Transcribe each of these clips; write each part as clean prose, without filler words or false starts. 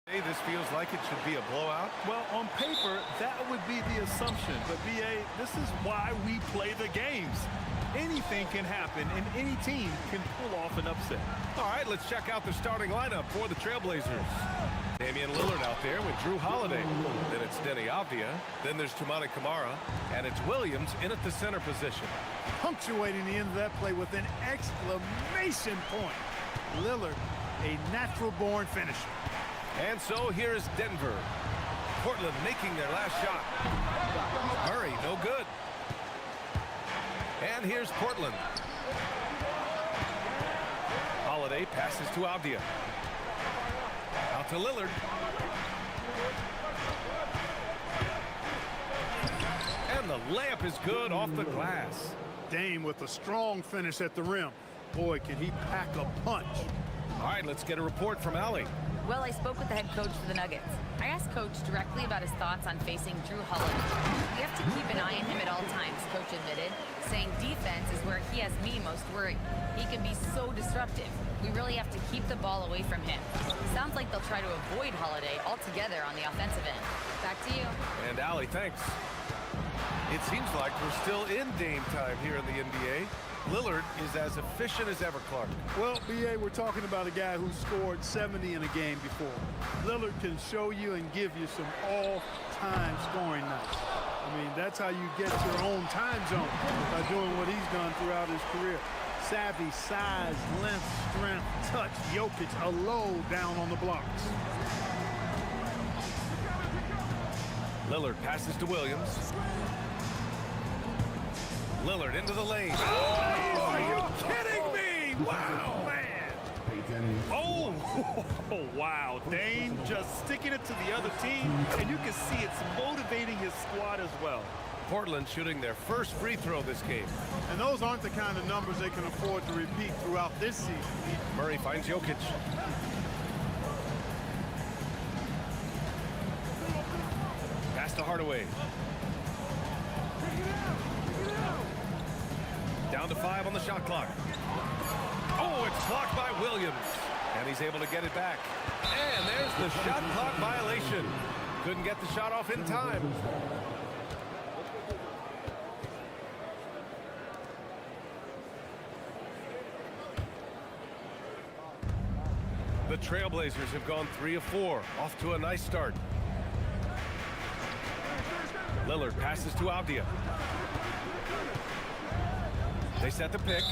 Hey, this feels like it should be a blowout. Well, on paper, that would be the assumption. But, B.A., this is why we play the games. Anything can happen, and any team can pull off an upset. All right, let's check out the starting lineup for the Trailblazers. Damian Lillard out there with Drew Holiday. Then it's Denny Avdia. Then there's Toumani Camara. And it's Williams in at the center position. Punctuating the end of that play with an exclamation point. Lillard, a natural-born finisher. And so here's Denver. Portland making their last shot. Murray, no good. And here's Portland. Holiday passes to Avdia. Out to Lillard. And the layup is good off the glass. Dame with a strong finish at the rim. Boy, can he pack a punch. All right, let's get a report from Allie. Well, I spoke with the head coach for the Nuggets. I asked Coach directly about his thoughts on facing Drew Holiday. We have to keep an eye on him at all times, Coach admitted, saying defense is where he has me most worried. He can be so disruptive. We really have to keep the ball away from him. Sounds like they'll try to avoid Holiday altogether on the offensive end. Back to you. And Allie, thanks. It seems like we're still in Dame time here in the NBA. Lillard is as efficient as ever, Clark. Well, B.A., we're talking about a guy who scored 70 in a game before. Lillard can show you and give you some all-time scoring nights. I mean, that's how you get your own time zone, by doing what he's done throughout his career. Savvy, size, length, strength, touch. Jokic, a low down on the blocks. Lillard passes to Williams. Lillard into the lane. Oh, are you kidding me? Wow, man. Oh, wow. Dame just sticking it to the other team, and you can see it's motivating his squad as well. Portland shooting their first free throw this game. And those aren't the kind of numbers they can afford to repeat throughout this season. Murray finds Jokic. Pass to Hardaway. Down to 5 on the shot clock. Oh, it's blocked by Williams. And he's able to get it back. And there's the shot clock violation. Couldn't get the shot off in time. The Trailblazers have gone 3 of 4, off to a nice start. Lillard passes to Avdia. They set the pick,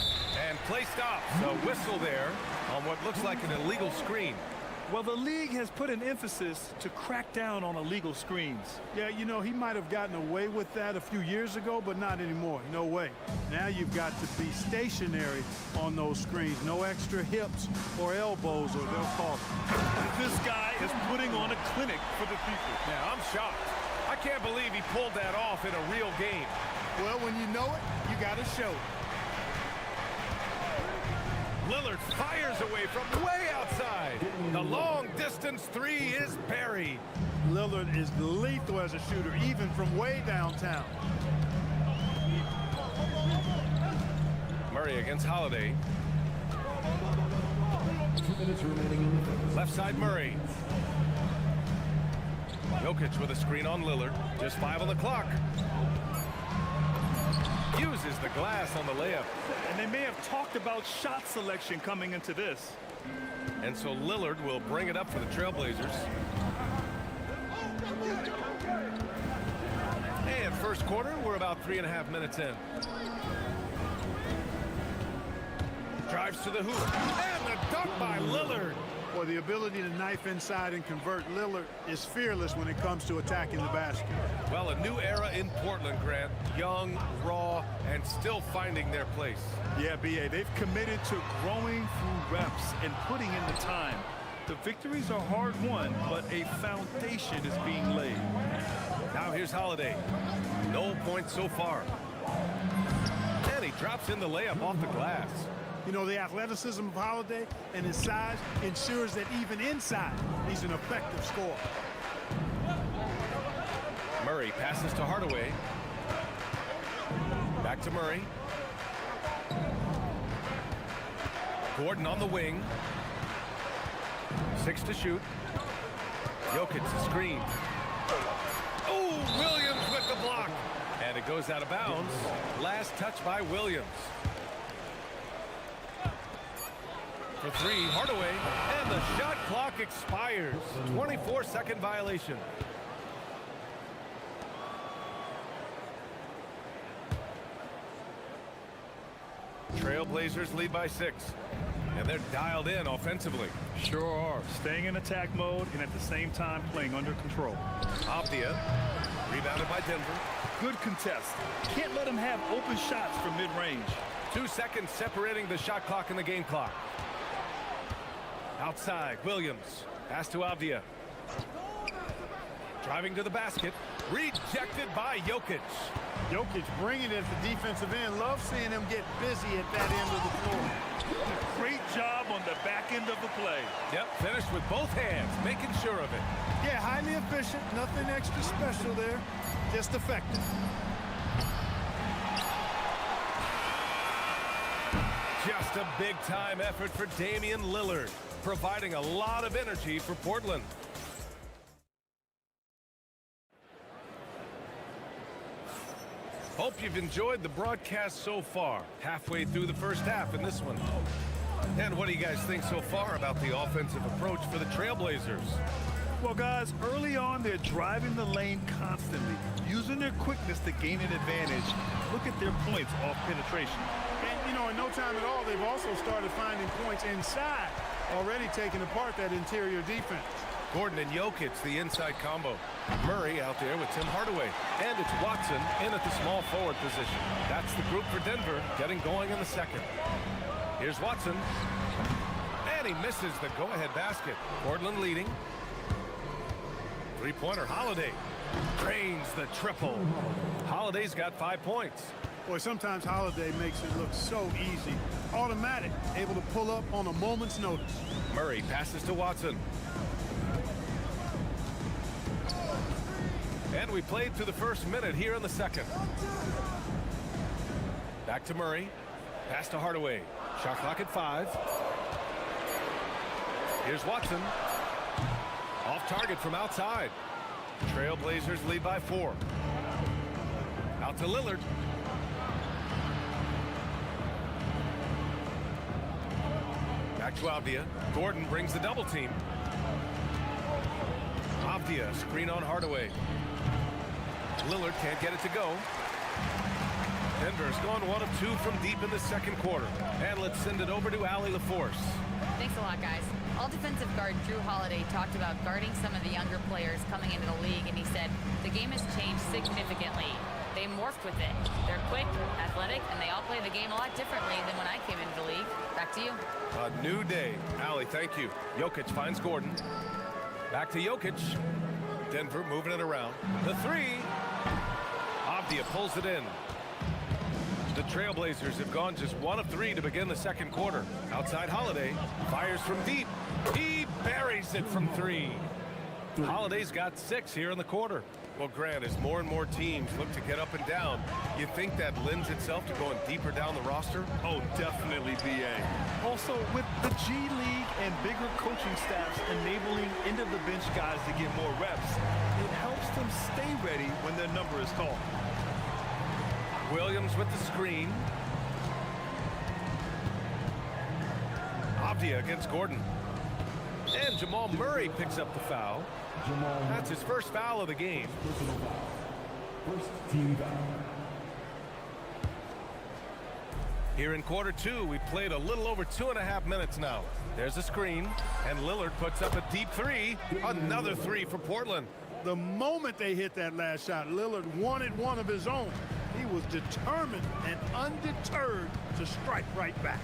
and play stops. A whistle there on what looks like an illegal screen. Well, the league has put an emphasis to crack down on illegal screens. Yeah, you know, he might have gotten away with that a few years ago, but not anymore. No way. Now you've got to be stationary on those screens. No extra hips or elbows, or they'll call it. This guy is putting on a clinic for the people. Now, I'm shocked. I can't believe he pulled that off in a real game. Well, when you know it, you got to show it. Lillard fires away from way outside. The long-distance three is buried. Lillard is lethal as a shooter, even from way downtown. Murray against Holiday. 2 minutes remaining in the first. Left side Murray. Jokic with a screen on Lillard. Just 5 on the clock. Uses the glass on the layup. And they may have talked about shot selection coming into this. And so Lillard will bring it up for the Trailblazers. And first quarter, we're about 3.5 minutes in. Drives to the hoop. And the dunk by Lillard. Boy, the ability to knife inside and convert. Lillard is fearless when it comes to attacking the basket. Well, a new era in Portland, Grant. Young, raw, and still finding their place. Yeah, B.A., they've committed to growing through reps and putting in the time. The victories are hard-won, but a foundation is being laid. Now here's Holiday. No points so far. And he drops in the layup off the glass. You know, the athleticism of Holiday and his size ensures that even inside, he's an effective scorer. Murray passes to Hardaway. Back to Murray. Gordon on the wing. 6 to shoot. Jokic the screen. Oh, Williams with the block. And it goes out of bounds. Last touch by Williams. For three, Hardaway. And the shot clock expires. 24-second violation. Trailblazers lead by 6. And they're dialed in offensively. Sure are. Staying in attack mode and at the same time playing under control. Avdia, rebounded by Denver. Good contest. Can't let him have open shots from mid-range. 2 seconds separating the shot clock and the game clock. Outside, Williams. Pass to Avdia. Driving to the basket. Rejected by Jokic. Jokic bringing it at the defensive end. Love seeing him get busy at that end of the floor. Great job on the back end of the play. Yep, finished with both hands, making sure of it. Yeah, highly efficient. Nothing extra special there. Just effective. Just a big-time effort for Damian Lillard, providing a lot of energy for Portland. Hope you've enjoyed the broadcast so far. Halfway through the first half in this one. And what do you guys think so far about the offensive approach for the Trailblazers? Well, guys, early on, they're driving the lane constantly, using their quickness to gain an advantage. Look at their points off penetration. And, you know, in no time at all, they've also started finding points inside, already taking apart that interior defense. Gordon and Jokic, the inside combo. Murray out there with Tim Hardaway. And it's Watson in at the small forward position. That's the group for Denver, getting going in the second. Here's Watson. And he misses the go-ahead basket. Portland leading. Three-pointer, Holiday. Drains the triple. Holiday's got 5 points. Boy, sometimes Holiday makes it look so easy. Automatic, able to pull up on a moment's notice. Murray passes to Watson. And we played through the first minute here in the second. Back to Murray. Pass to Hardaway. Shot clock at 5. Here's Watson. Off target from outside. Trailblazers lead by 4. Out to Lillard. Back to Avdia. Gordon brings the double team. Avdia, screen on Hardaway. Lillard can't get it to go. Denver's gone 1 of 2 from deep in the second quarter. And let's send it over to Allie LaForce. Thanks a lot, guys. All defensive guard Drew Holiday talked about guarding some of the younger players coming into the league, and he said the game has changed significantly. They morphed with it. They're quick, athletic, and they all play the game a lot differently than when I came into the league. Back to you. A new day. Allie, thank you. Jokic finds Gordon. Back to Jokic. Denver moving it around. The 3. Avdia pulls it in. The Trailblazers have gone just 1 of 3 to begin the second quarter. Outside Holiday. Fires from deep. He buries it from 3. Holiday's got 6 here in the quarter. Well, Grant, as more and more teams look to get up and down, you think that lends itself to going deeper down the roster? Oh, definitely, BA. Also, with the G League and bigger coaching staffs enabling end-of-the-bench guys to get more reps, it helps them stay ready when their number is called. Williams with the screen. Avdia against Gordon. And Jamal Murray picks up the foul. That's his first foul of the game. First team foul. Here in quarter 2, we played a little over 2.5 minutes now. There's a screen, and Lillard puts up a deep 3. Another 3 for Portland. The moment they hit that last shot, Lillard wanted one of his own. He was determined and undeterred to strike right back.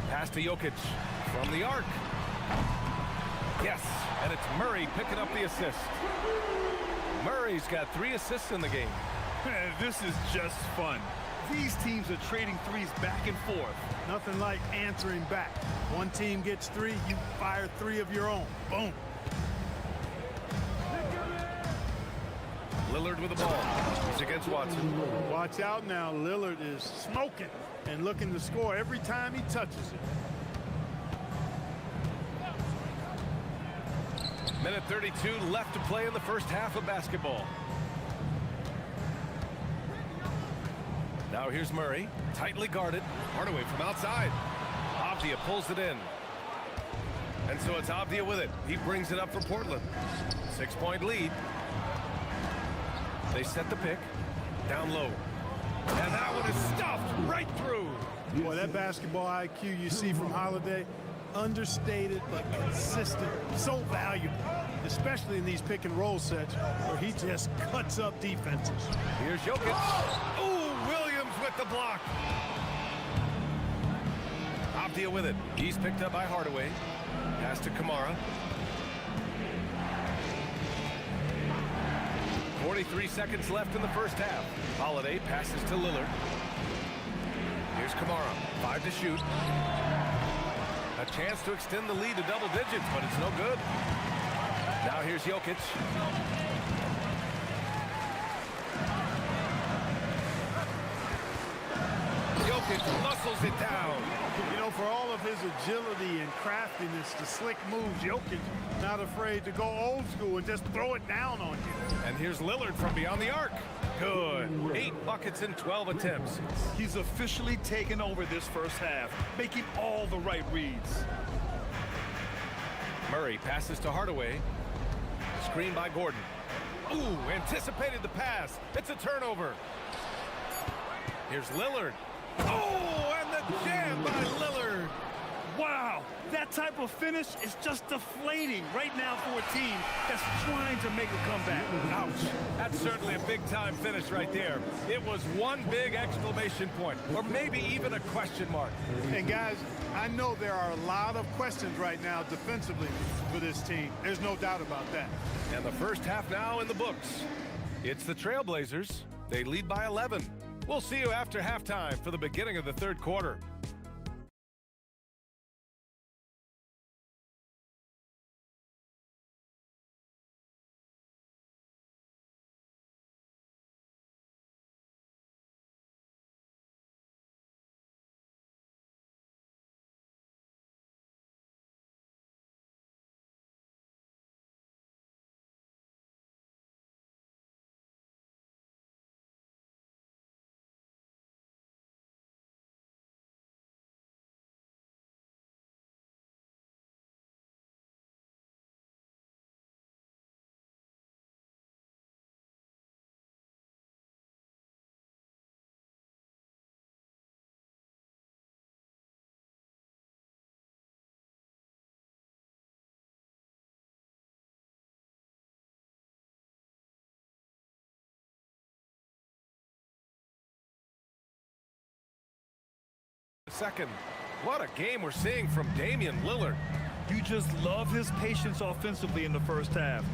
Pass to Jokic from the arc. Yes, and it's Murray picking up the assist. Murray's got 3 assists in the game. This is just fun. These teams are trading threes back and forth. Nothing like answering back. One team gets 3, you fire 3 of your own. Boom. Lillard with the ball. He's against Watson. Watch out now. Lillard is smoking and looking to score every time he touches it. Minute 32 left to play in the first half of basketball. Now here's Murray, tightly guarded. Hardaway from outside. Avdia pulls it in. And so it's Avdia with it. He brings it up for Portland. 6-point lead. They set the pick. Down low. And that one is stuffed right through. Boy, that basketball IQ you see from Holiday, understated but consistent, so valuable, especially in these pick and roll sets where he just cuts up defenses. Here's Jokic. Ooh, Williams with the block. Avdia with it. He's picked up by Hardaway. Pass to Kamara. 43 seconds left in the first half. Holiday passes to Lillard. Here's Kamara. 5 to shoot. A chance to extend the lead to double digits, but it's no good. Now here's Jokic. Jokic muscles it down. You know, for all of his agility and craftiness, the slick moves, Jokic not afraid to go old school and just throw it down on you. And here's Lillard from beyond the arc. Good. 8 buckets in 12 attempts. He's officially taken over this first half, making all the right reads. Murray passes to Hardaway. Screen by Gordon. Ooh, anticipated the pass. It's a turnover. Here's Lillard. Oh, and the jam by Lillard. Wow, that type of finish is just deflating right now for a team that's trying to make a comeback. Ouch. That's certainly a big-time finish right there. It was one big exclamation point, or maybe even a question mark. And guys, I know there are a lot of questions right now defensively for this team. There's no doubt about that. And the first half now in the books. It's the Trailblazers. They lead by 11. We'll see you after halftime for the beginning of the third quarter. Second. What a game we're seeing from Damian Lillard. You just love his patience offensively in the first half.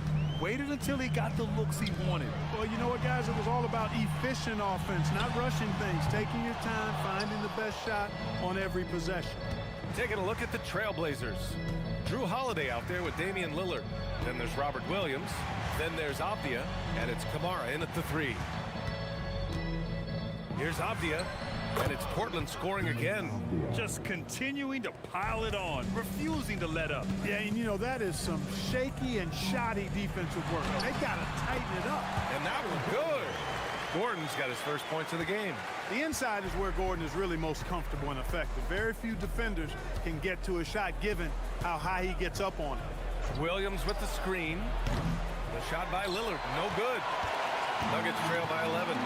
Waited until he got the looks he wanted. Well, you know what, guys? It was all about efficient offense, not rushing things, taking your time, finding the best shot on every possession. Taking a look at the Trailblazers. Drew Holiday out there with Damian Lillard. Then there's Robert Williams. Then there's Avdia, and it's Kamara in at the 3. Here's Avdia. And it's Portland scoring again. Just continuing to pile it on, refusing to let up. Yeah, and you know, that is some shaky and shoddy defensive work. They got to tighten it up. And that was good. Gordon's got his first points of the game. The inside is where Gordon is really most comfortable and effective. Very few defenders can get to a shot given how high he gets up on it. Williams with the screen. The shot by Lillard, no good. Nuggets trail by 11.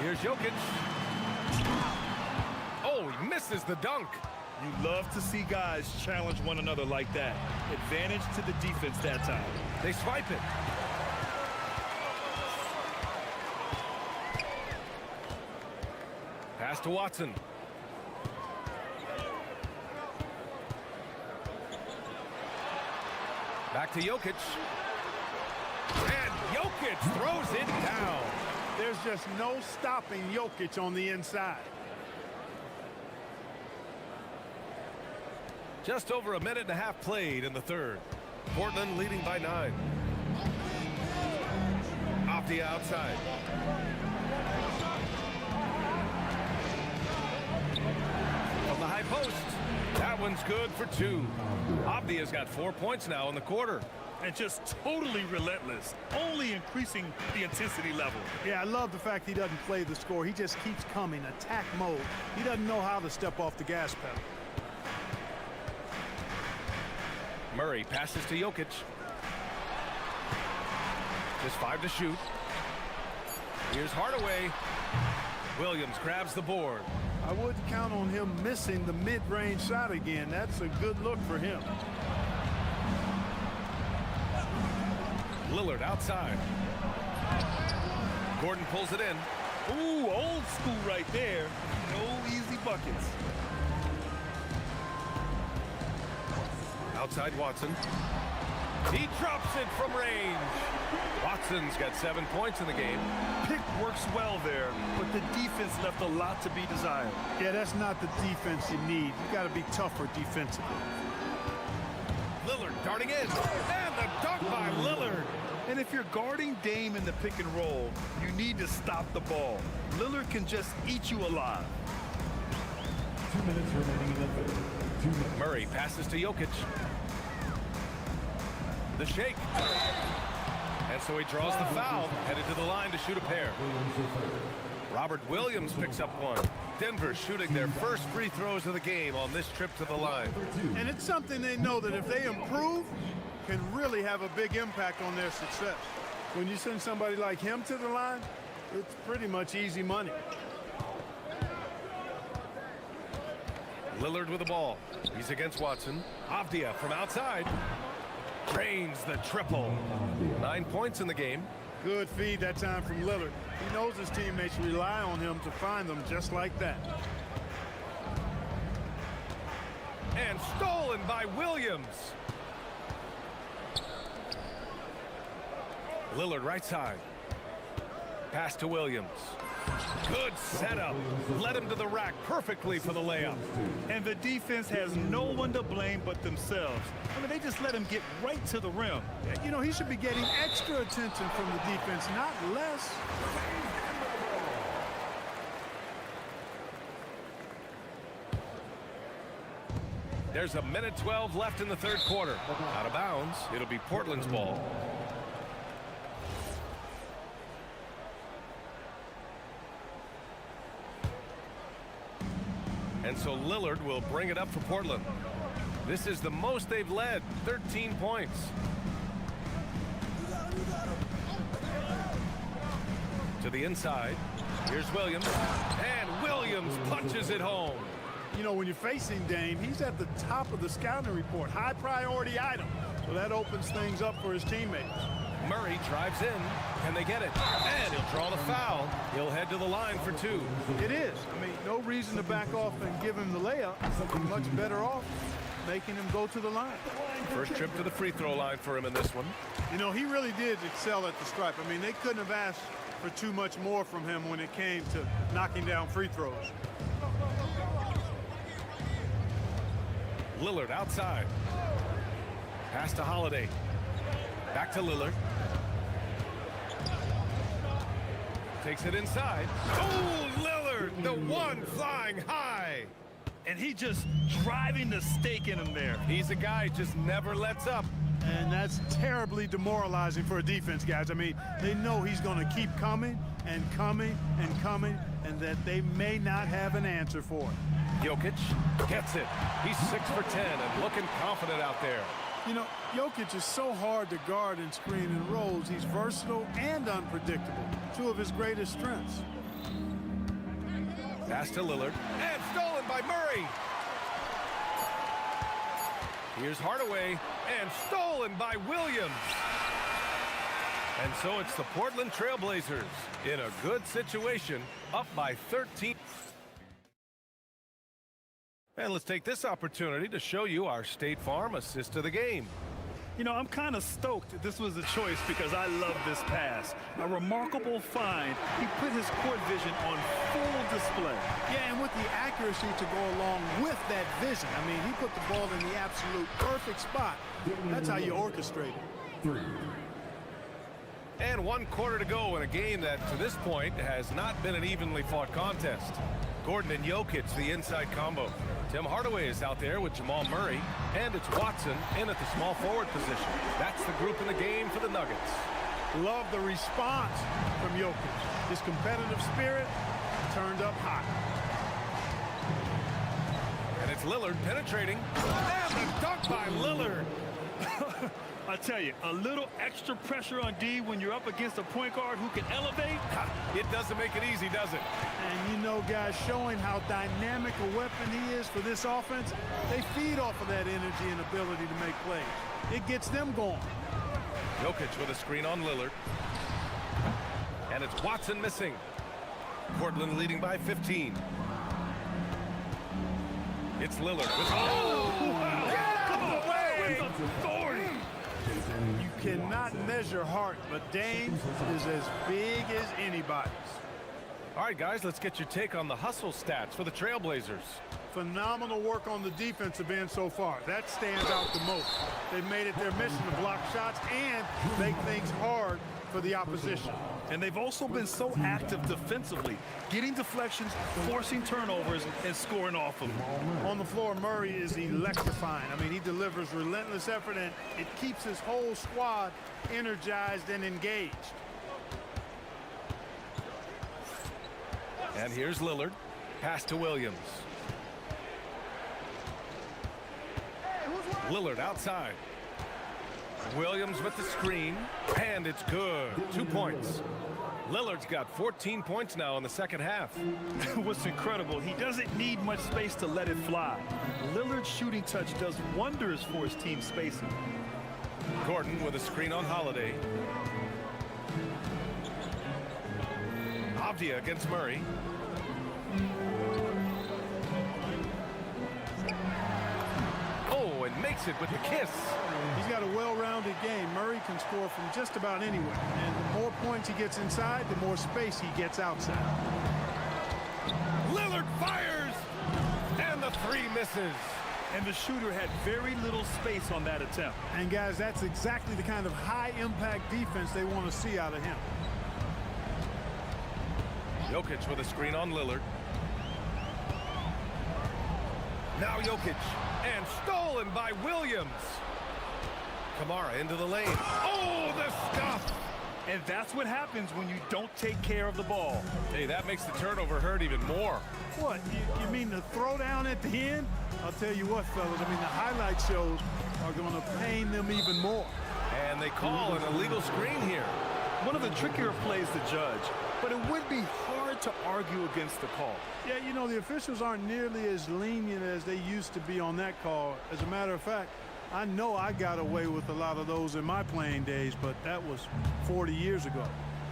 Here's Jokic. Oh, he misses the dunk. You love to see guys challenge one another like that. Advantage to the defense that time. They swipe it. Pass to Watson. Back to Jokic. And Jokic throws it down. There's just no stopping Jokic on the inside. Just over a minute and a half played in the third. Portland leading by 9. Off the outside. From the high post. That one's good for two. Avdia's got 4 points now in the quarter. And just totally relentless, only increasing the intensity level. Yeah, I love the fact he doesn't play the score. He just keeps coming, attack mode. He doesn't know how to step off the gas pedal. Murray passes to Jokic. Just 5 to shoot. Here's Hardaway. Williams grabs the board. I wouldn't count on him missing the mid-range shot again. That's a good look for him. Lillard outside. Gordon pulls it in. Ooh, old school right there. No easy buckets. Outside Watson. He drops it from range. Watson's got 7 points in the game. Pick works well there, but the defense left a lot to be desired. Yeah, that's not the defense you need. You got to be tougher defensively. Lillard darting in. And the dunk by Lillard. And if you're guarding Dame in the pick and roll, you need to stop the ball. Lillard can just eat you alive. 2 minutes remaining in the third. 2 minutes. Murray passes to Jokic. The shake. And so he draws the foul, headed to the line to shoot a pair. Robert Williams picks up one. Denver shooting their first free throws of the game on this trip to the line. And it's something they know that if they improve, can really have a big impact on their success. When you send somebody like him to the line, it's pretty much easy money. Lillard with the ball. He's against Watson. Avdia from outside. Drains the triple. 9 points in the game. Good feed that time from Lillard. He knows his teammates rely on him to find them just like that. And stolen by Williams. Lillard right side. Pass to Williams. Good setup. Led him to the rack perfectly for the layup. And the defense has no one to blame but themselves. I mean, they just let him get right to the rim. You know, he should be getting extra attention from the defense, not less. There's a minute 12 left in the third quarter. Out of bounds. It'll be Portland's ball. And so Lillard will bring it up for Portland. This is the most they've led, 13 points. To the inside. Here's Williams. And Williams punches it home. You know, when you're facing Dame, he's at the top of the scouting report. High priority item. So that opens things up for his teammates. Murray drives in. Can they get it? And he'll draw the foul. He'll head to the line for two. It is. I mean, no reason to back off and give him the layup. Something much better off making him go to the line. First trip to the free throw line for him in this one. You know, he really did excel at the stripe. I mean, they couldn't have asked for too much more from him when it came to knocking down free throws. Lillard outside. Pass to Holiday. Back to Lillard. Takes it inside. Oh, Lillard, the one flying high. And he just driving the stake in him there. He's a guy who just never lets up. And that's terribly demoralizing for a defense, guys. I mean, they know he's going to keep coming and coming and coming, and that they may not have an answer for it. Jokic gets it. He's 6 for 10 and looking confident out there. You know, Jokic is so hard to guard and screen and rolls. He's versatile and unpredictable. Two of his greatest strengths. Pass to Lillard. And stolen by Murray. Here's Hardaway. And stolen by Williams. And so it's the Portland Trailblazers in a good situation, up by 13. And let's take this opportunity to show you our State Farm assist of the game. You know, I'm kind of stoked this was a choice because I love this pass. A remarkable find. He put his court vision on full display. Yeah, and with the accuracy to go along with that vision. I mean, he put the ball in the absolute perfect spot. That's how you orchestrate it. 3. And 1 quarter to go in a game that, to this point, has not been an evenly fought contest. Gordon and Jokic, the inside combo. Tim Hardaway is out there with Jamal Murray, and it's Watson in at the small forward position. That's the group in the game for the Nuggets. Love the response from Jokic. His competitive spirit turned up hot. And it's Lillard penetrating. And the dunk by Lillard. I tell you, a little extra pressure on D when you're up against a point guard who can elevate. It doesn't make it easy, does it? And you know, guys, showing how dynamic a weapon he is for this offense, they feed off of that energy and ability to make plays. It gets them going. Jokic with a screen on Lillard. And it's Watson missing. Portland leading by 15. It's Lillard with... Oh! Come away! With authority! You cannot measure heart, but Dame is as big as anybody's. All right, guys, let's get your take on the hustle stats for the Trailblazers. Phenomenal work on the defensive end so far. That stands out the most. They've made it their mission to block shots and make things hard for the opposition. And they've also been so active defensively, getting deflections, forcing turnovers, and scoring off of them. On the floor, Murray is electrifying. I mean, he delivers relentless effort, and it keeps his whole squad energized and engaged. And here's Lillard. Pass to Williams. Lillard outside. Williams with the screen, and it's good. 2 points. Lillard's got 14 points now in the second half. What's incredible, he doesn't need much space to let it fly. Lillard's shooting touch does wonders for his team's spacing. Gordon with a screen on Holiday. Avdia against Murray. Oh, and makes it with the kiss. He's got a well-rounded game. Murray can score from just about anywhere. And the more points he gets inside, the more space he gets outside. Lillard fires! And the three misses. And the shooter had very little space on that attempt. And guys, that's exactly the kind of high-impact defense they want to see out of him. Jokic with a screen on Lillard. Now Jokic, and stolen by Williams. Kamara into the lane. Oh, the stuff! And that's what happens when you don't take care of the ball. Hey, that makes the turnover hurt even more. What, you mean the throwdown at the end? I'll tell you what, fellas, I mean, the highlight shows are going to pain them even more. And they call an illegal screen here. One of the trickier plays to judge, but it would be hard to argue against the call. Yeah, you know, the officials aren't nearly as lenient as they used to be on that call. As a matter of fact, I know I got away with a lot of those in my playing days, but that was 40 years ago.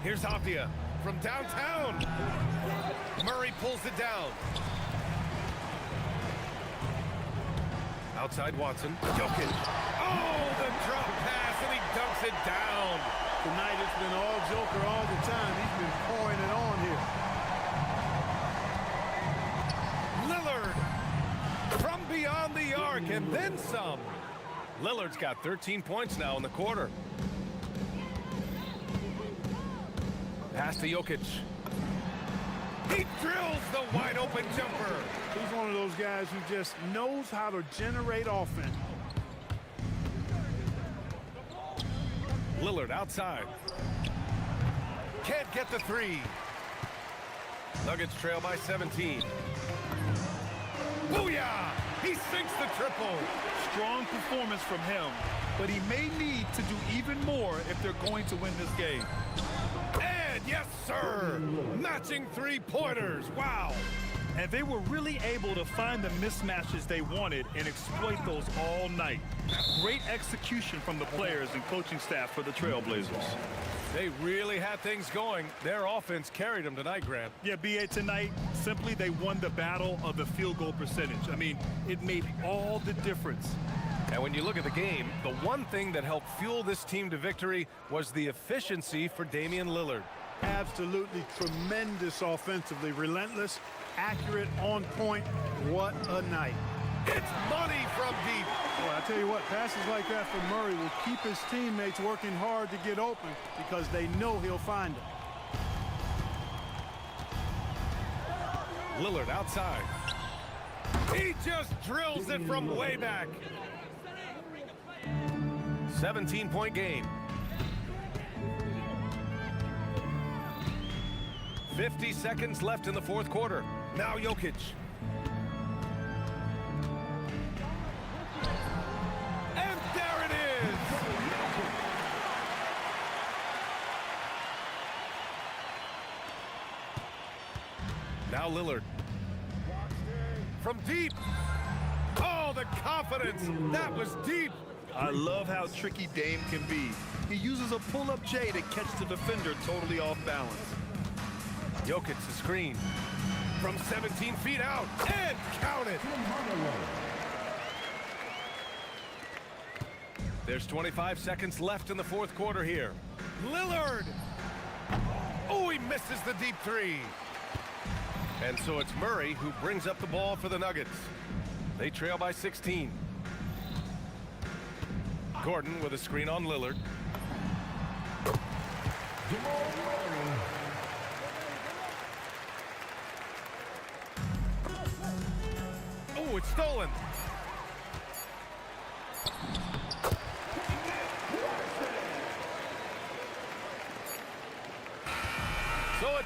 Here's Avdia from downtown. Murray pulls it down. Outside Watson. Jokic. Oh, the drop pass, and he dunks it down. Tonight it's been all Joker all the time. He's been pouring it on here. Lillard from beyond the arc, and then some. Lillard's got 13 points now in the quarter. Pass to Jokic. He drills the wide open jumper. He's one of those guys who just knows how to generate offense. Lillard outside. Can't get the three. Nuggets trail by 17. Booyah! He sinks the triple. Strong performance from him, but he may need to do even more if they're going to win this game. And yes, sir! Matching three-pointers. Wow! And they were really able to find the mismatches they wanted and exploit those all night. Great execution from the players and coaching staff for the Trailblazers. They really had things going. Their offense carried them tonight, Grant. Yeah, B.A., tonight, simply they won the battle of the field goal percentage. I mean, it made all the difference. And when you look at the game, the one thing that helped fuel this team to victory was the efficiency for Damian Lillard. Absolutely tremendous offensively. Relentless, accurate, on point. What a night. It's money from deep. Boy, I tell you what, passes like that from Murray will keep his teammates working hard to get open because they know he'll find them. Lillard outside. He just drills it from way back. 17-point game. 50 seconds left in the fourth quarter. Now Jokic. And there it is! Now Lillard. From deep. Oh, the confidence. That was deep. I love how tricky Dame can be. He uses a pull-up J to catch the defender totally off balance. Jokic the screen. From 17 feet out. And count it. There's 25 seconds left in the fourth quarter here. Lillard. Oh, he misses the deep three. And so it's Murray who brings up the ball for the Nuggets. They trail by 16. Gordon with a screen on Lillard. Oh, it's stolen. So it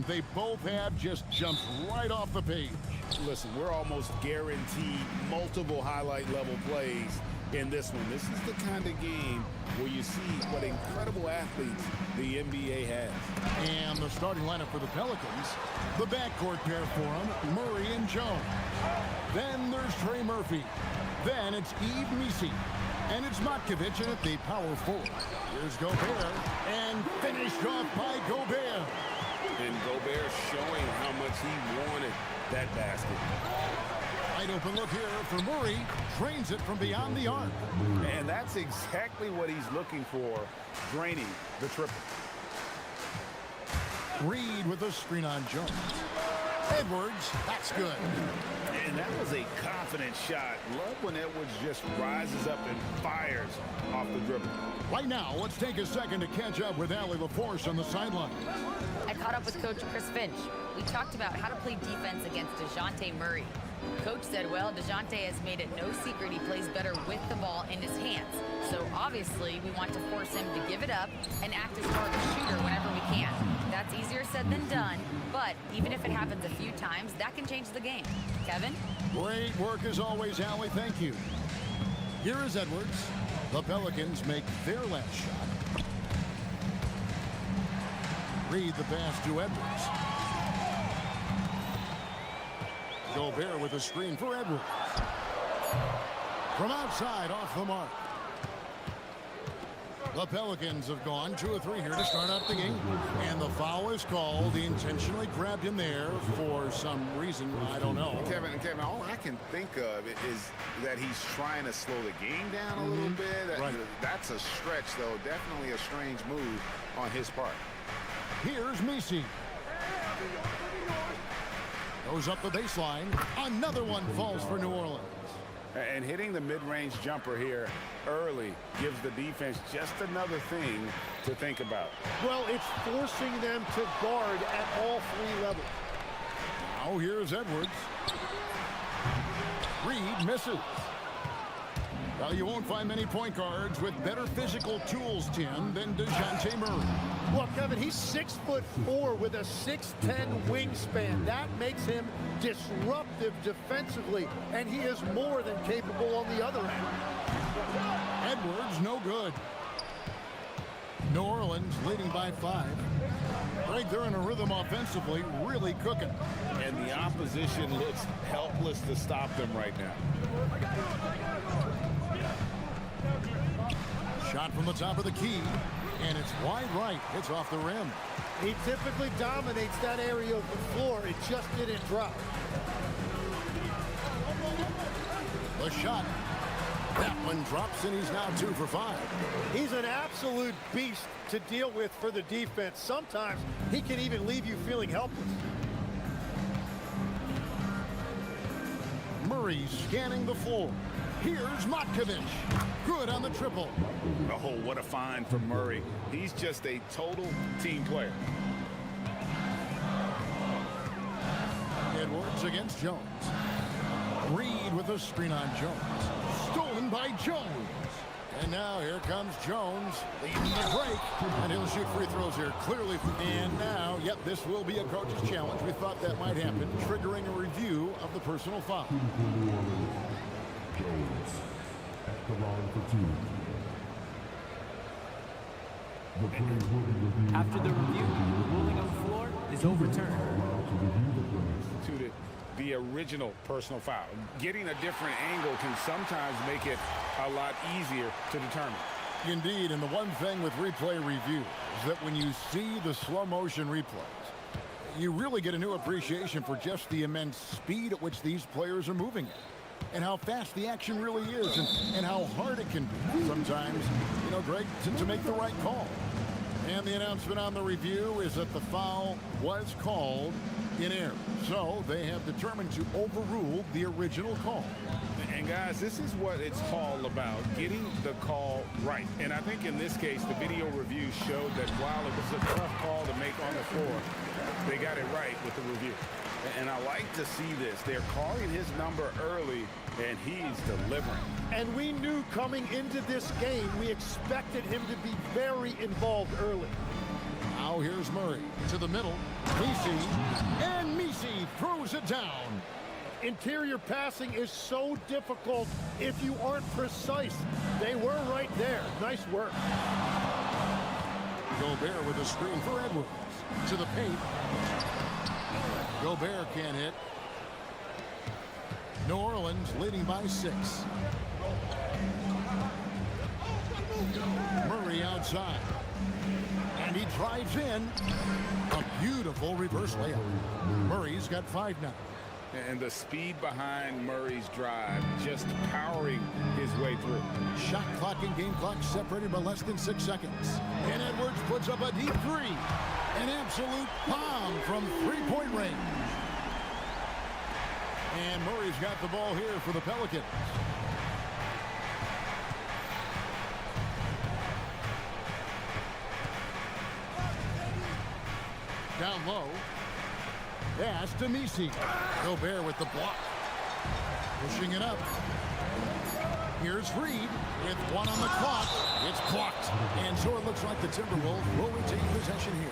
They both have just jumped right off the page. Listen, we're almost guaranteed multiple highlight level plays in this one. This is the kind of game where you see what incredible athletes the NBA has. And the starting lineup for the Pelicans, the backcourt pair for them, Murray and Jones. Then there's Trey Murphy. Then it's Yves Missi. And it's Matkovic in at the power forward. Here's Gobert, and finished off by Gobert. And Gobert showing how much he wanted that basket. Wide open look here for Murray. Drains it from beyond the arc. And that's exactly what he's looking for, draining the triple. Reed with a screen on Jones. Edwards, that's good. And that was a confident shot. Love when Edwards just rises up and fires off the dribble. Right now, let's take a second to catch up with Allie LaForce on the sideline. I caught up with Coach Chris Finch. We talked about how to play defense against DeJounte Murray. Coach said, well, DeJounte has made it no secret he plays better with the ball in his hands. So obviously, we want to force him to give it up and act as more of a shooter whenever we can. That's easier said than done, but even if it happens a few times, that can change the game. Kevin? Great work as always, Allie. Thank you. Here is Edwards. The Pelicans make their last shot. Reed the pass to Edwards. Gobert with a screen for Edwards. From outside, off the mark. The Pelicans have gone 2 of 3 here to start out the game. And the foul is called. He intentionally grabbed him there for some reason. I don't know. Kevin, all I can think of is that he's trying to slow the game down a little bit. Right. That's a stretch, though. Definitely a strange move on his part. Here's Missi. Goes up the baseline. Another one falls for New Orleans. And hitting the mid-range jumper here early gives the defense just another thing to think about. Well, it's forcing them to guard at all 3 levels. Now here's Edwards. Reed misses. Well, you won't find many point guards with better physical tools, Tim, than DeJounte Murray. Well, Kevin, he's 6'4" with a 6'10" wingspan. That makes him disruptive defensively, and he is more than capable on the other end. Edwards, no good. New Orleans leading by 5. Right, they're in a rhythm offensively, really cooking. And the opposition looks helpless to stop them right now. Shot from the top of the key, and it's wide right. It's off the rim. He typically dominates that area of the floor. It just didn't drop. The shot. That one drops, and he's now 2 for 5. He's an absolute beast to deal with for the defense. Sometimes he can even leave you feeling helpless. Murray scanning the floor. Here's Matkovic. Good on the triple. Oh, what a find from Murray. He's just a total team player. Edwards against Jones. Reed with a screen on Jones. Stolen by Jones. And now here comes Jones leading the break. And he'll shoot free throws here clearly. And now, yep, this will be a coach's challenge. We thought that might happen, triggering a review of the personal foul. Jones at the line for 2. The play will be reviewed. After the review, the ruling on the floor is overturned. Allowed to review the play. To the original personal foul. Getting a different angle can sometimes make it a lot easier to determine. Indeed, and the one thing with replay review is that when you see the slow motion replays, you really get a new appreciation for just the immense speed at which these players are moving at. And how fast the action really is, and how hard it can be sometimes, you know, Greg, to make the right call. And the announcement on the review is that the foul was called in error. So they have determined to overrule the original call. And guys, this is what it's all about, getting the call right. And I think in this case, the video review showed that while it was a tough call to make on the floor, they got it right with the review. And I like to see this. They're calling his number early, and he's delivering. And we knew coming into this game, we expected him to be very involved early. Now here's Murray. to the middle. Misi, and Misi throws it down. Interior passing is so difficult if you aren't precise. They were right there. Nice work. Gobert with a screen for Edwards. To the paint. Gobert can't hit. New Orleans leading by 6. Murray outside. And he drives in. A beautiful reverse layup. Murray's got 5 now. And the speed behind Murray's drive, just powering his way through. Shot clock and game clock separated by less than 6 seconds. And Edwards puts up a deep 3. An absolute bomb from 3-point range. And Murray's got the ball here for the Pelicans. Down low. Pass to Misi. Gobert with the block. Pushing it up. Here's Reed with 1 on the clock. It's blocked. And so it looks like the Timberwolves will retain possession here.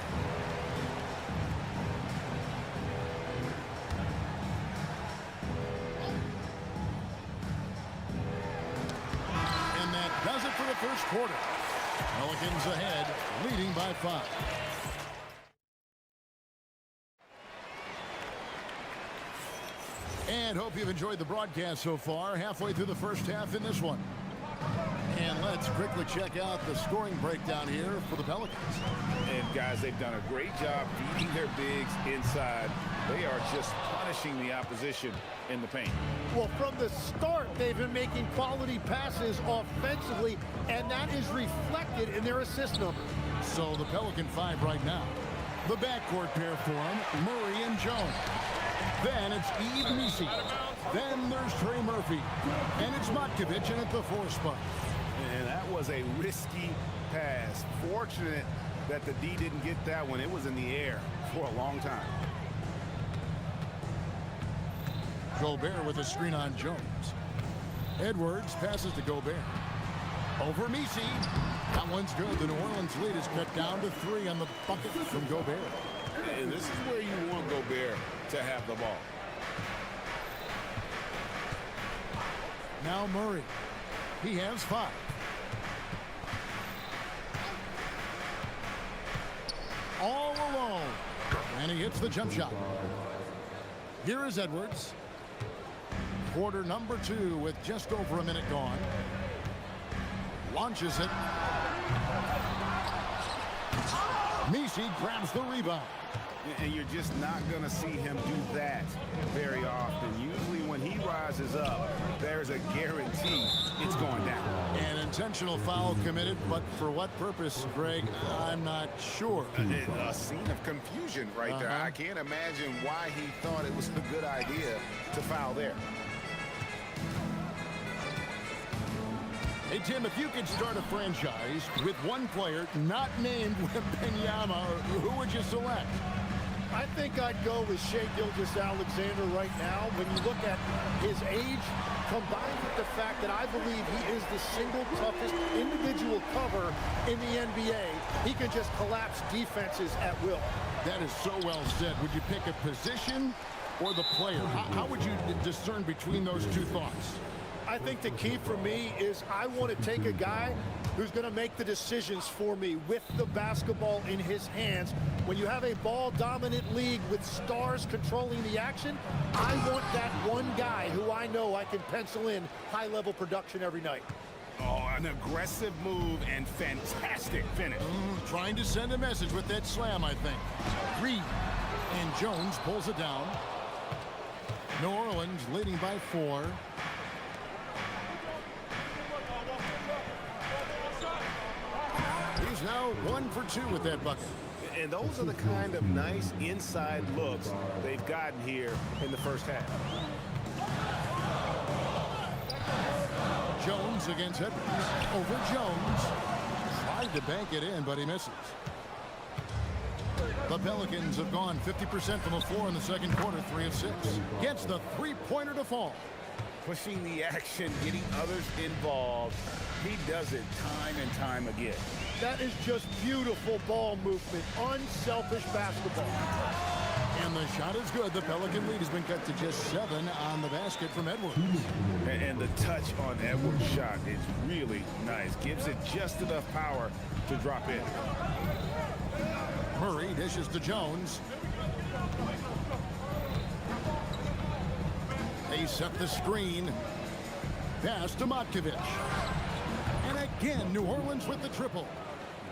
And that does it for the first quarter. Pelicans ahead, leading by 5. And hope you've enjoyed the broadcast so far. Halfway through the first half in this one. And let's quickly check out the scoring breakdown here for the Pelicans. And guys, they've done a great job feeding their bigs inside. They are just punishing the opposition in the paint. Well, from the start, they've been making quality passes offensively, and that is reflected in their assist number. So the Pelican 5 right now. The backcourt pair for them, Murray and Jones. Then it's Eve Misi. Then there's Trey Murphy. And it's Matkovic in at the 4 spot. And that was a risky pass. Fortunate that the D didn't get that one. It was in the air for a long time. Gobert with a screen on Jones. Edwards passes to Gobert. Over Misi. That one's good. The New Orleans lead is cut down to 3 on the bucket from Gobert. And this is where you want Gobert to have the ball. Now Murray. He has 5. All alone. And he hits the jump shot. Here is Edwards. Quarter number 2 with just over a minute gone. Launches it. Misi grabs the rebound. And you're just not going to see him do that very often. Usually when he rises up, there's a guarantee it's going down. An intentional foul committed, but for what purpose, Greg, I'm not sure. A scene of confusion right there. I can't imagine why he thought it was a good idea to foul there. Hey, Tim, if you could start a franchise with one player not named Wembanyama, who would you select? I think I'd go with Shai Gilgeous-Alexander right now. When you look at his age, combined with the fact that I believe he is the single toughest individual cover in the NBA, he can just collapse defenses at will. That is so well said. Would you pick a position or the player? How would you discern between those two thoughts? I think the key for me is I want to take a guy who's going to make the decisions for me with the basketball in his hands. When you have a ball-dominant league with stars controlling the action, I want that one guy who I know I can pencil in high-level production every night. Oh, an aggressive move and fantastic finish. Trying to send a message with that slam, I think. Reed. And Jones pulls it down. New Orleans leading by 4. He's now 1 for 2 with that bucket. And those are the kind of nice inside looks they've gotten here in the first half. Jones against Edwards. Over Jones. Tried to bank it in, but he misses. The Pelicans have gone 50% from the floor in the second quarter, 3 of 6. Gets the three-pointer to fall. Pushing the action, getting others involved. He does it time and time again. That is just beautiful ball movement, unselfish basketball. And the shot is good. The Pelican lead has been cut to just 7 on the basket from Edwards. And the touch on Edwards' shot is really nice. Gives it just enough power to drop in. Murray dishes to Jones. They set the screen. Pass to Matkovic. And again, New Orleans with the triple.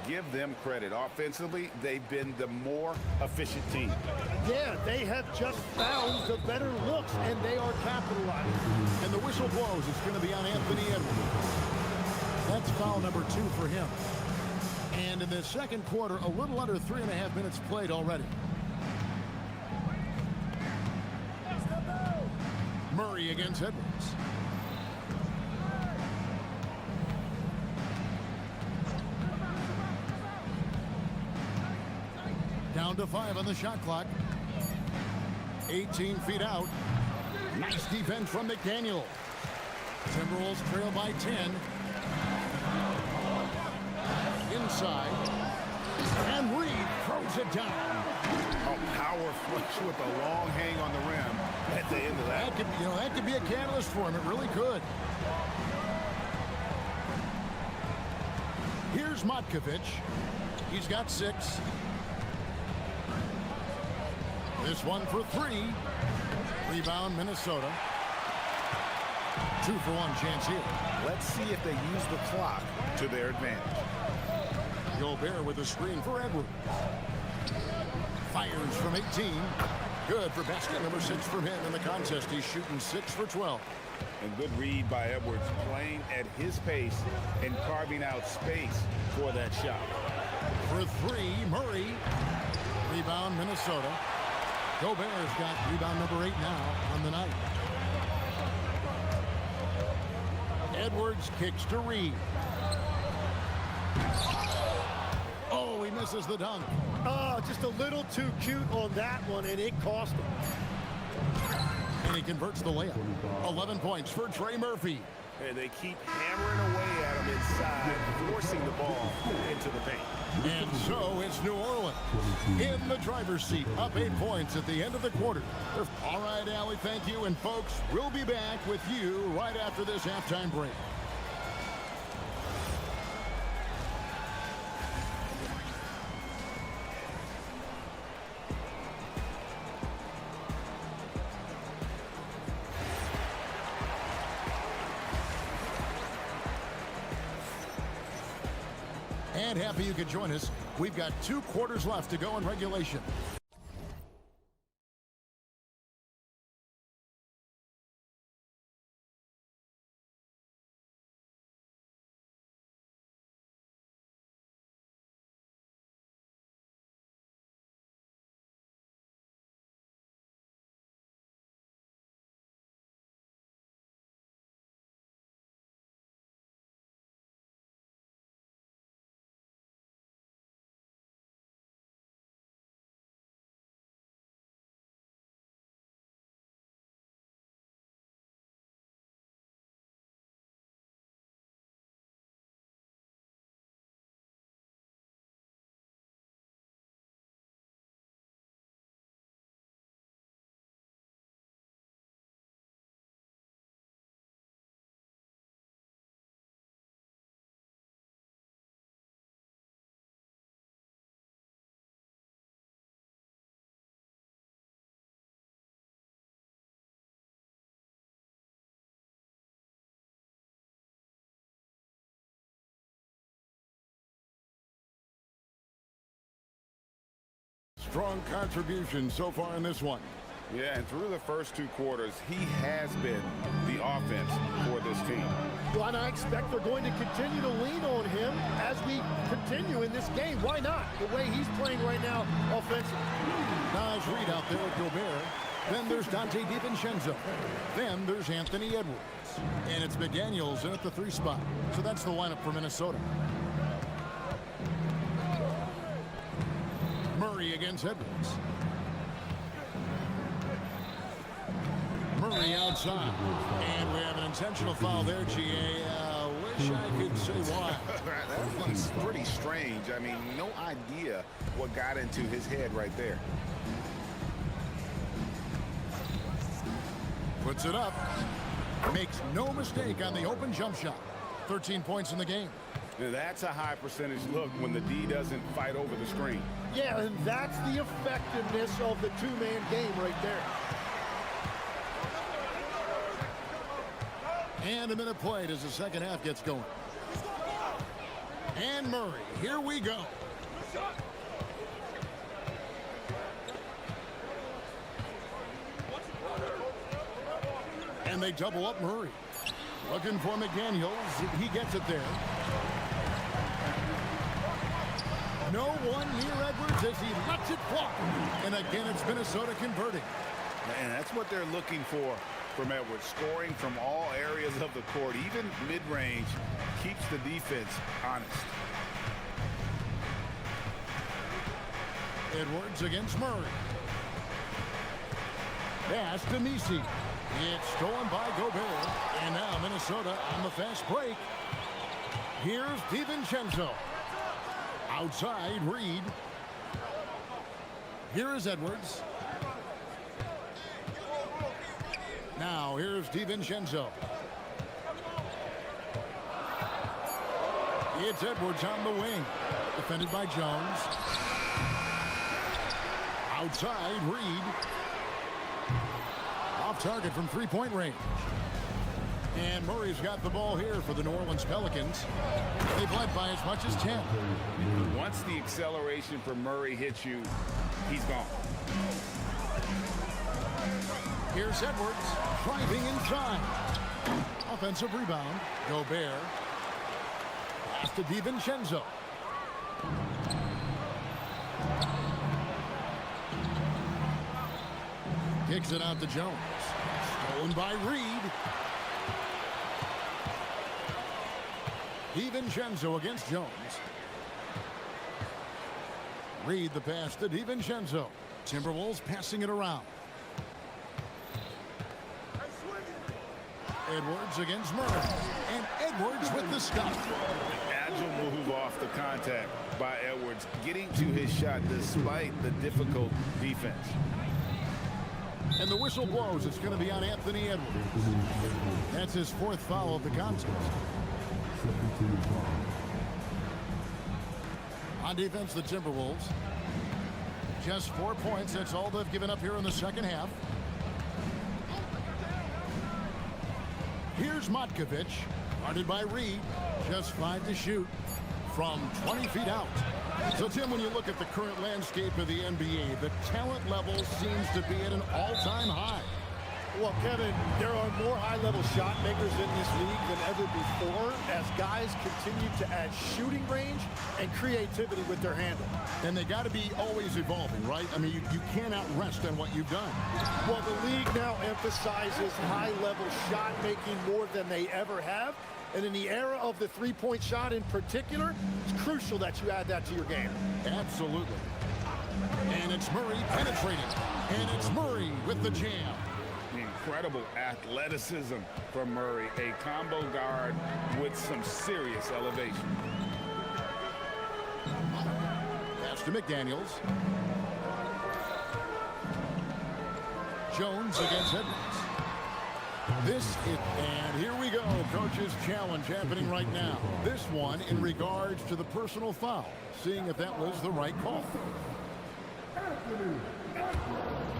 Give them credit. Offensively, they've been the more efficient team. Yeah, they have just found the better looks, and they are capitalizing. And the whistle blows. It's going to be on Anthony Edwards. That's foul number 2 for him. And in the second quarter, a little under 3.5 minutes played already. Murray against Edwards. Down to 5 on the shot clock. 18 feet out. Nice defense from McDaniel. Timberwolves trail by 10. Inside. And Reed throws it down. A power flush with a long hang on the rim at the end of that. That could be a catalyst for him. It really could. Here's Matkovic. He's got 6. This one for 3. Rebound, Minnesota. 2 for 1 chance here. Let's see if they use the clock to their advantage. Gobert with a screen for Edwards. Fires from 18. Good for basket number 6 from him in the contest. He's shooting 6 for 12. And good read by Edwards, playing at his pace and carving out space for that shot. For 3, Murray. Rebound, Minnesota. Gobert's got rebound number 8 now on the night. Edwards kicks to Reed. Oh, he misses the dunk. Oh, just a little too cute on that one, and it cost him. And he converts the layup. 11 points for Trey Murphy. And they keep hammering away at him inside, forcing the ball into the paint. And so it's New Orleans in the driver's seat, up 8 points at the end of the quarter. All right, Allie, thank you. And folks, we'll be back with you right after this halftime break. And happy you could join us. We've got 2 quarters left to go in regulation. Strong contribution so far in this one. Yeah, and through the first 2 quarters, he has been the offense for this team. Well, and I expect they're going to continue to lean on him as we continue in this game. Why not? The way he's playing right now offensively. Nice read out there with Gobert. Then there's Dante DiVincenzo. Then there's Anthony Edwards. And it's McDaniels in at the 3 spot. So that's the lineup for Minnesota. Murray against Edwards. Murray outside. And we have an intentional foul there, GA. I could say why. That one's pretty strange. I mean, no idea what got into his head right there. Puts it up. Makes no mistake on the open jump shot. 13 points in the game. That's a high percentage look when the D doesn't fight over the screen. Yeah, and that's the effectiveness of the two-man game right there. And a minute played as the second half gets going. And Murray, here we go. And they double up Murray. Looking for McDaniels. He gets it there. No one near Edwards as he lets it fly. And again, it's Minnesota converting. And that's what they're looking for from Edwards. Scoring from all areas of the court, even mid-range, keeps the defense honest. Edwards against Murray. Pass to Misi. It's stolen by Gobert. And now Minnesota on the fast break. Here's DiVincenzo. Outside, Reed. Here is Edwards. Now, here's DiVincenzo. It's Edwards on the wing. Defended by Jones. Outside, Reed. Off target from three-point range. And Murray's got the ball here for the New Orleans Pelicans. They've led by as much as 10. Once the acceleration from Murray hits you, he's gone. Here's Edwards driving inside. Offensive rebound. Gobert. Pass to DiVincenzo. Kicks it out to Jones. Stolen by Reed. DiVincenzo against Jones. Reed the pass to DiVincenzo. Timberwolves passing it around. Edwards against Murray. And Edwards with the stop. Agile move off the contact by Edwards, getting to his shot despite the difficult defense. And the whistle blows. It's going to be on Anthony Edwards. That's his fourth foul of the contest. On defense, the Timberwolves. Just 4 points. That's all they've given up here in the second half. Here's Matkovic. Guarded by Reed. Just 5 to shoot from 20 feet out. So, Tim, when you look at the current landscape of the NBA, the talent level seems to be at an all-time high. Well, Kevin, there are more high-level shot makers in this league than ever before as guys continue to add shooting range and creativity with their handle. And they got to be always evolving, right? I mean, you cannot rest on what you've done. Well, the league now emphasizes high-level shot making more than they ever have. And in the era of the three-point shot in particular, it's crucial that you add that to your game. Absolutely. And it's Murray penetrating. And it's Murray with the jam. Incredible athleticism from Murray. A combo guard with some serious elevation. Pass to McDaniels. Jones against Edwards. And here we go. Coach's challenge happening right now. This one in regards to the personal foul. Seeing if that was the right call.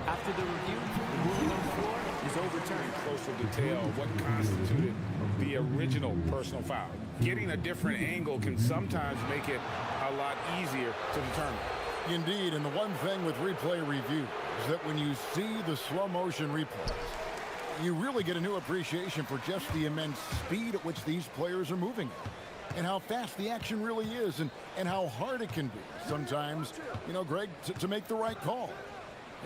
After the review, the ruling on the floor is overturned. Closer detail what constituted the original personal foul. Getting a different angle can sometimes make it a lot easier to determine. Indeed, and the one thing with replay review is that when you see the slow motion replays, you really get a new appreciation for just the immense speed at which these players are moving and how fast the action really is and how hard it can be sometimes, you know, Greg, to make the right call.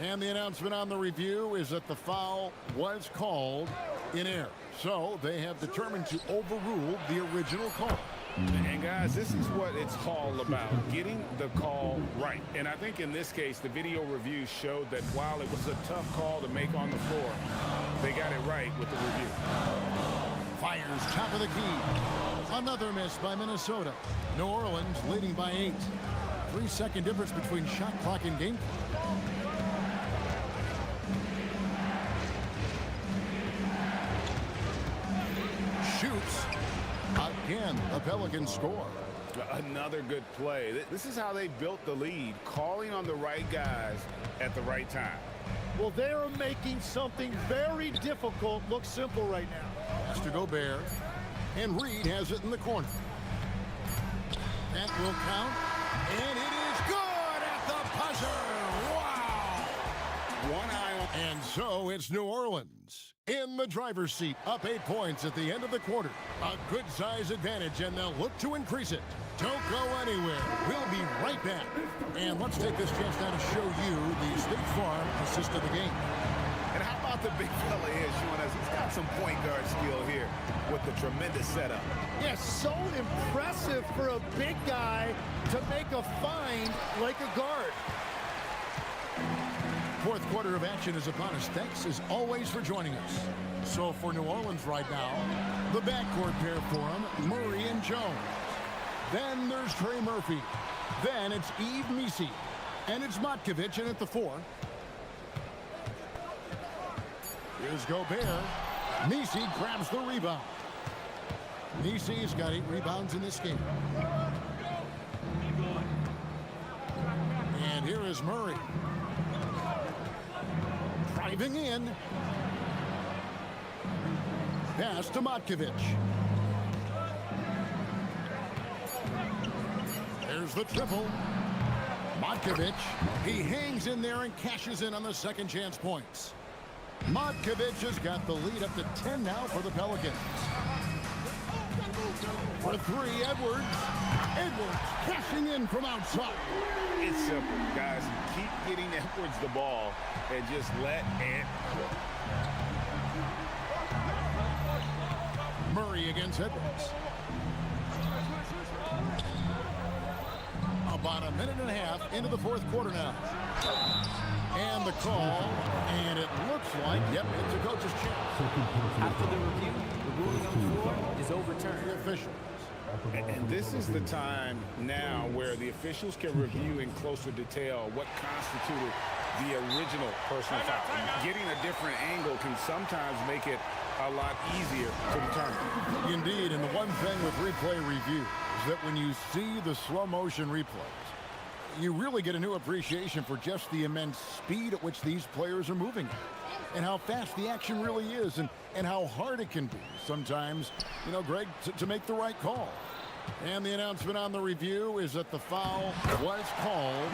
And the announcement on the review is that the foul was called in error. So they have determined to overrule the original call. And guys, this is what it's all about, getting the call right. And I think in this case, the video review showed that while it was a tough call to make on the floor, they got it right with the review. Fires top of the key. Another miss by Minnesota. New Orleans leading by 8. 3-second difference between shot clock and game clock. Shoots. Again, the Pelicans score. Another good play. This is how they built the lead, calling on the right guys at the right time. Well, they are making something very difficult look simple right now. Pass to Gobert. And Reed has it in the corner. That will count. And it is good at the buzzer. Wow! One eye on. And so it's New Orleans in the driver's seat, up 8 points at the end of the quarter. A good size advantage, and they'll look to increase it. Don't go anywhere. We'll be right back. And let's take this chance now to show you the State Farm assist of the game. And how about the big fella here showing us he's got some point guard skill here with the tremendous setup. Yes, so impressive for a big guy to make a find like a guard. Fourth quarter of action is upon us. Thanks, as always, for joining us. So for New Orleans right now, the backcourt pair for them, Murray and Jones. Then there's Trey Murphy. Then it's Yves Missi. And it's Matkovic in at the 4. Here's Gobert. Missi grabs the rebound. Missi's got 8 rebounds in this game. And here is Murray. Driving in. Pass to Matkovic. There's the triple. Matkovic, he hangs in there and cashes in on the second chance points. Matkovic has got the lead up to 10 now for the Pelicans. For 3, Edwards. Edwards cashing in from outside. It's simple, guys. Keep getting Edwards the ball and just let it go. Murray against Edwards. About a minute and a half into the fourth quarter now. And the call, and it looks like, yep, it's a coach's chance. After the review, the ruling on the floor is overturned. The officials. And this is the time now where the officials can review in closer detail what constituted the original personal foul. Getting a different angle can sometimes make it a lot easier to determine. Indeed, and the one thing with replay review is that when you see the slow motion replays, you really get a new appreciation for just the immense speed at which these players are moving and how fast the action really is and how hard it can be sometimes, you know, Greg, to make the right call. And the announcement on the review is that the foul was called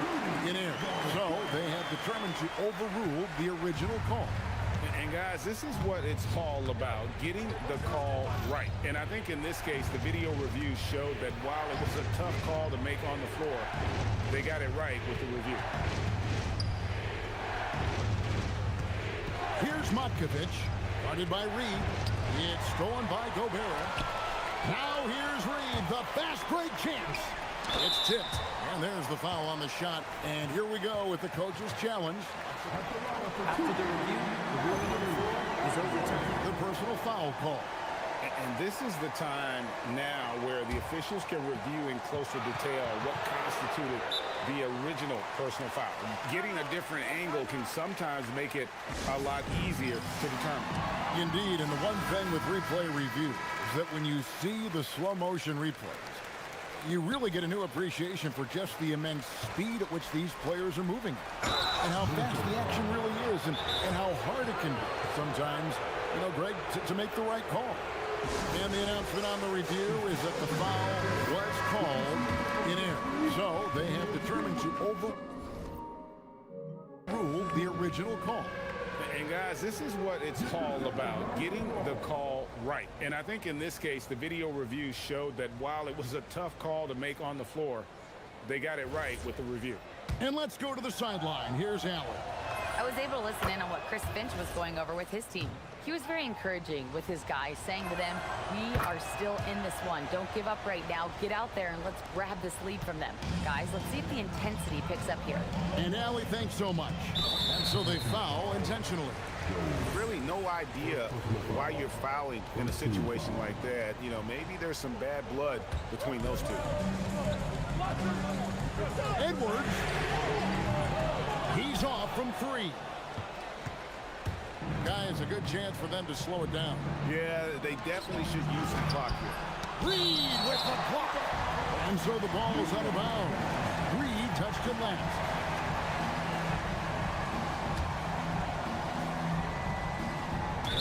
in error. So they have determined to overrule the original call. And guys, this is what it's all about, getting the call right. And I think in this case, the video review showed that while it was a tough call to make on the floor, they got it right with the review. Here's Matkovic, guarded by Reed. It's stolen by Gobert. Now here's Reed, the fast break chance. It's tipped, and there's the foul on the shot. And here we go with the coach's challenge. After the review, the ruling on the floor is overturned. The personal foul call. And this is the time now where the officials can review in closer detail what constituted the original personal foul. Getting a different angle can sometimes make it a lot easier to determine. Indeed, and the one thing with replay review is that when you see the slow motion replays, you really get a new appreciation for just the immense speed at which these players are moving and how fast the action really is and how hard it can be sometimes, you know, Greg, to make the right call. And the announcement on the review is that the foul was called in error. So they have determined to overrule the original call. And guys, this is what it's all about, getting the call right. And I think in this case, the video review showed that while it was a tough call to make on the floor, they got it right with the review. And let's go to the sideline. Here's Allen. I was able to listen in on what Chris Finch was going over with his team. He was very encouraging with his guys, saying to them, we are still in this one. Don't give up right now. Get out there and let's grab this lead from them. Guys, let's see if the intensity picks up here. And Allie, thanks so much. And so they foul intentionally. Really no idea why you're fouling in a situation like that. You know, maybe there's some bad blood between those two. Edwards. He's off from 3. Guys, a good chance for them to slow it down. Yeah, they definitely should use the clock here. Reed with the block. And so the ball is out of bounds. Reed touched it last.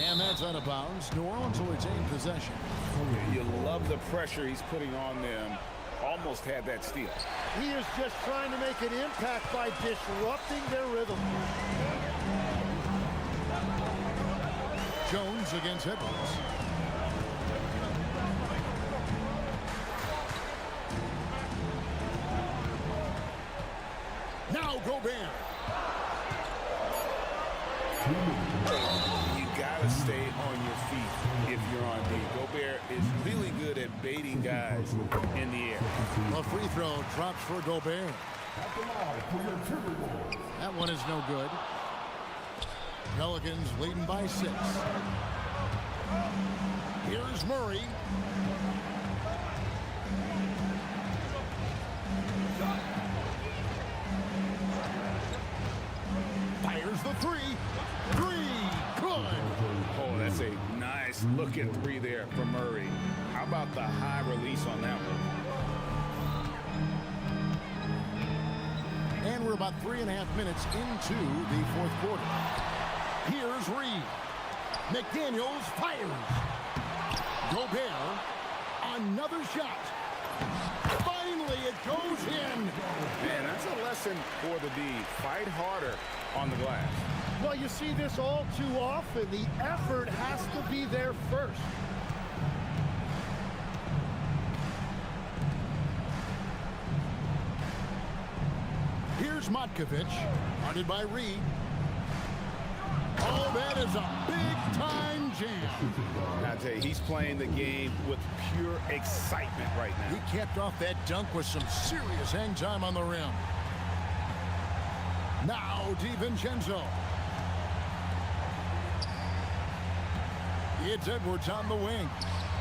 And that's out of bounds. New Orleans will retain possession. You love the pressure he's putting on them. Almost had that steal. He is just trying to make an impact by disrupting their rhythm. Jones against Edwards. Now Gobert. You gotta stay on your feet if you're on D. Gobert is really good at baiting guys in the air. A free throw drops for Gobert. That one is no good. Pelicans leading by 6. Here's Murray. Fires the 3. 3. Good. Oh, that's a nice look at 3 there for Murray. How about the high release on that one? And we're about 3.5 minutes into the 4th quarter. Here's Reed. McDaniels fires. Gobert. Another shot. Finally, it goes in. Man, that's a lesson for the D. Fight harder on the glass. Well, you see this all too often. The effort has to be there first. Here's Matkovic. Guarded by Reed. Oh, that is a big-time jam. I tell you, he's playing the game with pure excitement right now. He capped off that dunk with some serious hang time on the rim. Now DiVincenzo. It's Edwards on the wing.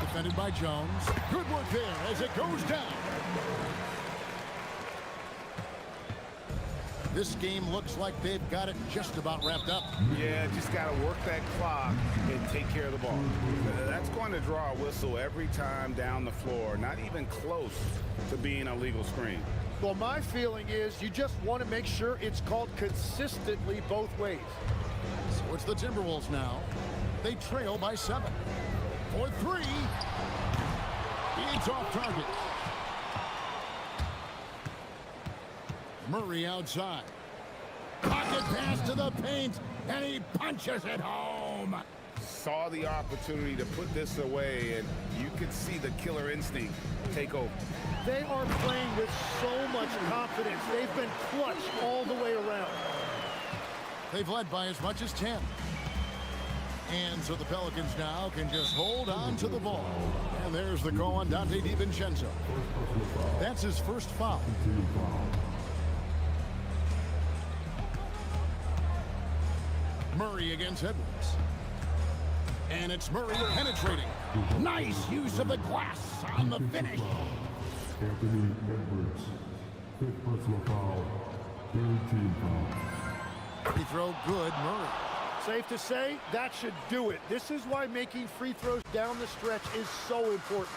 Defended by Jones. Good work there as it goes down. This game looks like they've got it just about wrapped up. Yeah, just got to work that clock and take care of the ball. That's going to draw a whistle every time down the floor. Not even close to being a legal screen. Well, my feeling is you just want to make sure it's called consistently both ways. So it's the Timberwolves now. They trail by 7. For 3. It's off target. Murray outside. Pocket pass to the paint, and he punches it home. Saw the opportunity to put this away, and you could see the killer instinct take over. They are playing with so much confidence. They've been clutch all the way around. They've led by as much as 10. And so the Pelicans now can just hold on to the ball. And there's the call on Dante DiVincenzo. That's his first foul. Murray against Edwards. And it's Murray penetrating. Nice use of the glass on the finish. Anthony Edwards, 5th personal foul, 3rd team foul. Free throw good, Murray. Safe to say, that should do it. This is why making free throws down the stretch is so important.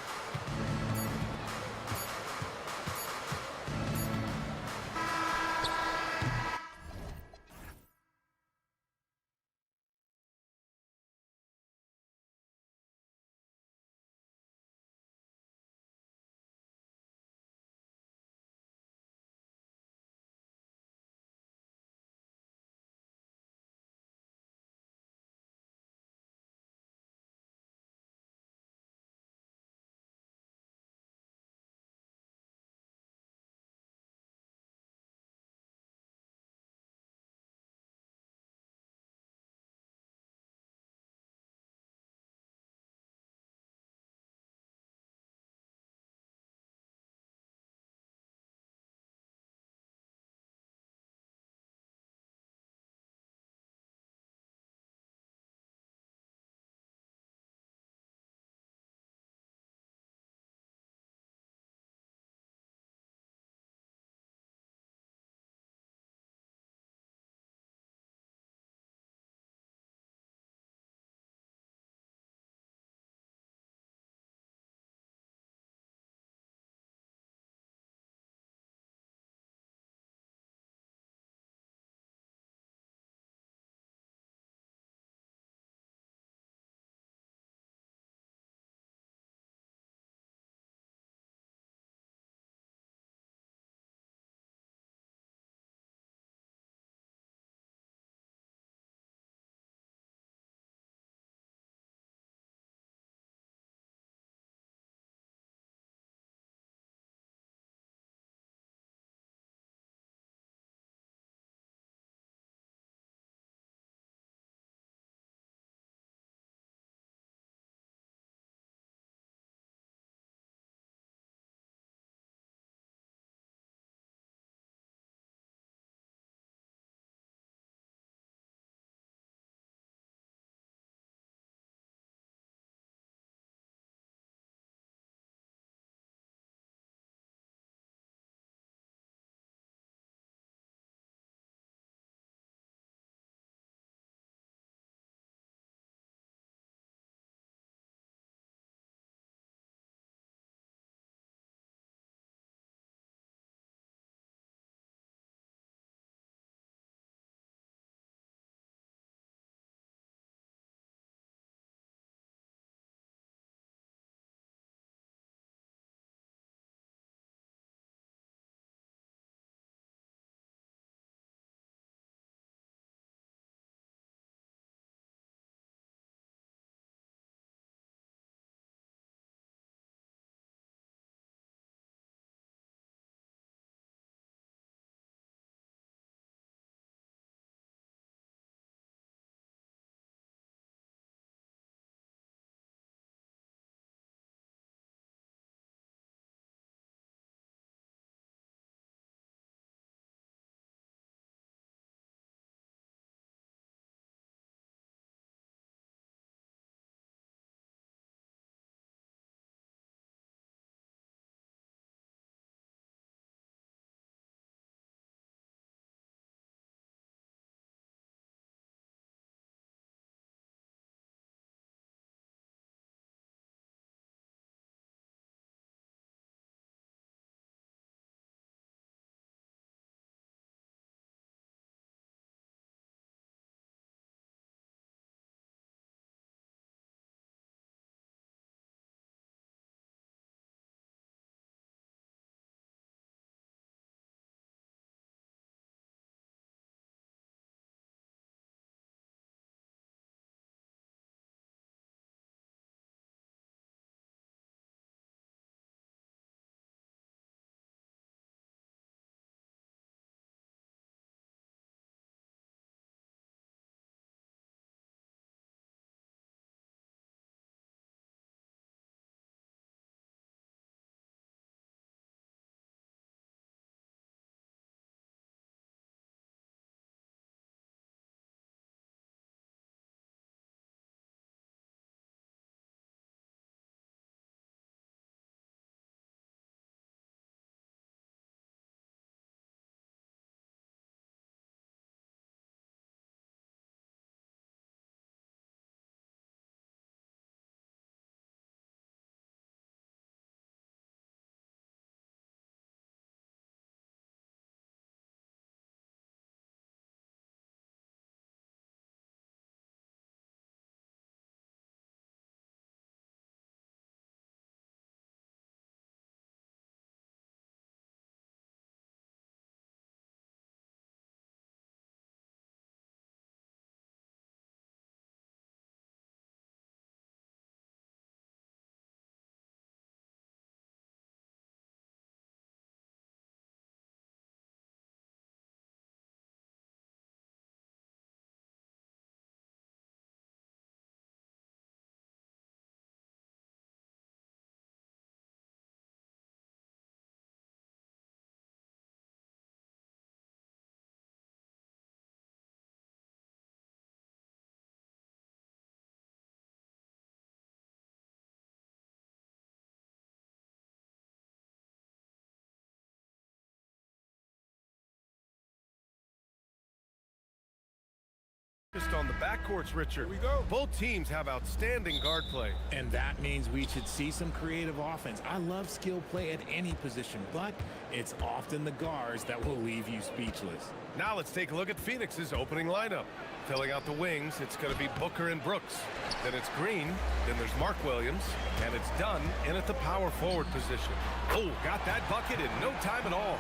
Just on the backcourts, Richard. Here we go. Both teams have outstanding guard play. And that means we should see some creative offense. I love skill play at any position, but it's often the guards that will leave you speechless. Now let's take a look at Phoenix's opening lineup. Filling out the wings, it's going to be Booker and Brooks. Then it's Green, then there's Mark Williams, and it's Dunn in at the power forward position. Oh, got that bucket in no time at all.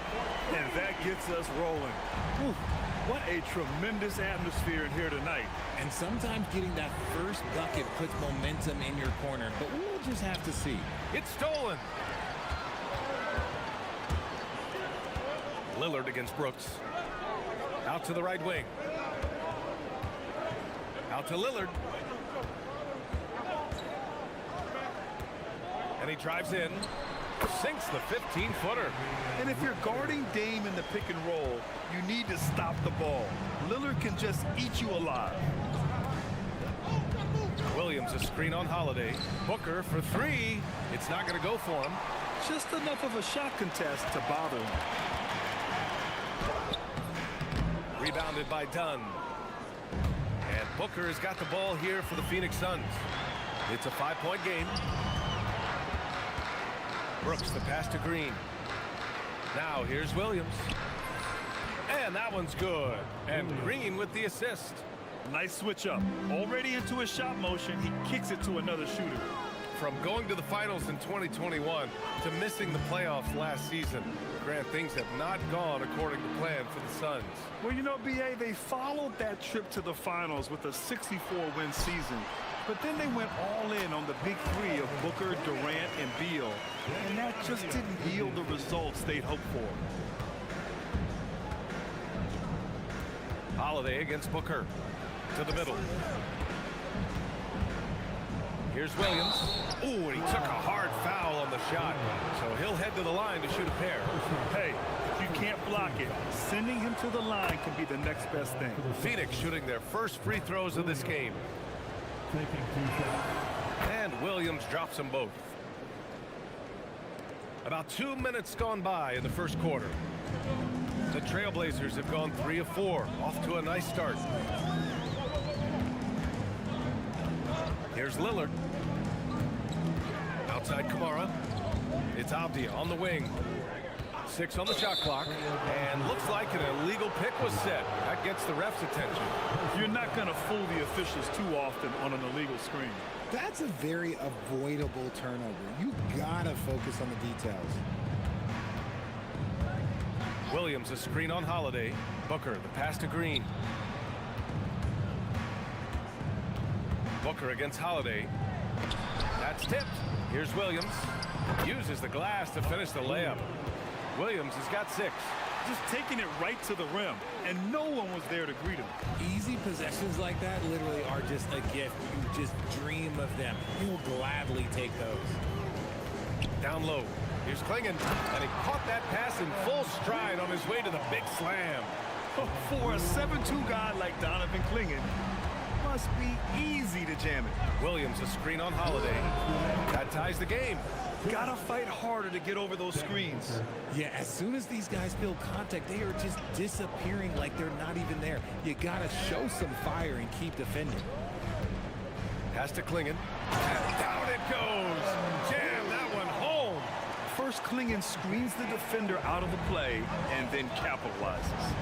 And that gets us rolling. Whew. What a tremendous atmosphere in here tonight. And sometimes getting that first bucket puts momentum in your corner, but we'll just have to see. It's stolen. Lillard against Brooks. Out to the right wing. Out to Lillard. And he drives in. Sinks the 15-footer. And if you're guarding Dame in the pick and roll, you need to stop the ball. Lillard can just eat you alive. Williams a screen on Holiday. Booker for three. It's not going to go for him. Just enough of a shot contest to bother him. Rebounded by Dunn. And Booker has got the ball here for the Phoenix Suns. It's a 5-point game. Brooks the pass to Green. Now here's Williams. And that one's good. And Green with the assist. Nice switch up. Already into his shot motion, he kicks it to another shooter. From going to the finals in 2021 to missing the playoffs last season, Grant, things have not gone according to plan for the Suns. Well, you know, B.A., they followed that trip to the finals with a 64-win season. But then they went all in on the big three of Booker, Durant, and Beal. And that just didn't yield the results they'd hoped for. Holiday against Booker. To the middle. Here's Williams. Ooh, and he took a hard foul on the shot. So he'll head to the line to shoot a pair. Hey, if you can't block it, sending him to the line can be the next best thing. Phoenix shooting their first free throws of this game. Taking 2 shots. And Williams drops them both. About 2 minutes gone by in the first quarter. The Trailblazers have gone 3 of 4, off to a nice start. Here's Lillard. Outside Kamara. It's Avdia on the wing. 6 on the shot clock. And looks like an illegal pick was set. That gets the ref's attention. You're not going to fool the officials too often on an illegal screen. That's a very avoidable turnover. You gotta focus on the details. Williams a screen on Holiday. Booker the pass to Green. Booker against Holiday. That's tipped. Here's Williams. Uses the glass to finish the layup. Williams has got 6. Just taking it right to the rim, and no one was there to greet him. Easy possessions like that literally are just a gift. You just dream of them. You'll gladly take those. Down low. Here's Klingon, and he caught that pass in full stride on his way to the big slam. For a 7'2" guy like Donovan Klingon, must be easy to jam it. Williams a screen on Holiday. That ties the game. Gotta fight harder to get over those screens. Yeah, as soon as these guys feel contact, they are just disappearing like they're not even there. You gotta show some fire and keep defending. Pass to Klingon. And down it goes. Jam that one home. First, Klingon screens the defender out of the play and then capitalizes.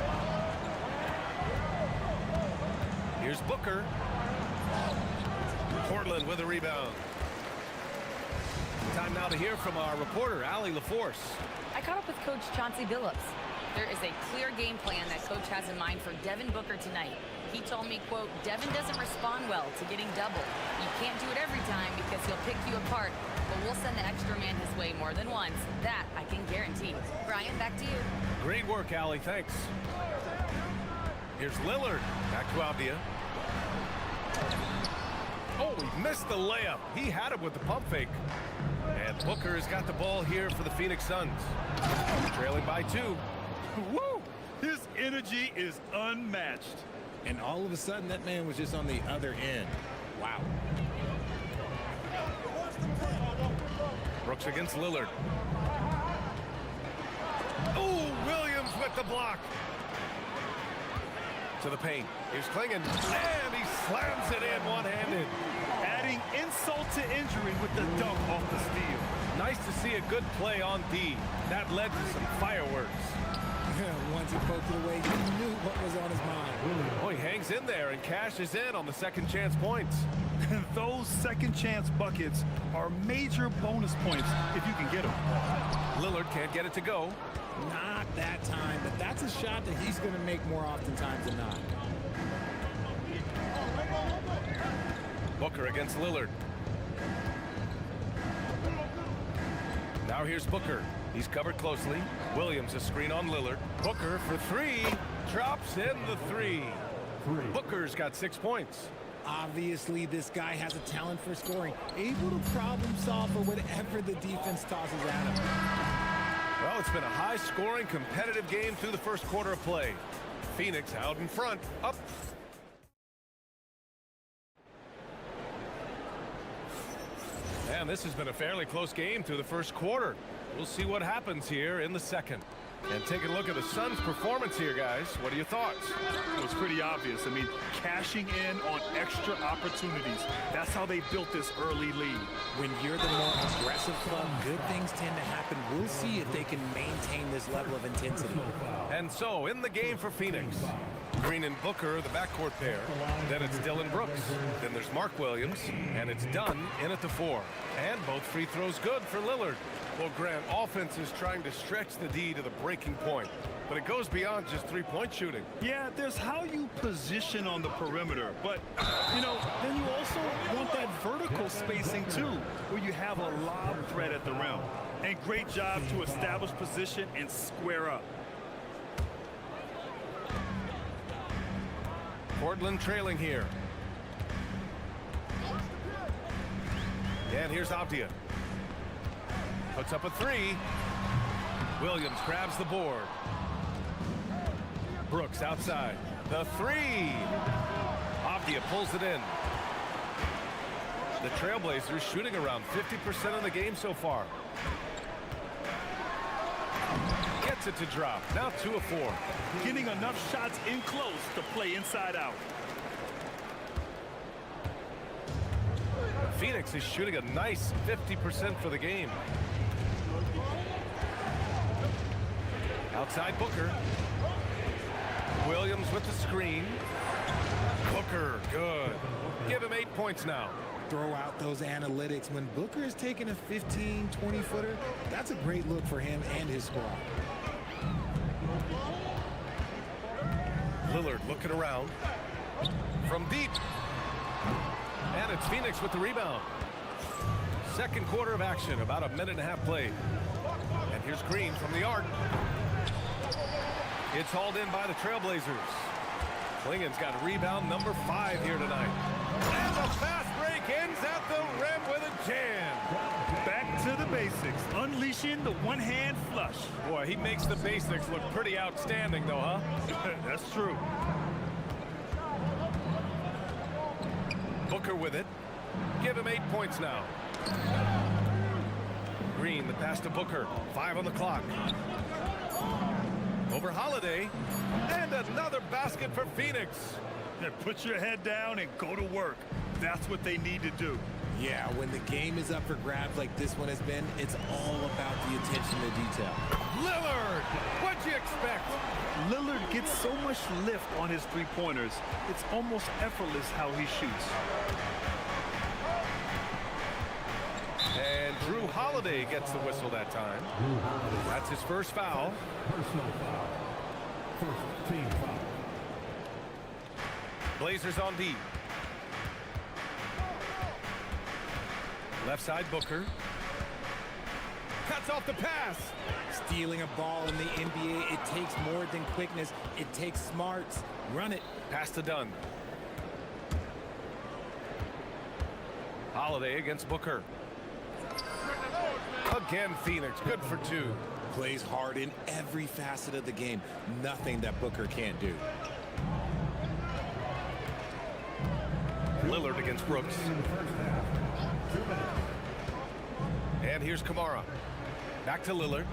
Here's Booker. Portland with a rebound. Time now to hear from our reporter, Allie LaForce. I caught up with Coach Chauncey Billups. There is a clear game plan that Coach has in mind for Devin Booker tonight. He told me, quote, Devin doesn't respond well to getting doubled. You can't do it every time because he'll pick you apart, but we'll send the extra man his way more than once. That I can guarantee. Brian, back to you. Great work, Allie. Thanks. Here's Lillard. Back to Avdia. Oh, he missed the layup. He had it with the pump fake. And Booker has got the ball here for the Phoenix Suns. Trailing by 2. Woo! His energy is unmatched. And all of a sudden, that man was just on the other end. Wow. Brooks against Lillard. Oh, Williams with the block. To the paint. Here's Klingon, and he slams it in one-handed. Adding insult to injury with the dunk off the steal. Nice to see a good play on D. That led to some fireworks. Once he poked it away, he knew what was on his mind. Oh, he hangs in there and cashes in on the second chance points. Those second chance buckets are major bonus points if you can get them. Lillard can't get it to go. Not that time, but that's a shot that he's going to make more oftentimes than not. Booker against Lillard. Now here's Booker. He's covered closely. Williams a screen on Lillard. Booker for three. Drops in the three. Booker's got 6 points. Obviously, this guy has a talent for scoring, able to problem solve for whatever the defense tosses at him. Well, it's been a high-scoring, competitive game through the first quarter of play. Phoenix out in front, up. And this has been a fairly close game through the first quarter. We'll see what happens here in the second. And take a look at the Suns' performance here, guys. What are your thoughts? It was pretty obvious. I mean, cashing in on extra opportunities. That's how they built this early lead. When you're the more aggressive club, good things tend to happen. We'll see if they can maintain this level of intensity. And so, in the game for Phoenix, Green and Booker, the backcourt pair. Then it's Dylan Brooks. Then there's Mark Williams. And it's Dunn in at the 4. And both free throws good for Lillard. Well, Grant, offense is trying to stretch the D to the breaking point. But it goes beyond just three-point shooting. Yeah, there's how you position on the perimeter. But, you know, then you also want that vertical spacing, too, where you have a lob threat at the rim. And great job to establish position and square up. Portland trailing here. And here's Avdia. Puts up a three. Williams grabs the board. Brooks outside. The three. Avdia pulls it in. The Trailblazers shooting around 50% of the game so far. Gets it to drop. Now 2 of 4. Getting enough shots in close to play inside out. Phoenix is shooting a nice 50% for the game. Outside Booker. Williams with the screen. Booker, good. Give him 8 points now. Throw out those analytics. When Booker is taking a 15, 20-footer, that's a great look for him and his squad. Lillard looking around. From deep. And it's Phoenix with the rebound. Second quarter of action, about a minute and a half played. And here's Green from the arc. It's hauled in by the Trailblazers. Klingon's got rebound number 5 here tonight. And the fast break ends at the rim with a jam. Back to the basics, unleashing the one-hand flush. Boy, he makes the basics look pretty outstanding, though, huh? That's true. Booker with it. Give him 8 points now. Green, the pass to Booker. 5 on the clock. Over Holiday. And another basket for Phoenix. Put your head down and go to work. That's what they need to do. Yeah, when the game is up for grabs like this one has been, it's all about the attention to detail. Lillard! What'd you expect? Lillard gets so much lift on his three-pointers, it's almost effortless how he shoots. And Drew Holiday gets the whistle that time. That's his first foul. Personal foul. First team foul. Blazers on D. Left side Booker. Cuts off the pass. Stealing a ball in the NBA, it takes more than quickness. It takes smarts. Run it. Pass to Dunn. Holiday against Booker. Again, Phoenix, good for 2. Plays hard in every facet of the game. Nothing that Booker can't do. Lillard against Brooks. And here's Kamara. Back to Lillard.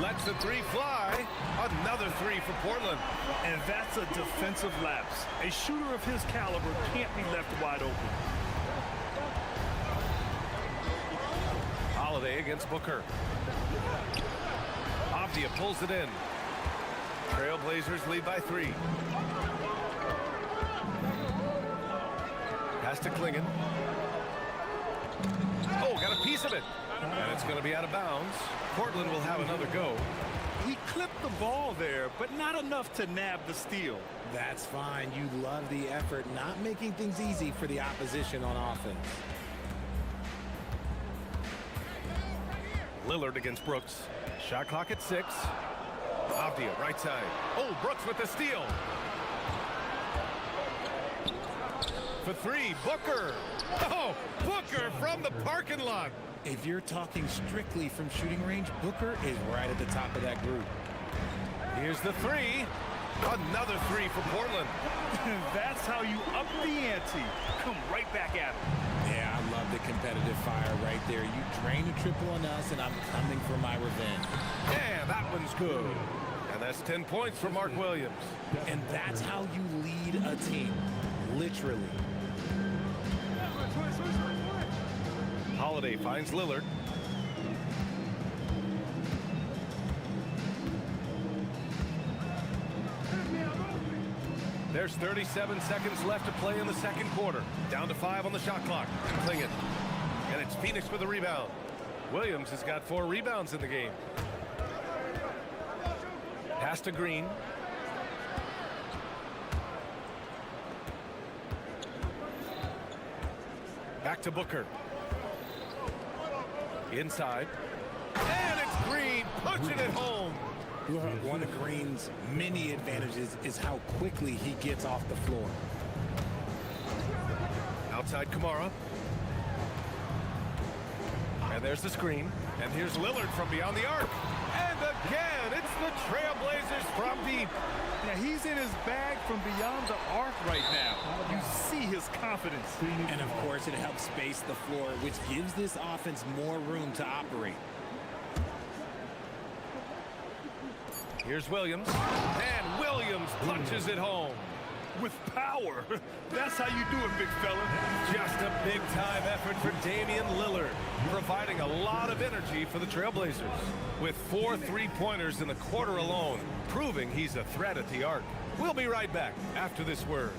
Lets the three fly. Another three for Portland. And that's a defensive lapse. A shooter of his caliber can't be left wide open. Holiday against Booker. Avdia pulls it in. Trailblazers lead by 3. Pass to Klingon. Oh, got a piece of it. And it's going to be out of bounds. Portland will have another go. He clipped the ball there, but not enough to nab the steal. That's fine. You love the effort, not making things easy for the opposition on offense. Lillard against Brooks. Shot clock at 6. Avdia, right side. Oh, Brooks with the steal. For 3, Booker. Oh, Booker from the parking lot. If you're talking strictly from shooting range, Booker is right at the top of that group. Here's the 3. Another 3 for Portland. That's how you up the ante. Come right back at him. Yeah, I love the competitive fire right there. You drain a triple on us, and I'm coming for my revenge. Yeah, that one's good. And that's 10 points for Mark Williams. And that's how you lead a team, literally. Holiday finds Lillard. There's 37 seconds left to play in the second quarter. Down to 5 on the shot clock. Klingon. And it's Phoenix with the rebound. Williams has got 4 rebounds in the game. Pass to Green. Back to Booker. Inside. And it's Green punching it home. One of Green's many advantages is how quickly he gets off the floor. Outside Kamara. And there's the screen. And here's Lillard from beyond the arc. And again, it's the Trailblazers from deep. Yeah, he's in his bag from beyond the arc right now. You see his confidence. And of course, it helps space the floor, which gives this offense more room to operate. Here's Williams. And Williams punches it home. With power. That's how you do it, big fella. Just a big-time effort for Damian Lillard, providing a lot of energy for the Trailblazers. With 4 3-pointers in the quarter alone, proving he's a threat at the arc. We'll be right back after this word.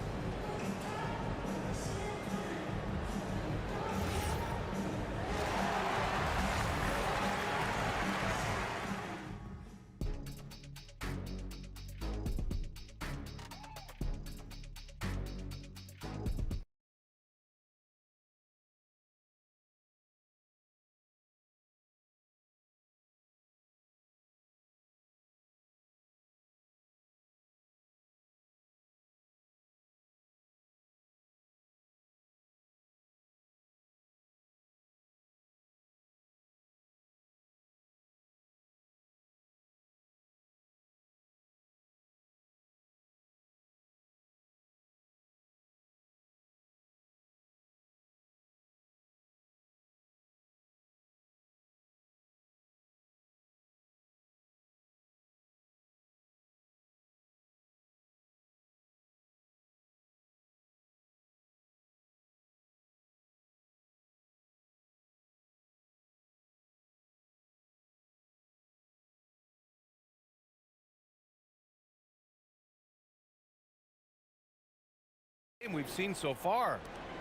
We've seen so far.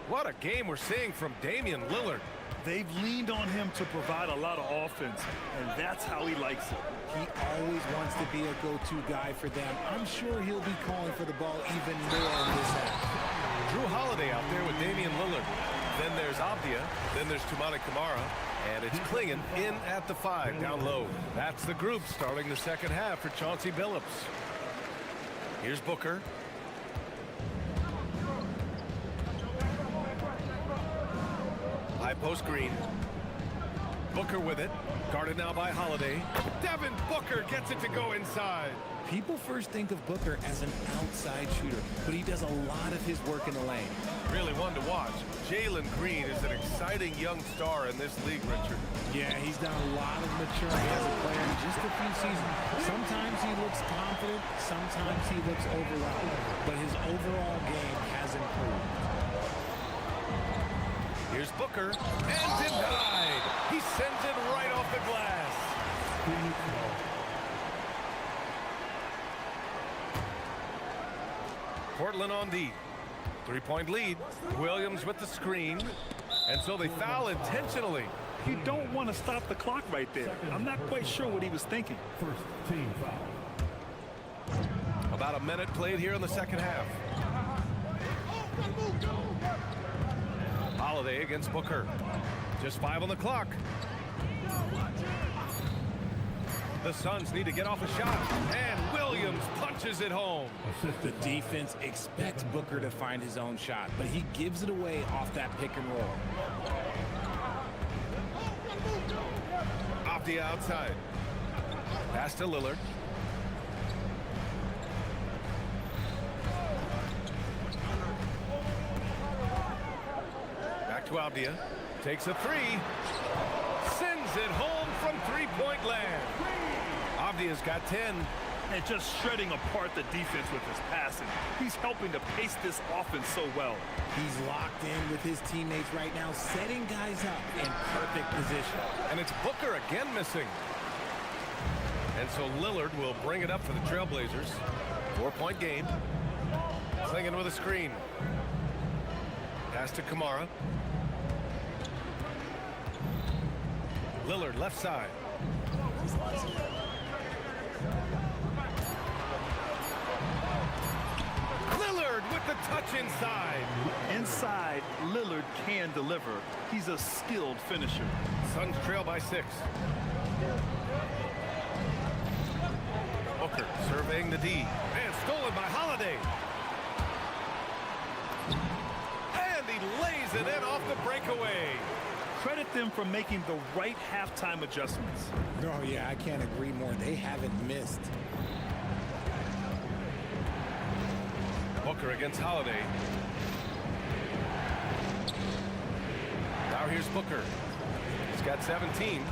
What a game we're seeing from Damian Lillard. They've leaned on him to provide a lot of offense, and that's how he likes it. He always wants to be a go-to guy for them. I'm sure he'll be calling for the ball even more in this half. Drew Holiday out there with Damian Lillard. Then there's Avdia. Then there's Tumani Kamara. And it's Klingon in at the 5 down low. That's the group starting the second half for Chauncey Billups. Here's Booker. High post Green. Booker with it. Guarded now by Holiday. Devin Booker gets it to go inside. People first think of Booker as an outside shooter, but he does a lot of his work in the lane. Really one to watch. Jalen Green is an exciting young star in this league, Richard. Yeah, he's done a lot of maturing as a player in just a few seasons. Sometimes he looks confident, sometimes he looks overwhelmed, but his overall game has improved. Here's Booker, and denied. He sends it right off the glass. Portland on D. 3-point lead. Williams with the screen. And so they foul intentionally. You don't want to stop the clock right there. I'm not quite sure what he was thinking. First team foul. About a minute played here in the second half. Holiday against Booker. Just 5 on the clock. The Suns need to get off a shot, and Williams punches it home. The defense expects Booker to find his own shot, but he gives it away off that pick and roll. Off the outside. Pass to Lillard. Back to Avdia. Takes a three. Sends it home from three-point land. Avdia's got 10. And just shredding apart the defense with his passing. He's helping to pace this offense so well. He's locked in with his teammates right now, setting guys up in perfect position. And it's Booker again missing. And so Lillard will bring it up for the Trailblazers. 4-point game. Clinging with a screen. Pass to Kamara. Lillard left side. Lillard with the touch inside. Inside, Lillard can deliver. He's a skilled finisher. Suns trail by 6. Booker surveying the D. And stolen by Holiday. And he lays it in off the breakaway. Credit them for making the right halftime adjustments. Oh, yeah, I can't agree more. They haven't missed. Booker against Holiday. Now here's Booker. He's got 17.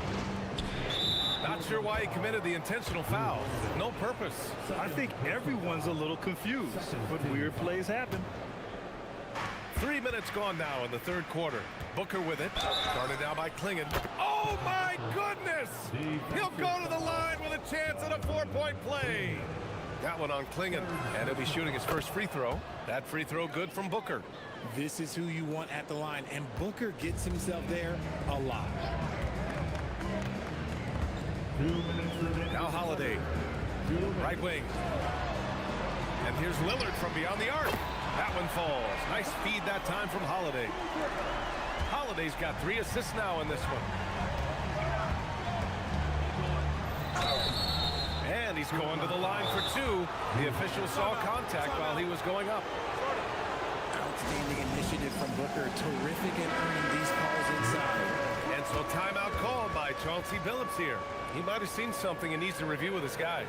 Not sure why he committed the intentional foul. No purpose. I think everyone's a little confused, but weird plays happen. 3 minutes gone now in the third quarter. Booker with it. Started now by Klingon. Oh, my goodness! He'll go to the line with a chance at a 4-point play. That one on Klingon. And he'll be shooting his first free throw. That free throw good from Booker. This is who you want at the line, and Booker gets himself there a lot. Now Holiday. Right wing. And here's Lillard from beyond the arc. That one falls. Nice feed that time from Holiday. Holiday's got 3 assists now in this one. And he's going to the line for 2. The official saw contact while he was going up. Outstanding initiative from Booker. Terrific at earning these calls inside. And so timeout called by Chauncey Billups here. He might have seen something and needs to review with his guys.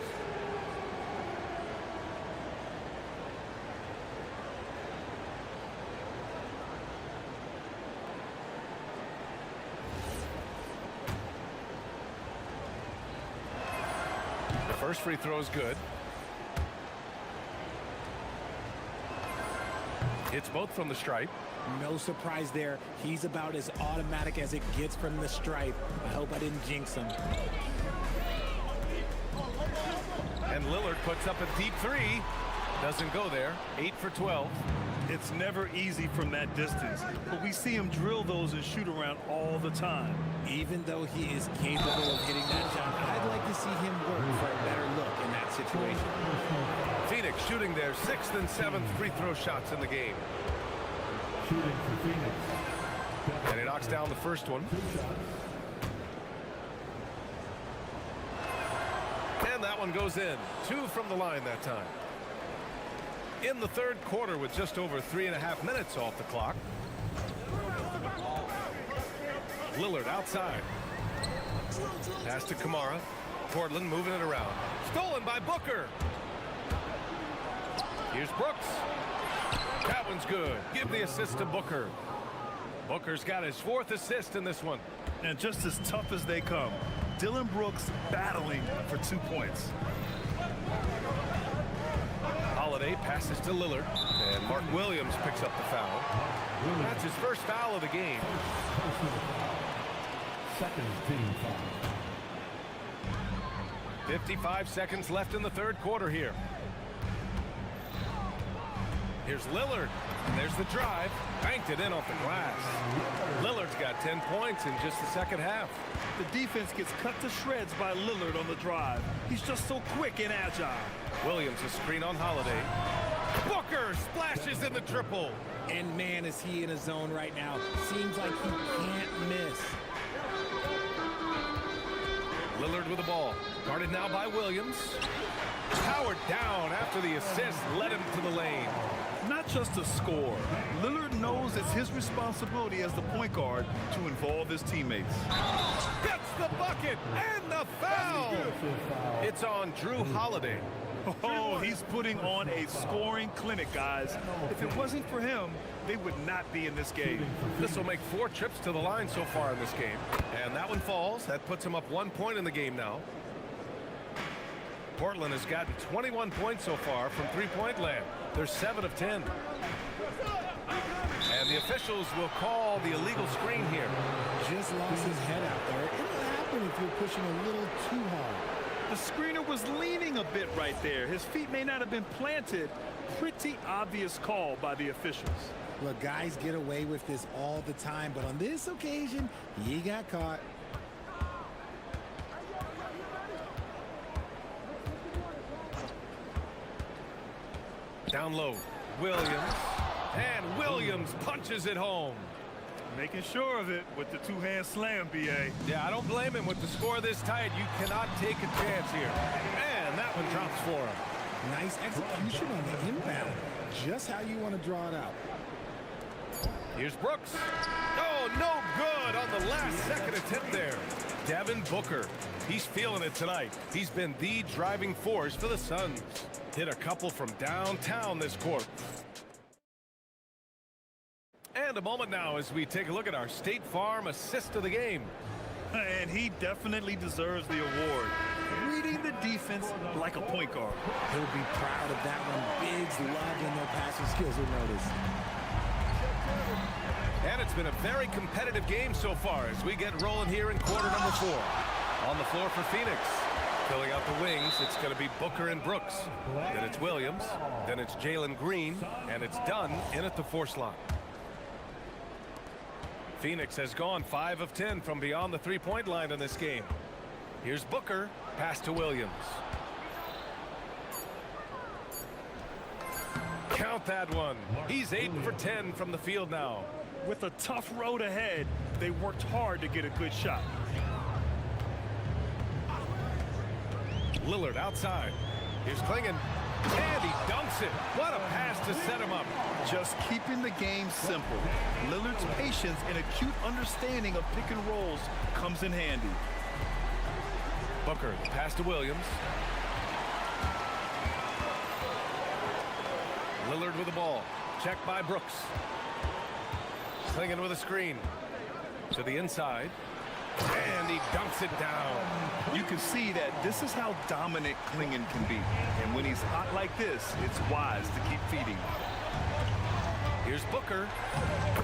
First free throw is good. It's both from the stripe. No surprise there. He's about as automatic as it gets from the stripe. I hope I didn't jinx him. And Lillard puts up a deep 3. Doesn't go there. 8 for 12. It's never easy from that distance, but we see him drill those and shoot around all the time. Even though he is capable of hitting that shot, I'd like to see him work for a better look in that situation. Phoenix shooting their 6th and 7th free throw shots in the game. Shooting for Phoenix. And he knocks down the first one. And that one goes in. 2 from the line that time. In the third quarter with just over 3.5 minutes off the clock. Lillard outside. Pass to Kamara. Portland moving it around. Stolen by Booker. Here's Brooks. That one's good. Give the assist to Booker. Booker's got his 4th assist in this one. And just as tough as they come, Dylan Brooks battling for 2 points. Holiday passes to Lillard, and Mark Williams picks up the foul. That's his first foul of the game. Second team foul. 55 seconds left in the 3rd quarter here. Here's Lillard, and there's the drive. Banked it in off the glass. Lillard's got 10 points in just the 2nd half. The defense gets cut to shreds by Lillard on the drive. He's just so quick and agile. Williams a screen on Holiday. Booker splashes in the triple. And man, is he in a zone right now. Seems like he can't miss. Lillard with the ball. Guarded now by Williams. Powered down after the assist led him to the lane. Not just a score. Lillard knows it's his responsibility as the point guard to involve his teammates. Gets the bucket and the foul. It's on Drew Holiday. Oh, he's putting on a scoring clinic, guys. If it wasn't for him, they would not be in this game. This will make 4 trips to the line so far in this game. And that one falls. That puts him up 1 point in the game now. Portland has gotten 21 points so far from three-point land. They're 7 of 10. And the officials will call the illegal screen here. Just lost his head out there. It'll happen if you're pushing a little too hard. The screener was leaning a bit right there. His feet may not have been planted. Pretty obvious call by the officials. Look, guys get away with this all the time, but on this occasion, he got caught. Down low, Williams. And Williams punches it home. Making sure of it with the two-hand slam, B.A. Yeah, I don't blame him. With the score this tight, you cannot take a chance here. And that one drops for him. Nice execution on the inbound. Just how you want to draw it out. Here's Brooks. Oh, no good on the last second attempt there. Devin Booker. He's feeling it tonight. He's been the driving force for the Suns. Hit a couple from downtown this quarter. And a moment now as we take a look at our State Farm assist of the game. And he definitely deserves the award. Reading the defense like a point guard. He'll be proud of that one. Bigs love when their passing skills are noticed. And it's been a very competitive game so far as we get rolling here in quarter number 4. On the floor for Phoenix. Filling out the wings, it's going to be Booker and Brooks. Then it's Williams. Then it's Jalen Green. And it's Dunn in at the 4 slot. Phoenix has gone 5 of 10 from beyond the three-point line in this game. Here's Booker. Pass to Williams. Count that one. He's 8 for 10 from the field now. With a tough road ahead, they worked hard to get a good shot. Lillard outside. Here's Klingon. And he dunks it. What a pass to set him up. Just keeping the game simple. Lillard's patience and acute understanding of pick and rolls comes in handy. Booker, pass to Williams. Lillard with the ball. Checked by Brooks. Klingon with a screen. To the inside. And he dunks it down. You can see that this is how dominant Klingon can be. And when he's hot like this, it's wise to keep feeding. Here's Booker.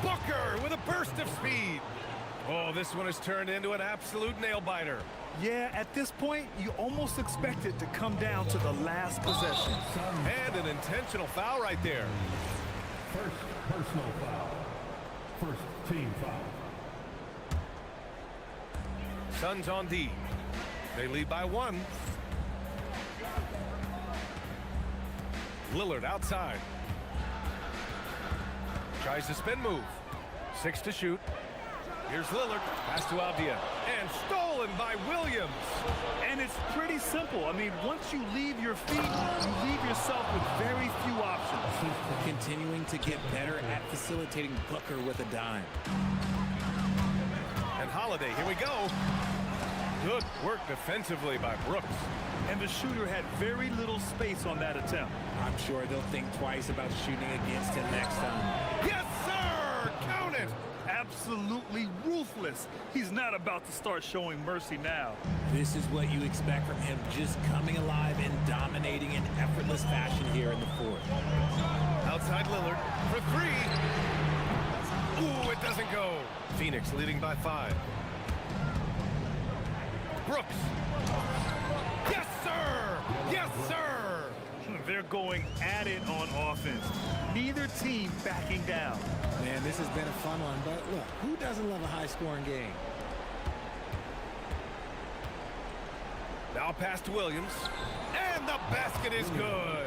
Booker with a burst of speed. Oh, this one has turned into an absolute nail-biter. Yeah, at this point, you almost expect it to come down to the last possession. And an intentional foul right there. First personal foul. First team foul. Suns on D. They lead by 1. Lillard outside. Tries the spin move. 6 to shoot. Here's Lillard. Pass to Avdia. And stolen by Williams. And it's pretty simple. I mean, once you leave your feet, you leave yourself with very few options. Continuing to get better at facilitating Booker with a dime. And Holiday, here we go. Good work defensively by Brooks. And the shooter had very little space on that attempt. I'm sure they'll think twice about shooting against him next time. Yes, sir! Count it! Absolutely ruthless. He's not about to start showing mercy now. This is what you expect from him, just coming alive and dominating in effortless fashion here in the fourth. Outside Lillard for three. Ooh, it doesn't go. Phoenix leading by 5. Brooks. Yes, sir! Yes, sir! They're going at it on offense. Neither team backing down. Man, this has been a fun one, but look, who doesn't love a high-scoring game? Now pass to Williams. And the basket is good.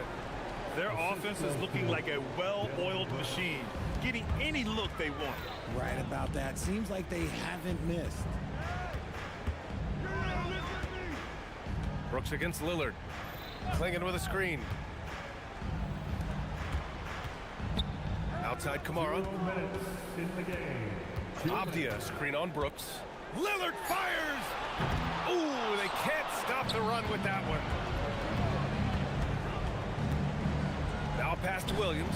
Their offense is looking like a well-oiled machine, getting any look they want. Right about that. Seems like they haven't missed. Brooks against Lillard. Clinging with a screen. Outside Kamara. In the game. Avdia screen on Brooks. Lillard fires! Ooh, they can't stop the run with that one. Now pass to Williams.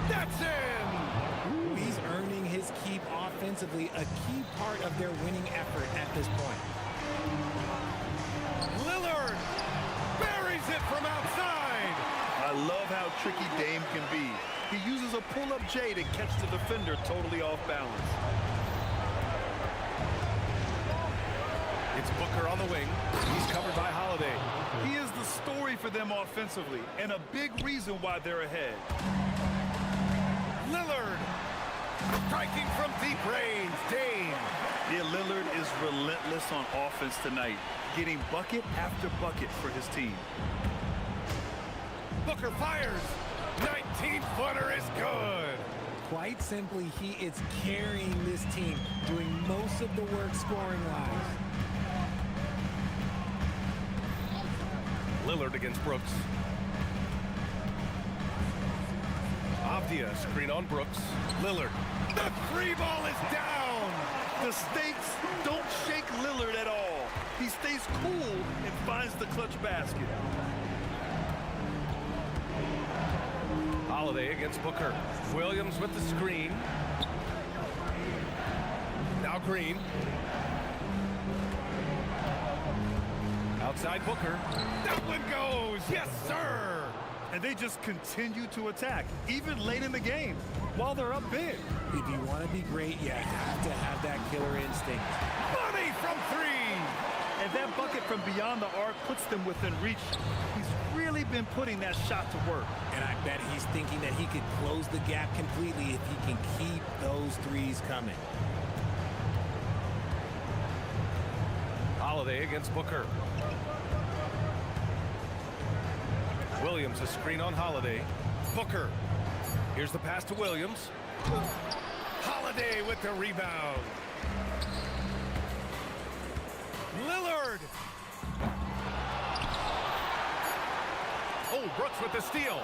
That's in! He's earning his keep offensively, a key part of their winning effort at this point. Lillard buries it from outside. I love how tricky Dame can be. He uses a pull-up J to catch the defender totally off balance. It's Booker on the wing. He's covered by Holiday. He is the story for them offensively, and a big reason why they're ahead. Lillard striking from deep range. Dame. Yeah, Lillard is relentless on offense tonight, getting bucket after bucket for his team. Booker fires. 19-footer is good. Quite simply, he is carrying this team, doing most of the work scoring-wise. Lillard against Brooks. Avdia screen on Brooks. Lillard. The three ball is down. The stakes don't shake Lillard at all. He stays cool and finds the clutch basket. Holiday against Booker. Williams with the screen. Now Green. Outside Booker. That one goes. Yes, sir. And they just continue to attack, even late in the game, while they're up big. If you want to be great, you have to have that killer instinct. Money from 3. And that bucket from beyond the arc puts them within reach. He's really been putting that shot to work. And I bet he's thinking that he could close the gap completely if he can keep those threes coming. Holiday against Booker. Williams a screen on Holiday. Booker. Here's the pass to Williams. Holiday with the rebound. Lillard. Oh, Brooks with the steal.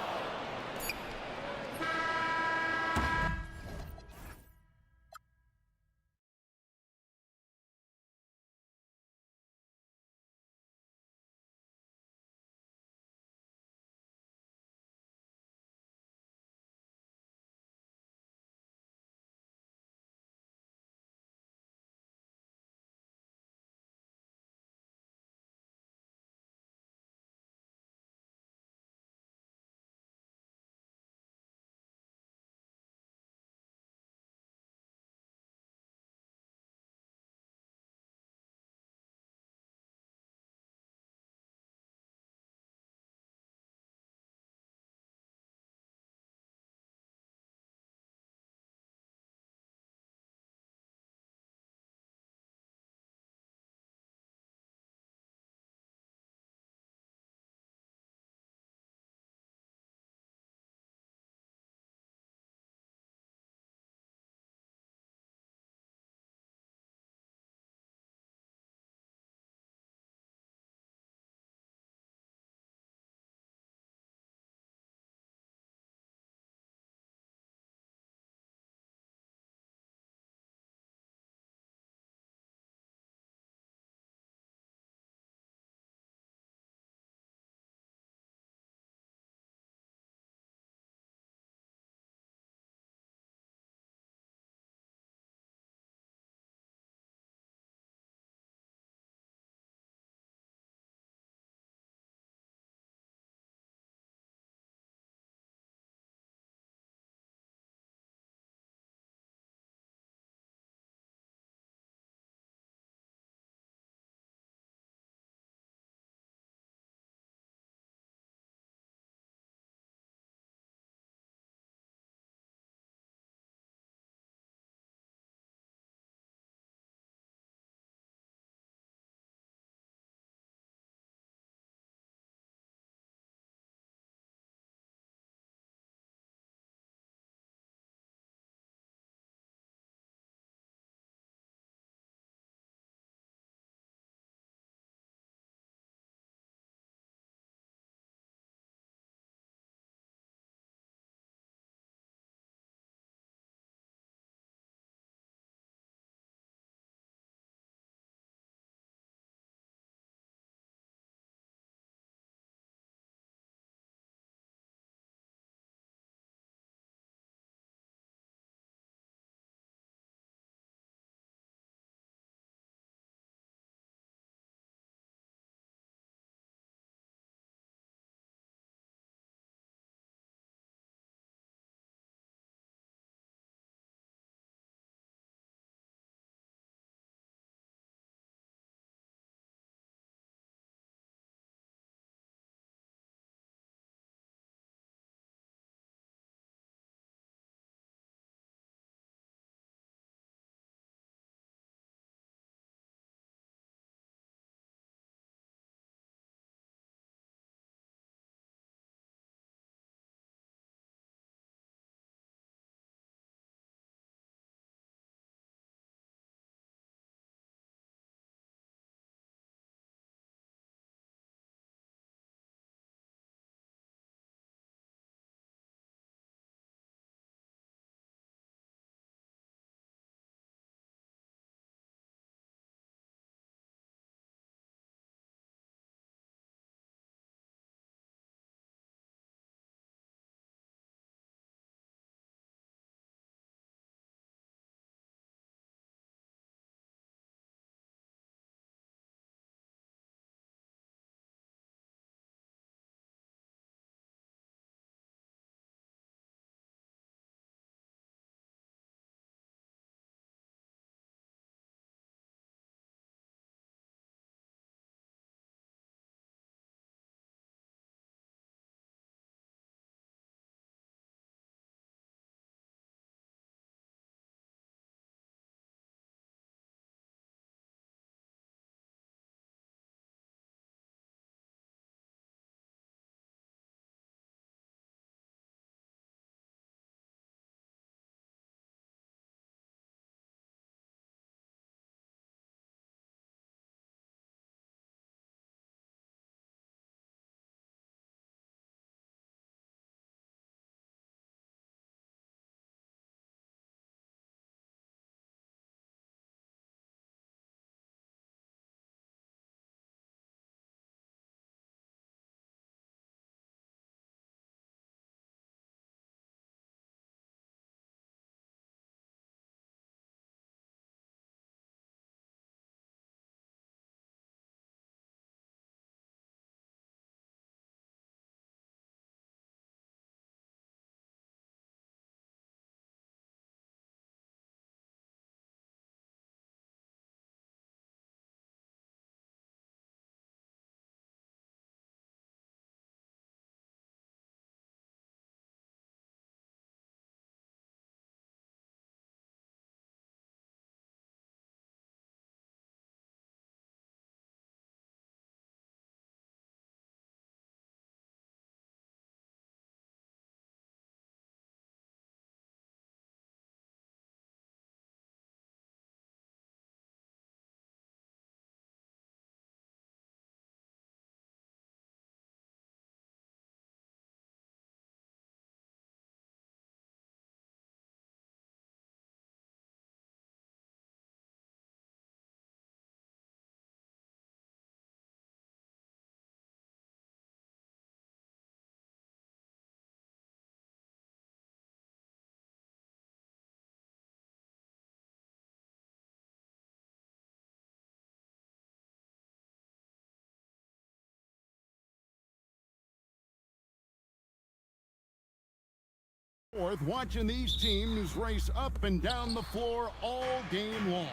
Fourth, watching these teams race up and down the floor all game long.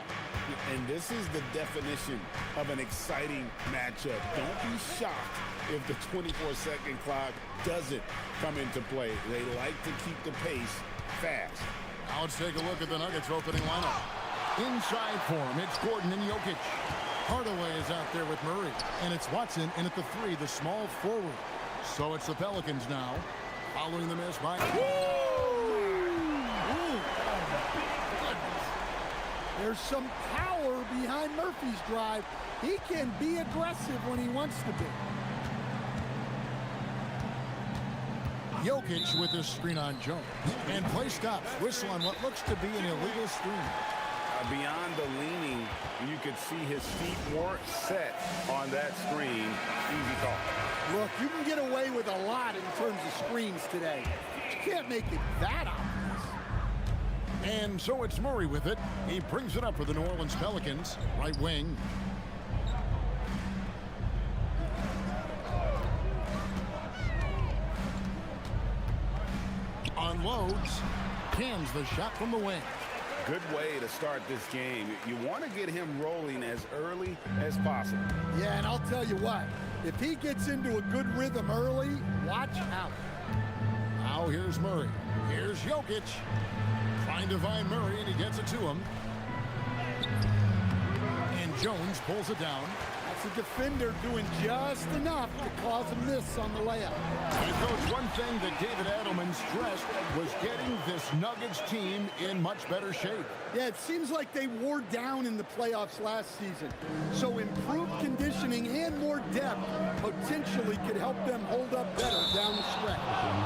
And this is the definition of an exciting matchup. Don't be shocked if the 24-second clock doesn't come into play. They like to keep the pace fast. Now let's take a look at the Nuggets opening lineup. Inside form, it's Gordon and Jokic. Hardaway is out there with Murray. And it's Watson in at the 3, the small forward. So it's the Pelicans now. Following the miss by... There's some power behind Murphy's drive. He can be aggressive when he wants to be. Jokic with this screen on Jones. And play stops. Whistle on what looks to be an illegal screen. Beyond the leaning, you could see his feet weren't set on that screen. Easy call. Look, you can get away with a lot in terms of screens today. You can't make it that obvious. And so it's Murray with it. He brings it up for the New Orleans Pelicans. Right wing. Unloads. Cans the shot from the wing. Good way to start this game. You want to get him rolling as early as possible. Yeah, and I'll tell you what. If he gets into a good rhythm early, watch out. Now here's Murray. Here's Jokic. Trying to find Murray, and he gets it to him. And Jones pulls it down. That's a defender doing just enough to cause a miss on the layup. And Coach, one thing that David Adelman stressed was getting this Nuggets team in much better shape. Yeah, it seems like they wore down in the playoffs last season. So improved conditioning and more depth potentially could help them hold up better down the stretch.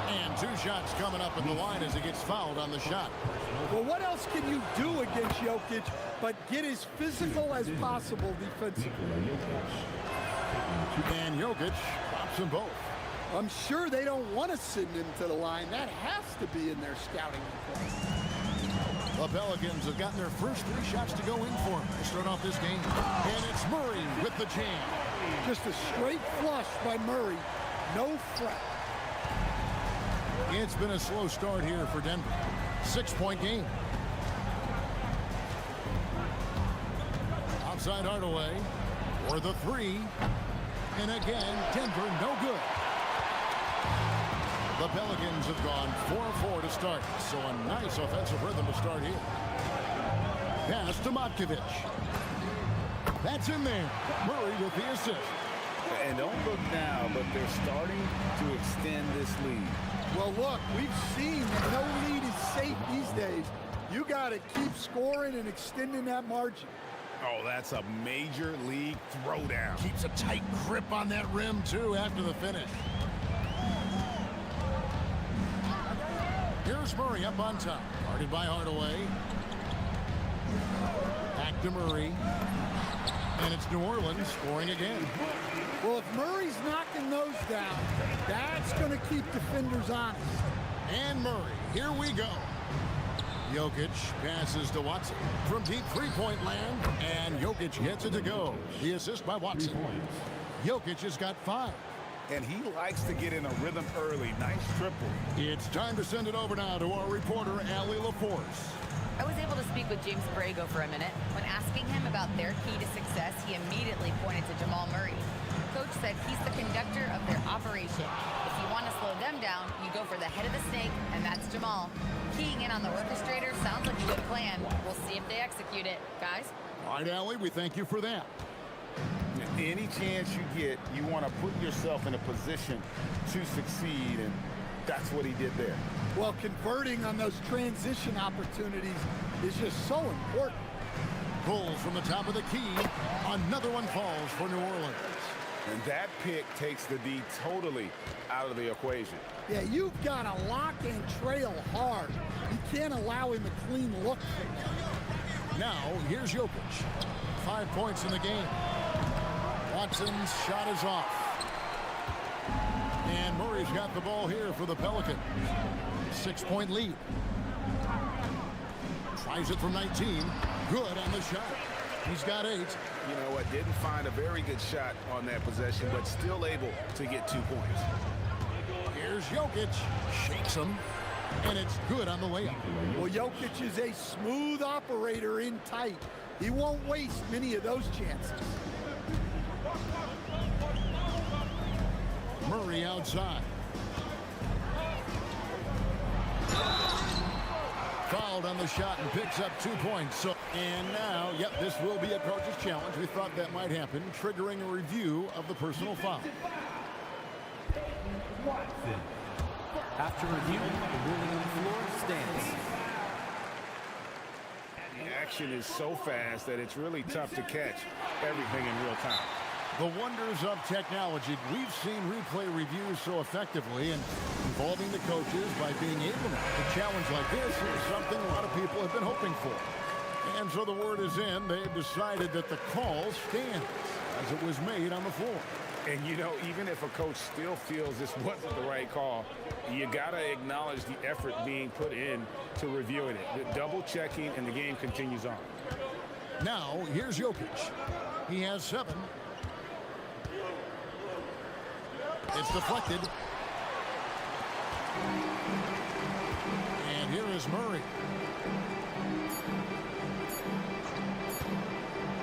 And 2 shots coming up in the line as he gets fouled on the shot. Well, what else can you do against Jokic but get as physical as possible defensively? And Jokic drops them both. I'm sure they don't want to send him to the line. That has to be in their scouting report. The Pelicans have gotten their first 3 shots to go in for them to start off this game. And it's Murray with the jam. Just a straight flush by Murray. No fret. It's been a slow start here for Denver. 6-point game. Outside Hardaway for the 3. And again, Denver no good. The Pelicans have gone 4-4 to start. So a nice offensive rhythm to start here. Pass to Matkovic. That's in there. Murray with the assist. And don't look now, but they're starting to extend this lead. Well, look, we've seen that no lead is safe these days. You got to keep scoring and extending that margin. Oh, that's a major league throwdown. Keeps a tight grip on that rim, too, after the finish. Here's Murray up on top. Guarded by Hardaway. Back to Murray. And it's New Orleans scoring again. Well, if Murray's knocking those down, that's going to keep defenders honest. And Murray, here we go. Jokic passes to Watson from deep three-point land, and Jokic gets it to go. The assist by Watson. Jokic has got 5. And he likes to get in a rhythm early. Nice triple. It's time to send it over now to our reporter, Allie LaForce. I was able to speak with James Borrego for a minute. When asking him about their key to success, he immediately pointed to Jamal Murray. Coach said he's the conductor of their operation. If you want to slow them down, you go for the head of the snake, and that's Jamal. Keying in on the orchestrator sounds like a good plan. We'll see if they execute it. Guys? All right, Allie, we thank you for that. Any chance you get, you want to put yourself in a position to succeed, and that's what he did there. Well, converting on those transition opportunities is just so important. Pulls from the top of the key. Another one falls for New Orleans. And that pick takes the D totally out of the equation. Yeah, you've got to lock and trail hard. You can't allow him a clean look. Now, here's Jokic. 5 points in the game. Watson's shot is off. And Murray's got the ball here for the Pelicans. 6-point lead. Tries it from 19. Good on the shot. He's got 8. You know what? Didn't find a very good shot on that possession, but still able to get 2 points. Here's Jokic. Shakes him. And it's good on the layup. Well, Jokic is a smooth operator in tight. He won't waste many of those chances. Murray outside. Fouled on the shot and picks up 2 points. And now, yep, this will be a coach's challenge. We thought that might happen, triggering a review of the personal foul. After review, the ruling on the floor stands. The action is so fast that it's really tough to catch everything in real time. The wonders of technology. We've seen replay reviews so effectively, and involving the coaches by being able to. A challenge like this is something a lot of people have been hoping for. And so the word is in. They've decided that the call stands as it was made on the floor. And, you know, even if a coach still feels this wasn't the right call, you got to acknowledge the effort being put in to reviewing it. The double checking, and the game continues on. Now, here's Jokic. He has 7. It's deflected. And here is Murray.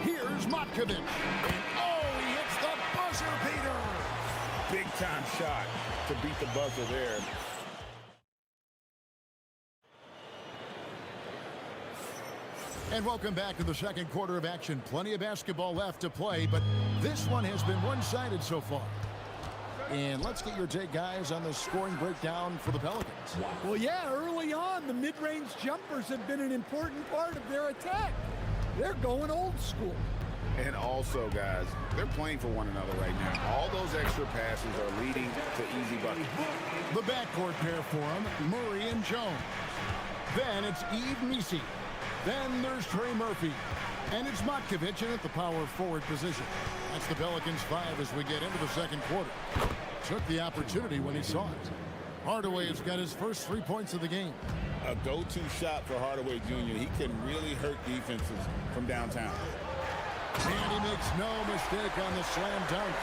Here's Matkovic. And oh, he hits the buzzer beater. Big time shot to beat the buzzer there. And welcome back to the second quarter of action. Plenty of basketball left to play, but this one has been one-sided so far. And let's get your take, guys, on the scoring breakdown for the Pelicans. Well, yeah, early on, the mid-range jumpers have been an important part of their attack. They're going old school. And also, guys, they're playing for one another right now. All those extra passes are leading to easy buckets. The backcourt pair for them, Murray and Jones. Then it's Misi. Then there's Trey Murphy. And it's Matkovic in at the power forward position. That's the Pelicans 5 as we get into the second quarter. Took the opportunity when he saw it. Hardaway has got his first 3 points of the game. A go-to shot for Hardaway Jr. He can really hurt defenses from downtown. And he makes no mistake on the slam dunk.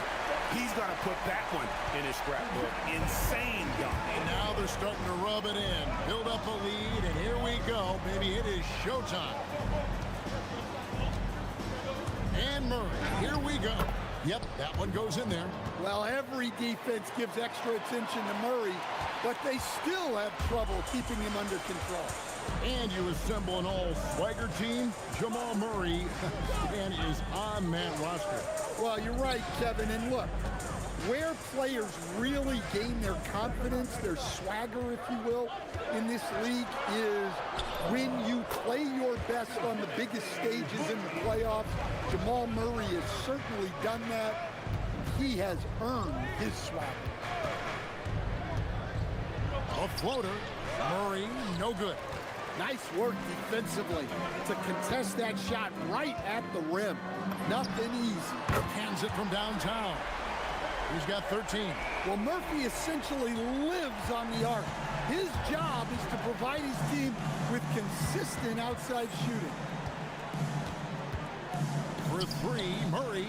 He's going to put that one in his scrapbook. Insane dunk. And now they're starting to rub it in. Build up a lead, and here we go. Maybe it is showtime. And Murray, here we go. Yep, that one goes in there. Well, every defense gives extra attention to Murray, but they still have trouble keeping him under control. And you assemble an all-swagger team. Jamal Murray and is on that roster. Well, you're right, Kevin. And look, where players really gain their confidence, their swagger, if you will, in this league is when you play your best on the biggest stages in the playoffs. Jamal Murray has certainly done that. He has earned his swagger. A floater. Murray, no good. Nice work defensively to contest that shot right at the rim. Nothing easy. Hands it from downtown. He's got 13. Well, Murphy essentially lives on the arc. His job is to provide his team with consistent outside shooting. For 3, Murray.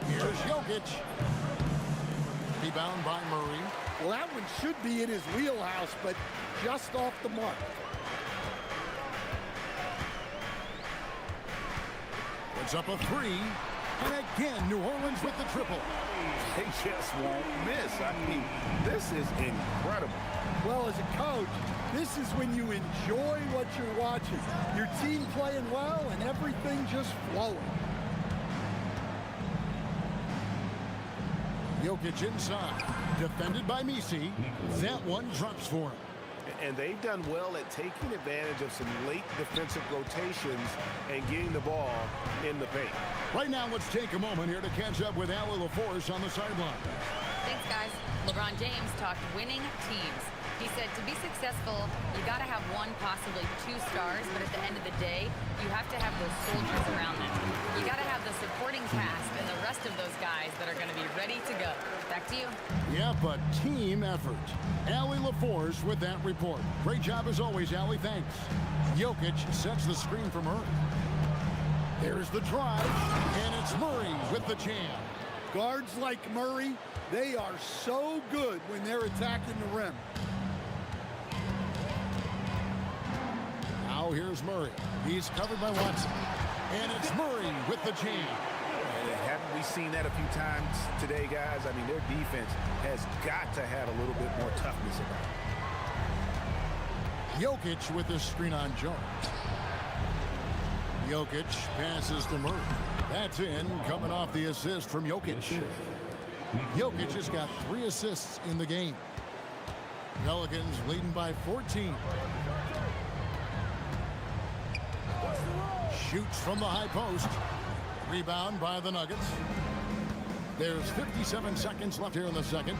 Here's Jokic. Rebound by Murray. Well, that one should be in his wheelhouse, but just off the mark. It's up a 3. And again, New Orleans with the triple. They just won't miss. I mean, this is incredible. Well, as a coach, this is when you enjoy what you're watching. Your team playing well and everything just flowing. Jokic inside. Defended by Misi. That one drops for him. And they've done well at taking advantage of some late defensive rotations and getting the ball in the paint. Right now, let's take a moment here to catch up with Allie LaForce on the sideline. Thanks, guys. LeBron James talked winning teams. He said to be successful, you got to have one, possibly 2 stars, but at the end of the day, you have to have those soldiers around them. You got to have the supporting cast and the rest of those guys that are going to be ready to go. Back to you. Yeah, but team effort. Allie LaForce with that report. Great job as always, Allie. Thanks. Jokic sets the screen for Murray. There's the drive, and it's Murray with the jam. Guards like Murray, they are so good when they're attacking the rim. is Murray. He's covered by Watson. And it's Murray with the jam. Haven't we seen that a few times today, guys? I mean, their defense has got to have a little bit more toughness about it. Jokic with the screen on Jones. Jokic passes to Murray. That's in, coming off the assist from Jokic. Jokic has got 3 assists in the game. Pelicans leading by 14. Shoots from the high post. Rebound by the Nuggets. There's 57 seconds left here in the second.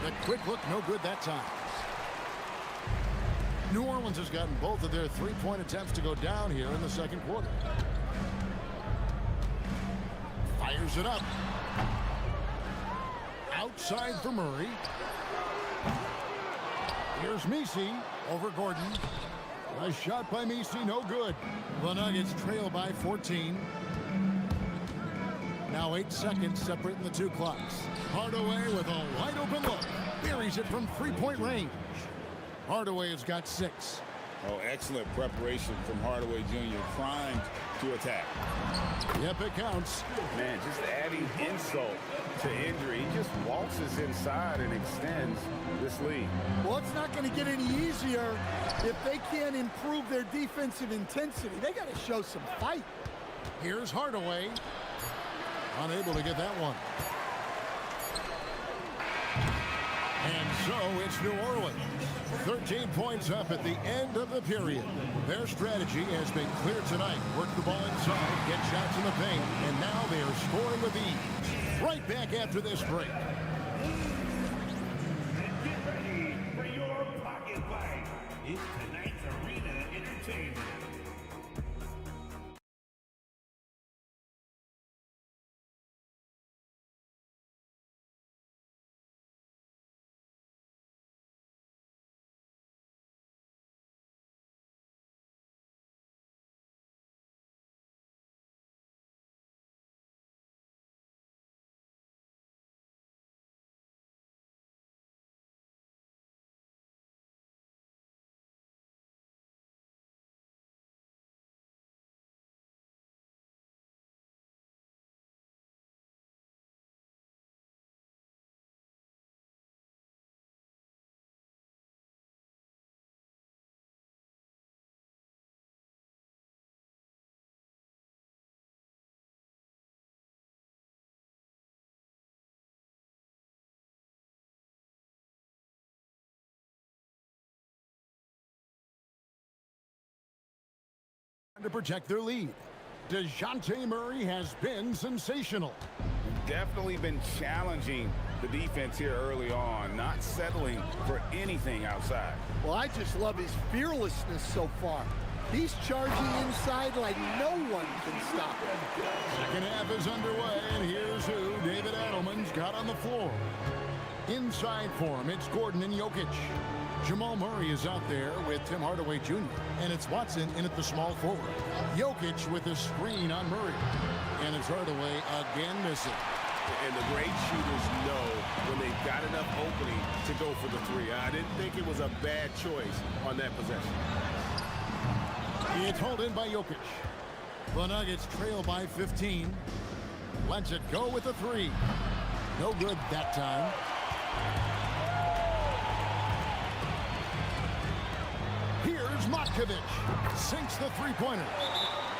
The quick look, no good that time. New Orleans has gotten both of their 3-point attempts to go down here in the second quarter. Fires it up. Outside for Murray. Here's Messi over Gordon. A shot by Messi, no good. The Nuggets trail by 14. Now 8 seconds separating the 2 clocks. Hardaway with a wide open look. Buries it from 3-point range. Hardaway has got 6. Oh, excellent preparation from Hardaway Jr. Primed to attack. Yep, it counts. Man, just adding insult to injury. He just waltzes inside and extends this lead. Well, it's not going to get any easier if they can't improve their defensive intensity. They got to show some fight. Here's Hardaway. Unable to get that one. And so it's New Orleans. 13 points up at the end of the period. Their strategy has been clear tonight. Work the ball inside, get shots in the paint, and now they are scoring with ease. Right back after this break. Get ready for your pocket fight. It's tonight's arena entertainment. To protect their lead. DeJounte Murray has been sensational. Definitely been challenging the defense here early on, not settling for anything outside. Well, I just love his fearlessness so far. He's charging inside like no one can stop him. Second half is underway, and here's who David Adelman's got on the floor. Inside for him, it's Gordon and Jokic. Jamal Murray is out there with Tim Hardaway Jr. And it's Watson in at the small forward. Jokic with a screen on Murray. And it's Hardaway again missing. And the great shooters know when they've got enough opening to go for the 3. I didn't think it was a bad choice on that possession. It's hauled in by Jokic. The Nuggets trail by 15. Lets it go with the 3. No good that time. Here's Matkovic. Sinks the 3-pointer.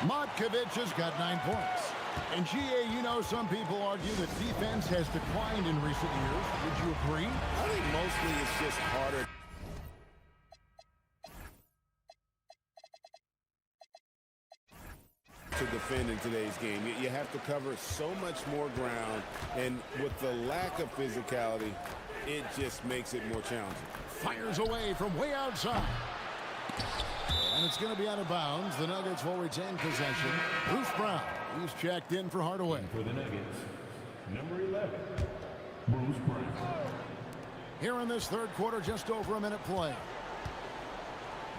Matkovic has got 9 points. And GA, you know, some people argue that defense has declined in recent years. Would you agree? I think mostly it's just harder to defend in today's game. You have to cover so much more ground, and with the lack of physicality, it just makes it more challenging. Fires away from way outside. And it's going to be out of bounds. The Nuggets will retain possession. Bruce Brown, he's checked in for Hardaway. For the Nuggets, number 11, Bruce Brown. Here in this third quarter, just over a minute play.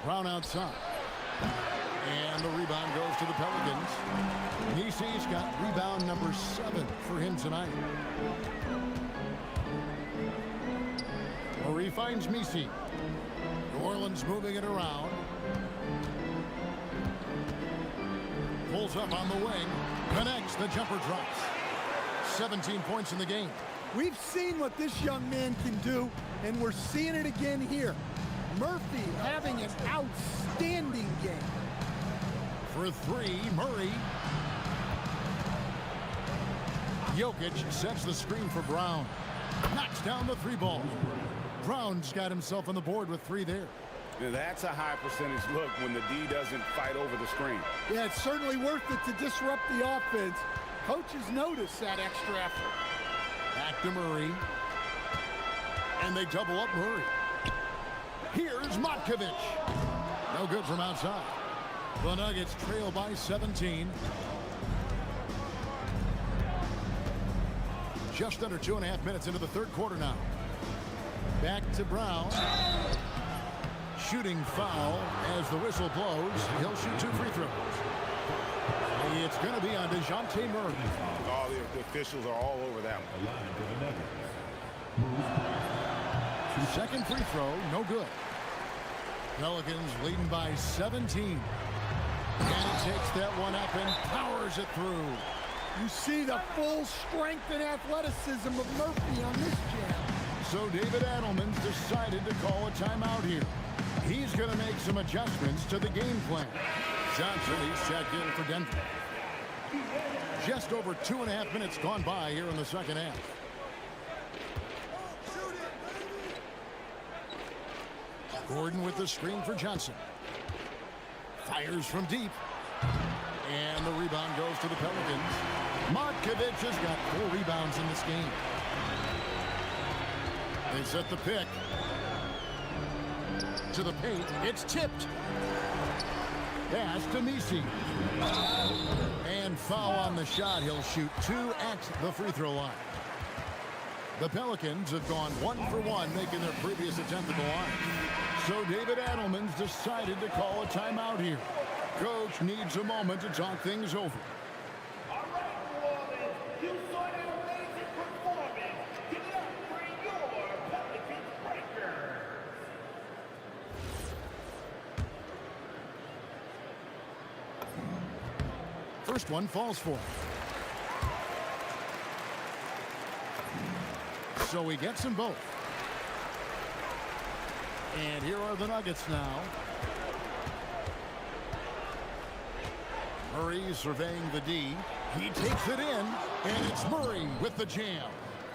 Brown outside. And the rebound goes to the Pelicans. Nisi's got rebound number 7 for him tonight. Murray Murray finds Messi. New Orleans moving it around. Pulls up on the wing. Connects. The jumper drops. 17 points in the game. We've seen what this young man can do, and we're seeing it again here. Murphy having an outstanding game. For three, Murray. Jokic sets the screen for Brown. Knocks down the three ball. Brown's got himself on the board with three there. Now that's a high percentage look when the D doesn't fight over the screen. Yeah, it's certainly worth it to disrupt the offense. Coaches notice that extra effort. Back to Murray. And they double up Murray. Here's Matkovic. No good from outside. The Nuggets trail by 17. Just under 2.5 minutes into the third quarter now. Back to Brown. Shooting foul as the whistle blows. He'll shoot 2 free throws. It's going to be on DeJounte Murray. Oh, the officials are all over that one. Second free throw, no good. Pelicans leading by 17. And he takes that one up and powers it through. You see the full strength and athleticism of Murphy on this jam. So David Adelman's decided to call a timeout here. He's going to make some adjustments to the game plan. Johnson, he's checked in for Denver. Just over 2.5 minutes gone by here in the second half. Gordon with the screen for Johnson. Fires from deep. And the rebound goes to the Pelicans. Matkovic has got 4 rebounds in this game. They set the pick. To the paint. It's tipped. Pass to Messi. And foul on the shot. He'll shoot 2 at the free throw line. The Pelicans have gone 1 for 1, making their previous attempt at the line. So David Adelman's decided to call a timeout here. Coach needs a moment to talk things over. All right, New Orleans, you saw an amazing performance. Give it up for your Pelicans breakers. First one falls for him. So he gets them both. And here are the Nuggets now. Murray surveying the D. He takes it in, and it's Murray with the jam.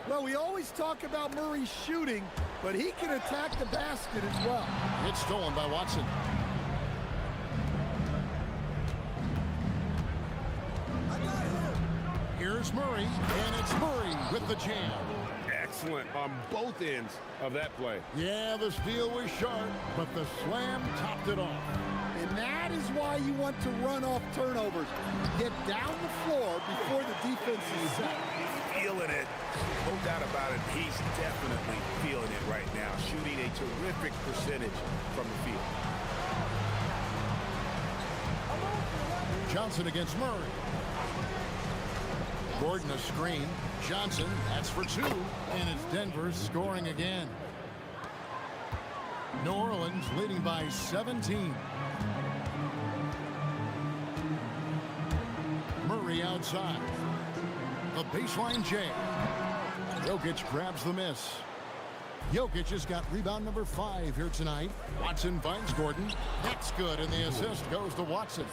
Well, we always talk about Murray shooting, but he can attack the basket as well. It's stolen by Watson. Here's Murray, and it's Murray with the jam. Excellent on both ends of that play. Yeah, the steal was sharp, but the slam topped it off. And that is why you want to run off turnovers. Get down the floor before the defense is set. He's feeling it. No doubt about it. He's definitely feeling it right now. Shooting a terrific percentage from the field. Johnson against Murray. Gordon a screen. Johnson, that's for 2. And it's Denver scoring again. New Orleans leading by 17. Murray outside. The baseline J. Jokic grabs the miss. Jokic has got rebound number 5 here tonight. Watson finds Gordon. That's good, and the assist goes to Watson.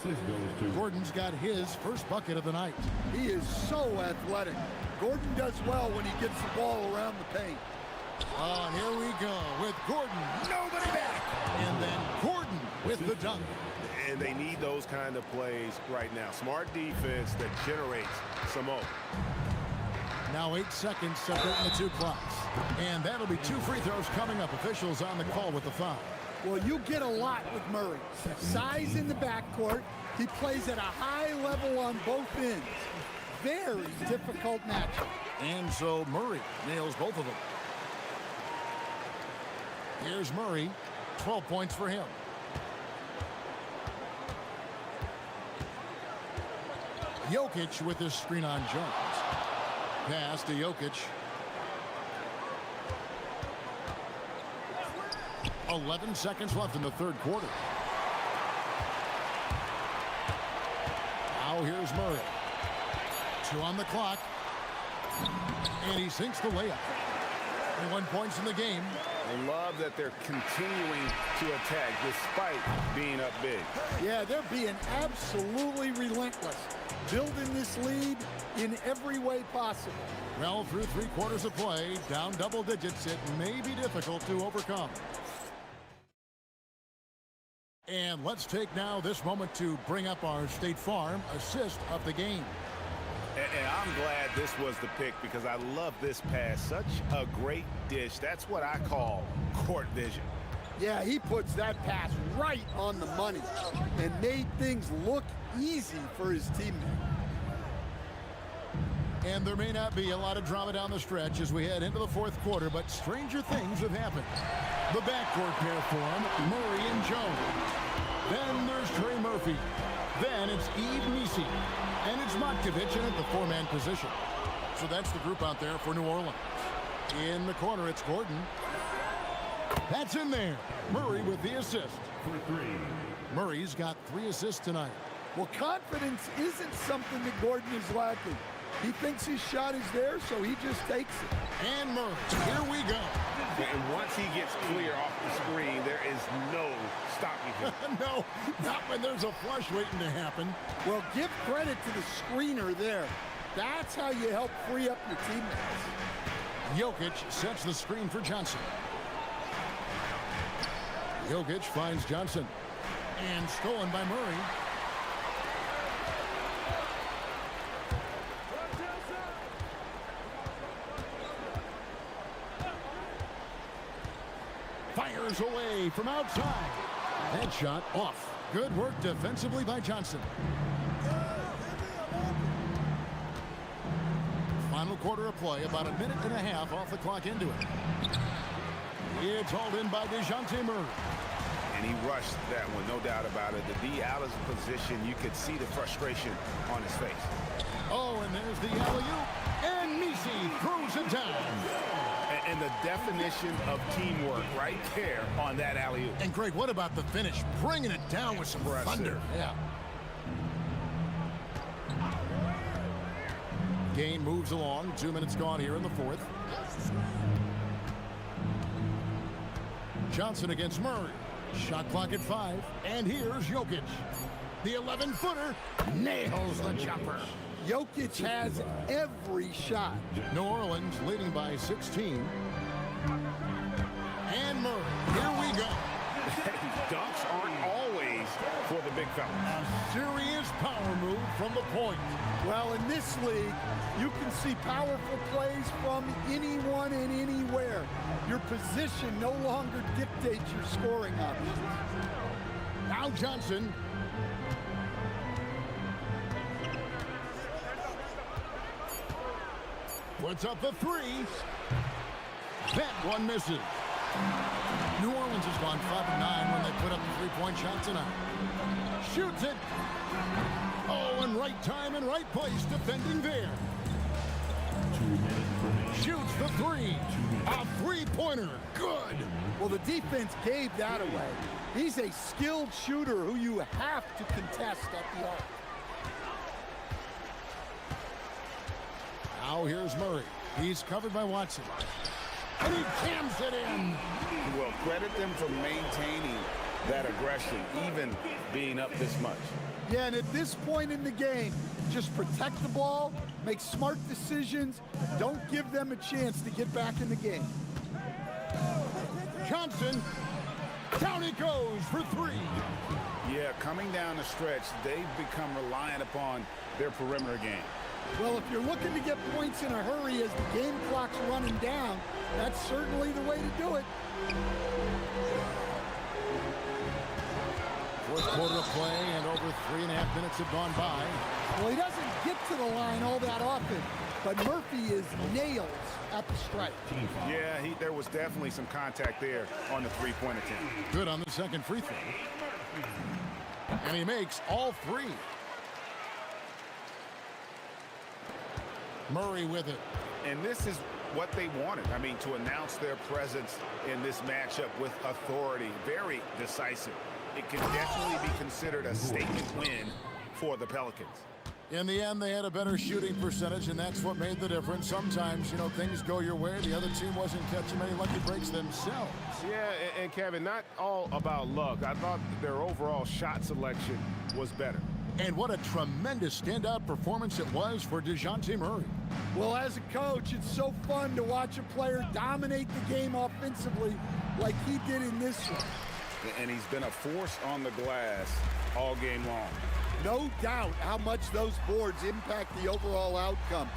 Gordon's got his first bucket of the night. He is so athletic. Gordon does well when he gets the ball around the paint. Oh, here we go with Gordon. Nobody back. And then Gordon with the dunk. And they need those kind of plays right now. Smart defense that generates some open. Now 8 seconds separating the 2 clocks. And that'll be 2 free throws coming up. Officials on the call with the foul. Well, you get a lot with Murray. Size in the backcourt. He plays at a high level on both ends. Very difficult matchup. And so Murray nails both of them. Here's Murray. 12 points for him. Jokic with his screen on Jones. Pass to Jokic. 11 seconds left in the third quarter. Now here's Murray. 2 on the clock. And he sinks the layup. 21 points in the game. I love that they're continuing to attack despite being up big. Yeah, they're being absolutely relentless, building this lead in every way possible. Well, through 3 quarters of play, down double digits, it may be difficult to overcome. And let's take now this moment to bring up our State Farm assist of the game. And I'm glad this was the pick because I love this pass. Such a great dish. That's what I call court vision. Yeah, he puts that pass right on the money and made things look easy for his teammate. And there may not be a lot of drama down the stretch as we head into the fourth quarter, but stranger things have happened. The backcourt pair form, Murray and Jones. Then there's Trey Murphy. Then it's Nisi. And it's Matkovic in at the 4-man position. So that's the group out there for New Orleans. In the corner, it's Gordon. That's in there. Murray with the assist. For 3. Murray's got 3 assists tonight. Well, confidence isn't something that Gordon is lacking. He thinks his shot is there, so he just takes it. And Murray, here we go. And once he gets clear off the screen, there is no stopping him. No, not when there's a flush waiting to happen. Well, give credit to the screener there. That's how you help free up your teammates. Jokic sets the screen for Johnson. Jokic finds Johnson. And stolen by Murray. Fires away from outside. That shot off. Good work defensively by Johnson. Final quarter of play, about a minute and a half off the clock into it. It's hauled in by DeJounte Murray. And he rushed that one, no doubt about it. To be out of position, you could see the frustration on his face. Oh, and there's the alley-oop. And Nisi throws it down. And the definition of teamwork right there on that alley-oop. And Greg, what about the finish? Bringing it down with some thunder. Yeah. Game moves along. 2 minutes gone here in the fourth. Johnson against Murray. Shot clock at 5. And here's Jokic. The 11-footer nails the jumper. Jokic has every shot. New Orleans leading by 16. And Murray, here we go. Dunks aren't always for the big fella. A serious power move from the point. Well, in this league, you can see powerful plays from anyone and anywhere. Your position no longer dictates your scoring options. Now Johnson. Puts up the 3. That one misses. New Orleans has gone 5-9 when they put up the 3-point shot tonight. Shoots it. Oh, and right time and right place defending there. Shoots the 3. A 3-pointer. Good. Well, the defense gave that away. He's a skilled shooter who you have to contest at the arc. Now here's Murray. He's covered by Watson. And he jams it in. Well, credit them for maintaining that aggression, even being up this much. Yeah, and at this point in the game, just protect the ball, make smart decisions, don't give them a chance to get back in the game. Johnson, down he goes for 3. Yeah, coming down the stretch, they've become reliant upon their perimeter game. Well, if you're looking to get points in a hurry as the game clock's running down, that's certainly the way to do it. Fourth quarter of play, and over 3.5 minutes have gone by. Well, he doesn't get to the line all that often, but Murphy is nails at the strike. Yeah, there was definitely some contact there on the 3-point attempt. Good on the second free throw. And he makes all 3. Murray with it. And this is what they wanted. I mean, to announce their presence in this matchup with authority, very decisive. It can definitely be considered a statement win for the Pelicans. In the end, they had a better shooting percentage, and that's what made the difference. Sometimes, you know, things go your way. The other team wasn't catching many lucky breaks themselves. Yeah, and Kevin, not all about luck. I thought their overall shot selection was better. And what a tremendous standout performance it was for DeJounte Murray. Well, as a coach, it's so fun to watch a player dominate the game offensively like he did in this one. And he's been a force on the glass all game long. No doubt how much those boards impact the overall outcome.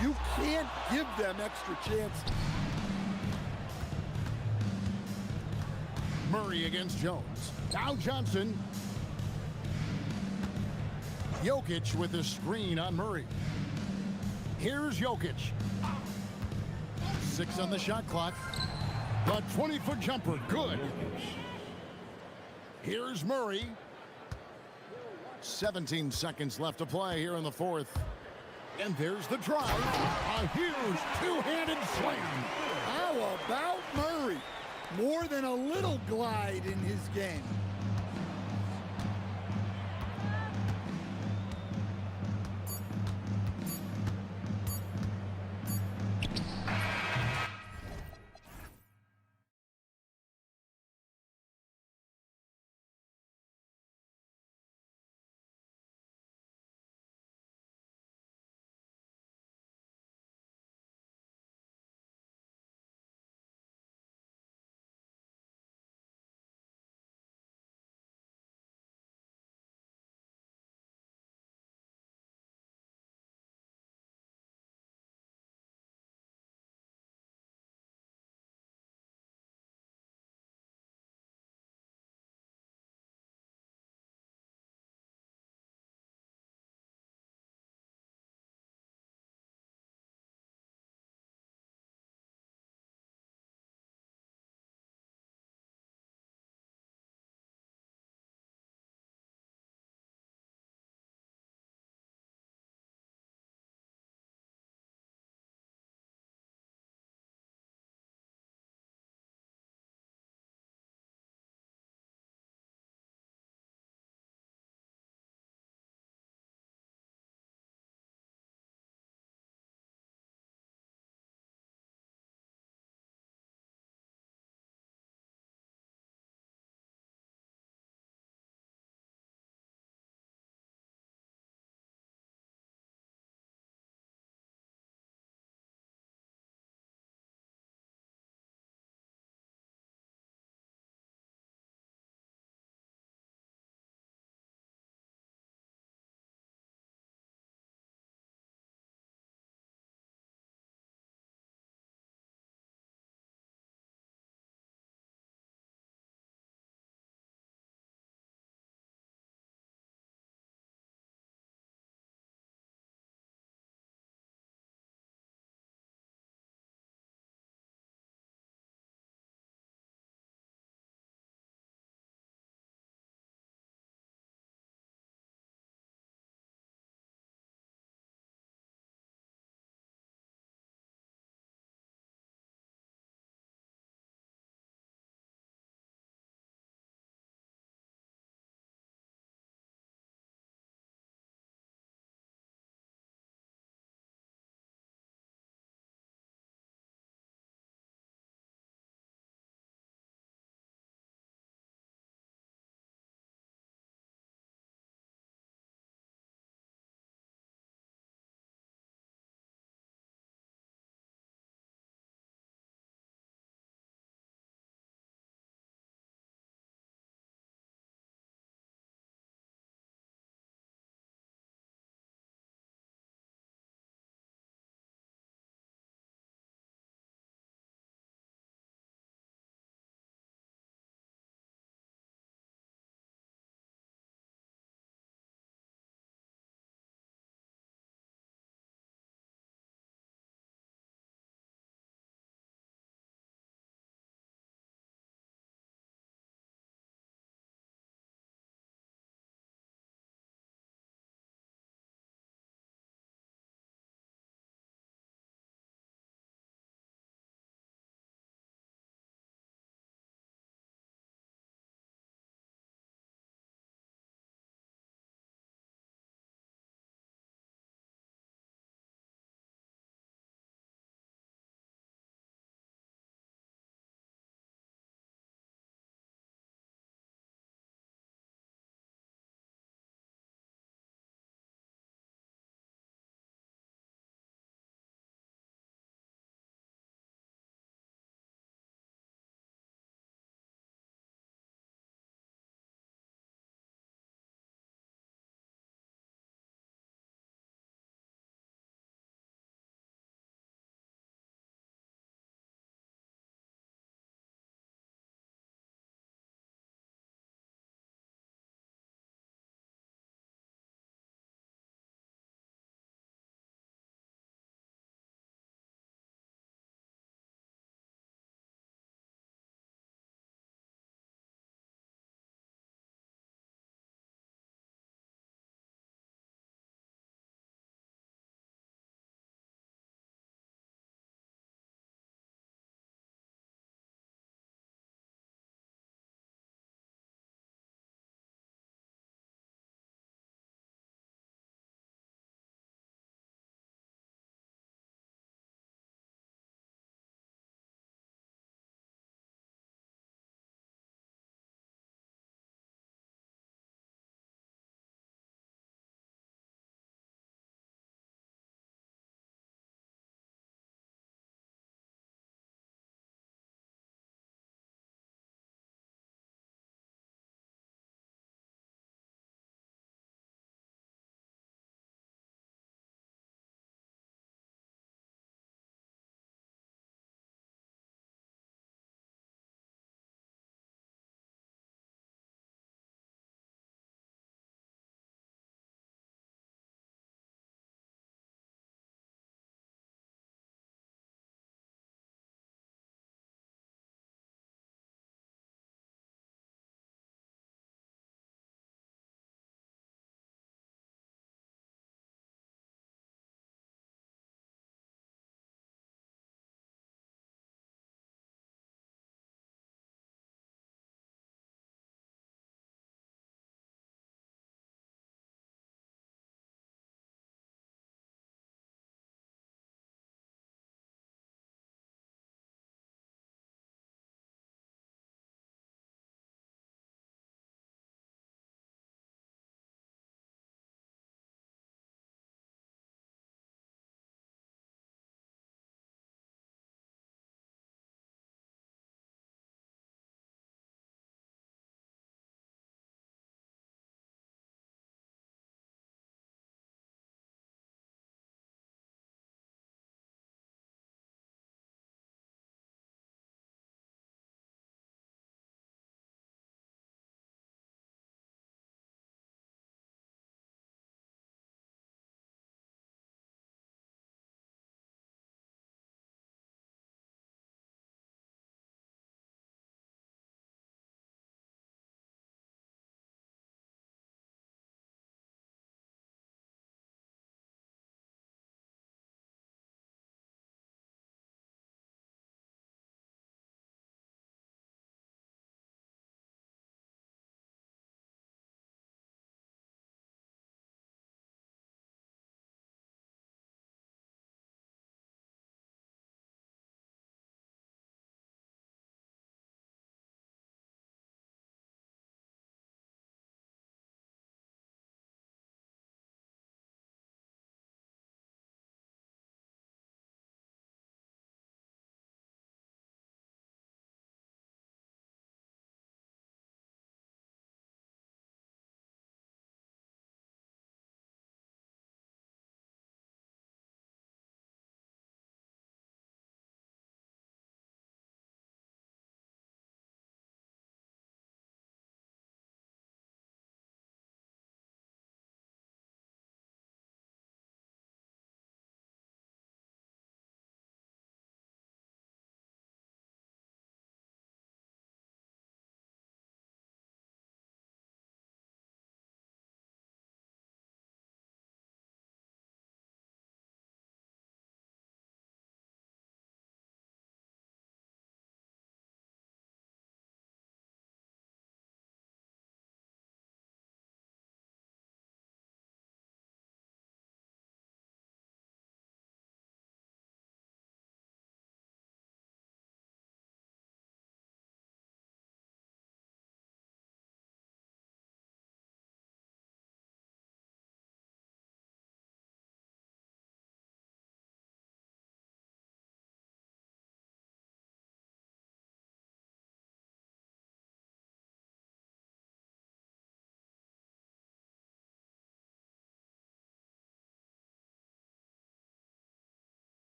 You can't give them extra chances. Murray against Jones. Now Johnson. Jokic with the screen on Murray. Here's Jokic. 6 on the shot clock. The 20-foot jumper, good. Here's Murray. 17 seconds left to play here in the fourth. And there's the drive. A huge two-handed slam. How about Murray? More than a little glide in his game.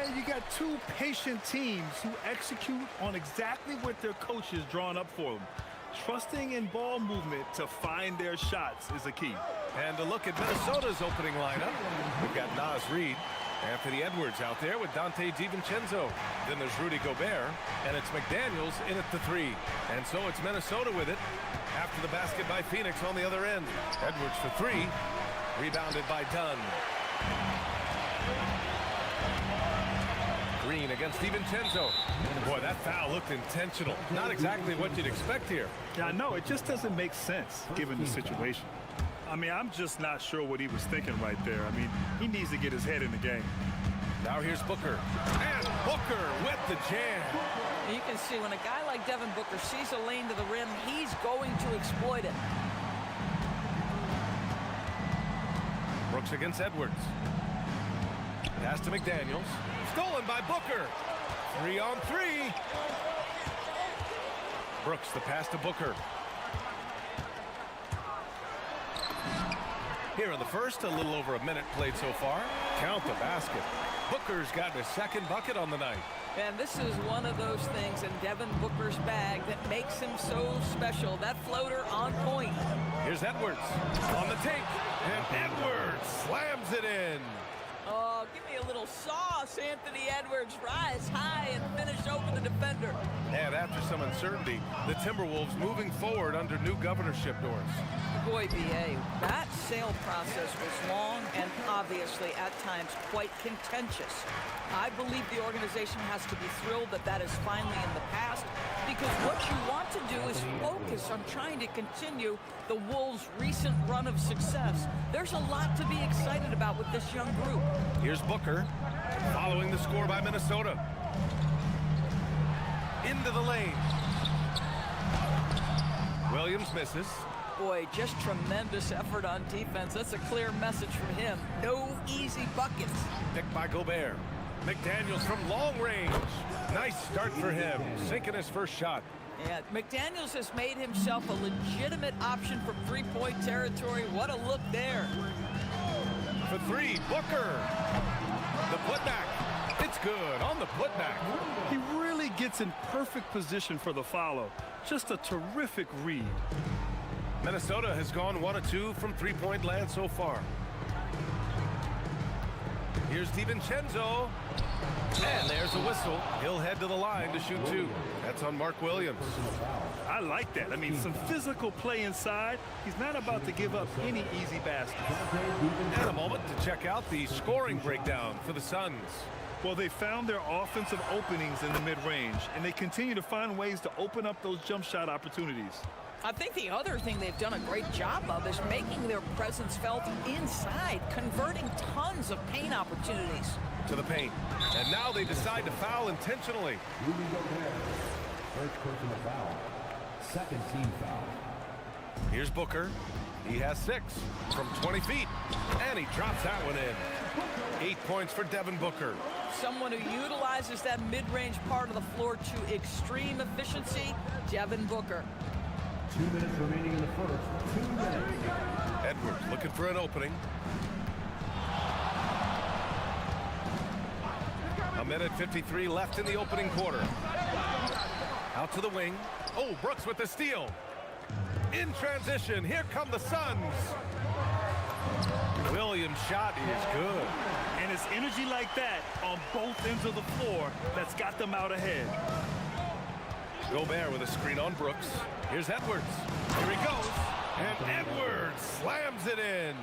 And you got two patient teams who execute on exactly what their coach has drawn up for them. Trusting in ball movement to find their shots is a key. And to look at Minnesota's opening lineup, we've got Naz Reid, Anthony Edwards out there with Dante DiVincenzo. Then there's Rudy Gobert, and it's McDaniels in at the 3. And so it's Minnesota with it after the basket by Phoenix on the other end. Edwards for 3, rebounded by Dunn. Green against DiVincenzo. Boy, that foul looked intentional. Not exactly what you'd expect here. Yeah, I know. It just doesn't make sense given the situation. I mean, I'm just not sure what he was thinking right there. I mean, he needs to get his head in the game. Now here's Booker. And Booker with the jam. You can see when a guy like Devin Booker sees a lane to the rim, he's going to exploit it. Brooks against Edwards. Pass to McDaniels. Stolen by Booker. 3-on-3. Brooks, the pass to Booker. Here in the first, a little over a minute played so far. Count the basket. Booker's gotten his second bucket on the night. And this is one of those things in Devin Booker's bag that makes him so special. That floater on point. Here's Edwards on the take. And Edwards slams it in. Oh, give me a little sauce, Anthony Edwards. Rise high and finish over the defender. And after some uncertainty, the Timberwolves moving forward under new governorship doors. Boy, B.A., that sale process was long and obviously at times quite contentious. I believe the organization has to be thrilled that that is finally in the past, because what you want to do is focus on trying to continue the Wolves' recent run of success. There's a lot to be excited about with this young group. Here's Booker, following the score by Minnesota. Into the lane. Williams misses. Boy, just tremendous effort on defense. That's a clear message from him. No easy buckets. Picked by Gobert. McDaniels from long range. Nice start for him, sinking his first shot. Yeah, McDaniels has made himself a legitimate option from three-point territory. What a look there. For 3, Booker. The putback. It's good on the putback. He really gets in perfect position for the follow. Just a terrific read. Minnesota has gone 1 of 2 from three-point land so far. Here's DiVincenzo. And there's a whistle. He'll head to the line to shoot 2. That's on Mark Williams. I like that. I mean, some physical play inside. He's not about to give up any easy baskets. And a moment to check out the scoring breakdown for the Suns. Well, they found their offensive openings in the mid-range, and they continue to find ways to open up those jump shot opportunities. I think the other thing they've done a great job of is making their presence felt inside, converting tons of paint opportunities. To the paint. And now they decide to foul intentionally. First personal foul. Second team foul. Here's Booker. He has 6 from 20 feet. And he drops that one in. 8 points for Devin Booker. Someone who utilizes that mid-range part of the floor to extreme efficiency, Devin Booker. 2 minutes remaining in the first. 2 minutes. Edwards looking for an opening. A minute 53 left in the opening quarter. Out to the wing. Oh, Brooks with the steal. In transition, here come the Suns. Williams' shot is good. And it's energy like that on both ends of the floor that's got them out ahead. Gobert with a screen on Brooks. Here's Edwards. Here he goes. And Edwards slams it in.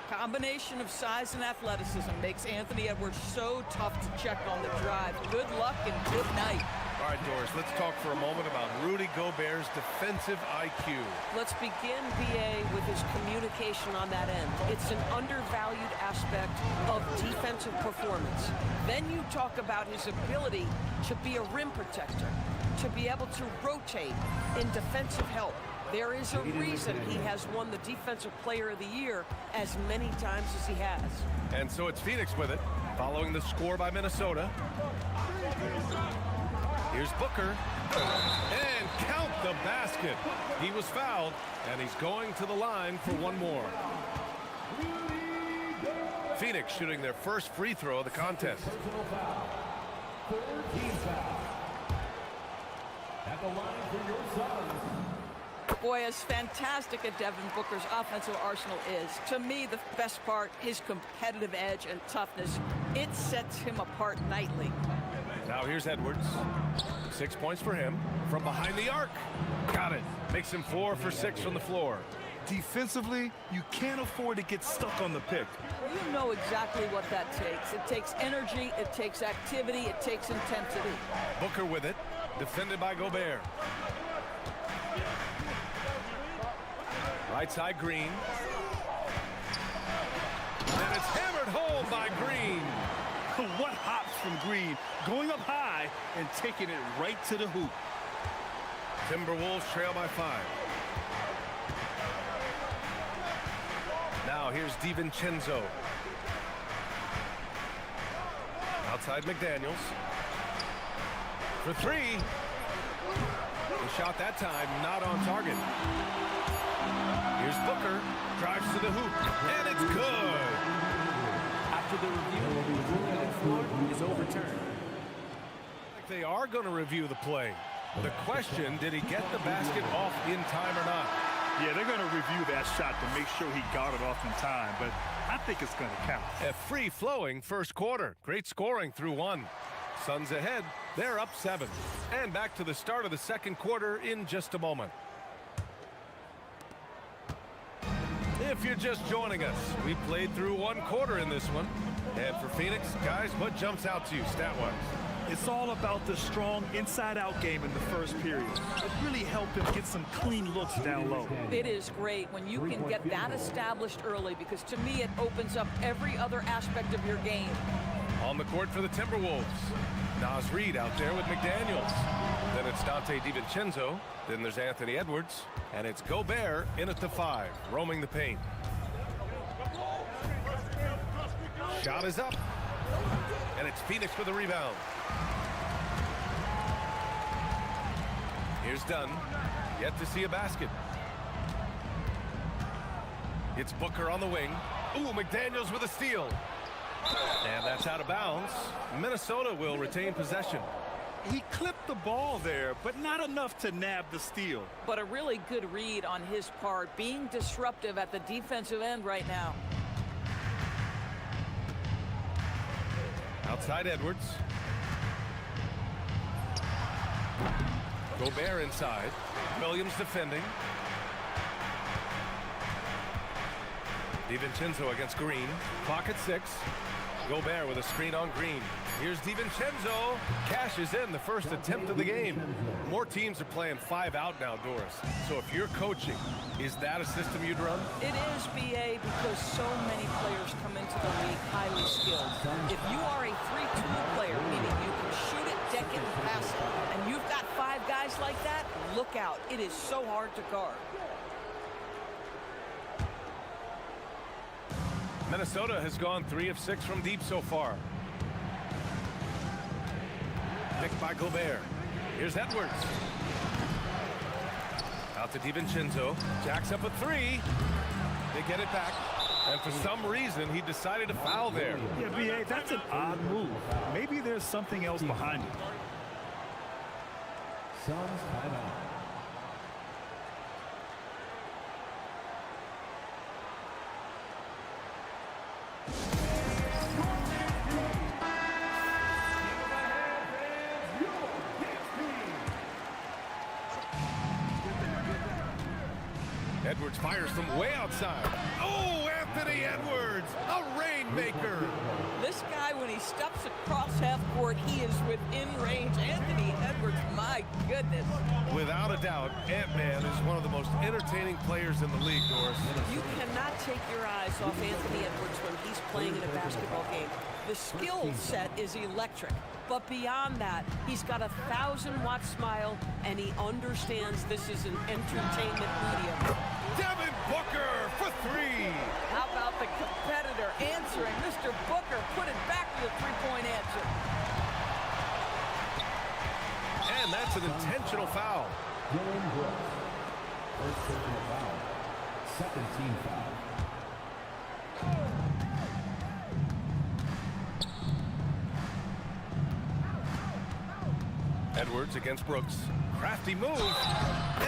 Combination of size and athleticism makes Anthony Edwards so tough to check on the drive. Good luck and good night. All right, Doris, let's talk for a moment about Rudy Gobert's defensive IQ. Let's begin, BA, with his communication on that end. It's an undervalued aspect of defensive performance. Then you talk about his ability to be a rim protector, to be able to rotate in defensive help. There is a reason he has won the Defensive Player of the Year as many times as he has. And so it's Phoenix with it, following the score by Minnesota. Here's Booker. And count the basket. He was fouled, and he's going to the line for one more. Phoenix shooting their first free throw of the contest. Personal foul. Third team foul. At the line for your Suns. Boy, as fantastic as Devin Booker's offensive arsenal is, to me, the best part, his competitive edge and toughness, it sets him apart nightly. Now here's Edwards. 6 points for him from behind the arc. Got it. Makes him 4 for 6 from the floor. Defensively, you can't afford to get stuck on the pick. You know exactly what that takes. It takes energy, it takes activity, it takes intensity. Booker with it, defended by Gobert. Right side, Green. And it's hammered home by Green. What hops from Green, going up high and taking it right to the hoop. Timberwolves trail by 5. Now here's DiVincenzo. Outside McDaniels. For 3. The shot that time not on target. Here's Booker. Drives to the hoop. And it's good. After the review, the ruling on the floor is overturned. They are going to review the play. The question, did he get the basket off in time or not? Yeah, they're going to review that shot to make sure he got it off in time, but I think it's going to count. A free-flowing first quarter. Great scoring through 1. Suns ahead. They're up 7. And back to the start of the second quarter in just a moment. If you're just joining us, we played through 1 quarter in this one. And for Phoenix, guys, what jumps out to you stat-wise? It's all about the strong inside-out game in the first period. It really helped him get some clean looks down low. It is great when you can get that established early, because to me it opens up every other aspect of your game. On the court for the Timberwolves, Naz Reid out there with McDaniels. Then it's Dante DiVincenzo. Then there's Anthony Edwards. And it's Gobert in at the 5, roaming the paint. Shot is up. And it's Phoenix with the rebound. Here's Dunn. Yet to see a basket. It's Booker on the wing. Ooh, McDaniels with a steal. And that's out of bounds. Minnesota will retain possession. He clipped the ball there, but not enough to nab the steal. But a really good read on his part, being disruptive at the defensive end right now. Outside Edwards. Gobert inside. Williams defending. DiVincenzo against Green. Clock at 6. Gobert with a screen on Green. Here's DiVincenzo. Cashes in the first attempt of the game. More teams are playing 5 out now, Doris. So if you're coaching, is that a system you'd run? It is, BA, because so many players come into the league highly skilled. If you are a 3-tool player, meaning you can shoot it, deck it, and pass it, and you've got 5 guys like that, look out. It is so hard to guard. Minnesota has gone 3 of 6 from deep so far. Picked by Gobert. Here's Edwards. Out to DiVincenzo. Jacks up a 3. They get it back. And for some reason, he decided to foul there. Yeah, BA, that's an odd move. Maybe there's something else behind it. Suns timeout. Edwards fires from way outside. Oh, Anthony Edwards, a rainmaker. This guy, when he steps across half court, he is within range. Anthony Edwards, my goodness. Without a doubt, Ant-Man is one of the most entertaining players in the league, Doris. You cannot take your eyes off Anthony Edwards when he's playing in a basketball game. The skill set is electric. But beyond that, he's got a 1,000-watt smile, and he understands this is an entertainment medium. Devin Booker for 3. How about the competitor answering? Mr. Booker put it back with a 3-point answer. And that's an intentional foul. Dylan Brooks. First personal foul. Second team foul. Edwards against Brooks. Crafty move.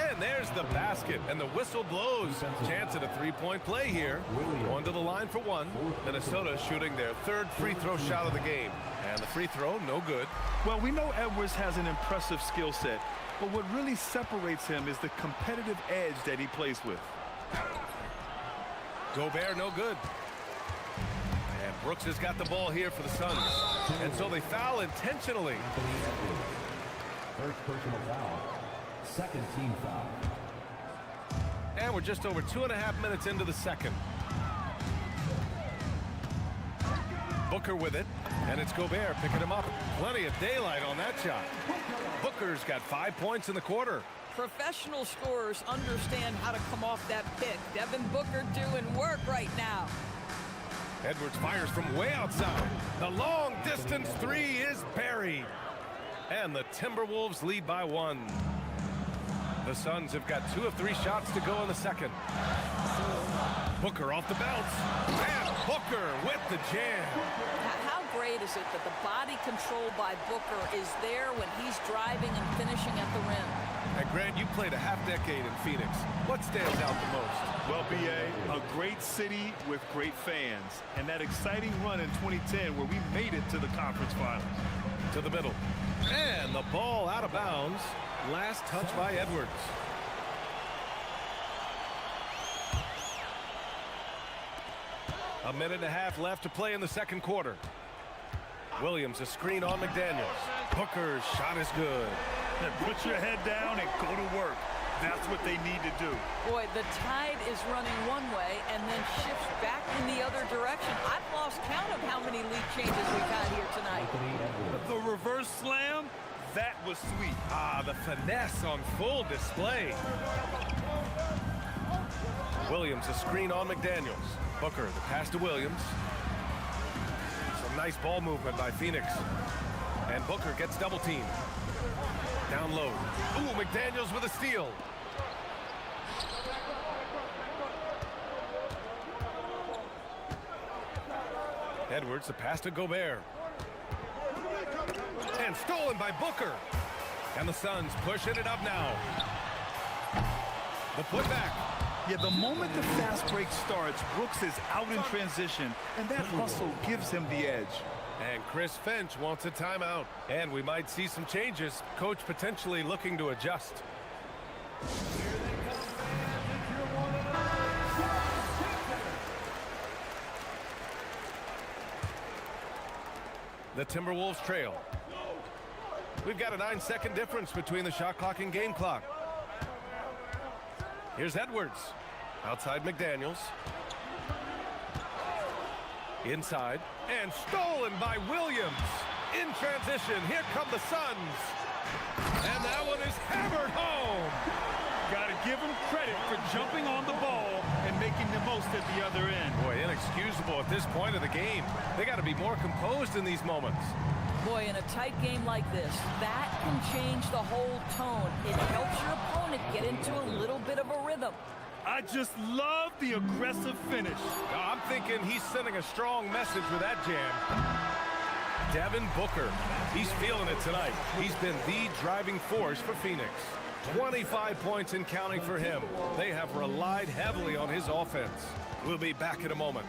And there's the basket. And the whistle blows. Chance at a three-point play here. Going to the line for one. Minnesota shooting their third free throw shot of the game. And the free throw, no good. Well, we know Edwards has an impressive skill set, but what really separates him is the competitive edge that he plays with. Gobert, no good. And Brooks has got the ball here for the Suns. And so they foul intentionally. First personal foul. Second team foul. And we're just over 2.5 minutes into the second. Booker with it, and it's Gobert picking him up. Plenty of daylight on that shot. Booker's got 5 points in the quarter. Professional scorers understand how to come off that pick. Devin Booker doing work right now. Edwards fires from way outside. The long distance three is buried. And the Timberwolves lead by 1. The Suns have got 2 of 3 shots to go in the second. Booker off the bounce. And Booker with the jam. How great is it that the body control by Booker is there when he's driving and finishing at the rim? And Grant, you played a half-decade in Phoenix. What stands out the most? Well, B.A., a great city with great fans. And that exciting run in 2010 where we made it to the conference finals. To the middle. And the ball out of bounds. Last touch by Edwards. A minute and a half left to play in the second quarter. Williams, a screen on McDaniels. Booker's shot is good. Then put your head down and go to work. That's what they need to do. Boy, the tide is running one way and then shifts back in the other direction. I've lost count of how many lead changes we've had here tonight. The reverse slam, that was sweet. Ah, the finesse on full display. Williams, a screen on McDaniels. Booker, the pass to Williams. Some nice ball movement by Phoenix. And Booker gets double teamed. Down low. Ooh, McDaniels with a steal. Edwards, the pass to Gobert. And stolen by Booker. And the Suns pushing it up now. The putback. Yeah, the moment the fast break starts, Brooks is out in transition, and that hustle gives him the edge. And Chris Finch wants a timeout. And we might see some changes. Coach potentially looking to adjust. The Timberwolves trail. We've got a 9-second difference between the shot clock and game clock. Here's Edwards. Outside McDaniels. Inside. And stolen by Williams. In transition. Here come the Suns. And that one is hammered home. Got to give him credit for jumping on the ball and making the most at the other end. Boy, inexcusable at this point of the game. They got to be more composed in these moments. Boy, in a tight game like this, that can change the whole tone. It helps your opponent get into a little bit of a rhythm. I just love the aggressive finish. I'm thinking he's sending a strong message with that jam. Devin Booker, he's feeling it tonight. He's been the driving force for Phoenix. 25 points and counting for him. They have relied heavily on his offense. We'll be back in a moment.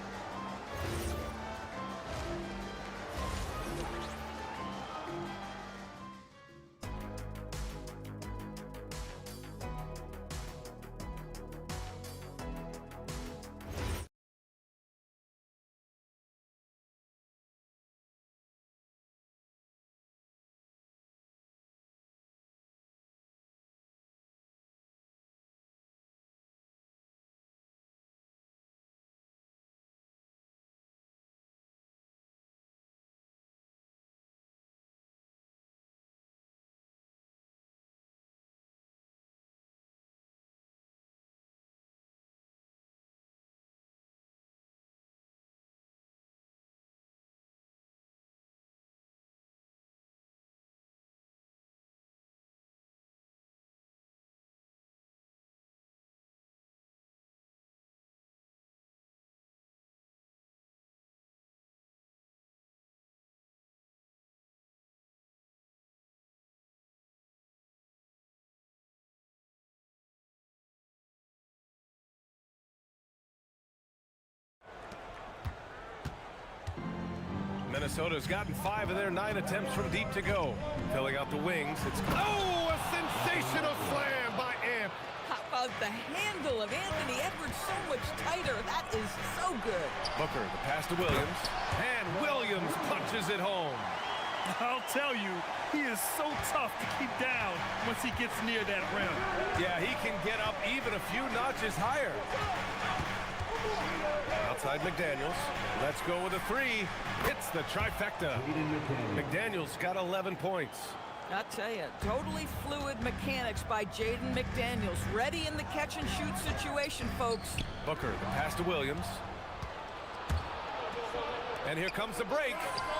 Minnesota's gotten 5 of their 9 attempts from deep to go. Filling out the wings. It's a sensational slam by Ant. How about the handle of Anthony Edwards so much tighter? That is so good. Booker, the pass to Williams. And Williams punches it home. I'll tell you, he is so tough to keep down once he gets near that rim. Yeah, he can get up even a few notches higher. Outside McDaniels. Let's go with a 3. Hits the trifecta. McDaniels got 11 points. I'll tell you, totally fluid mechanics by Jaden McDaniels. Ready in the catch-and-shoot situation, folks. Booker, the pass to Williams. And here comes the break.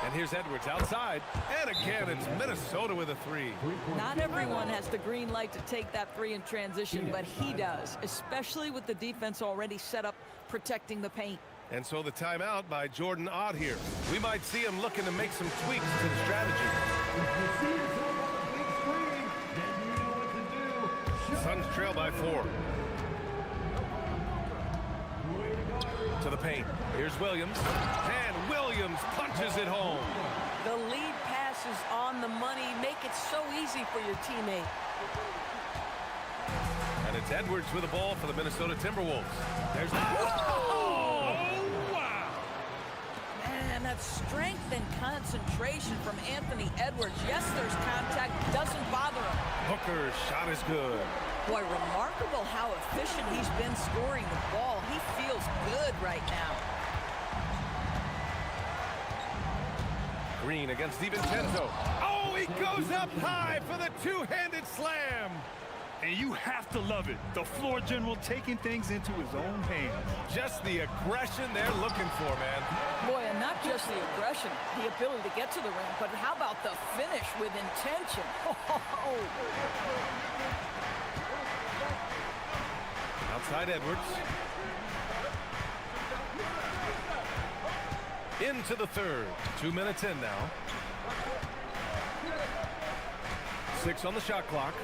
And here's Edwards outside. And again, it's Minnesota with a 3. Not everyone has the green light to take that 3 in transition, but he does, especially with the defense already set up protecting the paint. And so the timeout by Jordan Ott here. We might see him looking to make some tweaks to the strategy. Suns trail by 4. To the paint. Here's Williams. And Williams punches it home. The lead pass is on the money. Make it so easy for your teammate. And it's Edwards with the ball for the Minnesota Timberwolves. There's Man, that strength and concentration from Anthony Edwards. Yes, there's contact. Doesn't bother him. Booker's shot is good. Boy, remarkable how efficient he's been scoring the ball. He feels good right now. Green against DiVincenzo. Oh, he goes up high for the two-handed slam. And you have to love it. The floor general taking things into his own hands. Just the aggression they're looking for, man. Boy, and not just the aggression, the ability to get to the rim, but how about the finish with intention? Outside Edwards. Into the third. 2 minutes in now. 6 on the shot clock.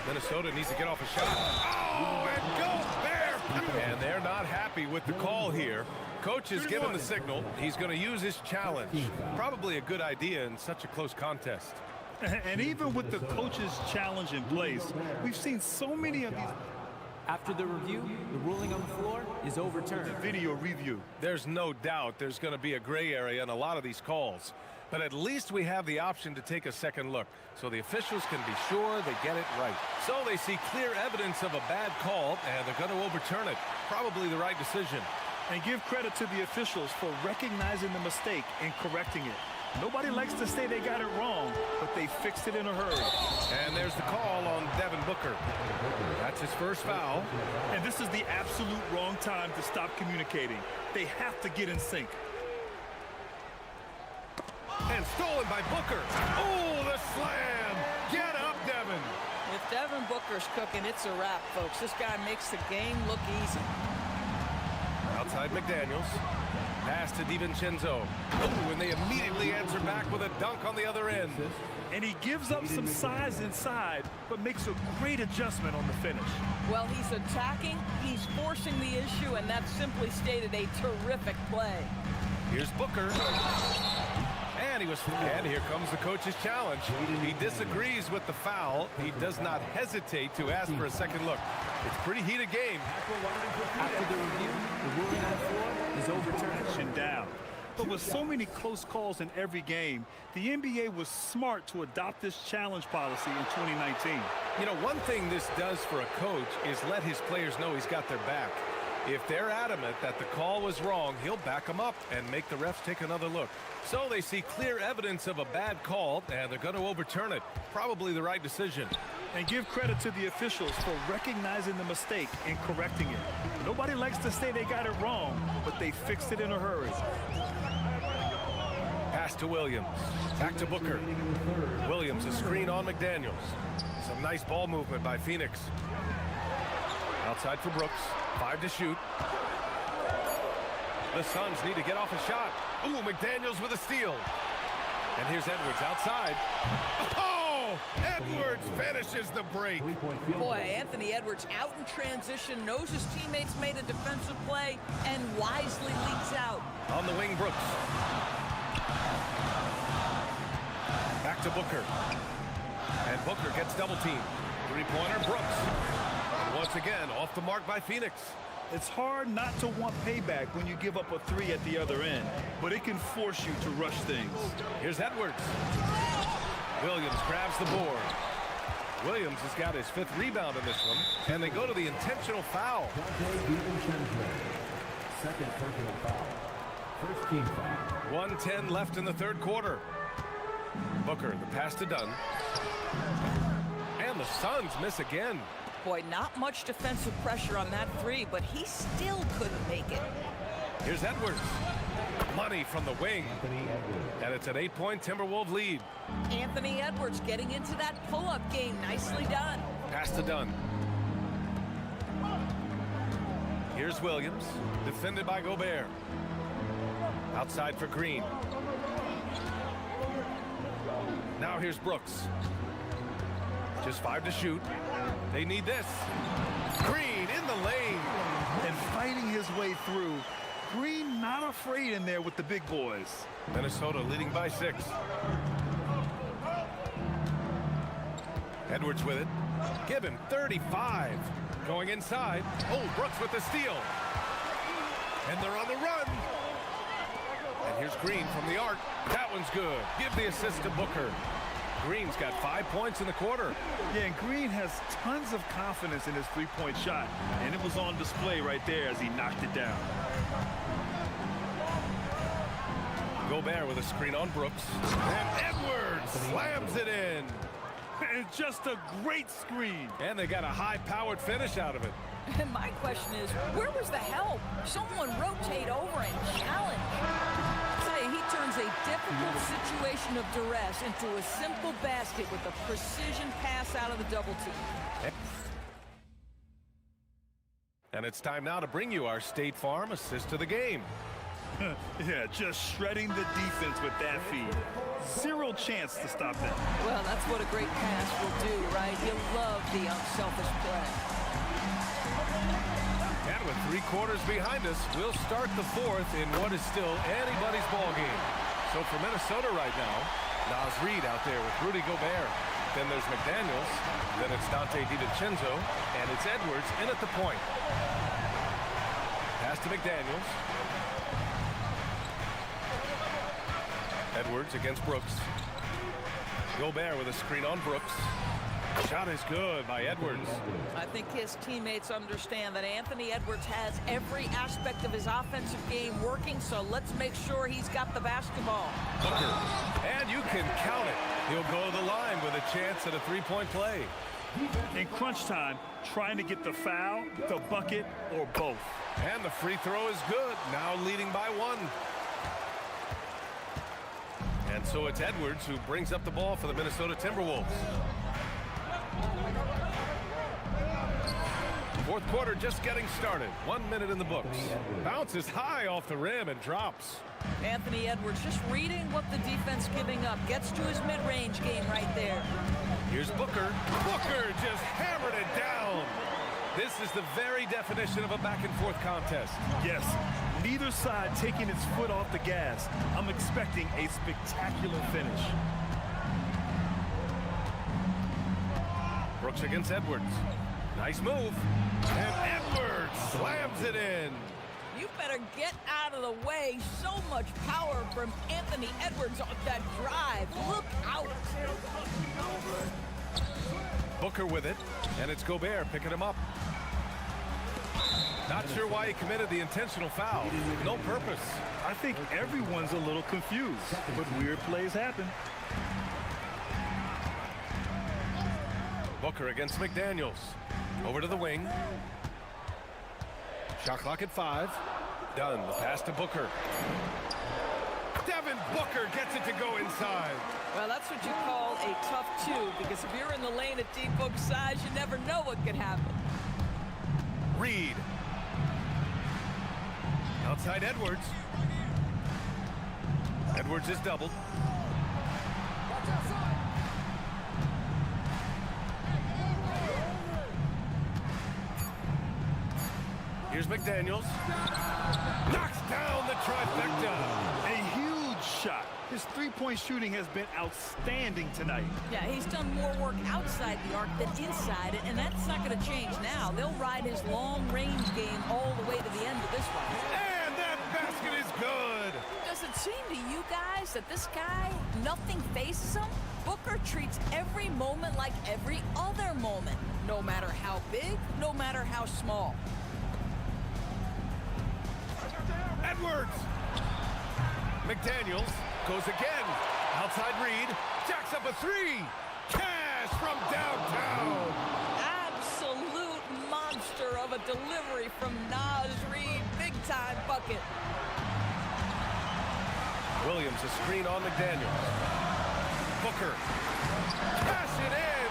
Minnesota needs to get off a shot. Oh, and go there! And they're not happy with the call here. Coach has given the signal. He's going to use his challenge. Probably a good idea in such a close contest. And even with the coach's challenge in place, we've seen so many of these. After the review, the ruling on the floor is overturned. Video review. There's no doubt there's going to be a gray area in a lot of these calls. But at least we have the option to take a second look, so the officials can be sure they get it right. So they see clear evidence of a bad call, and they're going to overturn it. Probably the right decision. And give credit to the officials for recognizing the mistake and correcting it. Nobody likes to say they got it wrong, but they fixed it in a hurry. And there's the call on Devin Booker. That's his first foul. And this is the absolute wrong time to stop communicating. They have to get in sync. And stolen by Booker. Oh, the slam! Get up, Devin! If Devin Booker's cooking, it's a wrap, folks. This guy makes the game look easy. Outside McDaniels. Pass to DiVincenzo. Oh, and they immediately answer back with a dunk on the other end. And he gives up some size inside, but makes a great adjustment on the finish. Well, he's attacking, he's forcing the issue, and that's simply stated a terrific play. Here's Booker. And here comes the coach's challenge. He disagrees with the foul. He does not hesitate to ask for a second look. It's a pretty heated game. After the review, the ruling on the floor is overturned. Down. But with so many close calls in every game, the NBA was smart to adopt this challenge policy in 2019. You know, one thing this does for a coach is let his players know he's got their back. If they're adamant that the call was wrong, he'll back them up and make the refs take another look. So they see clear evidence of a bad call, and they're going to overturn it. Probably the right decision. And give credit to the officials for recognizing the mistake and correcting it. Nobody likes to say they got it wrong, but they fixed it in a hurry. Pass to Williams. Back to Booker. Williams, a screen on McDaniels. Some nice ball movement by Phoenix. Outside for Brooks. 5 to shoot. The Suns need to get off a shot. Ooh, McDaniels with a steal. And here's Edwards outside. Oh! Oh, Edwards finishes the break. Boy, Anthony Edwards out in transition, knows his teammates made a defensive play, and wisely leaks out. On the wing, Brooks. Back to Booker. And Booker gets double teamed. Three-pointer, Brooks. And once again, off the mark by Phoenix. It's hard not to want payback when you give up a three at the other end, but it can force you to rush things. Here's Edwards. Williams grabs the board. Williams has got his 5th rebound in this one, and they go to the intentional foul. Second personal foul. First team foul. 1:10 left in the 3rd quarter. Booker, the pass to Dunn. And the Suns miss again. Boy, not much defensive pressure on that three, but he still couldn't make it. Here's Edwards. Money from the wing. And it's an 8-point Timberwolves lead. Anthony Edwards getting into that pull-up game. Nicely done. Pass to Dunn. Here's Williams, defended by Gobert. Outside for Green. Now here's Brooks. Just 5 to shoot. They need this. Green in the lane. And fighting his way through. Green not afraid in there with the big boys. Minnesota leading by 6. Edwards with it. Give him 35. Going inside. Oh, Brooks with the steal. And they're on the run. And here's Green from the arc. That one's good. Give the assist to Booker. Green's got 5 points in the quarter. Yeah, and Green has tons of confidence in his three-point shot, and it was on display right there as he knocked it down. Gobert with a screen on Brooks. And Edwards slams it in. And just a great screen. And they got a high-powered finish out of it. And my question is, where was the help? Someone rotate over and challenge. He turns a difficult situation of duress into a simple basket with a precision pass out of the double team. And it's time now to bring you our State Farm assist to the game. Yeah, just shredding the defense with that feed. Zero chance to stop that. Well, that's what a great pass will do, right? You love the unselfish play. And with 3 quarters behind us, we'll start the 4th in what is still anybody's ball game. So for Minnesota right now, Naz Reid out there with Rudy Gobert. Then there's McDaniels. Then it's Dante DiVincenzo. And it's Edwards in at the point. Pass to McDaniels. Edwards against Brooks. Gobert with a screen on Brooks. Shot is good by Edwards. I think his teammates understand that Anthony Edwards has every aspect of his offensive game working, so let's make sure he's got the basketball. Booker, and you can count it. He'll go to the line with a chance at a 3-point play. In crunch time, trying to get the foul, the bucket, or both. And the free throw is good, now leading by 1. And so it's Edwards who brings up the ball for the Minnesota Timberwolves. 4th quarter just getting started. 1 minute in the books. Bounces high off the rim and drops. Anthony Edwards just reading what the defense giving up. Gets to his mid-range game right there. Here's Booker. Booker just hammered it down. This is the very definition of a back-and-forth contest. Yes, neither side taking its foot off the gas. I'm expecting a spectacular finish. Brooks against Edwards. Nice move. And Edwards slams it in. You better get out of the way. So much power from Anthony Edwards on that drive. Look out. Booker with it, and it's Gobert picking him up. Not sure why he committed the intentional foul. No purpose. I think everyone's a little confused, but weird plays happen. Booker against McDaniels. Over to the wing. Shot clock at 5. Done. The pass to Booker. Devin Booker gets it to go inside. Well, that's what you call a tough 2, because if you're in the lane at deep hook size, you never know what could happen. Reid. Outside Edwards. Edwards is doubled. Here's McDaniels. Knocks down the trifecta. A huge shot. His three-point shooting has been outstanding tonight. Yeah, he's done more work outside the arc than inside it, and that's not going to change now. They'll ride his long-range game all the way to the end of this one. And that basket is good. Does it seem to you guys that this guy, nothing faces him? Booker treats every moment like every other moment, no matter how big, no matter how small. Edwards. McDaniels goes again. Outside Reed. Jacks up a three. Cash from downtown. Absolute monster of a delivery from Nas Reed. Big time bucket. Williams a screen on McDaniels. Booker. Cash it in.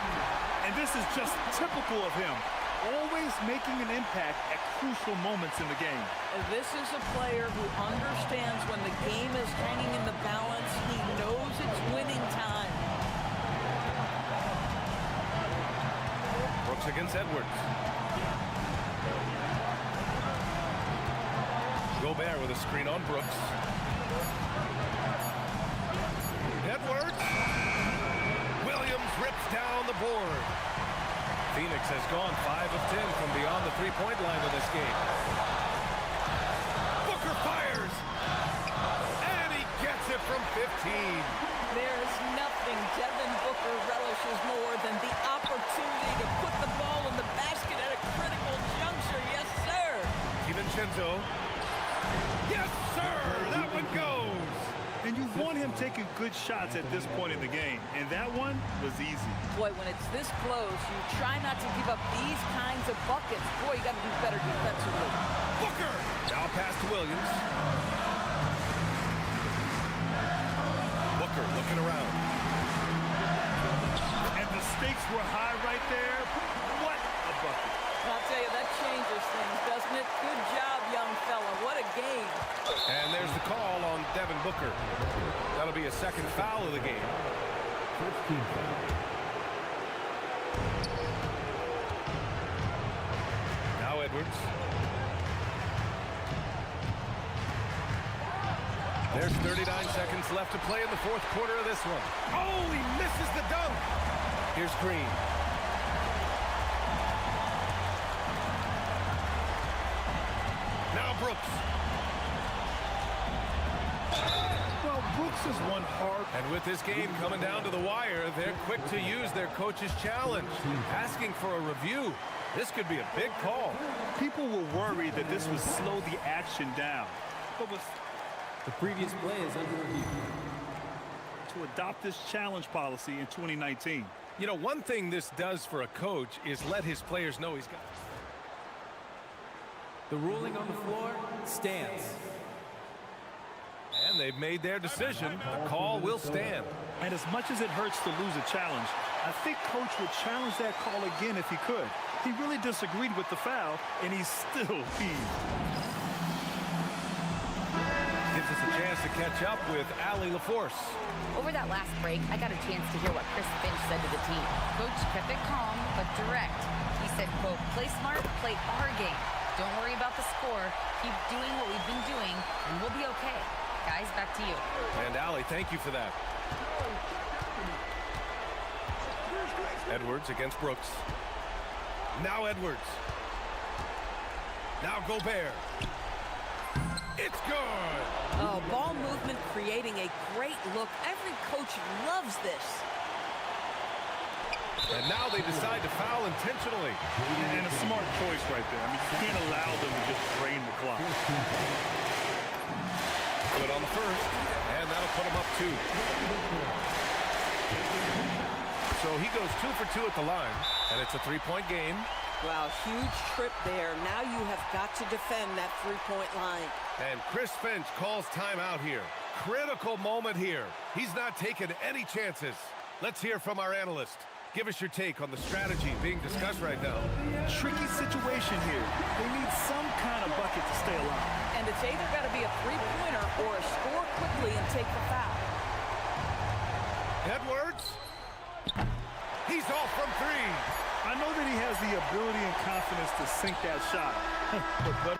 And this is just typical of him. Always making an impact at crucial moments in the game. This is a player who understands when the game is hanging in the balance. He knows it's winning time. Brooks against Edwards. Gobert with a screen on Brooks. Edwards. Williams rips down the board. Phoenix has gone 5 of 10 from beyond the three-point line in this game. Booker fires! And he gets it from 15. There is nothing Devin Booker relishes more than the opportunity to put the ball in the basket at a critical juncture. Yes, sir. DiVincenzo. Yes, sir! That one goes! And you want him taking good shots at this point in the game. And that one was easy. Boy, when it's this close, you try not to give up these kinds of buckets. Boy, you got to do better defensively. Booker! Now pass to Williams. Booker looking around. And the stakes were high right there. What a bucket. I'll tell you, that changes things, doesn't it? Good job, young fella. What a game. And there's the call on Devin Booker. That'll be a second foul of the game. 15 foul. Now Edwards. There's 39 seconds left to play in the fourth quarter of this one. Oh, he misses the dunk. Here's Green. Now Brooks. Well, Brooks is one hard. And with this game coming down to the wire, they're quick to use their coach's challenge, asking for a review. This could be a big call. People were worried that this would slow the action down. But with The previous play is under review. to adopt this challenge policy in 2019. You know, one thing this does for a coach is let his players know he's got. The ruling on the floor stands. And they've made their decision. The call will stand. And as much as it hurts to lose a challenge, I think Coach would challenge that call again if he could. He really disagreed with the foul, and he's still heaved. Gives us a chance to catch up with Allie LaForce. Over that last break, I got a chance to hear what Chris Finch said to the team. Coach kept it calm, but direct. He said, quote, play smart, play our game. Don't worry about the score. Keep doing what we've been doing, and we'll be okay. Guys, back to you. And Allie, thank you for that. Edwards against Brooks. Now Edwards. Now Gobert. It's good. Oh, ball movement creating a great look. Every coach loves this. And now they decide to foul intentionally. And a smart choice right there. I mean, you can't allow them to just drain the clock. Good on the first, and that'll put him up 2. So he goes 2 for 2 at the line, and it's a 3-point game. Wow, huge trip there. Now you have got to defend that three-point line. And Chris Finch calls timeout here. Critical moment here. He's not taking any chances. Let's hear from our analyst. Give us your take on the strategy being discussed right now. Tricky situation here. They need some kind of bucket to stay alive. And it's either got to be a three-pointer or a score quickly and take the foul. Edwards. He's off from 3. I know that he has the ability and confidence to sink that shot, But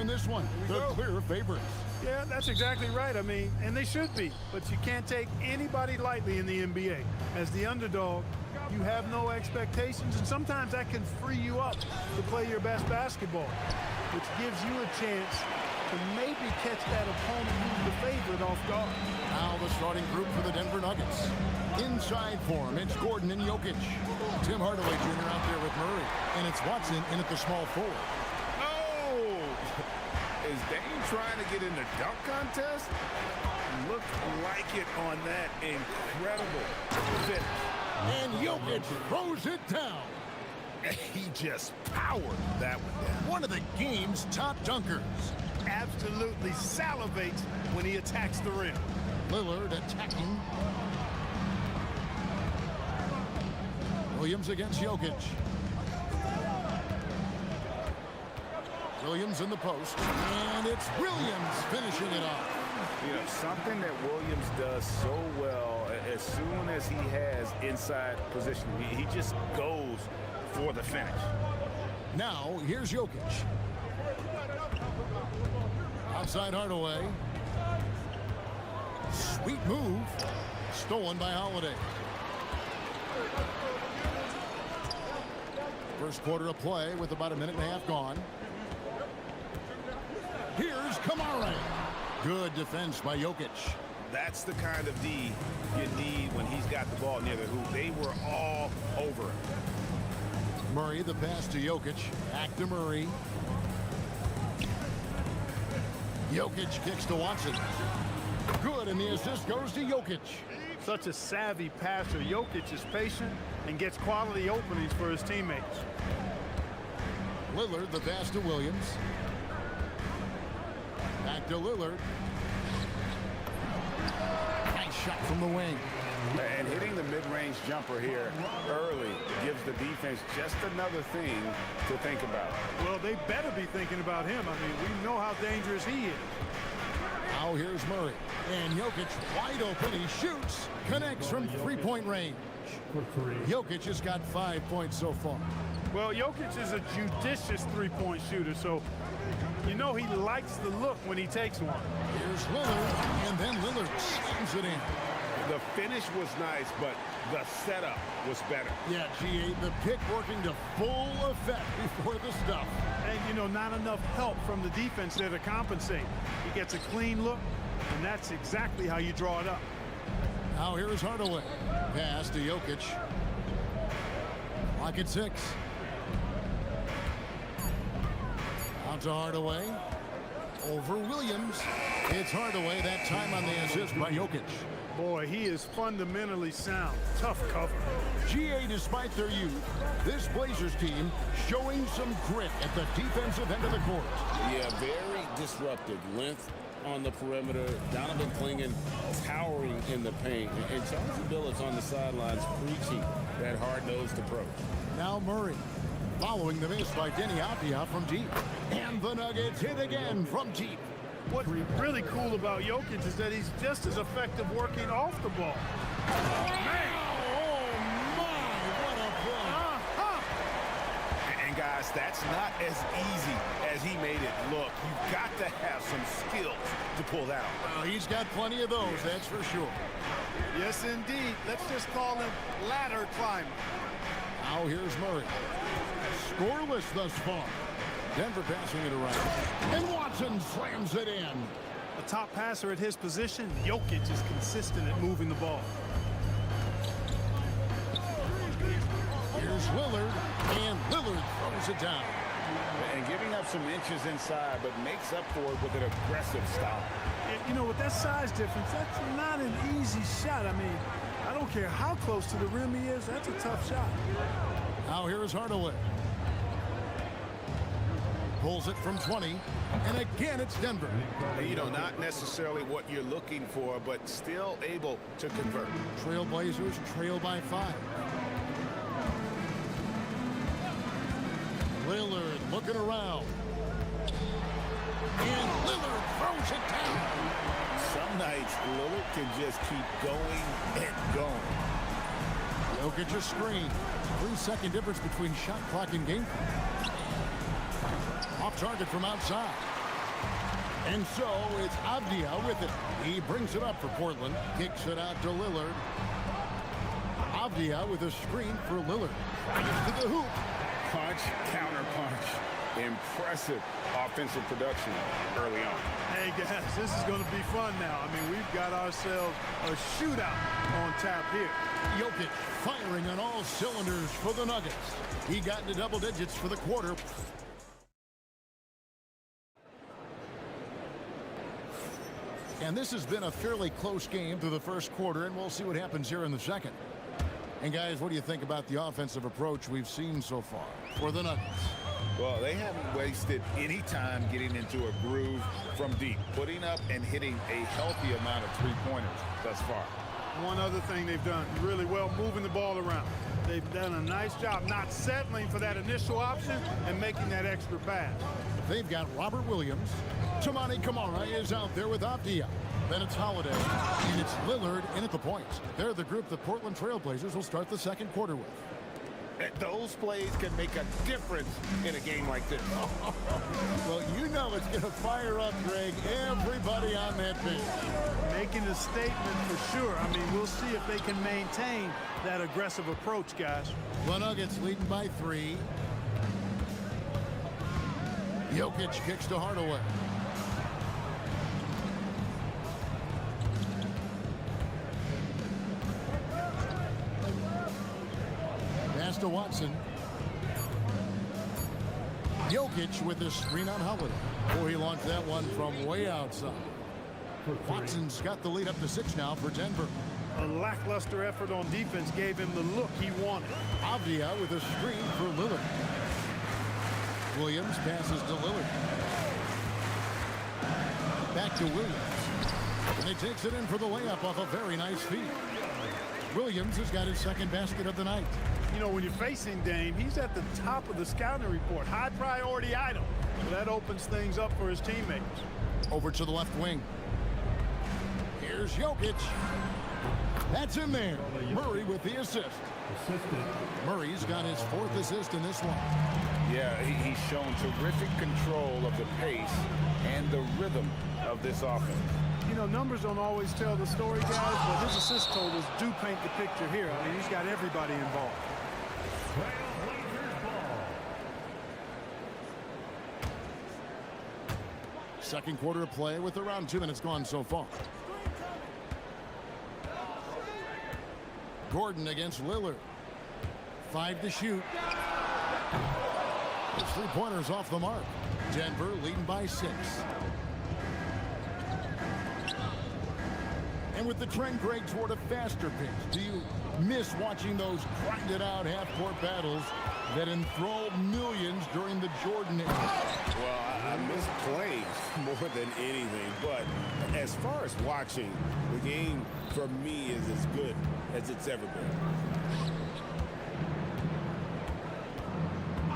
win this one. The clear favorites. Yeah, that's exactly right. I mean, and they should be. But you can't take anybody lightly in the NBA. As the underdog, you have no expectations, and sometimes that can free you up to play your best basketball, which gives you a chance to maybe catch that opponent who's the favorite off guard. Now the starting group for the Denver Nuggets. Inside form, it's Gordon and Jokic. Tim Hardaway Jr. out there with Murray. And it's Watson in at the small forward. Oh! Is Dame trying to get in the dunk contest? Looked like it on that incredible finish. And Jokic throws it down. He just powered that one down. One of the game's top dunkers. Absolutely salivates when he attacks the rim. Lillard attacking. Williams against Jokic. Williams in the post. And it's Williams finishing it off. You know, something that Williams does so well, as soon as he has inside position, he just goes for the finish. Now, here's Jokic. Outside Hardaway. Sweet move. Stolen by Holiday. First quarter of play with about a minute and a half gone. Here's Kamara. Good defense by Jokic. That's the kind of D you need when he's got the ball near the hoop. They were all over him. Murray, the pass to Jokic. Back to Murray. Jokic kicks to Watson. Good, and the assist goes to Jokic. Such a savvy passer. Jokic is patient and gets quality openings for his teammates. Lillard, the pass to Williams. Back to Lillard. Nice shot from the wing. And hitting the mid-range jumper here early gives the defense just another thing to think about. Well, they better be thinking about him. I mean, we know how dangerous he is. Now here's Murray. And Jokic wide open. He shoots. Connects from three-point range. Jokic has got 5 points so far. Well, Jokic is a judicious three-point shooter, so you know he likes the look when he takes one. Here's Lillard, and then Lillard slams it in. The finish was nice, but the setup was better. Yeah, G8, the pick working to full effect before the stuff. And, you know, not enough help from the defense there to compensate. He gets a clean look, and that's exactly how you draw it up. Now here's Hardaway. Pass to Jokic. Clock at 6. Out to Hardaway. Over Williams. It's Hardaway, that time on the assist by Jokic. Boy, he is fundamentally sound. Tough cover. GA, despite their youth, this Blazers team showing some grit at the defensive end of the court. Yeah, very disruptive. Length on the perimeter. Donovan Clingan towering in the paint. And Charles Billups on the sidelines preaching that hard-nosed approach. Now Murray, following the miss by Denny Avdia from deep. And the Nuggets hit again from deep. What's really cool about Jokic is that he's just as effective working off the ball. Oh, man! Oh, my! What a play! And guys, that's not as easy as he made it look. You've got to have some skills to pull that out. Well, he's got plenty of those, that's for sure. Yes, indeed. Let's just call him ladder climber. Now here's Murray. Scoreless thus far. Denver passing it around. And Watson slams it in. A top passer at his position, Jokic is consistent at moving the ball. Here's Lillard, and Lillard throws it down. And giving up some inches inside, but makes up for it with an aggressive style. And, you know, with that size difference, that's not an easy shot. I mean, I don't care how close to the rim he is, that's a tough shot. Now here's Hardaway. Pulls it from 20, and again it's Denver. You know, not necessarily what you're looking for, but still able to convert. Trailblazers trail by 5. Lillard looking around. And Lillard throws it down. Some nights, Lillard can just keep going and going. Jokic a screen. 3-second difference between shot clock and game clock. Off target from outside. And so it's Avdia with it. He brings it up for Portland. Kicks it out to Lillard. Avdia with a screen for Lillard. To the hoop. Punch, counter punch. Impressive offensive production early on. Hey, guys, this is going to be fun now. I mean, we've got ourselves a shootout on tap here. Jokic firing on all cylinders for the Nuggets. He got into double digits for the quarter. And this has been a fairly close game through the first quarter, and we'll see what happens here in the second. And guys, what do you think about the offensive approach we've seen so far for the Nuggets? Well, they haven't wasted any time getting into a groove from deep, putting up and hitting a healthy amount of three-pointers thus far. One other thing they've done really well, moving the ball around. They've done a nice job not settling for that initial option and making that extra pass. They've got Robert Williams. Toumani Camara is out there with Avdia. Then it's Holiday, and it's Lillard in at the points. They're the group the Portland Trailblazers will start the second quarter with. Those plays can make a difference in a game like this. Well, you know it's going to fire up, Greg, everybody on that bench. Making a statement for sure. I mean, we'll see if they can maintain that aggressive approach, guys. The Nuggets leading by 3. Jokic kicks to Hardaway. Pass to Watson. Jokic with a screen on Holiday. Oh, he launched that one from way outside. Watson's got the lead up to 6 now for Denver. A lackluster effort on defense gave him the look he wanted. Avdia with a screen for Lillard. Williams passes to Lillard. Back to Williams. And he takes it in for the layup off a very nice feed. Williams has got his second basket of the night. You know, when you're facing Dame, he's at the top of the scouting report. High priority item. So that opens things up for his teammates. Over to the left wing. Here's Jokic. That's in there. Murray with the assist. Murray's got his 4th assist in this one. Yeah, he's shown terrific control of the pace and the rhythm of this offense. You know, numbers don't always tell the story, guys, but his assist totals do paint the picture here. I mean, he's got everybody involved. Second quarter of play with around 2 minutes gone so far. Gordon against Lillard. 5 to shoot. His 3-pointers off the mark. Denver leading by 6. And with the trend, Greg, toward a faster pace, do you miss watching those grinded out half-court battles that enthralled millions during the Jordan era? Well, I miss plays more than anything, but as far as watching, the game for me is as good as it's ever been.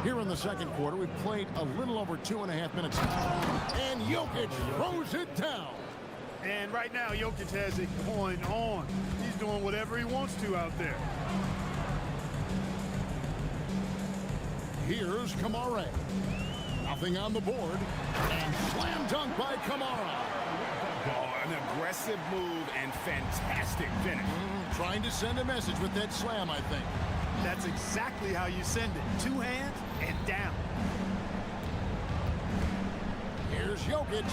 Here in the second quarter, we've played a little over 2.5 minutes. And Jokic throws it down. And right now, Jokic has it going on. He's doing whatever he wants to out there. Here's Camara. Nothing on the board. And slam dunk by Camara. Oh, an aggressive move and fantastic finish. Trying to send a message with that slam, I think. That's exactly how you send it. 2 hands and down. Here's Jokic.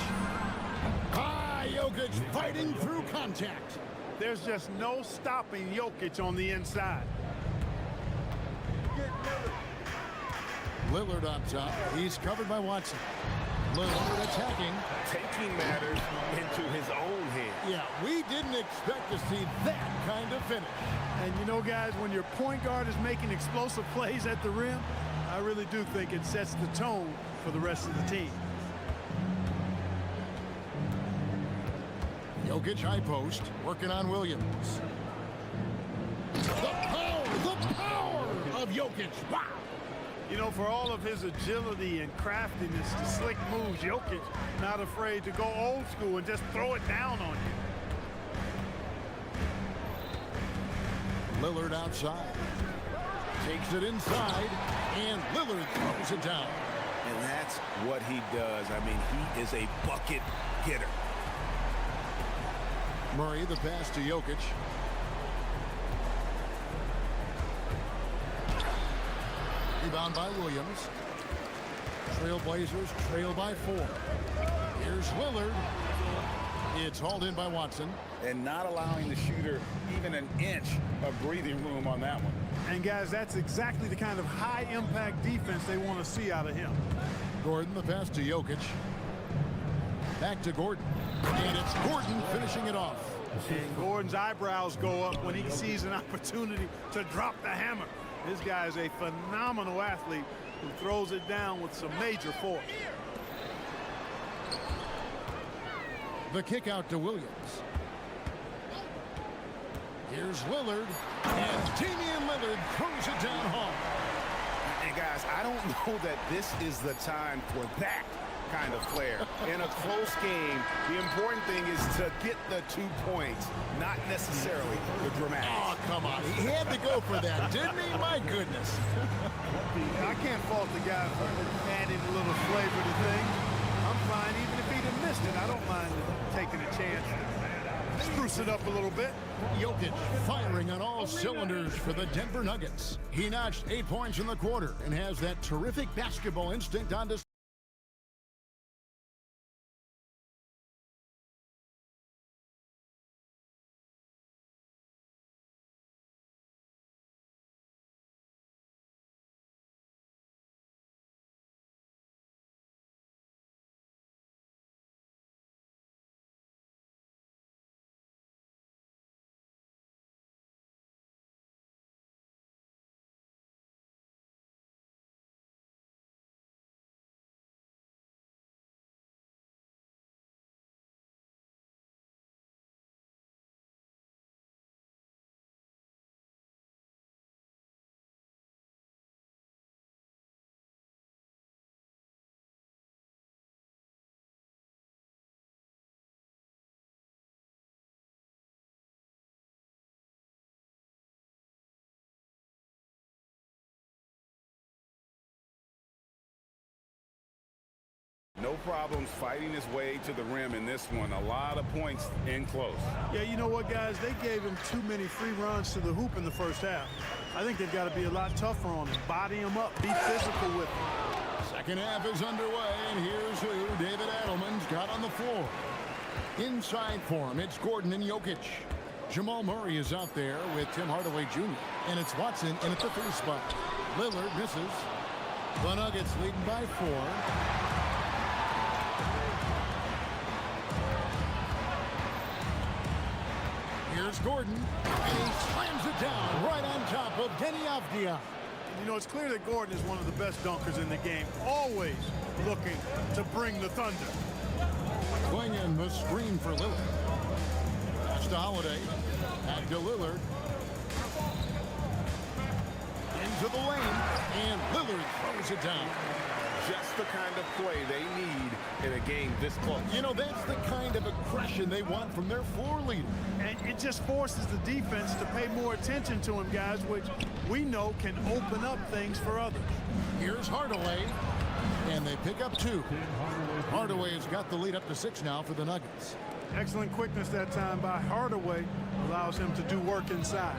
Jokic fighting through contact. There's just no stopping Jokic on the inside. Lillard on top. He's covered by Watson. Lillard attacking. Taking matters into his own hands. Yeah, we didn't expect to see that kind of finish. And you know, guys, when your point guard is making explosive plays at the rim, I really do think it sets the tone for the rest of the team. Jokic high post, working on Williams. The power of Jokic. Wow. You know, for all of his agility and craftiness, the slick moves, Jokic not afraid to go old school and just throw it down on you. Lillard outside. Takes it inside, and Lillard throws it down. And that's what he does. I mean, he is a bucket getter. Murray, the pass to Jokic. Rebound by Williams. Trailblazers trail by 4. Here's Lillard. It's hauled in by Watson. And not allowing the shooter even an inch of breathing room on that one. And guys, that's exactly the kind of high impact defense they want to see out of him. Gordon, the pass to Jokic. Back to Gordon. And it's Gordon finishing it off. And Gordon's eyebrows go up when he sees an opportunity to drop the hammer. This guy is a phenomenal athlete who throws it down with some major force. The kick out to Williams. Here's Lillard. And Damian Lillard throws it down hard. And guys, I don't know that this is the time for that kind of flair. In a close game, the important thing is to get the 2 points, not necessarily the dramatics. Oh, come on. He had to go for that, didn't he? My goodness. I can't fault the guy for adding a little flavor to things. I'm fine even if he'd have missed it. I don't mind taking a chance. Spruce it up a little bit. Jokic firing on all cylinders for the Denver Nuggets. He notched 8 points in the quarter and has that terrific basketball instinct on display. No problems fighting his way to the rim in this one. A lot of points in close. Yeah, you know what, guys? They gave him too many free runs to the hoop in the first half. I think they've got to be a lot tougher on him. Body him up. Be physical with him. Second half is underway, and here's who David Adelman's got on the floor. Inside for him, it's Gordon and Jokic. Jamal Murray is out there with Tim Hardaway Jr. And it's Watson in at the 3 spot. Lillard misses. The Nuggets leading by 4. Here's Gordon, and he slams it down right on top of Denny Avdia. You know, it's clear that Gordon is one of the best dunkers in the game, always looking to bring the thunder. Swinging the screen for Lillard. Pass to Holiday. Back to Lillard. Into the lane, and Lillard throws it down. Just the kind of play they need in a game this close. You know, that's the kind of aggression they want from their floor leader. And it just forces the defense to pay more attention to him, guys, which we know can open up things for others. Here's Hardaway, and they pick up 2. Hardaway has got the lead up to 6 now for the Nuggets. Excellent quickness that time by Hardaway. Allows him to do work inside.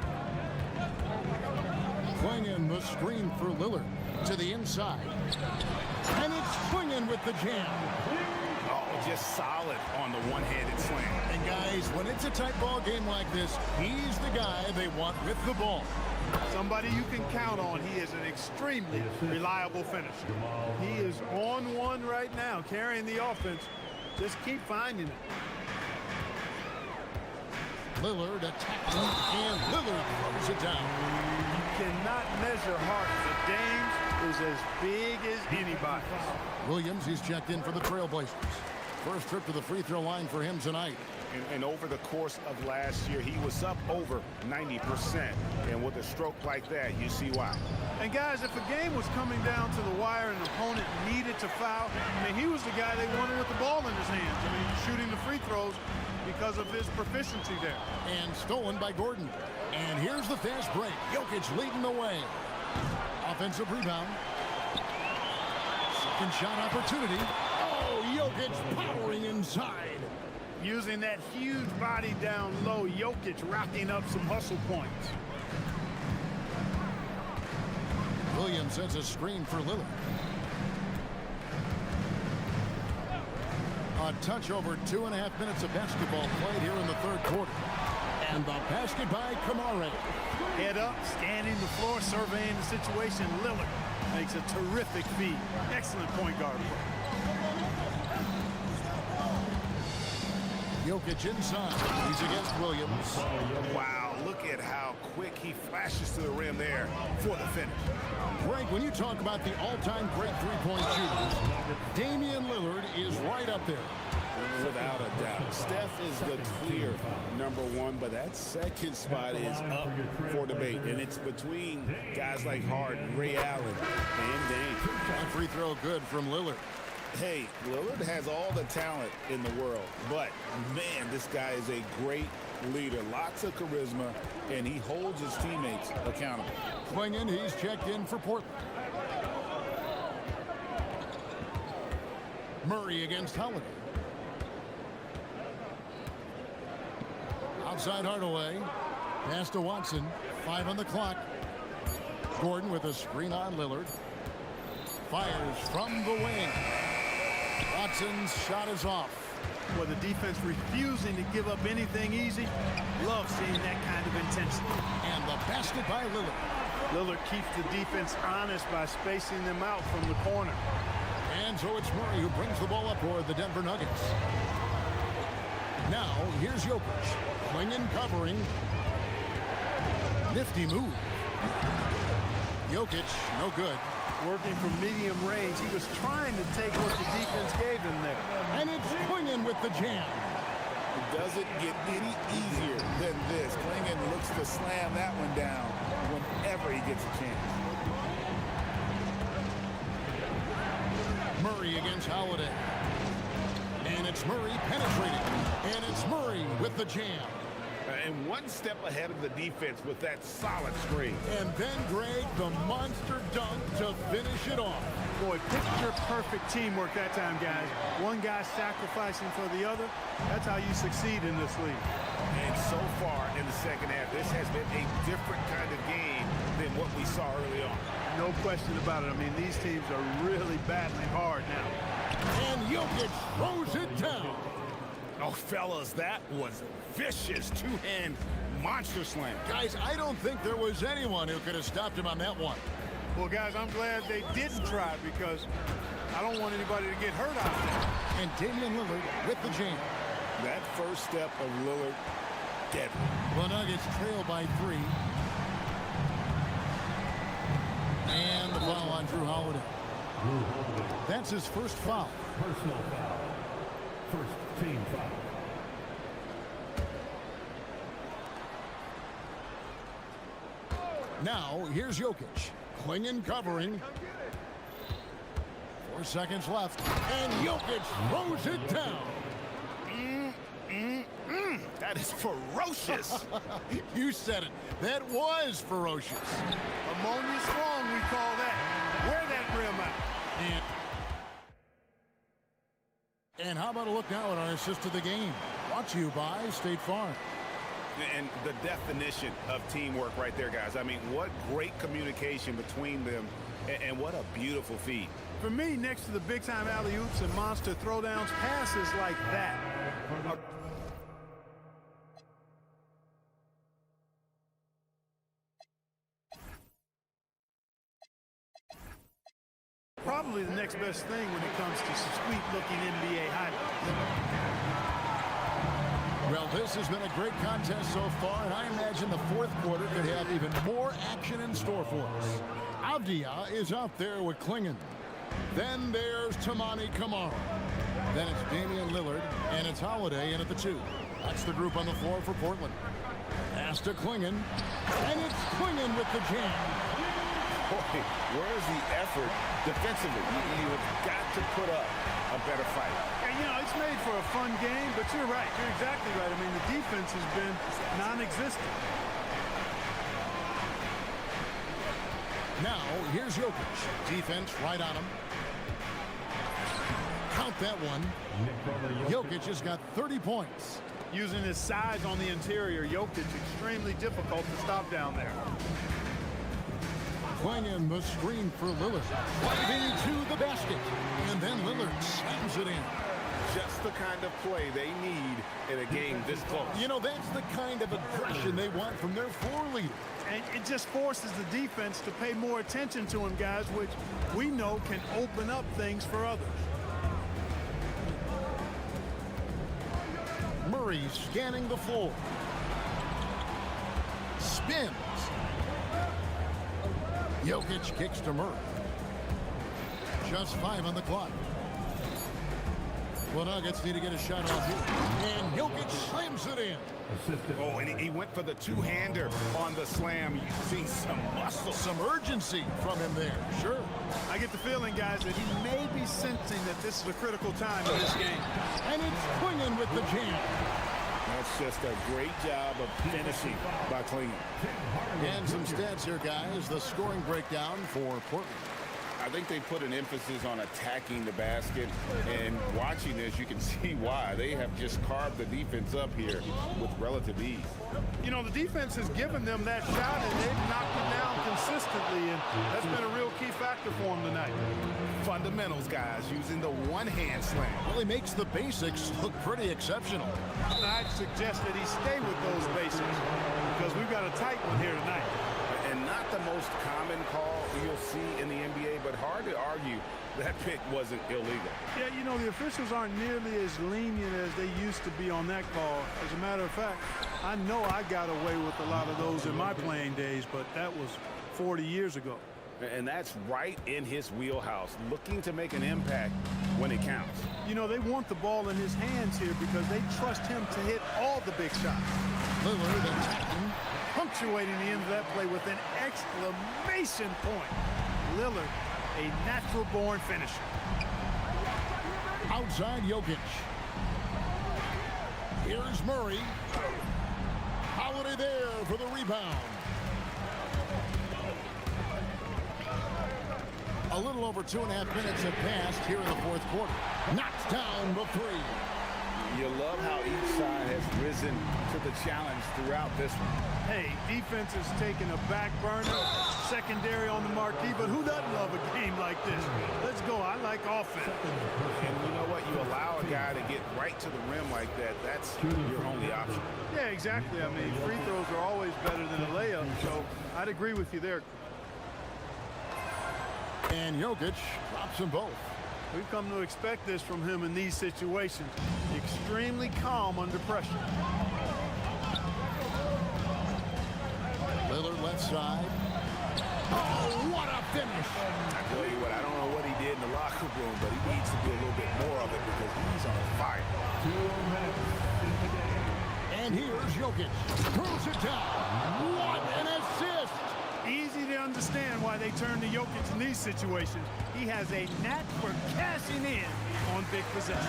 Swinging the screen for Lillard to the inside. And it's swinging with the jam. Oh, just solid on the one-handed slam. And guys, when it's a tight ball game like this, he's the guy they want with the ball. Somebody you can count on. He is an extremely reliable finisher. He is on one right now, carrying the offense. Just keep finding it. Lillard attacking, and Lillard throws it down. You cannot measure heart. The Dames is as big as anybody's. Williams, he's checked in for the Trailblazers. First trip to the free throw line for him tonight. And over the course of last year, he was up over 90%. And with a stroke like that, you see why. And guys, if a game was coming down to the wire and an opponent needed to foul, I mean, he was the guy they wanted with the ball in his hands. I mean, shooting the free throws because of his proficiency there. And stolen by Gordon. And here's the fast break. Jokic leading the way. Offensive rebound. Second shot opportunity. Oh, Jokic powering inside. Using that huge body down low, Jokic racking up some hustle points. Williams sends a screen for Lillard. A touch over 2.5 minutes of basketball played here in the third quarter. And the basket by Kamara. Head up, scanning the floor, surveying the situation. Lillard makes a terrific feed. Excellent point guard play. Jokic inside. He's against Williams. Wow, look at how quick he flashes to the rim there for the finish. Greg, when you talk about the all-time great three-point shooters, Damian Lillard is right up there. Without a doubt. Steph is the clear #1, but that second spot is up for debate. And it's between guys like Harden, Ray Allen, and Dame. That free throw good from Lillard. Hey, Lillard has all the talent in the world, but man, this guy is a great leader. Lots of charisma, and he holds his teammates accountable. Clingan, he's checked in for Portland. Murray against Holiday. Outside Hardaway. Pass to Watson. 5 on the clock. Gordon with a screen on Lillard. Fires from the wing. Watson's shot is off. Well, the defense refusing to give up anything easy. Love seeing that kind of intensity. And the basket by Lillard. Lillard keeps the defense honest by spacing them out from the corner. And so it's Murray who brings the ball up for the Denver Nuggets. Now, here's Jokic. Clingan covering. Nifty move. Jokic, no good. Working from medium range. He was trying to take what the defense gave him there. And it's Clingan with the jam. It doesn't get any easier than this. Clingan looks to slam that one down whenever he gets a chance. Murray against Holiday. And it's Murray penetrating. And it's Murray with the jam. And one step ahead of the defense with that solid screen. And then, Greg, the monster dunk to finish it off. Boy, picture-perfect teamwork that time, guys. One guy sacrificing for the other. That's how you succeed in this league. And so far in the second half, this has been a different kind of game than what we saw early on. No question about it. I mean, these teams are really battling hard now. And Jokic throws it down. Oh, fellas, that was vicious two-hand monster slam. Guys, I don't think there was anyone who could have stopped him on that one. Well, guys, I'm glad they didn't try because I don't want anybody to get hurt out there. And Damian Lillard with the jam. That first step of Lillard, deadly. The Nuggets trail by 3. And the foul on Drew Holiday. That's his first foul. Personal foul. First team foul. Now, here's Jokic. Clingan covering. 4 seconds left. And Jokic throws it down. That is ferocious. You said it. That was ferocious. Ammonia strong, we call that. Wear that rim out. And how about a look now at our assist of the game? Brought to you by State Farm. And the definition of teamwork right there, guys. I mean, what great communication between them, and what a beautiful feed. For me, next to the big-time alley-oops and monster throwdowns, passes like that are probably the next best thing when it comes to sweet-looking NBA highlights. Well, this has been a great contest so far, and I imagine the fourth quarter could have even more action in store for us. Avdia is out there with Clingan. Then there's Tamani Kamara. Then it's Damian Lillard, and it's Holiday in at the 2. That's the group on the floor for Portland. Pass to Clingan, and it's Clingan with the jam. Boy, where's the effort defensively? You have got to put up a better fight. Yeah, you know, it's made for a fun game, but you're right. You're exactly right. I mean, the defense has been non-existent. Now, here's Jokic. Defense right on him. with that one. Jokic has got 30 points. Using his size on the interior, Jokic extremely difficult to stop down there. Playing in the screen for Lillard. Driving to the basket. And then Lillard slams it in. Just the kind of play they need in a game this close. You know, that's the kind of aggression they want from their floor leader. And it just forces the defense to pay more attention to him, guys, which we know can open up things for others. Murray scanning the floor. Spins. Jokic kicks to Murray. Just 5 on the clock. The Nuggets need to get a shot off here. And Jokic slams it in. Oh, and he went for the two-hander on the slam. You see some muscle. Some urgency from him there. Sure. I get the feeling, guys, that he may be sensing that this is a critical time in this game. And it's Clingan with the jam. That's just a great job of finishing by Clingan. And some stats here, guys. The scoring breakdown for Portland. I think they put an emphasis on attacking the basket, and watching this, you can see why. They have just carved the defense up here with relative ease. You know, the defense has given them that shot, and they've knocked it down consistently, and that's been a real key factor for them tonight. Fundamentals, guys, using the one-hand slam. Well, he makes the basics look pretty exceptional. I'd suggest that he stay with those basics, because we've got a tight one here tonight. And not the most common call you'll see in the NBA, but hard to argue that pick wasn't illegal. Yeah, you know, the officials aren't nearly as lenient as they used to be on that call. As a matter of fact, I know I got away with a lot of those in my playing days, but that was 40 years ago. And that's right in his wheelhouse, looking to make an impact when it counts. You know, they want the ball in his hands here because they trust him to hit all the big shots. Lillard attacking. Punctuating the end of that play with an exclamation point. Lillard, a natural-born finisher. Outside Jokic. Here's Murray. Holiday there for the rebound. A little over 2.5 minutes have passed here in the fourth quarter. Knocks down the three. You love how each side has risen to the challenge throughout this one. Hey, defense is taking a back burner, secondary on the marquee, but who doesn't love a game like this? Let's go. I like offense. And you know what? You allow a guy to get right to the rim like that, that's your only option. Yeah, exactly. I mean, free throws are always better than a layup, so I'd agree with you there. And Jokic drops them both. We've come to expect this from him in these situations. Extremely calm under pressure. Lillard left side. Oh, what a finish! I tell you what, I don't know what he did in the locker room, but he needs to do a little bit more of it because he's on fire. And here's Jokic. Throws it down. What an assist! Easy to understand why they turn to Jokic in these situations. He has a knack for cashing in on big possessions.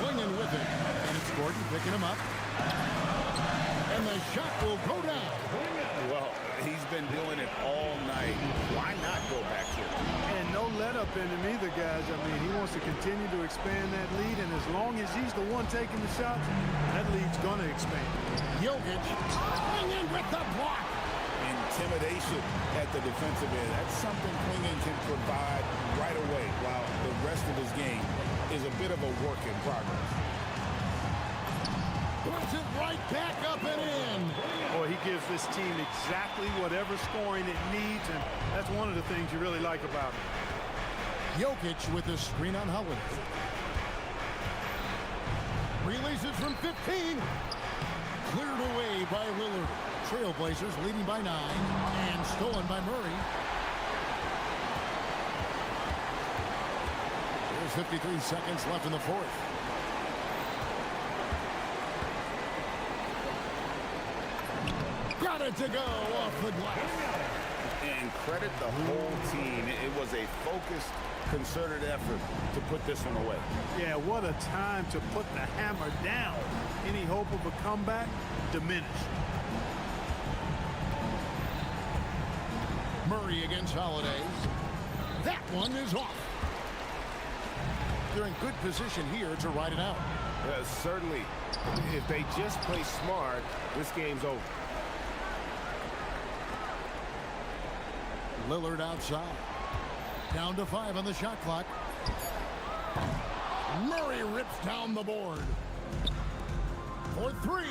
Swinging with it. And it's Gordon picking him up. And the shot will go down. Well, he's been doing it all night. Why not go back to it? And no let up in him either, guys. I mean, he wants to continue to expand that lead, and as long as he's the one taking the shots, that lead's going to expand. Jokic swinging with the block. Intimidation at the defensive end. That's something Clingan can provide right away, while the rest of his game is a bit of a work in progress. Puts it right back up and in. Boy, he gives this team exactly whatever scoring it needs, and that's one of the things you really like about him. Jokic with a screen on Holiday. Releases from 15. Cleared away by Lillard. Trailblazers leading by 9 and stolen by Murray. There's 53 seconds left in the fourth. Got it to go off the glass. And credit the whole team. It was a focused, concerted effort to put this one away. Yeah, what a time to put the hammer down. Any hope of a comeback diminished. Murray against Holiday. That one is off. they're in good position here to ride it out. Certainly. If they just play smart, this game's over. Lillard outside. Down to 5 on the shot clock. Murray rips down the board. For 3.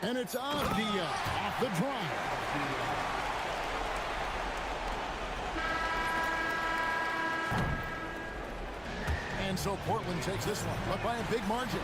And it's Avdia off the drive. And so Portland takes this one, but by a big margin.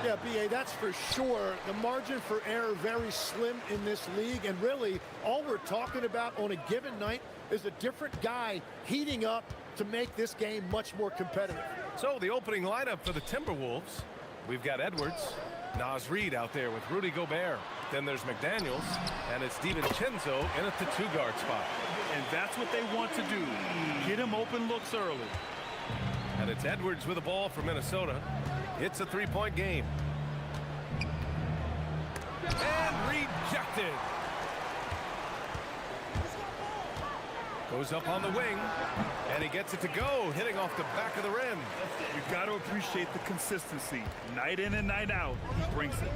Yeah, B.A., that's for sure. The margin for error very slim in this league, and really all we're talking about on a given night is a different guy heating up to make this game much more competitive. So the opening lineup for the Timberwolves, we've got Edwards, Naz Reid out there with Rudy Gobert. Then there's McDaniels, and it's DiVincenzo in at the 2-guard spot. And that's what they want to do. Get him open looks early. And it's Edwards with the ball for Minnesota. It's a 3-point game. And rejected. Goes up on the wing, and he gets it to go, hitting off the back of the rim. You've got to appreciate the consistency. Night in and night out, he brings it.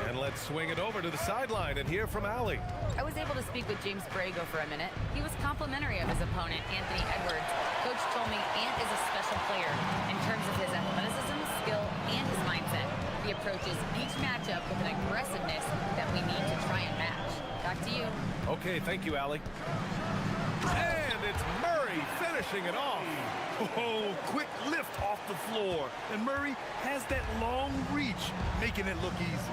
And let's swing it over to the sideline and hear from Allie. I was able to speak with James Borrego for a minute. He was complimentary of his opponent, Anthony Edwards. Coach told me Ant is a special player in terms of his athleticism, skill, and his mindset. He approaches each matchup with an aggressiveness that we need to try and match. Back to you. Okay, thank you, Allie. And it's Murray finishing it off. Oh, quick lift off the floor. And Murray has that long reach, making it look easy.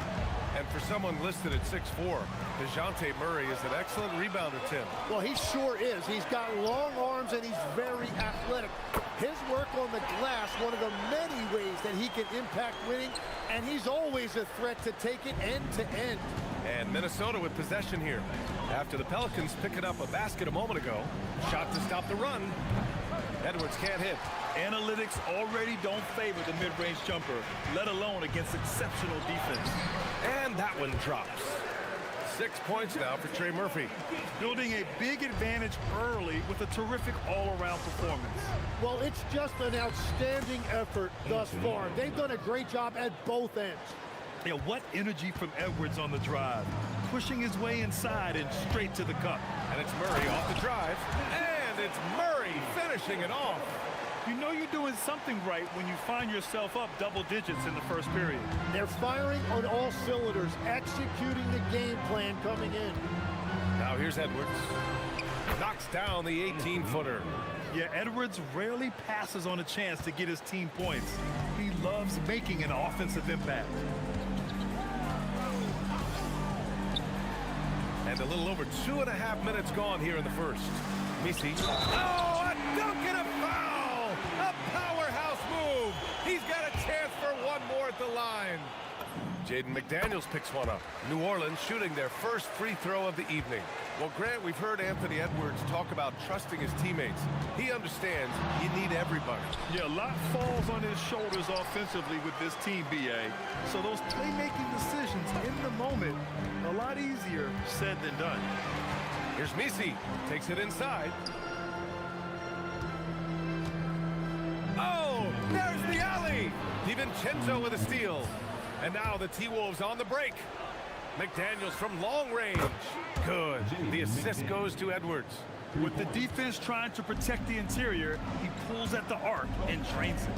And for someone listed at 6'4", DeJounte Murray is an excellent rebounder, Tim. Well, he sure is. He's got long arms and he's very athletic. His work on the glass, one of the many ways that he can impact winning, and he's always a threat to take it end to end. And Minnesota with possession here. After the Pelicans picking up a basket a moment ago. Shot to stop the run. Edwards can't hit. Analytics already don't favor the mid-range jumper, let alone against exceptional defense. And that one drops. 6 points now for Trey Murphy. Building a big advantage early with a terrific all-around performance. Well, it's just an outstanding effort thus far. They've done a great job at both ends. Yeah, what energy from Edwards on the drive. Pushing his way inside and straight to the cup. And it's Murray off the drive. And it's Murray finishing it off. You know you're doing something right when you find yourself up double digits in the first period. They're firing on all cylinders, executing the game plan coming in. Now here's Edwards. Knocks down the 18-footer. Yeah, Edwards rarely passes on a chance to get his team points. He loves making an offensive impact. And a little over 2.5 minutes gone here in the first. Misi. Oh, a dunk and a foul! A powerhouse move! He's got a chance for one more at the line. Jaden McDaniels picks one up. New Orleans shooting their first free throw of the evening. Well, Grant, we've heard Anthony Edwards talk about trusting his teammates. He understands you need everybody. Yeah, a lot falls on his shoulders offensively with this team, BA. So those playmaking decisions in the moment, a lot easier said than done. Here's Misi. Takes it inside. Oh, there's the alley. DiVincenzo with a steal. And now the T-Wolves on the break. McDaniels from long range. Good. The assist goes to Edwards. With the defense trying to protect the interior, he pulls at the arc and drains it.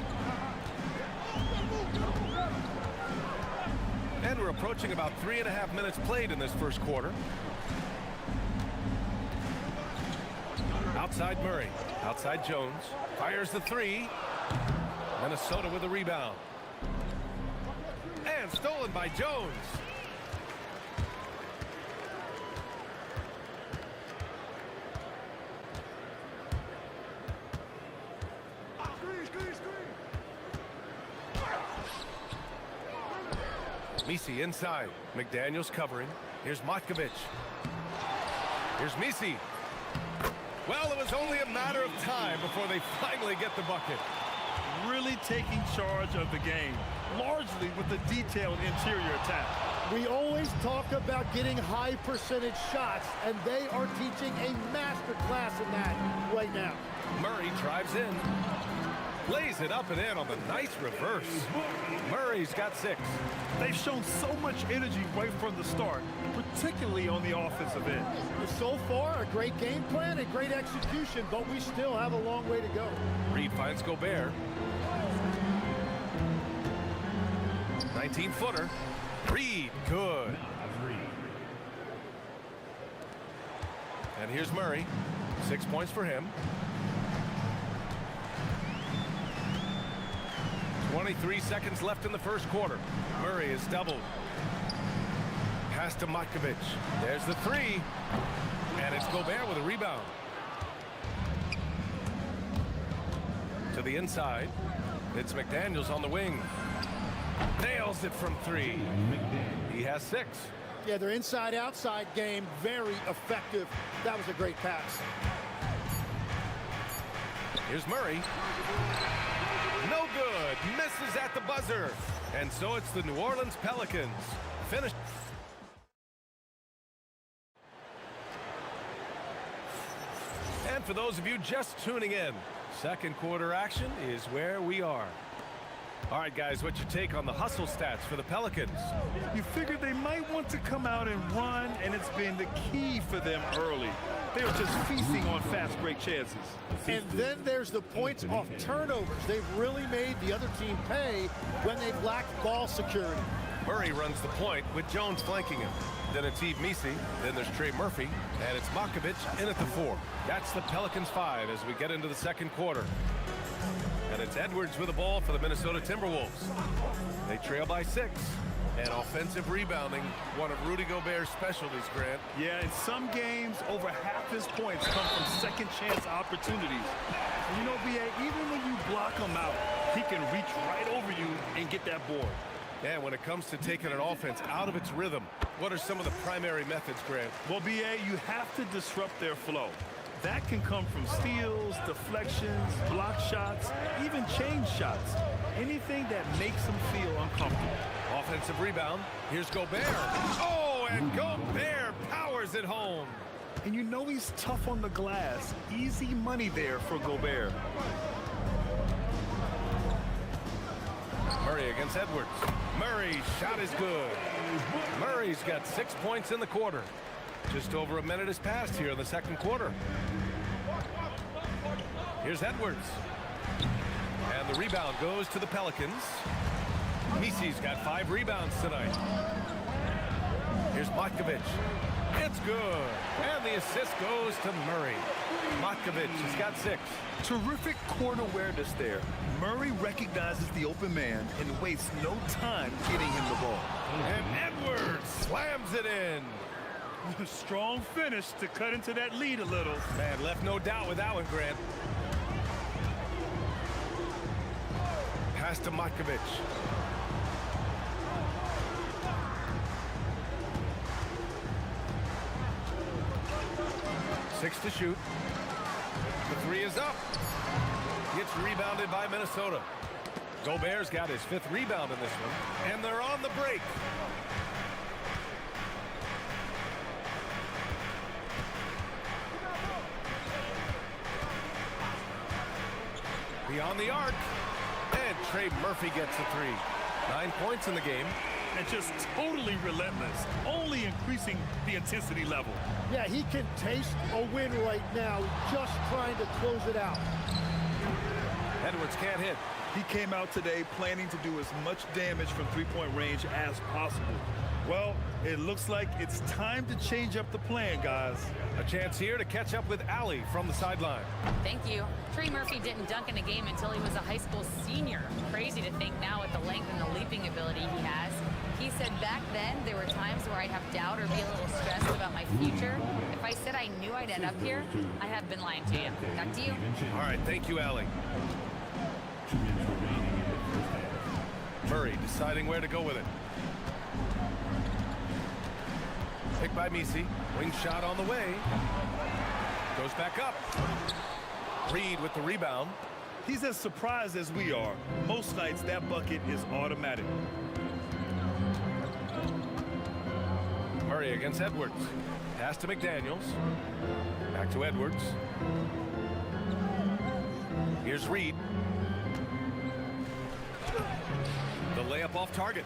And we're approaching about 3.5 minutes played in this first quarter. Outside Murray. Outside Jones. Fires the three. Minnesota with a rebound. And stolen by Jones. Misi inside. McDaniels covering. Here's Matkovic. Here's Misi. Well, it was only a matter of time before they finally get the bucket. Really taking charge of the game, largely with the detailed interior attack. We always talk about getting high percentage shots, and they are teaching a master class in that right now. Murray drives in. Lays it up and in on the nice reverse. Murray's got 6. They've shown so much energy right from the start, particularly on the offensive end. So far, a great game plan and great execution, but we still have a long way to go. Reid finds Gobert. 19-footer. Reid, good. And here's Murray. 6 points for him. 23 seconds left in the first quarter. Murray is doubled. Pass to Matkovic. There's the three. And it's Gobert with a rebound. To the inside. It's McDaniels on the wing. Nails it from three. He has 6. Yeah, their inside-outside game, very effective. That was a great pass. Here's Murray. No good. Misses at the buzzer. And so it's the New Orleans Pelicans. Finished. And for those of you just tuning in, second quarter action is where we are. All right, guys, what's your take on the hustle stats for the Pelicans? You figured they might want to come out and run, and it's been the key for them early. They were just feasting on fast break chances. And then there's the points off turnovers. They've really made the other team pay when they've lacked ball security. Murray runs the point with Jones flanking him. Then it's Yves Missi. Then there's Trey Murphy. And it's Matkovic in at the 4. That's the Pelicans 5 as we get into the second quarter. And it's Edwards with the ball for the Minnesota Timberwolves. They trail by 6. And offensive rebounding, one of Rudy Gobert's specialties, Grant. Yeah, in some games, over half his points come from second chance opportunities. And you know, B.A., even when you block him out, he can reach right over you and get that board. And when it comes to taking an offense out of its rhythm, what are some of the primary methods, Grant? Well, B.A., you have to disrupt their flow. That can come from steals, deflections, block shots, even change shots. Anything that makes them feel uncomfortable. Offensive rebound. Here's Gobert. Oh, and Gobert powers it home. And you know he's tough on the glass. Easy money there for Gobert. Murray against Edwards. Murray's shot is good. Murray's got 6 points in the quarter. Just over a minute has passed here in the second quarter. Here's Edwards. And the rebound goes to the Pelicans. Missi's got 5 rebounds tonight. Here's Matkovic. It's good. And the assist goes to Murray. Matkovic has got 6. Terrific court awareness there. Murray recognizes the open man and wastes no time getting him the ball. And Edwards slams it in. Strong finish to cut into that lead a little. Man, left no doubt with that one, Grant. Pass to Matkovic. Six to shoot. The 3 is up. Gets rebounded by Minnesota. Gobert's got his 5th rebound in this one. And they're on the break. Beyond the arc. And Trey Murphy gets a 3. 9 points in the game. And just totally relentless, only increasing the intensity level. Yeah, he can taste a win right now, just trying to close it out. Edwards can't hit. He came out today planning to do as much damage from three-point range as possible. Well, it looks like it's time to change up the plan, guys. A chance here to catch up with Allie from the sideline. Thank you. Trey Murphy didn't dunk in a game until he was a high school senior. Crazy to think now with the length and the leaping ability he has. He said back then there were times where I'd have doubt or be a little stressed about my future. If I said I knew I'd end up here, I have been lying to you. Back to you. All right, thank you, Allie. Murray deciding where to go with it. Picked by Missi. Wing shot on the way. Goes back up. Reed with the rebound. He's as surprised as we are. Most nights that bucket is automatic. Murray against Edwards. Pass to McDaniels. Back to Edwards. Here's Reed. The layup off target.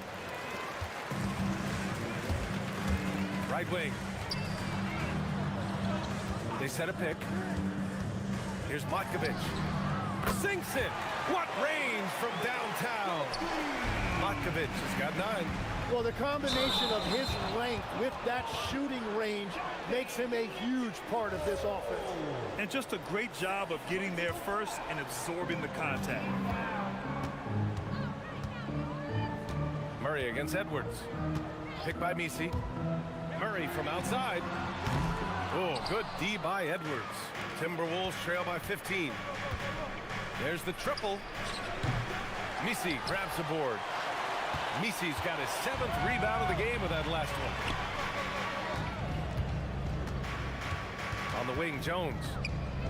Right wing. They set a pick. Here's Matkovic. Sinks it. What range from downtown. Matkovic has got 9. Well, the combination of his length with that shooting range makes him a huge part of this offense. And just a great job of getting there first and absorbing the contact. Murray against Edwards. Picked by Misi. Murray from outside. Oh, good D by Edwards. Timberwolves trail by 15. There's the triple. Misi grabs the board. Misi's got his 7th rebound of the game with that last one. On the wing, Jones.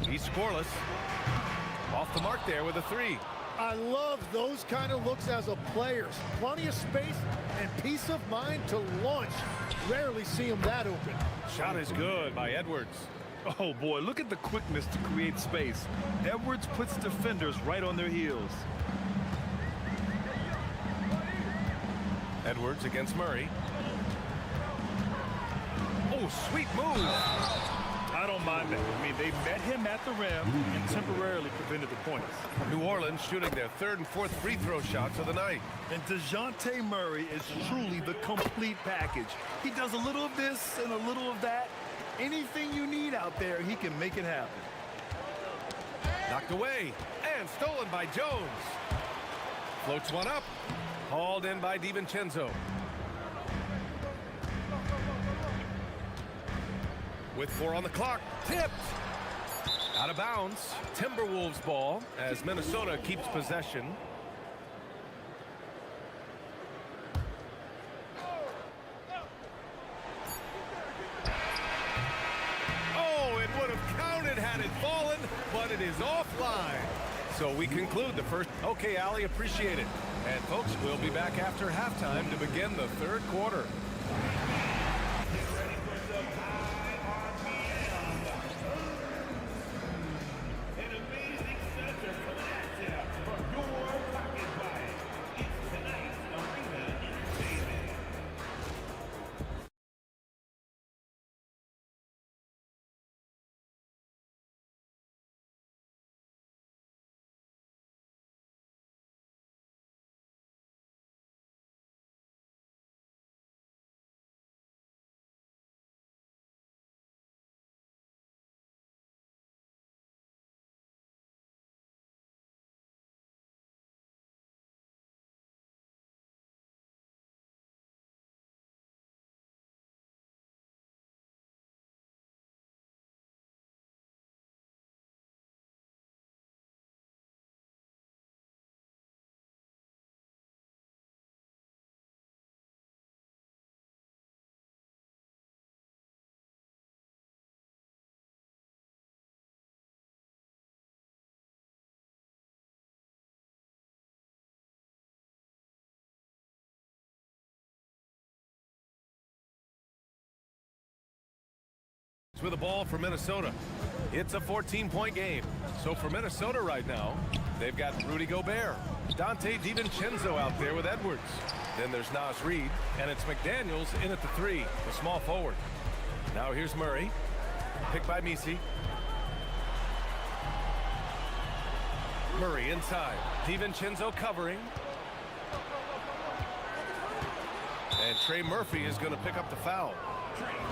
He's scoreless. Off the mark there with a 3. I love those kind of looks as a player. Plenty of space and peace of mind to launch. Rarely see him that open. Shot is good by Edwards. Oh boy, look at the quickness to create space. Edwards puts defenders right on their heels. Edwards against Murray. Oh, sweet move. I don't mind that. I mean, they met him at the rim and temporarily prevented the points. New Orleans shooting their 3rd and 4th free throw shots of the night. And DeJounte Murray is truly the complete package. He does a little of this and a little of that. Anything you need out there, he can make it happen. Knocked away and stolen by Jones. Floats one up. Hauled in by DiVincenzo. With 4 on the clock. Tipped. Out of bounds. Timberwolves ball as Minnesota keeps possession. Oh, it would have counted had it fallen, but it is offline. So we conclude the first. Okay, Allie, appreciate it. And folks, we'll be back after halftime to begin the 3rd quarter. With a ball for Minnesota. It's a 14-point game. So for Minnesota right now, they've got Rudy Gobert, Dante DiVincenzo out there with Edwards. Then there's Naz Reid, and it's McDaniels in at the 3, the small forward. Now here's Murray, picked by Misi. Murray inside, DiVincenzo covering. And Trey Murphy is going to pick up the foul.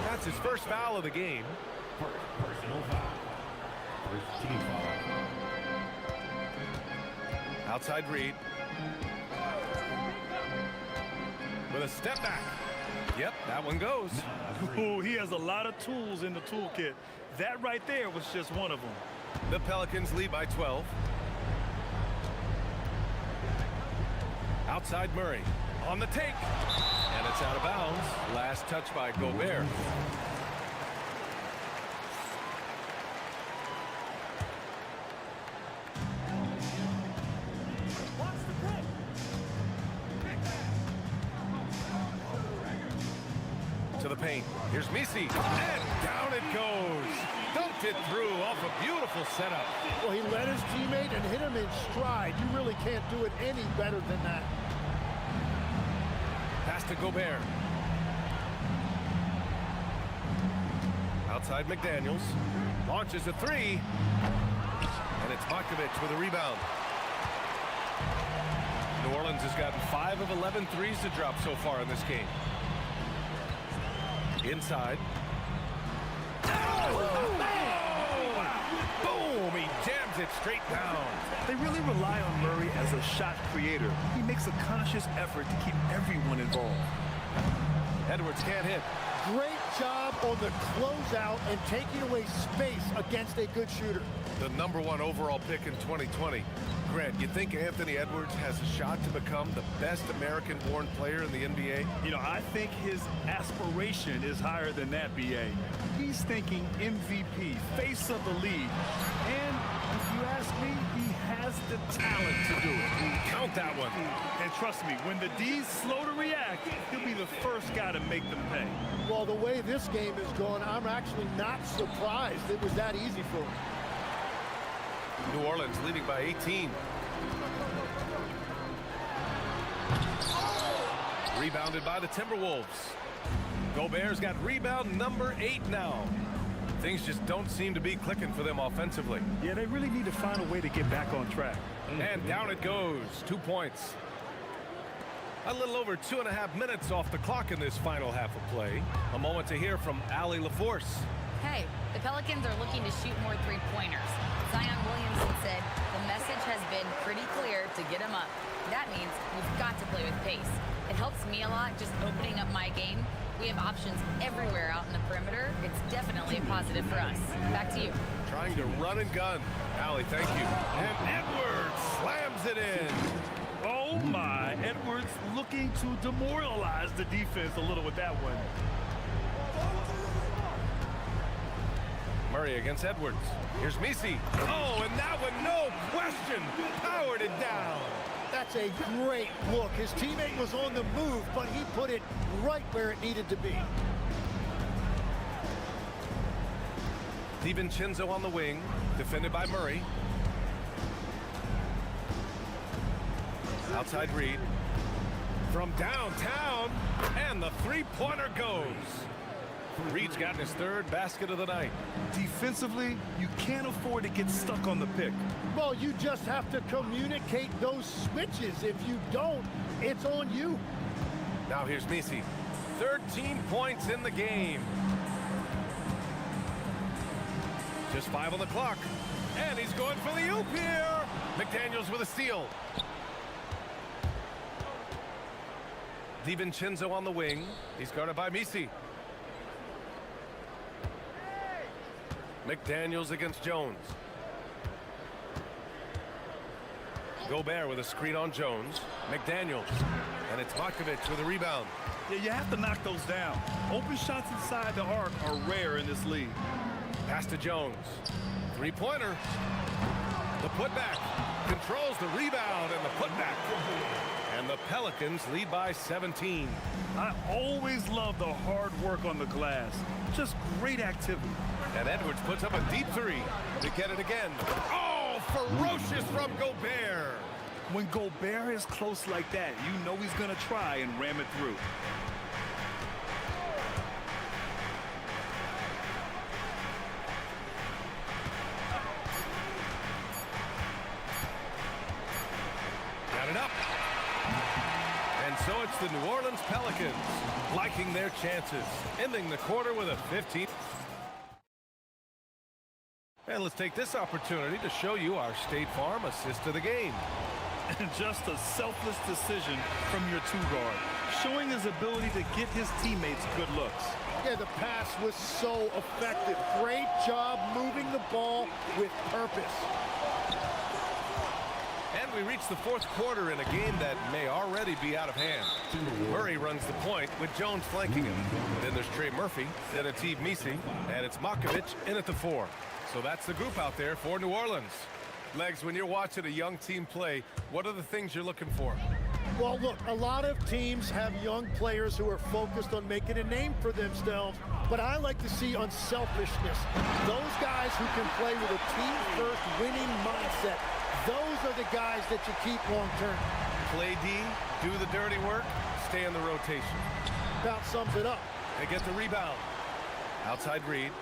That's his first foul of the game. Personal foul. First team foul. Outside Reid. With a step back. Yep, that one goes. Ooh, he has a lot of tools in the toolkit. That right there was just one of them. The Pelicans lead by 12. Outside Murray. On the take. And it's out of bounds. Last touch by Gobert. To the paint. Here's Misi. And down it goes. Dunked it through off a beautiful setup. Well, he led his teammate and hit him in stride. You really can't do it any better than that. Pass to Gobert. Outside McDaniels. Launches a 3. And it's Markovic with a rebound. New Orleans has gotten 5 of 11 threes to drop so far in this game. Inside. Oh! Boom! He jammed sends it straight down. They really rely on Murray as a shot creator. He makes a conscious effort to keep everyone involved. Edwards can't hit. Great job on the closeout and taking away space against a good shooter. The #1 overall pick in 2020. Grant, you think Anthony Edwards has a shot to become the best American-born player in the NBA? You know, I think his aspiration is higher than that, B.A. He's thinking MVP, face of the league. And if you ask me, he has the talent to do it. Count that one. And trust me, when the D's slow to react, he'll be the first guy to make them pay. Well, the way this game is going, I'm actually not surprised it was that easy for him. New Orleans leading by 18. Rebounded by the Timberwolves. Gobert's got rebound #8 now. Things just don't seem to be clicking for them offensively. Yeah, they really need to find a way to get back on track. And down it goes. 2 points. A little over 2.5 minutes off the clock in this final half of play. A moment to hear from Allie LaForce. Hey, the Pelicans are looking to shoot more three-pointers. Zion Williamson said the message has been pretty clear to get him up. That means we've got to play with pace. It helps me a lot just opening up my game. We have options everywhere out in the perimeter. It's definitely a positive for us. Back to you. Trying to run and gun. Allie, thank you. And Edwards slams it in. Oh my, Edwards looking to demoralize the defense a little with that one. Murray against Edwards. Here's Misi. Oh, and that one, no question, powered it down. That's a great look. His teammate was on the move, but he put it right where it needed to be. DiVincenzo on the wing, defended by Murray. Outside Reed. From downtown, and the three-pointer goes. Reed's gotten his 3rd basket of the night. Defensively, you can't afford to get stuck on the pick. Well, you just have to communicate those switches. If you don't, it's on you. Now here's Misi. 13 points in the game. Just 5 on the clock. And he's going for the oop here. McDaniels with a steal. DiVincenzo on the wing. He's guarded by Misi. McDaniels against Jones. Gobert with a screen on Jones. McDaniels. And it's Markovic with a rebound. Yeah, you have to knock those down. Open shots inside the arc are rare in this league. Pass to Jones. Three-pointer. The putback. Controls the rebound and the putback. And the Pelicans lead by 17. I always love the hard work on the glass. Just great activity. And Edwards puts up a deep 3 to get it again. Oh, ferocious from Gobert. When Gobert is close like that, you know he's going to try and ram it through. Got it up. And so it's the New Orleans Pelicans liking their chances, ending the quarter with a 15. And let's take this opportunity to show you our State Farm assist of the game. And just a selfless decision from your 2-guard, showing his ability to get his teammates good looks. Yeah, the pass was so effective. Great job moving the ball with purpose. And we reach the 4th quarter in a game that may already be out of hand. Murray runs the point with Jones flanking him. Then there's Trey Murphy, then Atieve Misi, and it's Markovic in at the 4. So that's the group out there for New Orleans. Legs, when you're watching a young team play, what are the things you're looking for? Well, look, a lot of teams have young players who are focused on making a name for themselves, but I like to see unselfishness. Those guys who can play with a team-first winning mindset, those are the guys that you keep long-term. Play D, do the dirty work, stay in the rotation. About sums it up. They get the rebound. Outside Reed.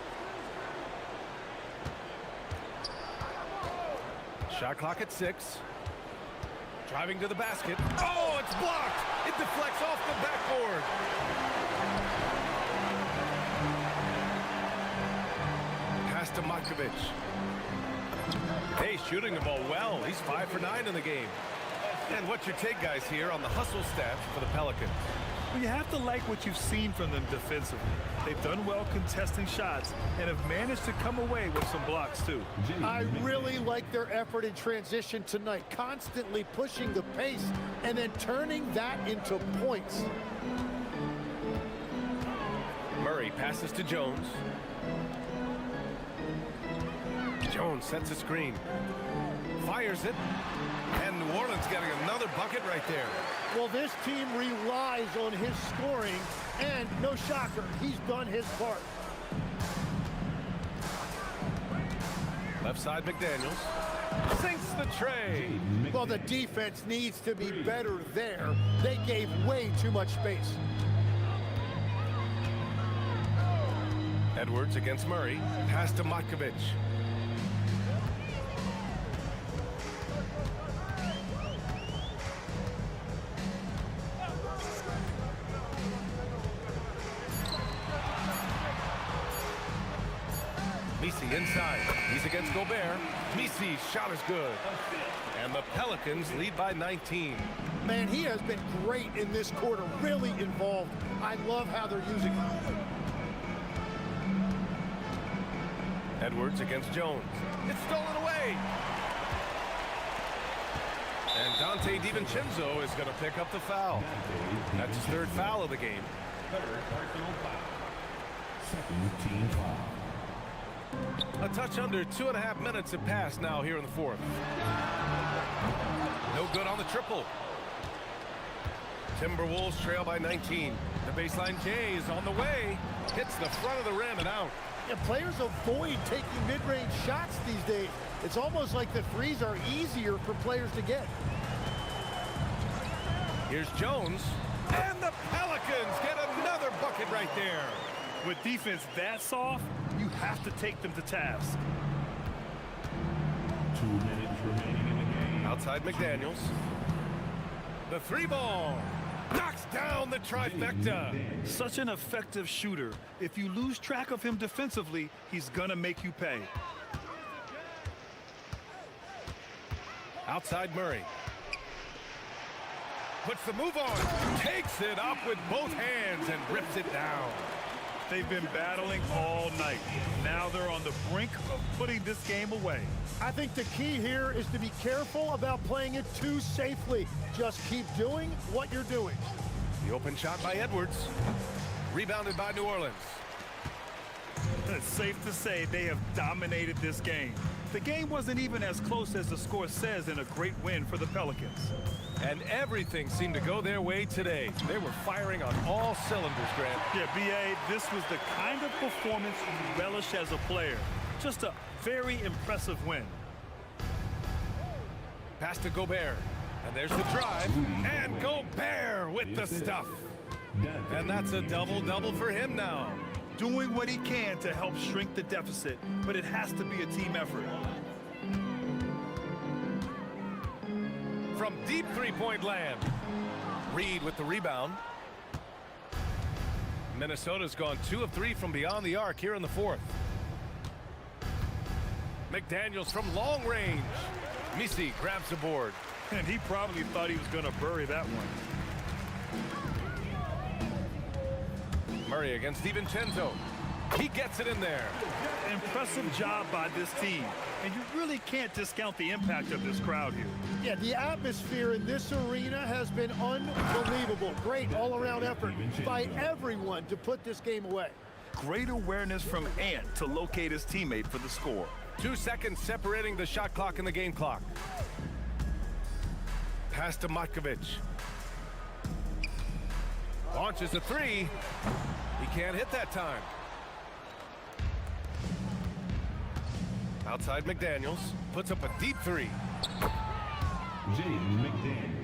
Shot clock at 6. Driving to the basket. Oh, it's blocked. It deflects off the backboard. Pass to Markovic. Hey, shooting the ball well. He's 5 for 9 in the game. And what's your take, guys, here on the hustle stats for the Pelicans? Well, you have to like what you've seen from them defensively. They've done well contesting shots and have managed to come away with some blocks, too. I really like their effort in transition tonight, constantly pushing the pace and then turning that into points. Murray passes to Jones. Jones sets a screen. Fires it. And New Orleans getting another bucket right there. Well, this team relies on his scoring, and no shocker, he's done his part. Left side, McDaniels. Sinks the tray. Well, the defense needs to be better there. They gave way too much space. Edwards against Murray. Pass to Matkovic. Misi inside. He's against Gobert. Misi's shot is good. And the Pelicans lead by 19. Man, he has been great in this quarter, really involved. I love how they're using him. Edwards against Jones. It's stolen away. And Dante DiVincenzo is going to pick up the foul. That's his 3rd foul of the game. Second team foul. A touch under 2.5 minutes have passed now here in the 4th. No good on the triple. Timberwolves trail by 19. The baseline J is on the way. Hits the front of the rim and out. Yeah, players avoid taking mid-range shots these days. It's almost like the threes are easier for players to get. Here's Jones. And the Pelicans get another bucket right there. With defense that soft, you have to take them to task. 2 minutes remaining in the game. Outside McDaniels. The 3-ball. Knocks down the trifecta. Such an effective shooter. If you lose track of him defensively, he's gonna make you pay. Outside Murray. Puts the move on. Takes it up with both hands and rips it down. They've been battling all night. Now they're on the brink of putting this game away. I think the key here is to be careful about playing it too safely. Just keep doing what you're doing. The open shot by Edwards. Rebounded by New Orleans. It's safe to say they have dominated this game. The game wasn't even as close as the score says in a great win for the Pelicans. And everything seemed to go their way today. They were firing on all cylinders, Grant. Yeah, B.A., this was the kind of performance you relish as a player. Just a very impressive win. Pass to Gobert. And there's the drive. And Gobert with the stuff. And that's a double-double for him now. Doing what he can to help shrink the deficit, but it has to be a team effort. From deep three-point land. Reed with the rebound. Minnesota's gone 2 of 3 from beyond the arc here in the 4th. McDaniels from long range. Misi grabs the board. And he probably thought he was going to bury that one. Murray against DiVincenzo. He gets it in there. Impressive job by this team. And you really can't discount the impact of this crowd here. Yeah, the atmosphere in this arena has been unbelievable. Great all-around effort by everyone to put this game away. Great awareness from Ant to locate his teammate for the score. 2 seconds separating the shot clock and the game clock. Pass to Matkovic. Launches a 3. He can't hit that time. Outside McDaniels. Puts up a deep 3. James McDaniels.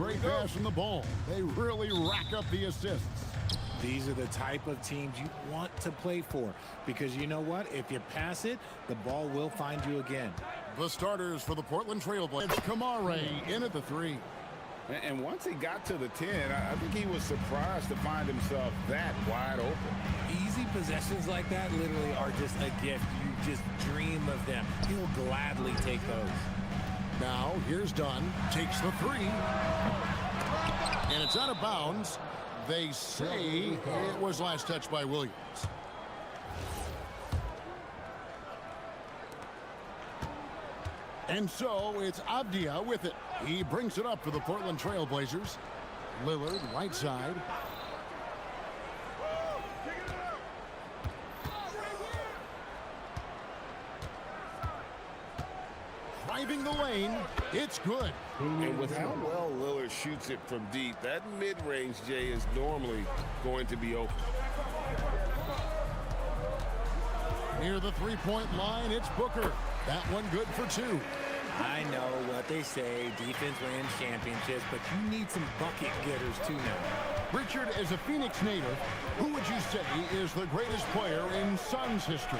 great passing the ball. They really rack up the assists. These are the type of teams you want to play for because you know what? If you pass it, the ball will find you again. The starters for the Portland Trailblazers. Kamare in at the 3. And once he got to the 10, I think he was surprised to find himself that wide open. Easy possessions like that literally are just a gift. You just dream of them. He'll gladly take those. Now, here's Dunn. Takes the 3. And it's out of bounds. They say it was last touched by Williams. And so it's Avdia with it. He brings it up for the Portland Trailblazers. Lillard, right side. Driving the lane. It's good. And with how well Lillard shoots it from deep, that mid-range, Jay, is normally going to be open. Near the three-point line, it's Booker. That one good for 2. I know what they say, defense wins championships, but you need some bucket getters too now. Richard, as a Phoenix native, who would you say is the greatest player in Suns history?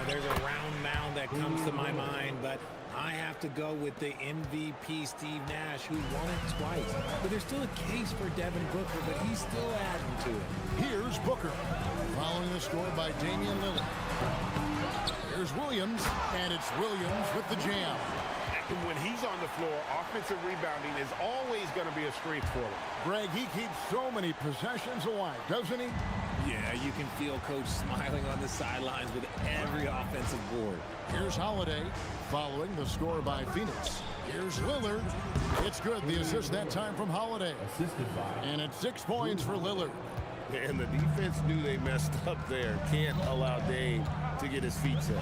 There's a round mound that comes to my mind, but I have to go with the MVP Steve Nash, who won it twice. But there's still a case for Devin Booker, but he's still adding to it. Here's Booker, following the score by Damian Lillard. Here's Williams, and it's Williams with the jam. When he's on the floor, offensive rebounding is always going to be a strength for him. Greg, he keeps so many possessions alive, doesn't he? Yeah, you can feel Coach smiling on the sidelines with every offensive board. Here's Holiday, following the score by Phoenix. Here's Lillard. It's good, the assist that time from Holiday. And it's 6 points for Lillard. And the defense knew they messed up there. Can't allow Dame to get his feet set.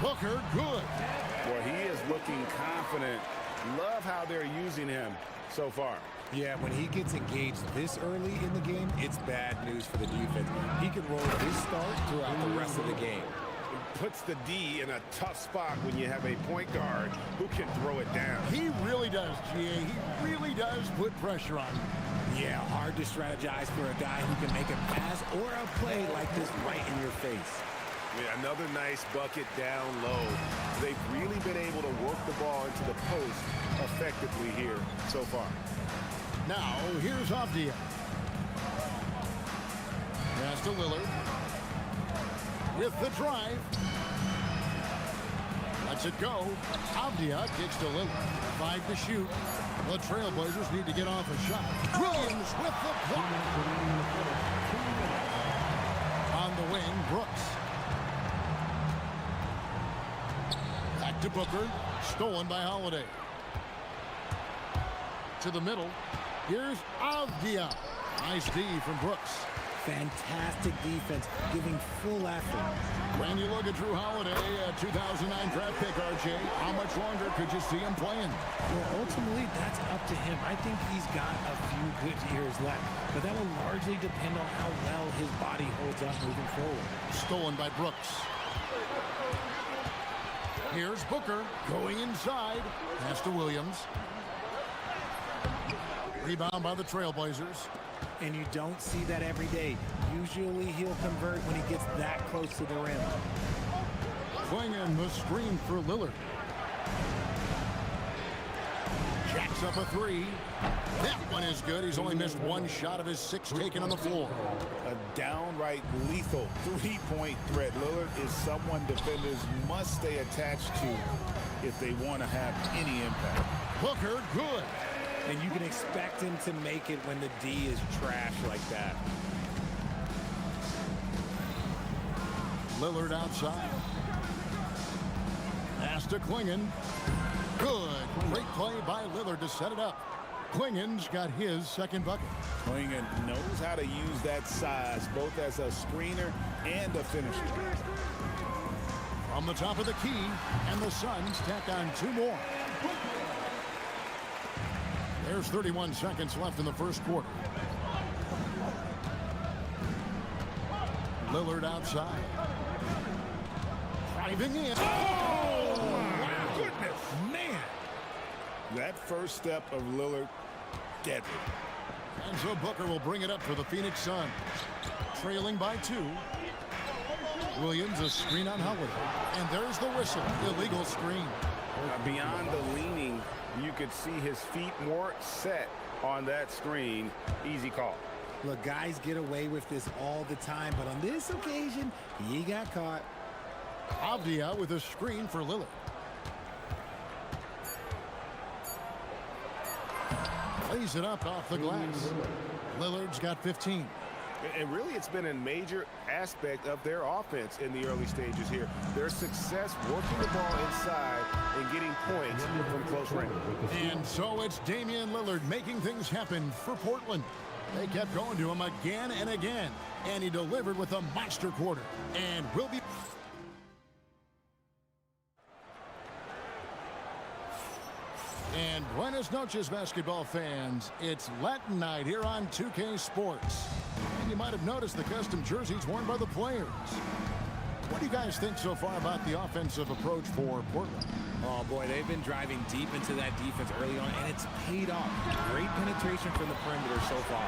Booker, good. Well, he is looking confident. Love how they're using him so far. Yeah, when he gets engaged this early in the game, it's bad news for the defense. He can roll his start throughout the rest of the game. It puts the D in a tough spot when you have a point guard who can throw it down. He really does, GA. He really does put pressure on him. Yeah, hard to strategize for a guy who can make a pass or a play like this right in your face. Yeah, another nice bucket down low. They've really been able to work the ball into the post effectively here so far. Now, here's Avdia. Pass to Lillard. With the drive. Lets it go. Avdia kicks to Lillard. 5 to shoot. The Trailblazers need to get off a shot. Williams with the block. On the wing, Brooks. Back to Booker. Stolen by Holiday. To the middle. Here's Avdia. Nice D from Brooks. Fantastic defense, giving full effort. When you look at Drew Holiday, a 2009 draft pick, RJ, how much longer could you see him playing? Well, ultimately, that's up to him. I think he's got a few good years left, but that will largely depend on how well his body holds up moving forward. Stolen by Brooks. Here's Booker going inside. Pass to Williams. Rebound by the Trailblazers. And you don't see that every day. Usually he'll convert when he gets that close to the rim. Swinging the screen for Lillard. Jacks up a 3. That one is good. He's only missed 1 shot of his 6 taken on the floor. A downright lethal 3-point threat. Lillard is someone defenders must stay attached to if they want to have any impact. Booker, good. And you can expect him to make it when the D is trash like that. Lillard outside. Pass to Klingon. Good. Great play by Lillard to set it up. Klingon's got his second bucket. Klingon knows how to use that size, both as a screener and a finisher. From the top of the key, and the Suns tack on 2 more. There's 31 seconds left in the first quarter. Lillard outside. Driving in. Oh, my goodness. Man. first step of Lillard deadly. And so Booker will bring it up for the Phoenix Suns. Trailing by 2. Williams a screen on Holiday. And there's the whistle. Illegal screen. Beyond the leaning, you could see his feet more set on that screen. Easy call. Look, guys get away with this all the time, but on this occasion, he got caught. Avdia with a screen for Lillard. Plays it up off the glass. Lillard's got 15. And really, it's been a major aspect of their offense in the early stages here. Their success working the ball inside and getting points from close range. And so it's Damian Lillard making things happen for Portland. They kept going to him again and again, and he delivered with a monster quarter. And will be... And buenas noches, basketball fans. It's Latin night here on 2K Sports. And you might have noticed the custom jerseys worn by the players. What do you guys think so far about the offensive approach for Portland? Oh, boy, they've been driving deep into that defense early on, and it's paid off. Great penetration from the perimeter so far.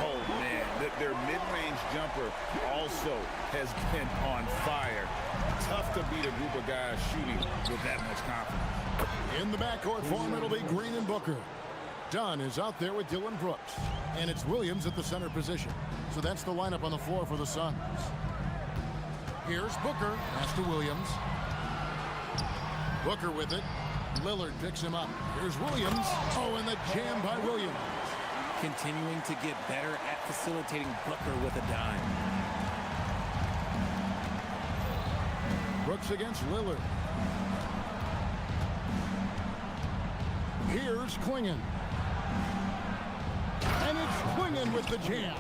Oh, man, their mid-range jumper also has been on fire. Tough to beat a group of guys shooting with that much confidence. In the backcourt form, it'll be Green and Booker. Dunn is out there with Dylan Brooks. And it's Williams at the center position. So that's the lineup on the floor for the Suns. Here's Booker. Pass to Williams. Booker with it. Lillard picks him up. Here's Williams. Oh, and the jam by Williams. Continuing to get better at facilitating Booker with a dime. Brooks against Lillard. Here's Klingon. And it's Klingon with the jam.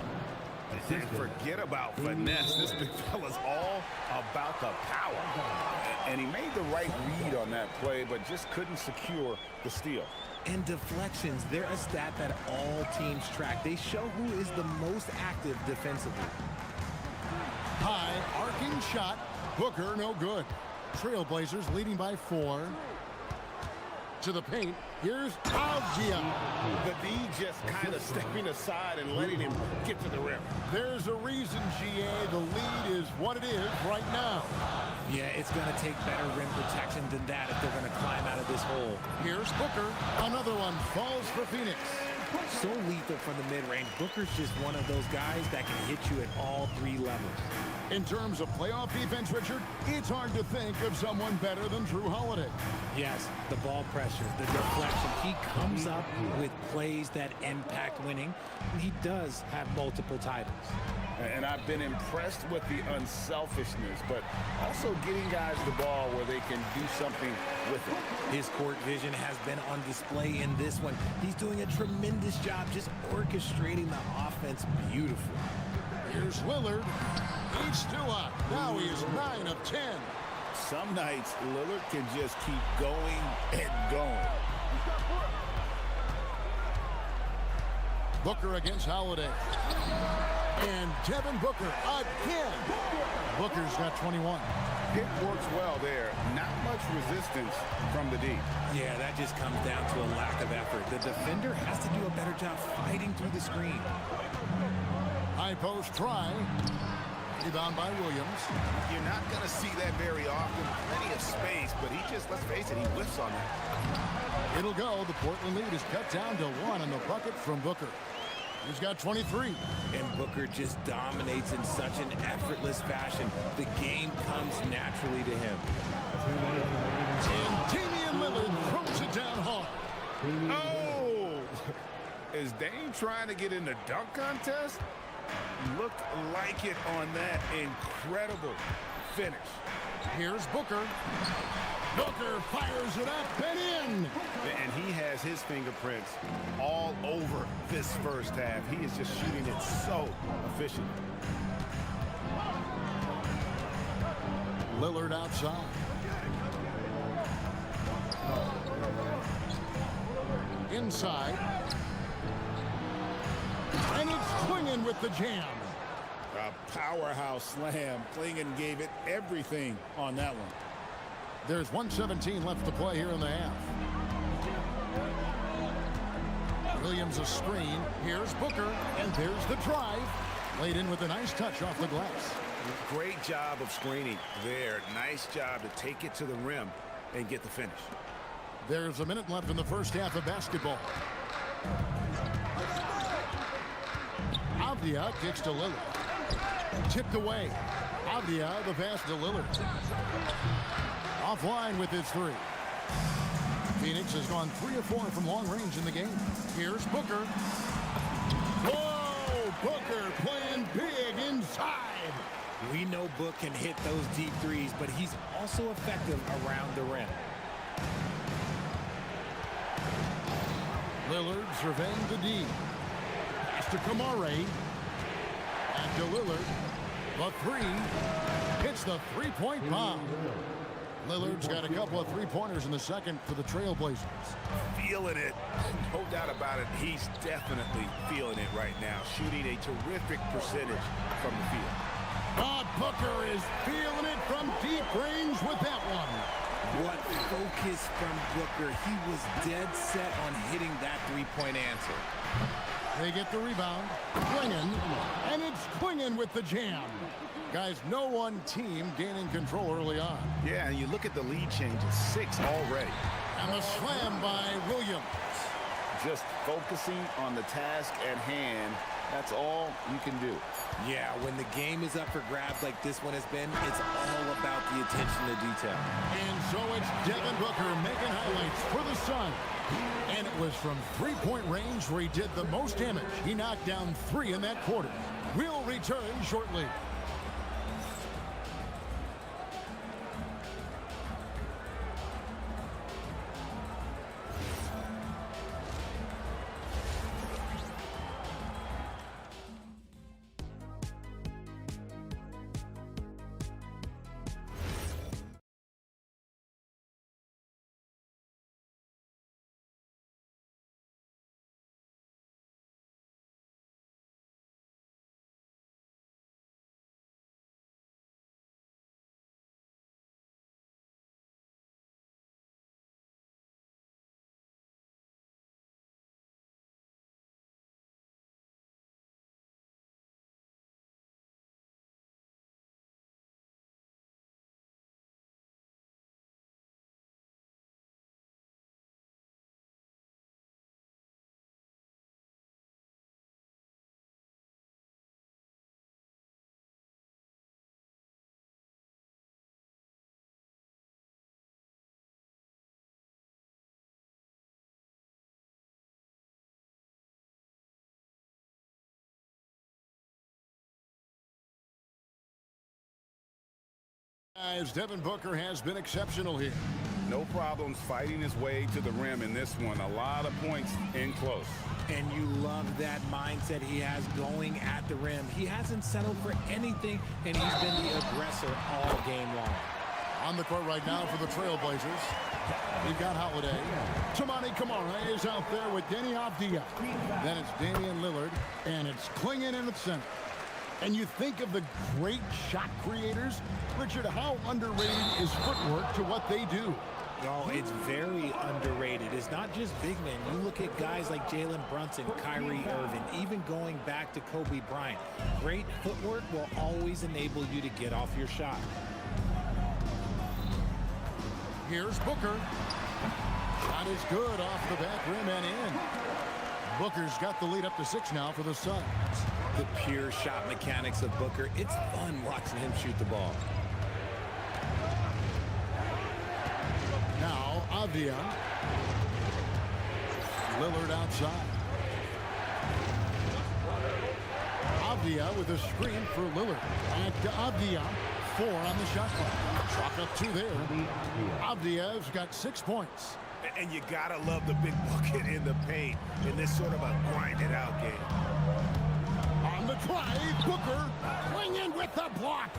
And forget about finesse. This big fella's all about the power. And he made the right read on that play, but just couldn't secure the steal. And deflections, they're a stat that all teams track. They show who is the most active defensively. High arcing shot. Booker no good. Trailblazers leading by 4. To the paint. Here's Avdia. The D just kind of stepping aside and letting him get to the rim. There's a reason, GA. The lead is what it is right now. Yeah, it's going to take better rim protection than that if they're going to climb out of this hole. Here's Booker. Another one falls for Phoenix. So lethal from the mid-range. Booker's just one of those guys that can hit you at all 3 levels. In terms of playoff defense, Richard, it's hard to think of someone better than Drew Holiday. Yes, the ball pressure, the deflection. He comes up with plays that impact winning. He does have multiple titles. And I've been impressed with the unselfishness, but also getting guys the ball where they can do something with it. His court vision has been on display in this one. He's doing a tremendous job just orchestrating the offense beautifully. Here's Lillard. He's still up. Now he is 9 of 10. Some nights, Lillard can just keep going and going. Booker against Holiday. And Devin Booker again. Booker's got 21. It works well there. Not much resistance from the D. Yeah, that just comes down to a lack of effort. The defender has to do a better job fighting through the screen. High post try. Rebound by Williams. You're not going to see that very often. Plenty of space, but he just, let's face it, he whiffs on that. It'll go. The Portland lead is cut down to 1 on the bucket from Booker. He's got 23. And Booker just dominates in such an effortless fashion. The game comes naturally to him. And Damian Lillard throws it down hard. Oh! Is Dame trying to get in the dunk contest? Looked like it on that incredible finish. Here's Booker. Booker fires it up and in. And he has his fingerprints all over this first half. He is just shooting it so efficient. Lillard outside. Inside. And it's Klingon with the jam. A powerhouse slam. Klingon gave it everything on that one. There's 1:17 left to play here in the half. Williams a screen. Here's Booker, and there's the drive. Laid in with a nice touch off the glass. Great job of screening there. Nice job to take it to the rim and get the finish. There's a minute left in the first half of basketball. Avdia kicks to Lillard. Tipped away. Avdia, the pass to Lillard. Offline with his three. Phoenix has gone 3 of 4 from long range in the game. Here's Booker. Whoa! Booker playing big inside. We know Book can hit those deep threes, but he's also effective around the rim. Lillard surveying the D. Pass to Kamare. And to Lillard. The three. Hits the three-point bomb. Lillard's got a couple of three-pointers in the second for the Trailblazers. Feeling it. No doubt about it. He's definitely feeling it right now. Shooting a terrific percentage from the field. Bob Booker is feeling it from deep range with that one. What focus from Booker. He was dead set on hitting that three-point answer. They get the rebound. Klingon. And it's Klingon with the jam. Guys, no one team gaining control early on. Yeah, and you look at the lead change. It's 6 already. And the slam by Williams. Just focusing on the task at hand. That's all you can do. Yeah, when the game is up for grabs like this one has been, it's all about the attention to detail. And so it's Devin Booker making highlights for the Sun. And it was from three-point range where he did the most damage. He knocked down 3 in that quarter. We'll return shortly. Guys, Devin Booker has been exceptional here. No problems fighting his way to the rim in this one. A lot of points in close. And you love that mindset he has going at the rim. He hasn't settled for anything, and he's been the aggressor all game long. On the court right now for the Trailblazers, we've got Holiday. Toumani Camara is out there with Denny Avdia. Then it's Damian Lillard, and it's Klingon in the center. And you think of the great shot creators, Richard, how underrated is footwork to what they do? Oh, it's very underrated. It's not just big men. You look at guys like Jalen Brunson, Kyrie Irving, even going back to Kobe Bryant. Great footwork will always enable you to get off your shot. Here's Booker. Shot is good off the back rim and in. Booker's got the lead up to 6 now for the Suns. The pure shot mechanics of Booker. It's fun watching him shoot the ball. Now, Avdia. Lillard outside. Avdia with a screen for Lillard. Back to Avdia. 4 on the shot clock. Chalk up 2 there. Avdia's got 6 points. And you gotta love the big bucket in the paint in this sort of a grind-it-out game. On the drive, Booker. Klingon with the block.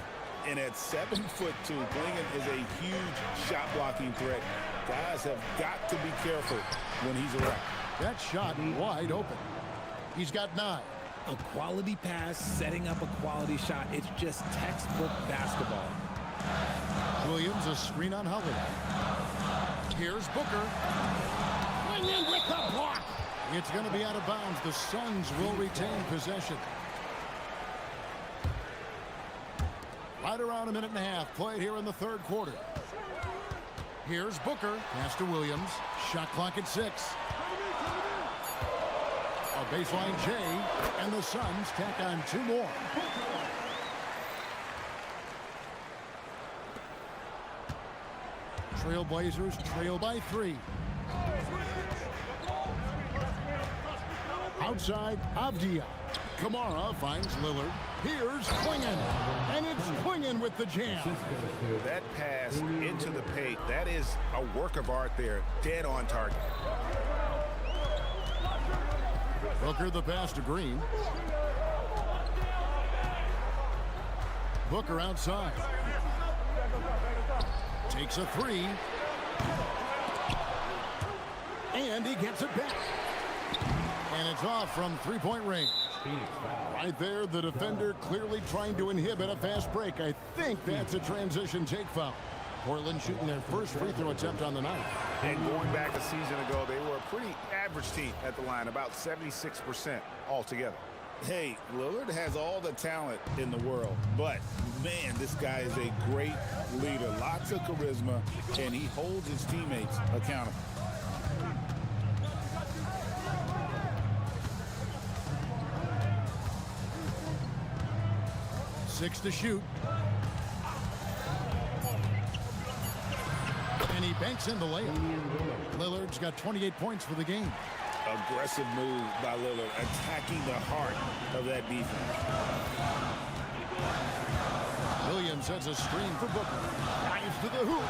And at 7'2", Klingon is a huge shot-blocking threat. Guys have got to be careful when he's around. That shot wide open. He's got 9. A quality pass, setting up a quality shot. It's just textbook basketball. Williams a screen on Holiday. Here's Booker. Klingon with the block. It's going to be out of bounds. The Suns will retain possession. Right around a minute and a half played here in the third quarter. Here's Booker. Pass to Williams. Shot clock at 6. A baseline J, and the Suns tack on 2 more. Trailblazers trail by 3. Outside, Avdia. Kamara finds Lillard. Here's Klingon. And it's Klingon with the jam. That pass into the paint, that is a work of art there. Dead on target. Booker the pass to Green. Booker outside. Takes a 3. And he gets it back. And it's off from 3-point range. Right there, the defender clearly trying to inhibit a fast break. I think that's a transition take foul. Portland shooting their first free throw attempt on the night. And going back a season ago, they were a pretty average team at the line, about 76% altogether. Hey, Lillard has all the talent in the world, but man, this guy is a great leader. Lots of charisma, and he holds his teammates accountable. Six to shoot. And he banks in the layup. Lillard's got 28 points for the game. Aggressive move by Lillard, attacking the heart of that defense. Williams sets a screen for Booker. Drives to the hoop.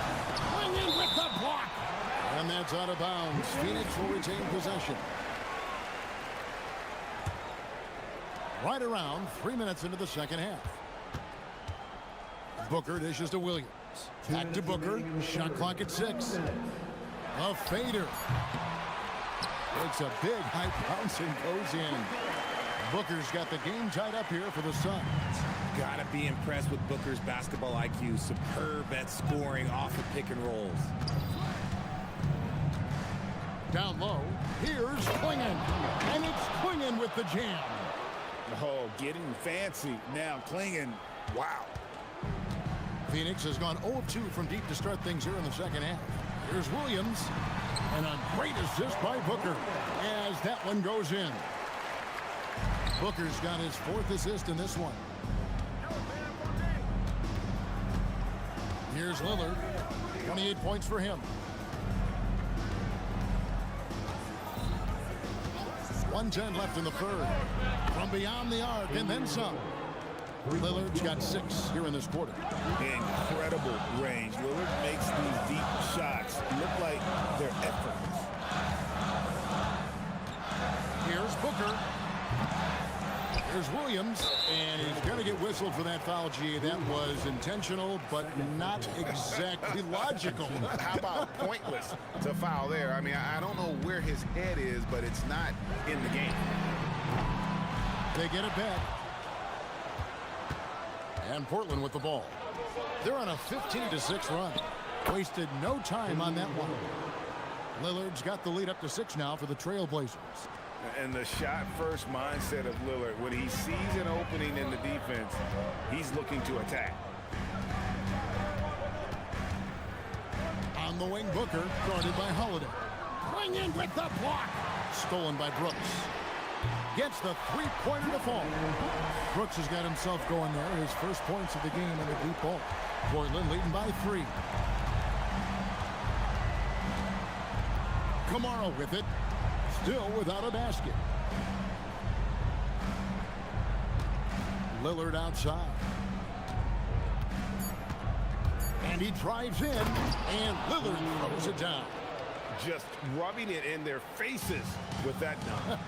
Swinging with the block. And that's out of bounds. Phoenix will retain possession. Right around 3 minutes into the second half. Booker dishes to Williams. Back to Booker. Shot clock at 6. A fader. Takes a big high bounce and goes in. Booker's got the game tied up here for the Suns. Gotta be impressed with Booker's basketball IQ. Superb at scoring off of pick and rolls. Down low. Here's Klingon. And it's Klingon with the jam. Oh, getting fancy. Now Klingon. Wow. Phoenix has gone 0-2 from deep to start things here in the second half. Here's Williams. And a great assist by Booker as that one goes in. Booker's got his 4th assist in this one. Here's Lillard. 28 points for him. 1:10 left in the third. From beyond the arc and then some. Lillard's got 6 here in this quarter. Incredible range. Lillard makes these deep shots look like they're effortless. Here's Booker. Here's Williams, and he's going to get whistled for that foul. G. That was intentional, but not exactly logical. How about pointless to foul there? I mean, I don't know where his head is, but it's not in the game. They get it back. And Portland with the ball. They're on a 15-6 run. Wasted no time on that one. Lillard's got the lead up to 6 now for the Trailblazers. And the shot-first mindset of Lillard, when he sees an opening in the defense, he's looking to attack. On the wing, Booker, guarded by Holiday. Bring in with the block. Stolen by Brooks. Gets the 3-pointer to fall. Brooks has got himself going there. His first points of the game in the deep ball. Portland leading by 3. Kamara with it. Still without a basket. Lillard outside. And he drives in, and Lillard throws it down. Just rubbing it in their faces with that dunk.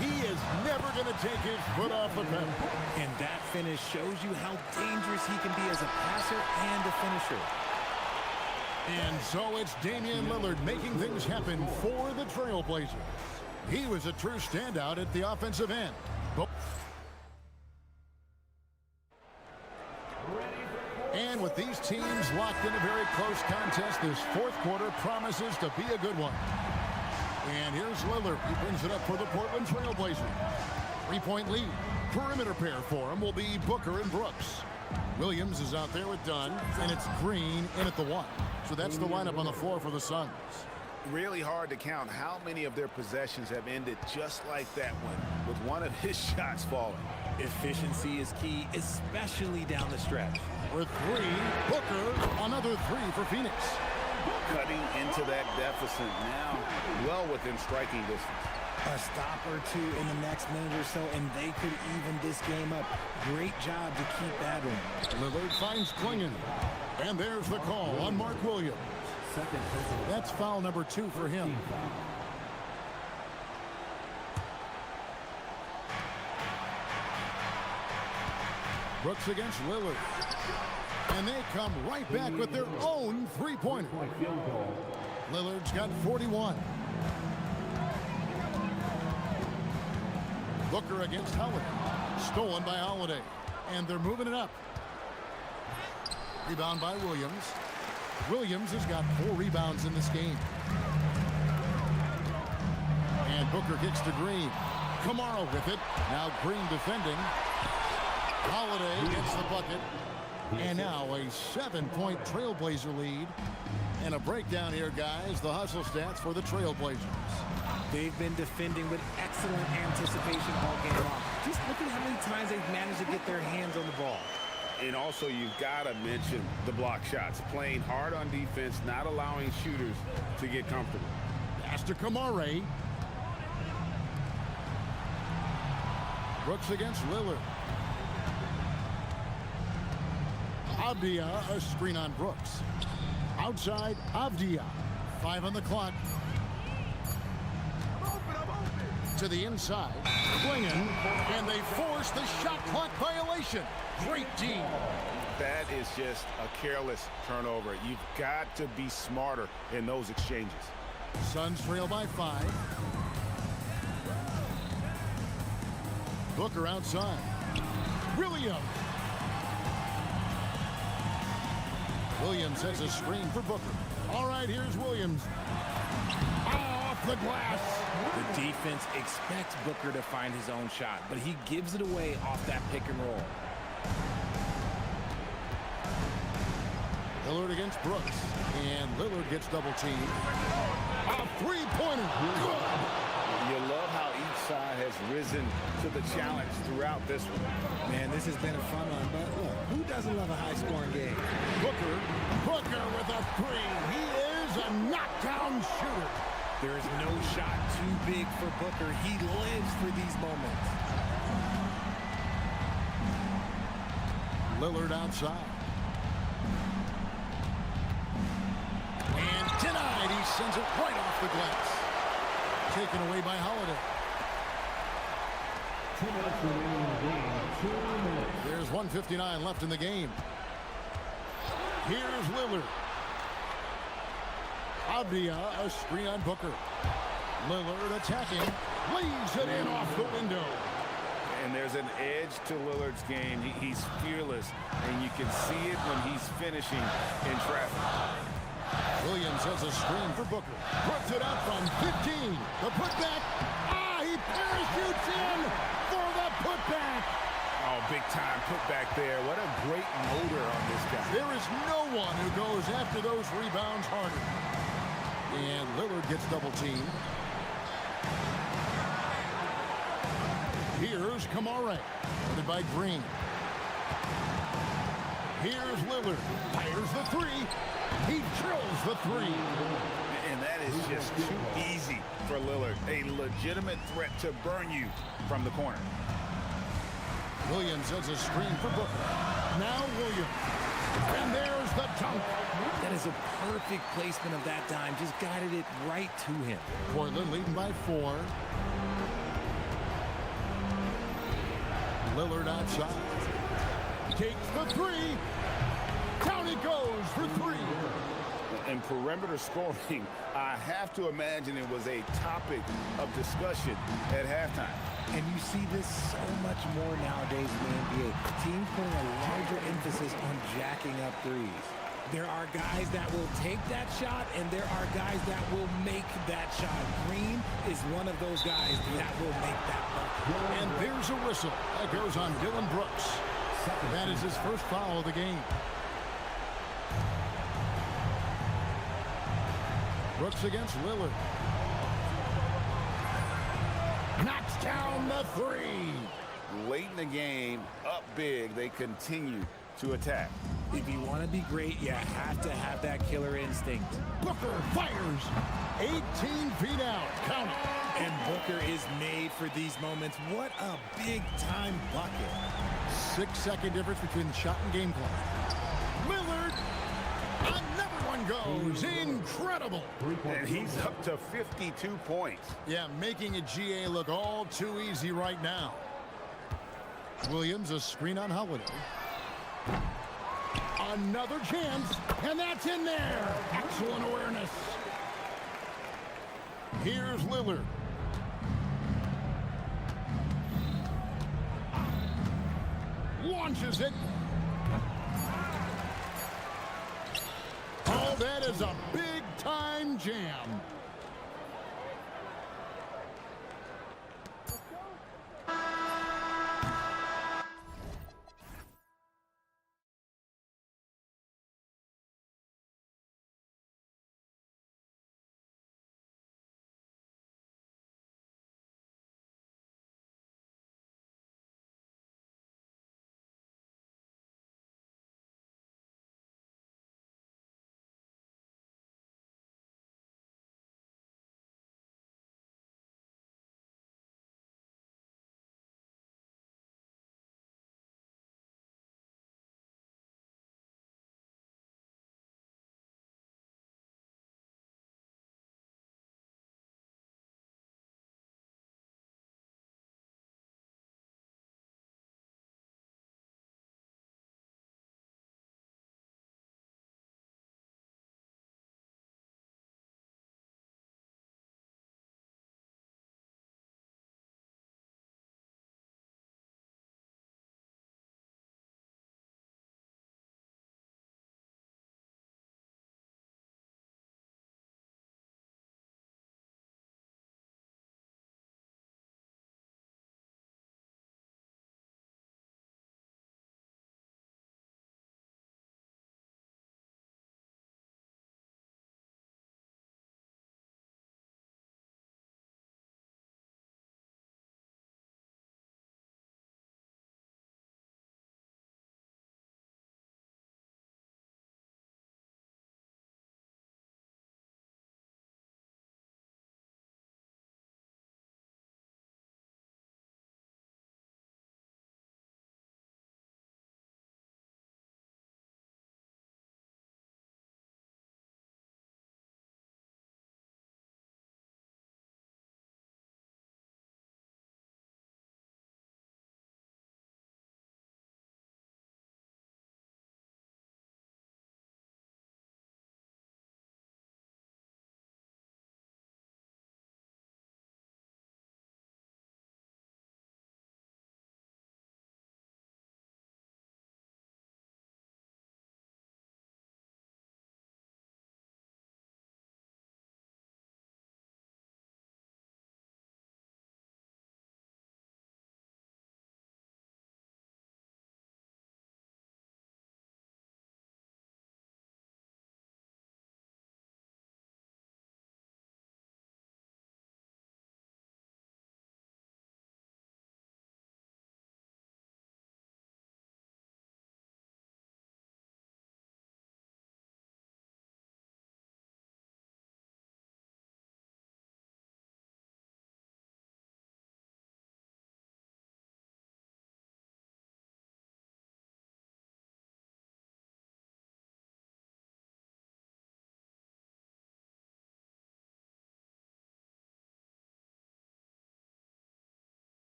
He is never going to take his foot off the pedal. And that finish shows you how dangerous he can be as a passer and a finisher. And so it's Damian Lillard making things happen for the Trailblazers. He was a true standout at the offensive end. And with these teams locked in a very close contest, this fourth quarter promises to be a good one. And here's Lillard. He brings it up for the Portland Trailblazers. 3-point lead. Perimeter pair for him will be Booker and Brooks. Williams is out there with Dunn, and it's Green in at the 1. So that's the lineup on the floor for the Suns. Really hard to count how many of their possessions have ended just like that one, with one of his shots falling. Efficiency is key, especially down the stretch. With 3, Booker, another 3 for Phoenix. Cutting into that deficit now, well within striking distance. A stop or two in the next minute or so, and they could even this game up. Great job to keep that in. Lillard finds Klingon. And there's the call on Mark Williams. That's foul number 2 for him. Brooks against Lillard. And they come right back with their own three-pointer. Lillard's got 41. Booker against Howard. Stolen by Holiday. And they're moving it up. Rebound by Williams. Williams has got 4 rebounds in this game. And Booker kicks to Green. Kamara with it. Now Green defending. Holiday gets the bucket. And now a 7-point Trailblazer lead. And a breakdown here, guys. The hustle stats for the Trailblazers. They've been defending with excellent anticipation all game long. Just look at how many times they've managed to get their hands on the ball. And also, you've got to mention the block shots. Playing hard on defense, not allowing shooters to get comfortable. Pass to Kamara. Brooks against Lillard. Avdia, a screen on Brooks. Outside, Avdia. 5 on the clock. To the inside. Klingon, and they force the shot clock violation. Great D. That is just a careless turnover. You've got to be smarter in those exchanges. Suns trail by 5. Booker outside. Williams. Williams has a screen for Booker. All right, here's Williams. Off the glass. The defense expects Booker to find his own shot, but he gives it away off that pick and roll. Lillard against Brooks. And Lillard gets double teamed. A three-pointer. Good. You love how each side has risen to the challenge throughout this one. Man, this has been a fun one, but look, who doesn't love a high-scoring game? Booker with a 3. He is a knockdown shooter. There is no shot too big for Booker. He lives for these moments. Lillard outside. And denied. He sends it right off the glass. Taken away by Holiday. 2 minutes remaining in the game. 2 minutes. There's 1:59 left in the game. Here's Lillard. Avdia, a screen on Booker. Lillard attacking. Leaves it in off the window. And there's an edge to Lillard's game. He's fearless, and you can see it when he's finishing in traffic. Williams has a screen for Booker. Puts it out from 15. The putback. He parachutes in for the putback. Oh, big time putback there. What a great motor on this guy. There is no one who goes after those rebounds harder. And Lillard gets double teamed. Here's Kamara. Guarded by Green. Here's Lillard. Fires the 3. He drills the 3. And that is just too easy for Lillard. A legitimate threat to burn you from the corner. Williams has a screen for Booker. Now Williams. And there's the dunk. That is a perfect placement of that dime. Just guided it right to him. Portland leading by 4. Lillard outside. Takes the 3. Down it goes for 3. And perimeter scoring, I have to imagine it was a topic of discussion at halftime. And you see this so much more nowadays in the NBA. Teams putting a larger emphasis on jacking up threes. There are guys that will take that shot, and there are guys that will make that shot. Green is one of those guys that will make that bucket. And there's a whistle that goes on Dylan Brooks. That is his first foul of the game. Brooks against Lillard. Knocks down the three. Late in the game, up big, they continue to attack. If you want to be great, you have to have that killer instinct. Booker fires 18 feet out. Count it. And Booker is made for these moments. What a big-time bucket. 6-second difference between shot and game clock. Lillard, another one goes. Incredible. And he's up to 52 points. Yeah, making a GA look all too easy right now. Williams, a screen on Holiday. Another chance, and that's in there. Excellent awareness. Here's Lillard. Launches it. Oh, that is a big-time jam.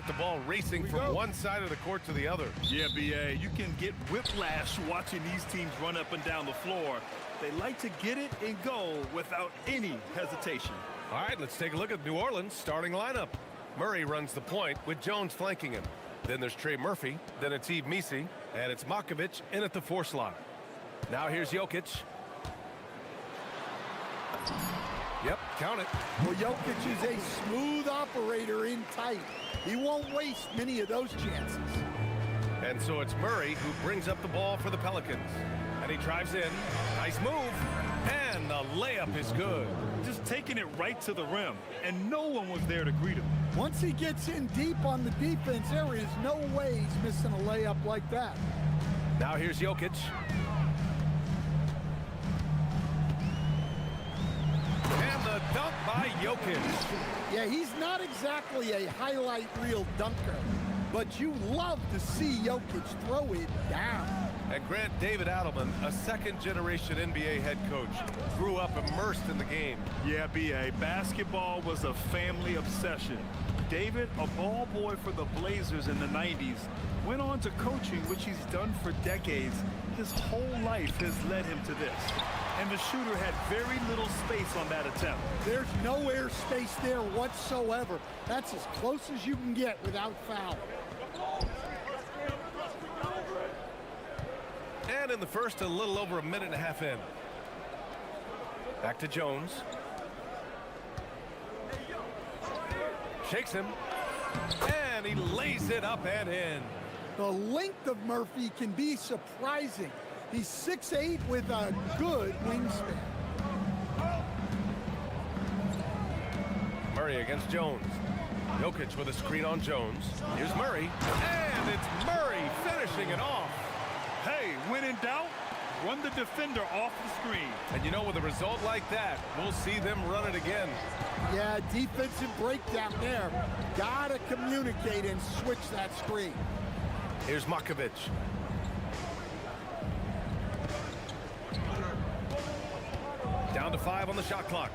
the ball racing from one side of the court to the other. Yeah, B.A., you can get whiplash watching these teams run up and down the floor. They like to get it and go without any hesitation. All right, let's take a look at New Orleans' starting lineup. Murray runs the point with Jones flanking him. Then there's Trey Murphy, then it's Yves Missi, and it's Makovic in at the 4 slot. Now here's Jokic. Yep, count it. Well, Jokic is a smooth operator in tight. He won't waste many of those chances. And so it's Murray who brings up the ball for the Pelicans. And he drives in. Nice move. And the layup is good. Just taking it right to the rim, and no one was there to greet him. Once he gets in deep on the defense, there is no way he's missing a layup like that. Now here's Jokic. And the dunk by Jokic. Yeah, he's not exactly a highlight reel dunker, but you love to see Jokic throw it down. And Grant David Adelman, a second-generation NBA head coach, grew up immersed in the game. Yeah, B.A., basketball was a family obsession. David, a ball boy for the Blazers in the 90s, went on to coaching, which he's done for decades. His whole life has led him to this. And the shooter had very little space on that attempt. There's no air space there whatsoever. That's as close as you can get without foul. And in the first, a little over a minute and a half in. Back to Jones. Shakes him. And he lays it up and in. The length of Murphy can be surprising. He's 6'8" with a good wingspan. Murray against Jones. Jokic with a screen on Jones. Here's Murray. And it's Murray finishing it off. Hey, when in doubt, run the defender off the screen. And you know, with a result like that, we'll see them run it again. Yeah, defensive breakdown there. Gotta communicate and switch that screen. Here's Makovic. Down to 5 on the shot clock.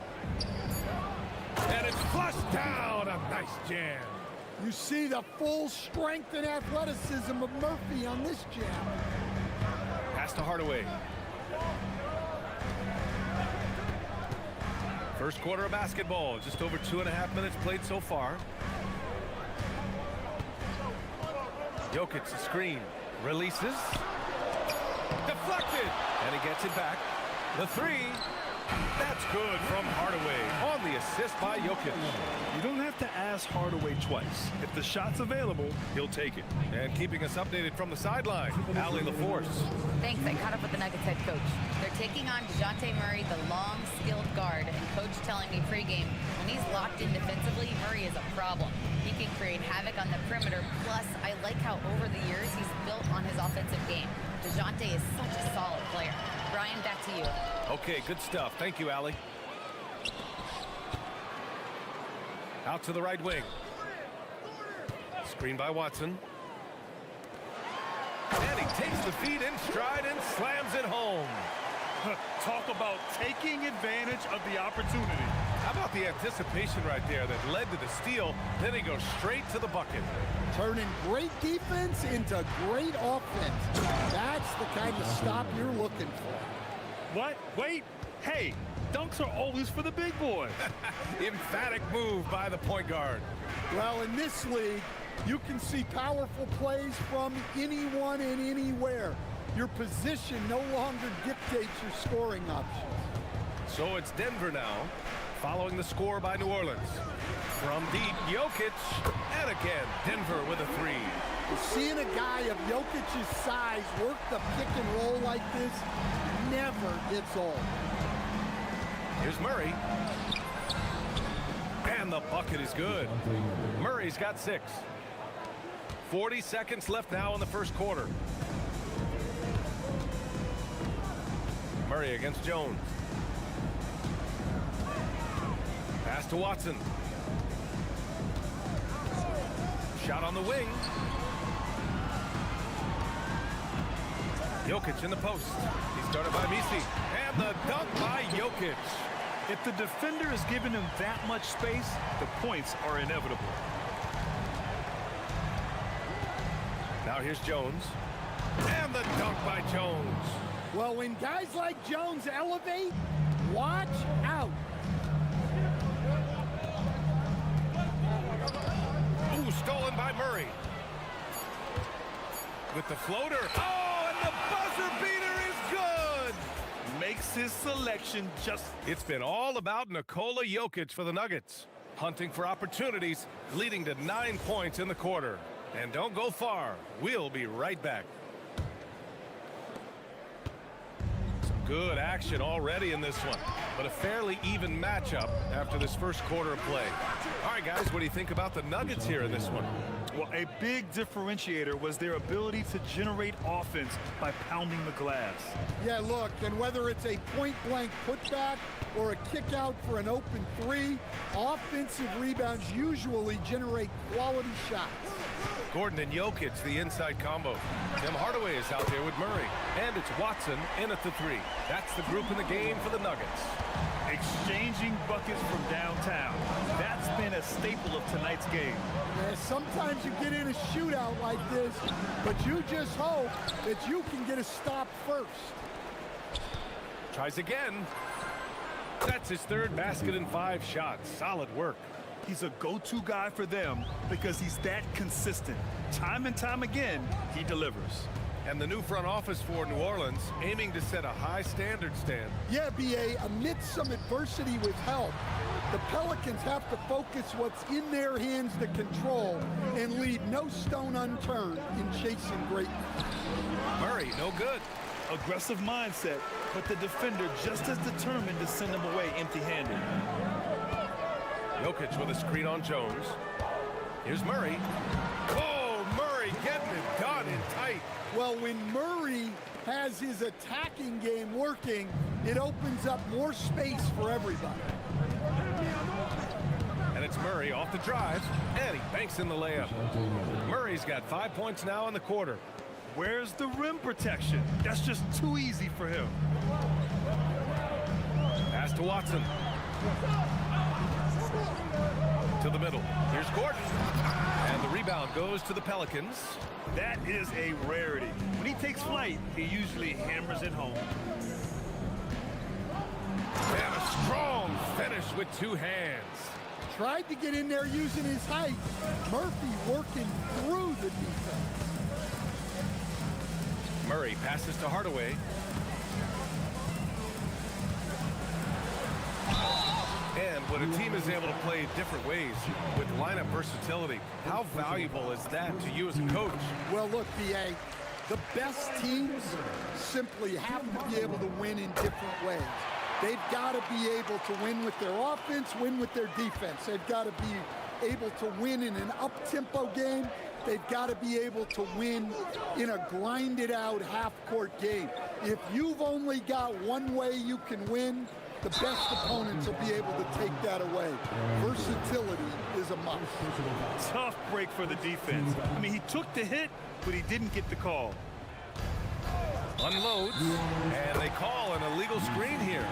And it's flushed down. A nice jam. You see the full strength and athleticism of Murphy on this jam. Pass to Hardaway. First quarter of basketball. Just over 2.5 minutes played so far. Jokic, the screen. Releases. Deflected. And he gets it back. The 3. That's good from Hardaway on the assist by Jokic. You don't have to ask Hardaway twice. If the shot's available, he'll take it. And keeping us updated from the sideline, Allie LaForce. Thanks, I caught up with the Nuggets head coach. They're taking on DeJounte Murray, the long, skilled guard, and coach telling me pregame, when he's locked in defensively, Murray is a problem. He can create havoc on the perimeter, plus I like how over the years he's built on his offensive game. DeJounte is such a solid player. Brian, back to you. Okay, good stuff. Thank you, Allie. Out to the right wing. Screen by Watson. And he takes the feed in stride and slams it home. Talk about taking advantage of the opportunity. How about the anticipation right there that led to the steal? Then he goes straight to the bucket. Turning great defense into great offense. That's the kind of stop you're looking for. What? Wait. Hey, dunks are always for the big boy. Emphatic move by the point guard. Well, in this league, you can see powerful plays from anyone and anywhere. Your position no longer dictates your scoring options. So it's Denver now, following the score by New Orleans. From deep, Jokic, and again, Denver with a 3. Seeing a guy of Jokic's size work the pick and roll like this never gets old. Here's Murray. And the bucket is good. Murray's got 6. 40 seconds left now in the first quarter. Murray against Jones. Pass to Watson. Shot on the wing. Jokic in the post. He's started by Missi. And the dunk by Jokic. If the defender is giving him that much space, the points are inevitable. Now here's Jones. And the dunk by Jones. Well, when guys like Jones elevate, watch out. Ooh, stolen by Murray. With the floater. Oh, and the buzzer beater is good. Makes his selection just... It's been all about Nikola Jokic for the Nuggets. Hunting for opportunities, leading to 9 points in the quarter. And don't go far. We'll be right back. Good action already in this one, but a fairly even matchup after this first quarter of play. All right, guys, what do you think about the Nuggets here in this one? Well, a big differentiator was their ability to generate offense by pounding the glass. Yeah, look, and whether it's a point-blank putback or a kick-out for an open three, offensive rebounds usually generate quality shots. Gordon and Jokic, the inside combo. Tim Hardaway is out there with Murray. And it's Watson in at the three. That's the group in the game for the Nuggets. Exchanging buckets from downtown. That's been a staple of tonight's game. Yeah, sometimes you get in a shootout like this, but you just hope that you can get a stop first. Tries again. That's his third basket in 5 shots. Solid work. He's a go-to guy for them because he's that consistent. Time and time again, he delivers. And the new front office for New Orleans aiming to set a high standard, Stan. Yeah, B.A., amidst some adversity with help, the Pelicans have to focus what's in their hands to control and leave no stone unturned in chasing greatness. Murray, no good. Aggressive mindset, but the defender just as determined to send him away empty-handed. Jokic with a screen on Jones. Here's Murray. Oh, Murray getting it done in tight. Well, when Murray has his attacking game working, it opens up more space for everybody. And it's Murray off the drive, and he banks in the layup. Murray's got 5 points now in the quarter. Where's the rim protection? That's just too easy for him. Pass to Watson. To the middle. Here's Gordon. And the rebound goes to the Pelicans. That is a rarity. When he takes flight, he usually hammers it home. And a strong finish with 2 hands. Tried to get in there using his height. Murphy working through the defense. Murray passes to Hardaway. And when a team is able to play different ways with lineup versatility, how valuable is that to you as a coach? Well, look, B.A., the best teams simply have to be able to win in different ways. They've got to be able to win with their offense, win with their defense. They've got to be able to win in an up-tempo game. They've got to be able to win in a grinded-out half-court game. If you've only got one way you can win, the best opponents will be able to take that away. Versatility is a must. Tough break for the defense. I mean, he took the hit, but he didn't get the call. Unloads, and they call an illegal screen here.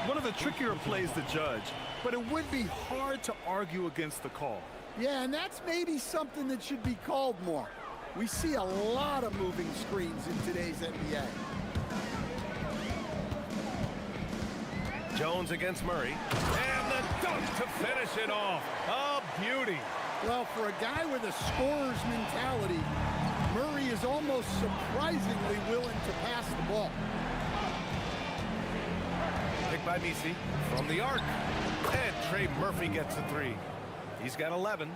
One of the trickier plays to judge, but it would be hard to argue against the call. Yeah, and that's maybe something that should be called more. We see a lot of moving screens in today's NBA. Jones against Murray. And the dunk to finish it off. A beauty. Well, for a guy with a scorer's mentality, Murray is almost surprisingly willing to pass the ball. Picked by Misi from the arc. And Trey Murphy gets a 3. He's got 11.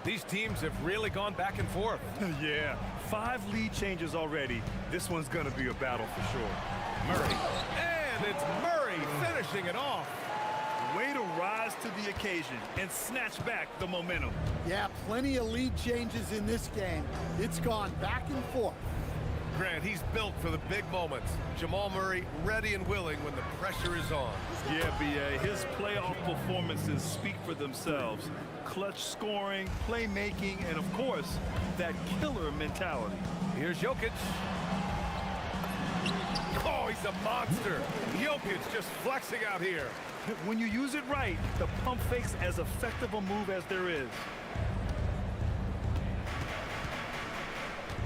These teams have really gone back and forth. Yeah, 5 lead changes already. This one's going to be a battle for sure. Murray. And it's Murray finishing it off. Way to rise to the occasion and snatch back the momentum. Yeah, plenty of lead changes in this game. It's gone back and forth. Grant, he's built for the big moments. Jamal Murray ready and willing when the pressure is on. Yeah, B.A., his playoff performances speak for themselves. Clutch scoring, playmaking, and of course, that killer mentality. Here's Jokic. Oh, he's a monster. Jokic just flexing out here. When you use it right, the pump fake's as effective a move as there is.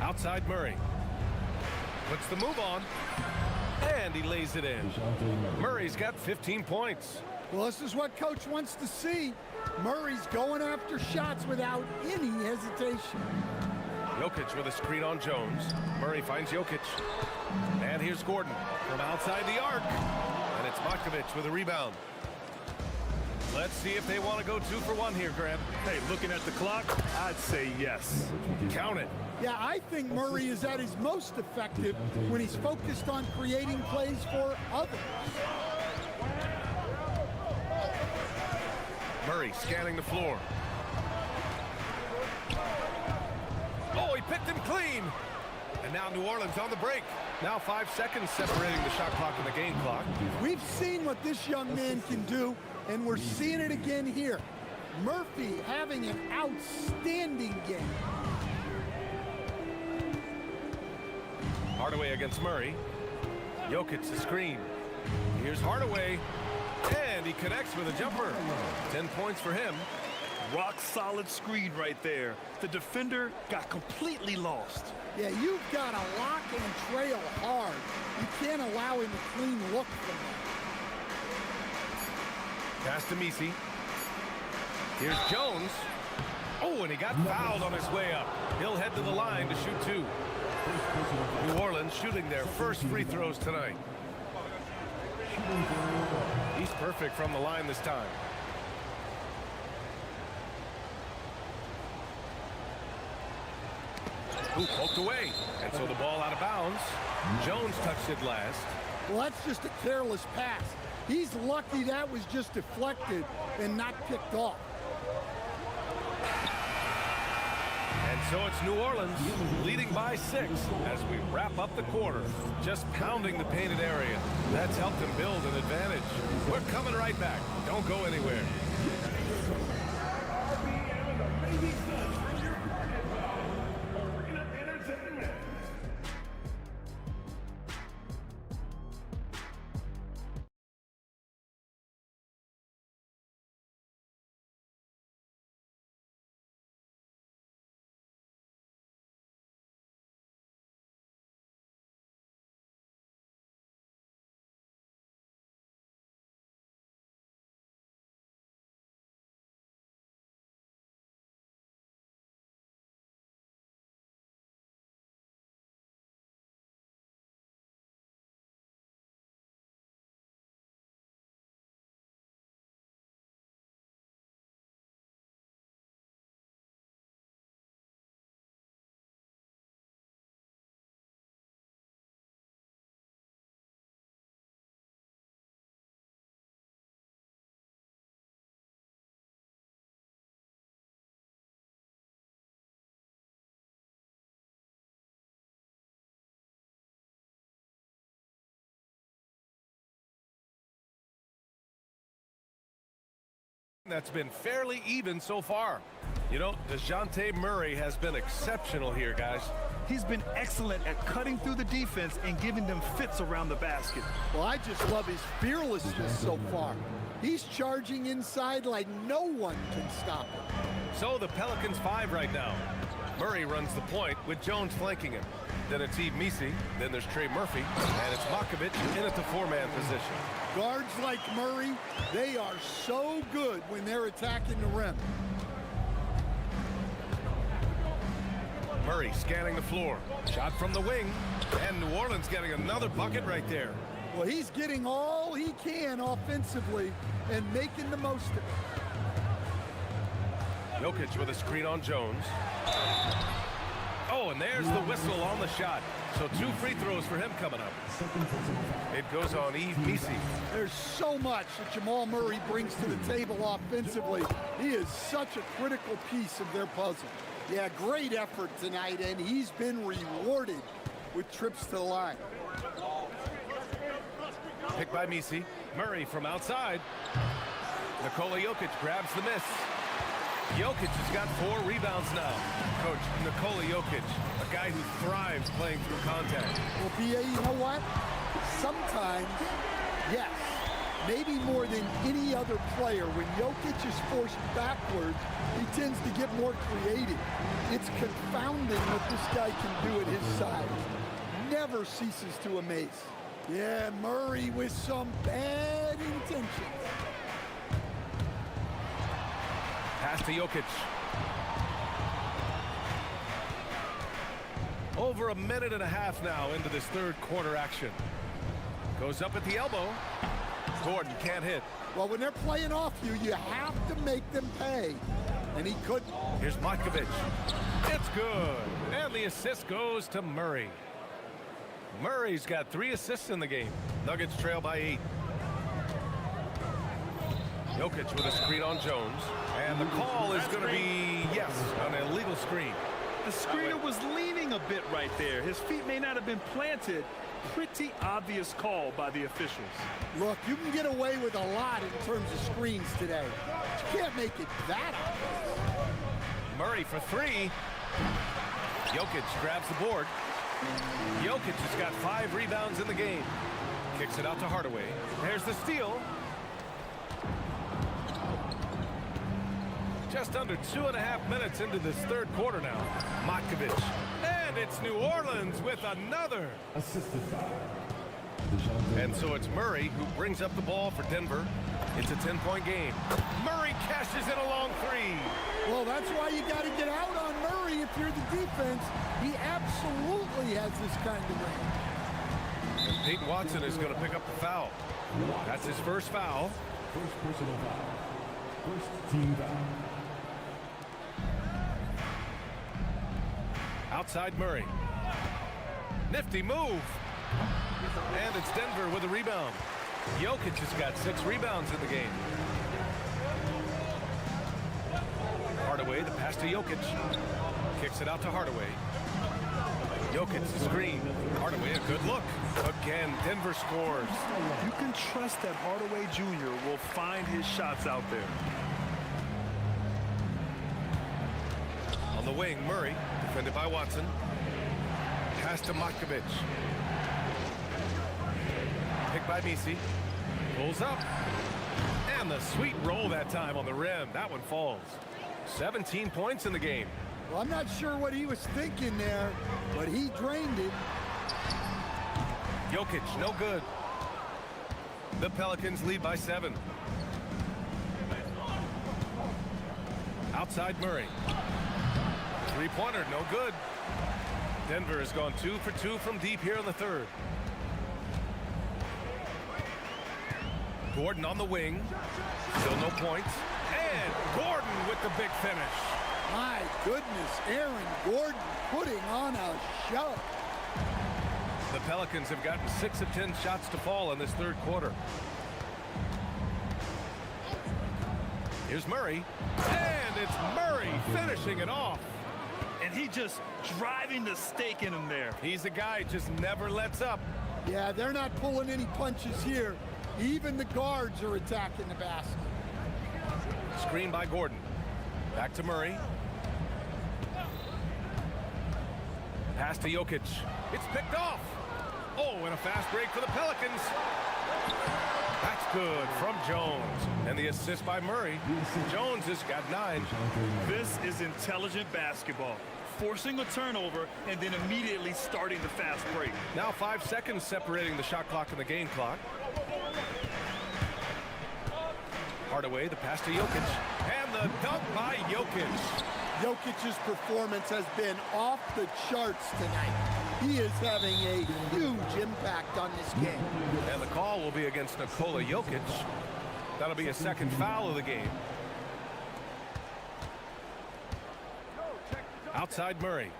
Outside Murray. Puts the move on. And he lays it in. Murray's got 15 points. Well, this is what Coach wants to see. Murray's going after shots without any hesitation. Jokic with a screen on Jones. Murray finds Jokic. And here's Gordon from outside the arc. And it's Makovic with a rebound. Let's see if they want to go 2 for 1 here, Grant. Hey, looking at the clock, I'd say yes. Count it. Yeah, I think Murray is at his most effective when he's focused on creating plays for others. Murray scanning the floor. Oh, he picked him clean. And now New Orleans on the break. Now 5 seconds separating the shot clock and the game clock. We've seen what this young man can do, and we're seeing it again here. Murphy having an outstanding game. Hardaway against Murray. Jokic the screen. Here's Hardaway. And he connects with a jumper. 10 points for him. Rock solid screen right there. The defender got completely lost. Yeah, you've got to lock and trail hard. You can't allow him a clean look from that. Pass to Misi. Here's Jones. Oh, and he got fouled on his way up. He'll head to the line to shoot 2. New Orleans shooting their first free throws tonight. He's perfect from the line this time. Ooh, poked away. And so the ball out of bounds. Jones touched it last. Well, that's just a careless pass. He's lucky that was just deflected and not picked off. And so it's New Orleans leading by 6 as we wrap up the quarter. Just pounding the painted area. That's helped them build an advantage. We're coming right back. Don't go anywhere. That's been fairly even so far. You know, DeJounte Murray has been exceptional here, guys. He's been excellent at cutting through the defense and giving them fits around the basket. Well, I just love his fearlessness so far. He's charging inside like no one can stop him. So the Pelicans 5 right now. Murray runs the point with Jones flanking him. Then it's Yves Misi, then there's Trey Murphy, and it's Makovic in at the 4-man position. Guards like Murray, they are so good when they're attacking the rim. Murray scanning the floor. Shot from the wing, and New Orleans getting another bucket right there. Well, he's getting all he can offensively and making the most of it. Jokic with a screen on Jones. Oh, and there's the whistle on the shot. So 2 free throws for him coming up. It goes on Yves Misi. There's so much that Jamal Murray brings to the table offensively. He is such a critical piece of their puzzle. Yeah, great effort tonight, and he's been rewarded with trips to the line. Picked by Misi. Murray from outside. Nikola Jokic grabs the miss. Jokic has got 4 rebounds now. Coach, Nikola Jokic, a guy who thrives playing through contact. Well, B.A., you know what? Sometimes, yes, maybe more than any other player, when Jokic is forced backwards, he tends to get more creative. It's confounding what this guy can do at his size. Never ceases to amaze. Yeah, Murray with some bad intentions. Pass to Jokic. Over a minute and a half now into this third quarter action. Goes up at the elbow. Gordon can't hit. Well, when they're playing off you, you have to make them pay. And he couldn't. Here's Matkovic. It's good. And the assist goes to Murray. Murray's got 3 assists in the game. Nuggets trail by 8. Jokic with a screen on Jones. And the call is going to be, yes, an illegal screen. The screener was leaning a bit right there. His feet may not have been planted. Pretty obvious call by the officials. Look, you can get away with a lot in terms of screens today. But you can't make it that obvious. Murray for 3. Jokic grabs the board. Jokic has got 5 rebounds in the game. Kicks it out to Hardaway. There's the steal. Just under 2.5 minutes into this third quarter now. Matkovic. And it's New Orleans with another. And so it's Murray who brings up the ball for Denver. It's a 10-point game. Murray cashes in a long 3. Well, that's why you got to get out on Murray if you're the defense. He absolutely has this kind of range. And Peyton Watson is going to pick up the foul. That's his first foul. First personal foul. First team foul. Outside Murray. Nifty move. And it's Denver with a rebound. Jokic has got 6 rebounds in the game. Hardaway, the pass to Jokic. Kicks it out to Hardaway. Jokic, the screen. Hardaway, a good look. Again, Denver scores. You can trust that Hardaway Jr. will find his shots out there. On the wing, Murray, defended by Watson. Pass to Matkovic. Picked by Misi. Pulls up. And the sweet roll that time on the rim. That one falls. 17 points in the game. Well, I'm not sure what he was thinking there, but he drained it. Jokic, no good. The Pelicans lead by 7. Outside Murray. Three-pointer, no good. Denver has gone 2 for 2 from deep here in the third. Gordon on the wing. Still no points. And Gordon with the big finish. My goodness, Aaron Gordon putting on a show. The Pelicans have gotten 6 of 10 shots to fall in this third quarter. Here's Murray. And it's Murray finishing it off. And he just driving the stake in him there. He's a guy who just never lets up. Yeah, they're not pulling any punches here. Even the guards are attacking the basket. Screen by Gordon. Back to Murray. Pass to Jokic. It's picked off. Oh, and a fast break for the Pelicans. That's good from Jones. And the assist by Murray. Jones has got 9. This is intelligent basketball. Forcing a turnover and then immediately starting the fast break. Now 5 seconds separating the shot clock and the game clock. Hardaway, the pass to Jokic. And the dunk by Jokic. Jokic's performance has been off the charts tonight. He is having a huge impact on this game. And the call will be against Nikola Jokic. That'll be a second foul of the game. Outside Murray.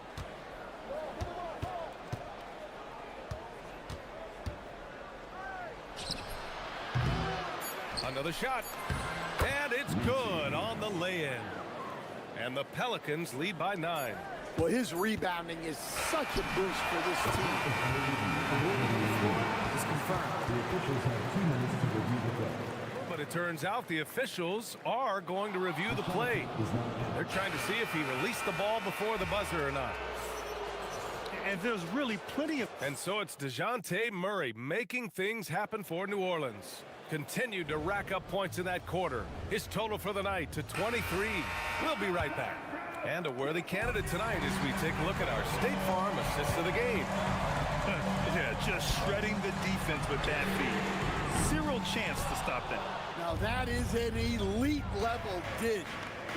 Another shot. And it's good on the lay-in. And the Pelicans lead by 9. Well, his rebounding is such a boost for this team. It's confirmed. The officials have 2 minutes to review the play. But it turns out the officials are going to review the play. They're trying to see if he released the ball before the buzzer or not. And there's really plenty of... And so it's DeJounte Murray making things happen for New Orleans. Continued to rack up points in that quarter. His total for the night to 23. We'll be right back. And a worthy candidate tonight as we take a look at our State Farm assist of the game. Yeah, just shredding the defense with that feed. Zero chance to stop that. Now that is an elite level dish.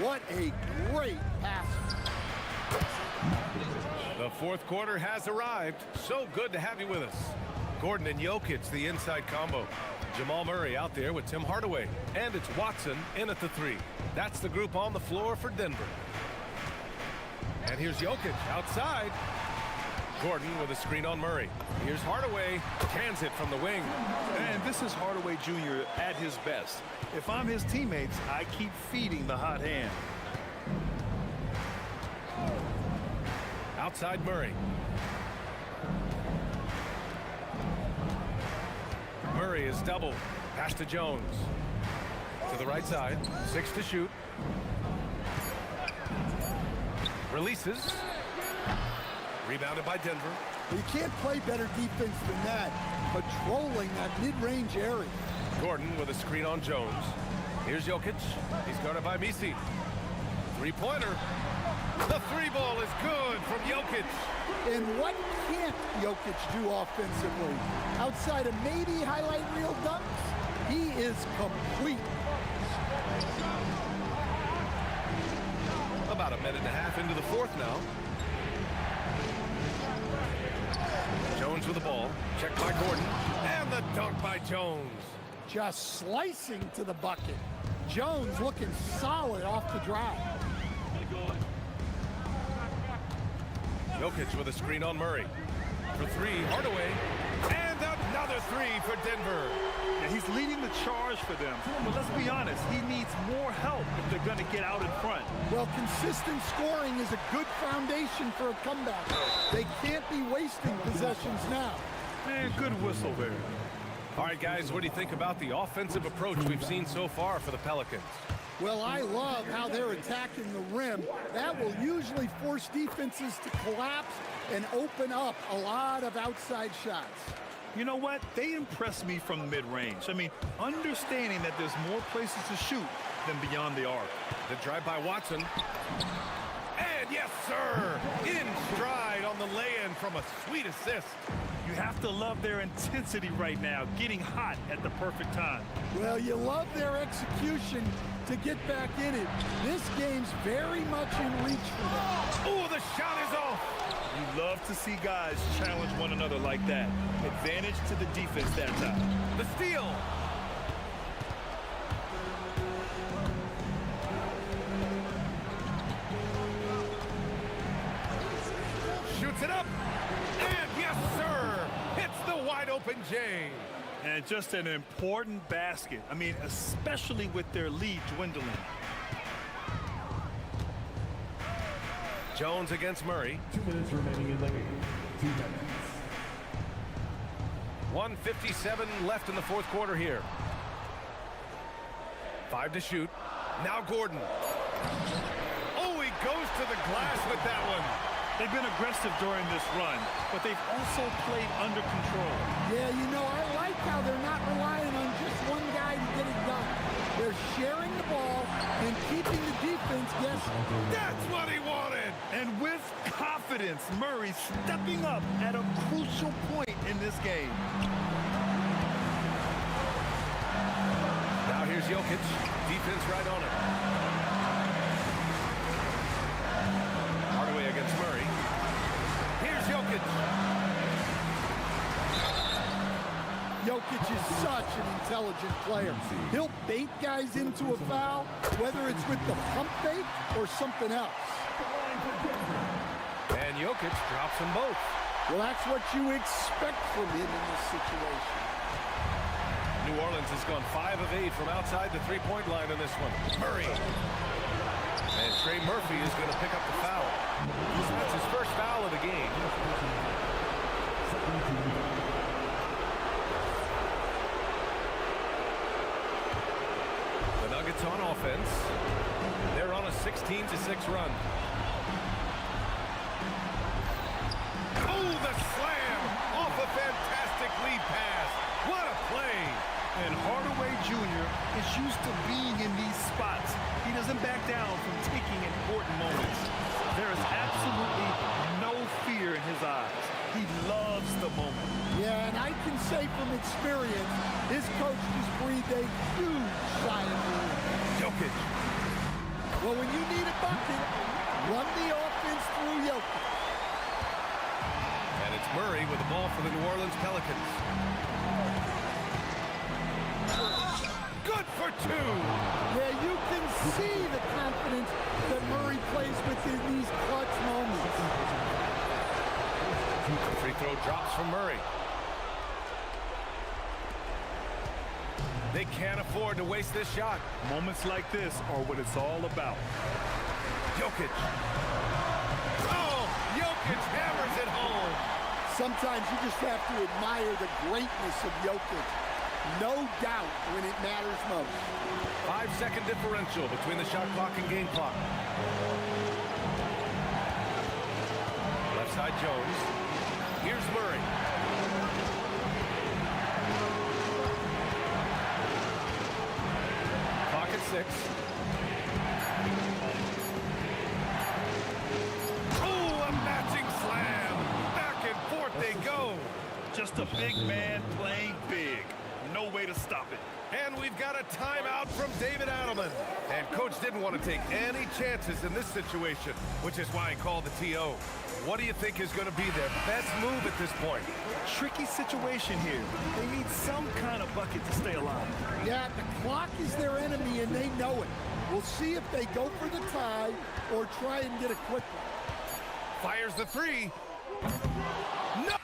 What a great pass. The fourth quarter has arrived. So good to have you with us. Gordon and Jokic, the inside combo. Jamal Murray out there with Tim Hardaway. And it's Watson in at the three. That's the group on the floor for Denver. And here's Jokic outside. Gordon with a screen on Murray. Here's Hardaway. Cans it from the wing. And this is Hardaway Jr. at his best. If I'm his teammates, I keep feeding the hot hand. Outside Murray. Murray is doubled. Pass to Jones. To the right side. 6 to shoot. Releases. Rebounded by Denver. You can't play better defense than that, patrolling that mid-range area. Gordon with a screen on Jones. Here's Jokic. He's guarded by Misi. Three-pointer. The three ball is good from Jokic. And what can't Jokic do offensively? Outside of maybe highlight reel dunks, he is complete. About a minute and a half into the fourth now. Jones with the ball. Checked by Gordon. And the dunk by Jones. Just slicing to the bucket. Jones looking solid off the drive. Jokic with a screen on Murray. For three, Hardaway. And another three for Denver. And he's leading the charge for them. But let's be honest, he needs more help if they're going to get out in front. Well, consistent scoring is a good foundation for a comeback. They can't be wasting possessions now. Man, good whistle there. All right, guys, what do you think about the offensive approach we've seen so far for the Pelicans? Well, I love how they're attacking the rim. That will usually force defenses to collapse and open up a lot of outside shots. You know what? They impress me from mid-range. I mean, understanding that there's more places to shoot than beyond the arc. The drive by Watson. And yes, sir! In stride on the lay-in from a sweet assist. You have to love their intensity right now, getting hot at the perfect time. Well, you love their execution to get back in it. This game's very much in reach for them. Oh, the shot is off! You love to see guys challenge one another like that. Advantage to the defense that time. The steal! Shoots it up! And yes, sir! Hits the wide open J. And just an important basket. I mean, especially with their lead dwindling. Jones against Murray. 2 minutes remaining in the game. 2 minutes. 1:57 left in the fourth quarter here. 5 to shoot. Now Gordon. Oh, he goes to the glass with that one. They've been aggressive during this run, but they've also played under control. Yeah, you know, I like how they're not relying on just one guy to get it done. They're sharing the ball and keeping the defense guessing. That's what he wanted! And with confidence, Murray stepping up at a crucial point in this game. Now here's Jokic. Defense right on him. Hardaway against Murray. Here's Jokic. Jokic is such an intelligent player. He'll bait guys into a foul, whether it's with the pump fake or something else. And Jokic drops them both. Well, that's what you expect from him in this situation. New Orleans has gone 5 of 8 from outside the three-point line in this one. Murray. And Trey Murphy is going to pick up the foul. That's his first foul of the game. The Nuggets on offense. They're on a 16-6 run. Oh, slam off a fantastic lead pass. What a play. And Hardaway Jr. is used to being in these spots. He doesn't back down from taking important moments. There is absolutely no fear in his eyes. He loves the moment. Yeah, and I can say from experience, his coach just breathed a huge sigh of relief. Jokic. Well, when you need a bucket, run the offense through Jokic. And it's Murray with the ball for the New Orleans Pelicans. Good for two. Yeah, you can see the confidence that Murray plays with in these clutch moments. Free throw drops from Murray. They can't afford to waste this shot. Moments like this are what it's all about. Jokic. Oh, Jokic hammers it home. Sometimes you just have to admire the greatness of Jokic. No doubt when it matters most. 5-second differential between the shot clock and game clock. Left side Jones. Here's Murray. Clock at 6. Oh, a matching slam. Back and forth they go. Just a big man playing big. No way to stop it. And we've got a timeout from David Adelman. And coach didn't want to take any chances in this situation, which is why he called the TO. What do you think is going to be their best move at this point? Tricky situation here. They need some kind of bucket to stay alive. Yeah, the clock is their enemy and they know it. We'll see if they go for the tie or try and get a quick one. Fires the three. No!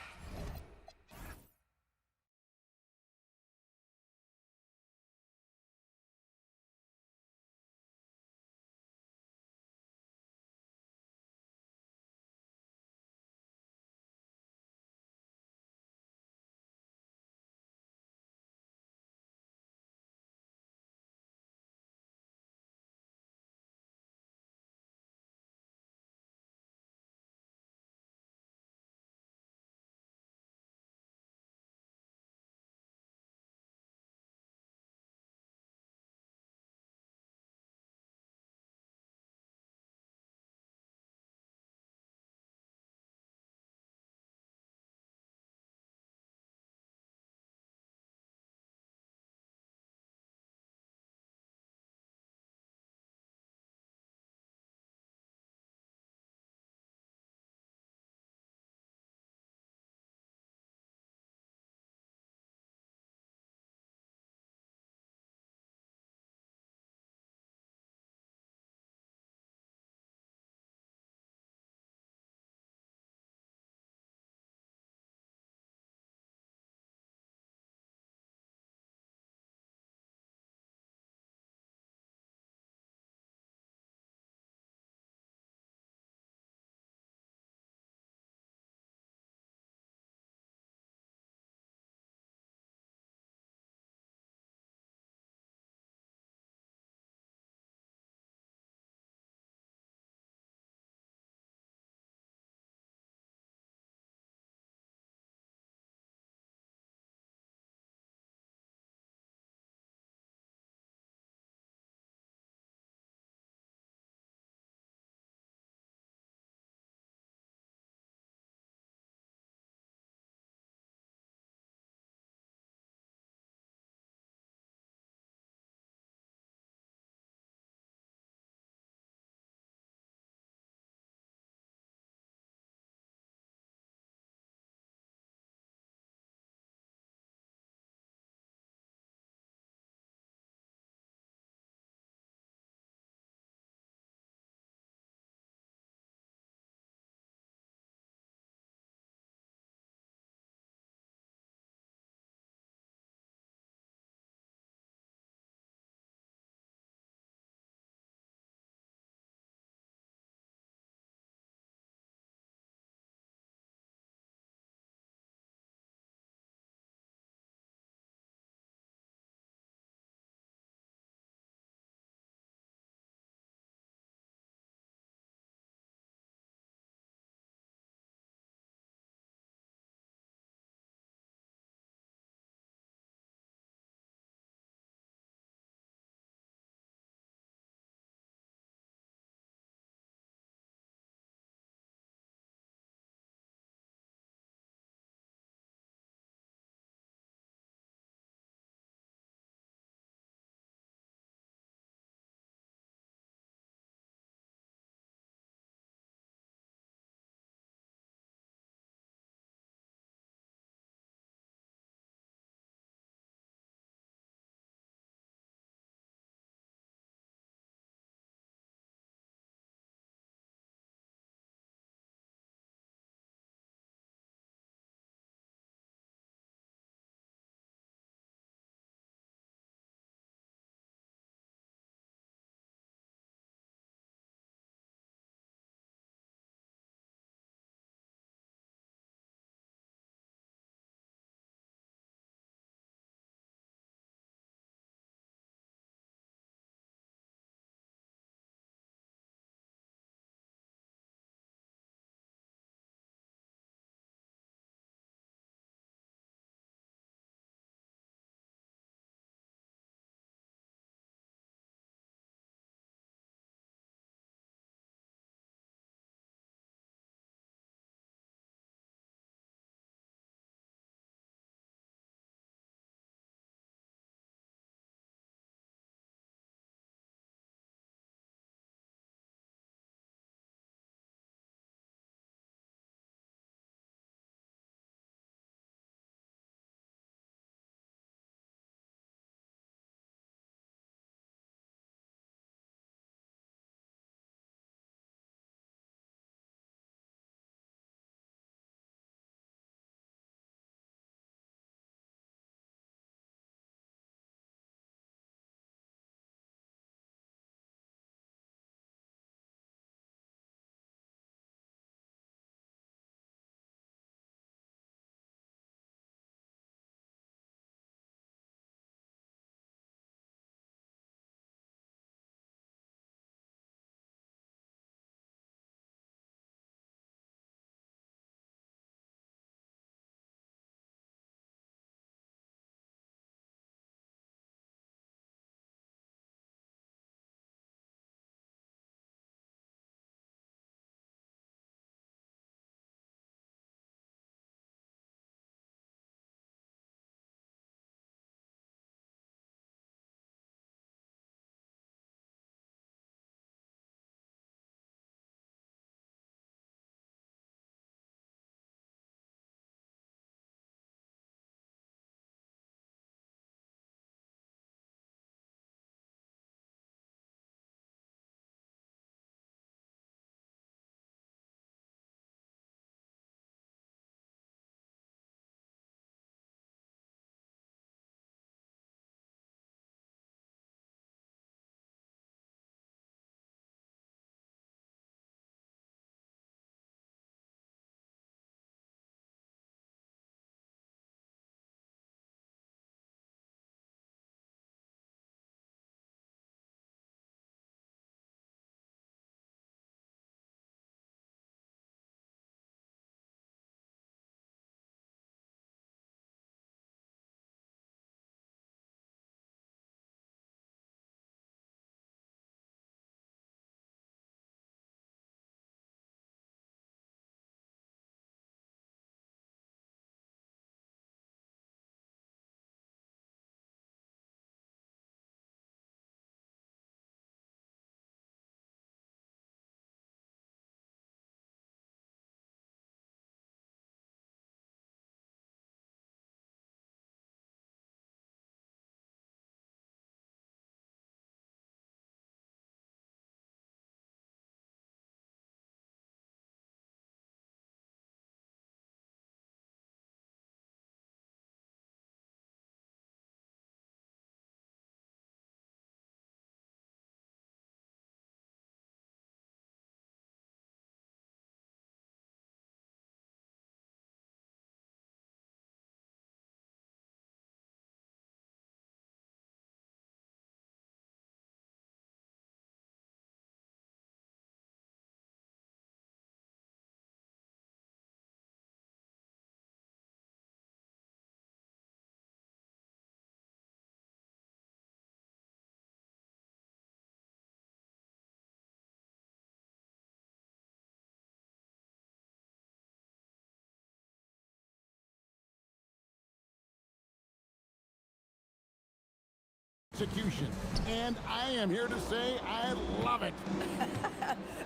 execution. And I am here to say I love it.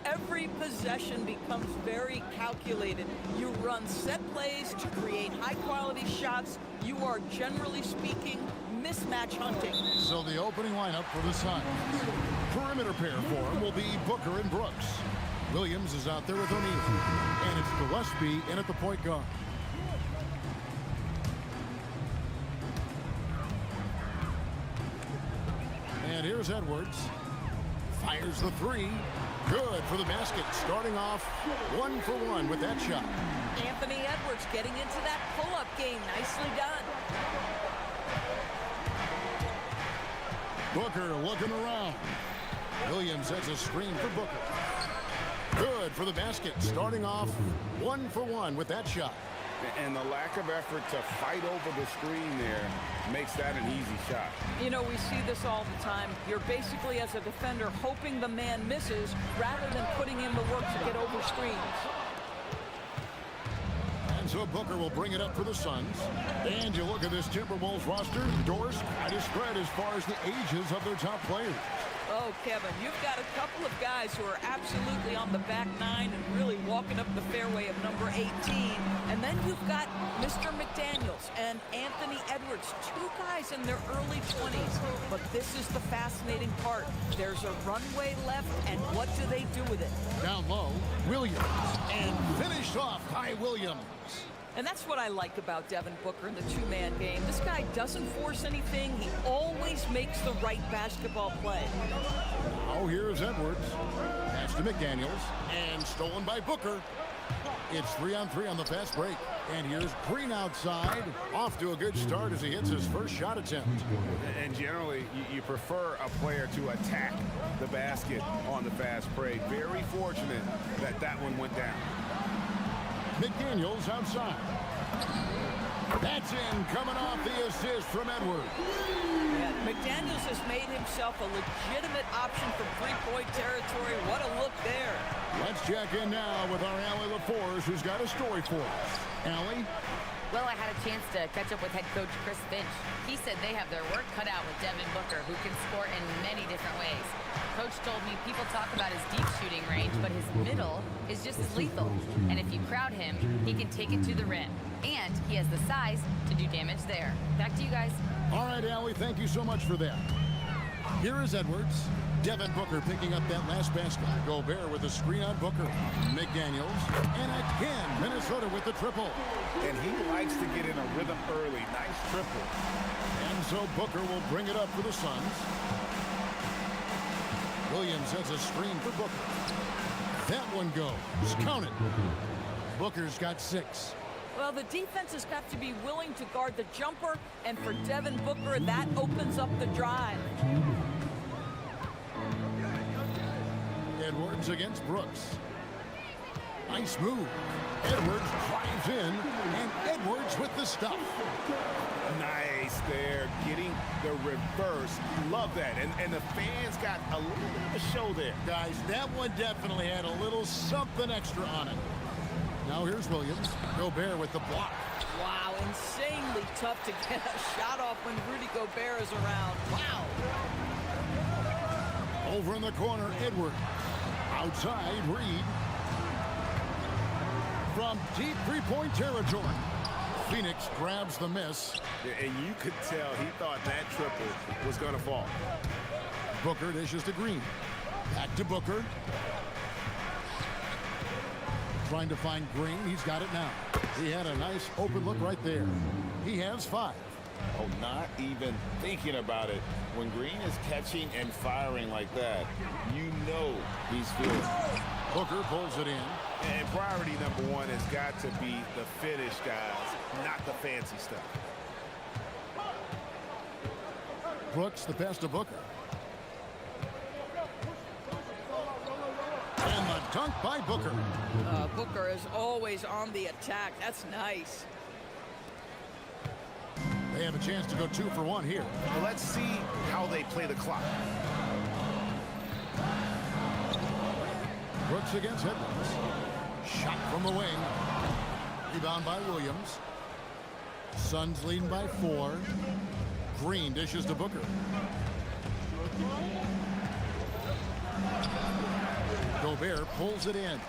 Every possession becomes very calculated. You run set plays to create high-quality shots. You are, generally speaking, mismatch hunting. So the opening lineup for the Suns. Perimeter pair for him will be Booker and Brooks. Williams is out there with O'Neal. And it's Gillespie in at the point guard. And here's Edwards. Fires the three. Good for the basket. Starting off 1 for 1 with that shot. Anthony Edwards getting into that pull-up game. Nicely done. Booker looking around. Williams has a screen for Booker. Good for the basket. Starting off 1 for 1 with that shot. And the lack of effort to fight over the screen there makes that an easy shot. You know, we see this all the time. You're basically, as a defender, hoping the man misses rather than putting in the work to get over screens. And so Booker will bring it up for the Suns. And you look at this Timberwolves roster, doors quite a spread as far as the ages of their top players. Oh, Kevin, you've got a couple of guys who are absolutely on the back nine and really walking up the fairway of number 18. And then you've got Mr. McDaniels and Anthony Edwards, two guys in their early 20s. But this is the fascinating part. There's a runway left, and what do they do with it? Down low, Williams. And finished off by Williams. And that's what I like about Devin Booker in the two-man game. This guy doesn't force anything. He always makes the right basketball play. Oh, here's Edwards. Pass to McDaniels. And stolen by Booker. It's 3-on-3 on the fast break. And here's Green outside. Off to a good start as he hits his first shot attempt. And generally, you prefer a player to attack the basket on the fast break. Very fortunate that that one went down. McDaniels outside. That's in, coming off the assist from Edwards. Yeah, McDaniels has made himself a legitimate option for three-point territory. What a look there. Let's check in now with our Allie LaForce, who's got a story for us. Allie? Well, I had a chance to catch up with head coach Chris Finch. He said they have their work cut out with Devin Booker, who can score in many different ways. Coach told me people talk about his deep shooting range, but his middle is just as lethal. And if you crowd him, he can take it to the rim. And he has the size to do damage there. Back to you guys. All right, Allie, thank you so much for that. Here is Edwards. Devin Booker picking up that last basket. Gobert with a screen on Booker. McDaniels. And again, Minnesota with the triple. And he likes to get in a rhythm early. Nice triple. And so Booker will bring it up for the Suns. Williams has a screen for Booker. That one goes. Count it. Booker's got 6. Well, the defense has got to be willing to guard the jumper, and for Devin Booker, that opens up the drive. Edwards against Brooks. Nice move. Edwards drives in, and Edwards with the stuff. Nice there, getting the reverse. Love that. And the fans got a little bit of a show there. Guys, that one definitely had a little something extra on it. Now here's Williams. Gobert with the block. Wow, insanely tough to get a shot off when Rudy Gobert is around. Wow. Over in the corner, Edwards. Outside, Reed. From deep three-point territory. Phoenix grabs the miss. And you could tell he thought that triple was going to fall. Booker dishes to Green. Back to Booker. Trying to find Green. He's got it now. He had a nice open look right there. He has 5. Oh, not even thinking about it. When Green is catching and firing like that, you know he's feeling it. Booker pulls it in. And priority number 1 has got to be the finish, guys, not the fancy stuff. Brooks, the pass to Booker. And the dunk by Booker. Booker is always on the attack. That's nice. They have a chance to go 2 for 1 here. Well, let's see how they play the clock. Brooks against Edwards. Shot from the wing. Rebound by Williams. Suns leading by 4. Green dishes to Booker. Gobert pulls it in.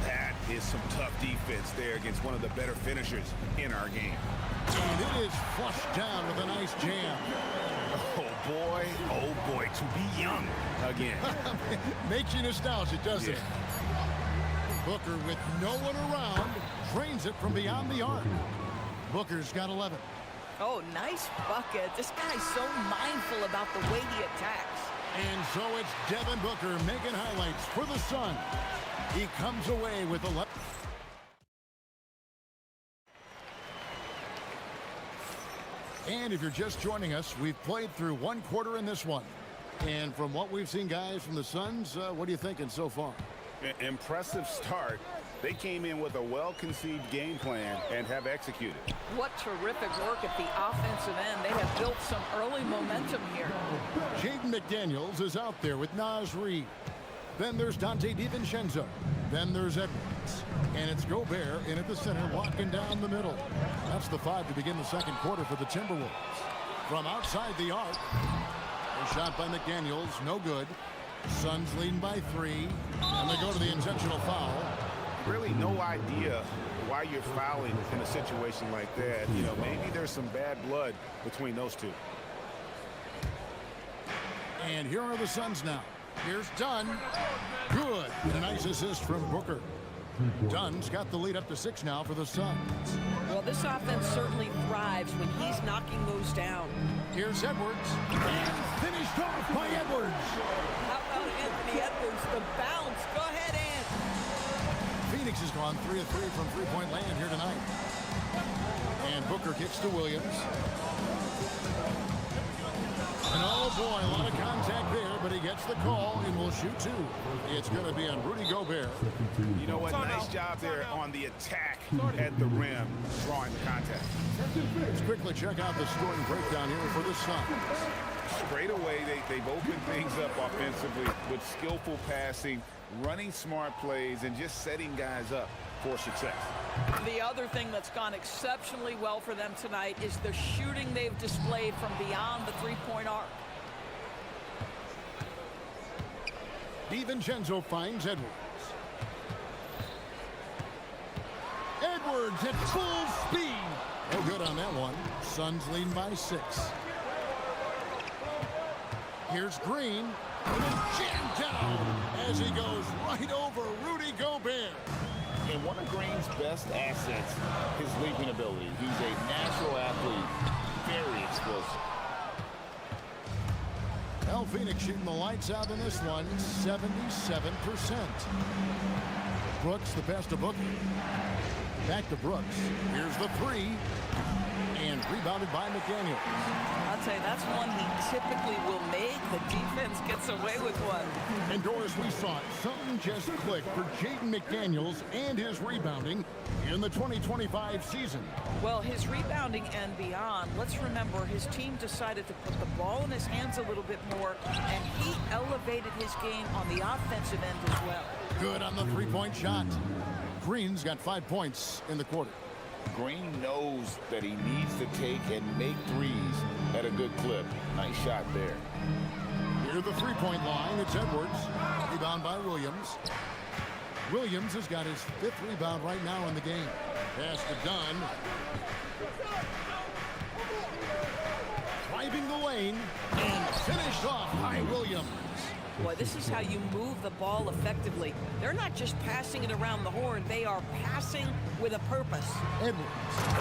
That is some tough defense there against one of the better finishers in our game. And it is flushed down with a nice jam. Oh boy, to be young again. Makes you nostalgic, doesn't it? Booker with no one around, drains it from beyond the arc. Booker's got 11. Oh, nice bucket. This guy's so mindful about the way he attacks. And so it's Devin Booker making highlights for the Suns. He comes away with 11. And if you're just joining us, we've played through one quarter in this one. And from what we've seen, guys, from the Suns, what are you thinking so far? Impressive start. They came in with a well-conceived game plan and have executed. What terrific work at the offensive end. They have built some early momentum here. Jaden McDaniels is out there with Naz Reid. Then there's Dante DiVincenzo. Then there's Edwards. And it's Gobert in at the center, walking down the middle. That's the 5 to begin the second quarter for the Timberwolves. From outside the arc, a shot by McDaniels, no good. Suns leading by 3, and they go to the intentional foul. Really no idea why you're fouling in a situation like that. You know, maybe there's some bad blood between those two. And here are the Suns now. Here's Dunn. Good. And a nice assist from Booker. Dunn's got the lead up to 6 now for the Suns. Well, this offense certainly thrives when he's knocking those down. Here's Edwards. And finished off by Edwards. How about Anthony Edwards? The bounce. Go ahead, Ant. Phoenix has gone 3 of 3 from three-point land here tonight. And Booker kicks to Williams. And oh boy, a lot of contact there, but he gets the call and will shoot 2. It's going to be on Rudy Gobert. You know what? Nice job there on the attack at the rim, drawing the contact. Let's quickly check out the scoring breakdown here for the Suns. Straight away, they've opened things up offensively with skillful passing, running smart plays, and just setting guys up for success. The other thing that's gone exceptionally well for them tonight is the shooting they've displayed from beyond the three-point arc. DiVincenzo finds Edwards. Edwards at full speed. No good on that one. Suns leading by 6. Here's Green. And then jammed down as he goes right over Rudy Gobert. And one of Green's best assets, his leaping ability. He's a natural athlete, very explosive. Well, Phoenix shooting the lights out in this one, 77%. Brooks, the pass to Booker. Back to Brooks. Here's the 3. And rebounded by McDaniels. I'll tell you, that's one he typically will make. The defense gets away with one. And Doris, we saw it. Something just clicked for Jaden McDaniels and his rebounding in the 2025 season. Well, his rebounding and beyond, let's remember his team decided to put the ball in his hands a little bit more, and he elevated his game on the offensive end as well. Good on the three-point shot. Green's got 5 points in the quarter. Green knows that he needs to take and make threes at a good clip. Nice shot there. Near the three-point line, it's Edwards. Rebound by Williams. Williams has got his 5th rebound right now in the game. Pass to Dunn. Driving the lane and finished off by Williams. Boy, this is how you move the ball effectively. They're not just passing it around the horn. They are passing with a purpose. Edwards.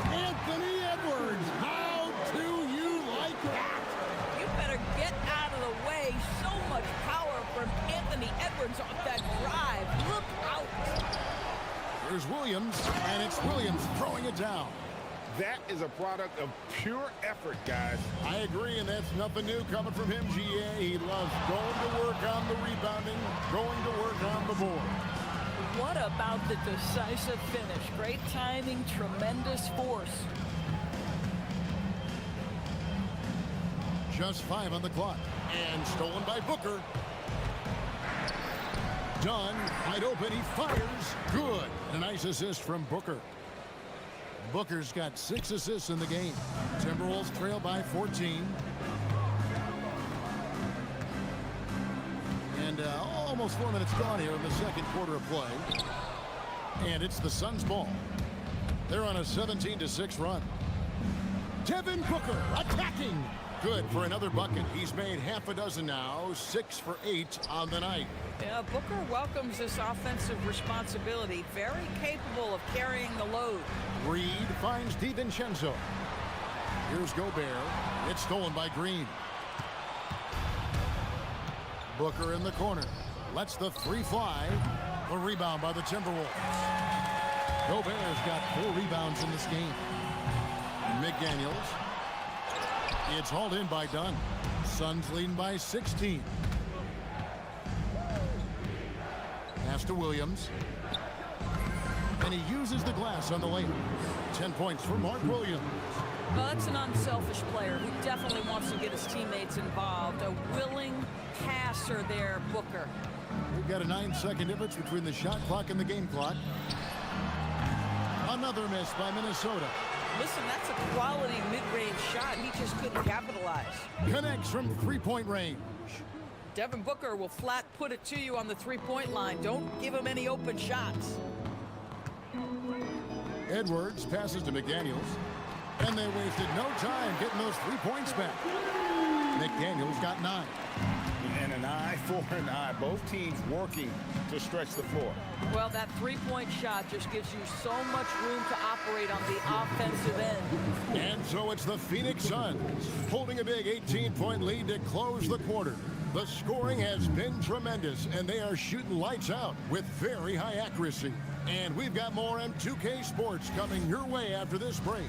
Anthony Edwards. How do you like that? You better get out of the way. So much power from Anthony Edwards off that drive. Look out. Here's Williams, and it's Williams throwing it down. That is a product of pure effort, guys. I agree, and that's nothing new coming from him, GA. He loves going to work on the rebounding, going to work on the board. What about the decisive finish? Great timing, tremendous force. Just 5 on the clock, and stolen by Booker. Dunn, wide open, he fires. Good. A nice assist from Booker. Booker's got 6 assists in the game. Timberwolves trail by 14. And almost 4 minutes gone here in the second quarter of play. And it's the Suns' ball. They're on a 17-6 run. Devin Booker attacking. Good for another bucket. He's made half a dozen now, 6 for 8 on the night. Yeah, Booker welcomes this offensive responsibility. Very capable of carrying the load. Reed finds DiVincenzo. Here's Gobert. It's stolen by Green. Booker in the corner. Lets the three fly. A rebound by the Timberwolves. Gobert's got 4 rebounds in this game. McDaniels. It's hauled in by Dunn. Suns leading by 16. Pass to Williams. And he uses the glass on the layup. 10 points for Mark Williams. Well, that's an unselfish player who definitely wants to get his teammates involved. A willing passer there, Booker. We've got a 9-second difference between the shot clock and the game clock. Another miss by Minnesota. Listen, that's a quality mid-range shot. He just couldn't capitalize. Connects from three-point range. Devin Booker will flat put it to you on the three-point line. Don't give him any open shots. Edwards passes to McDaniels. And they wasted no time getting those 3 points back. McDaniels got 9. And an eye for an eye. Both teams working to stretch the floor. Well, that three-point shot just gives you so much room to operate on the offensive end. And so it's the Phoenix Suns holding a big 18-point lead to close the quarter. The scoring has been tremendous, and they are shooting lights out with very high accuracy. And we've got more M2K Sports coming your way after this break.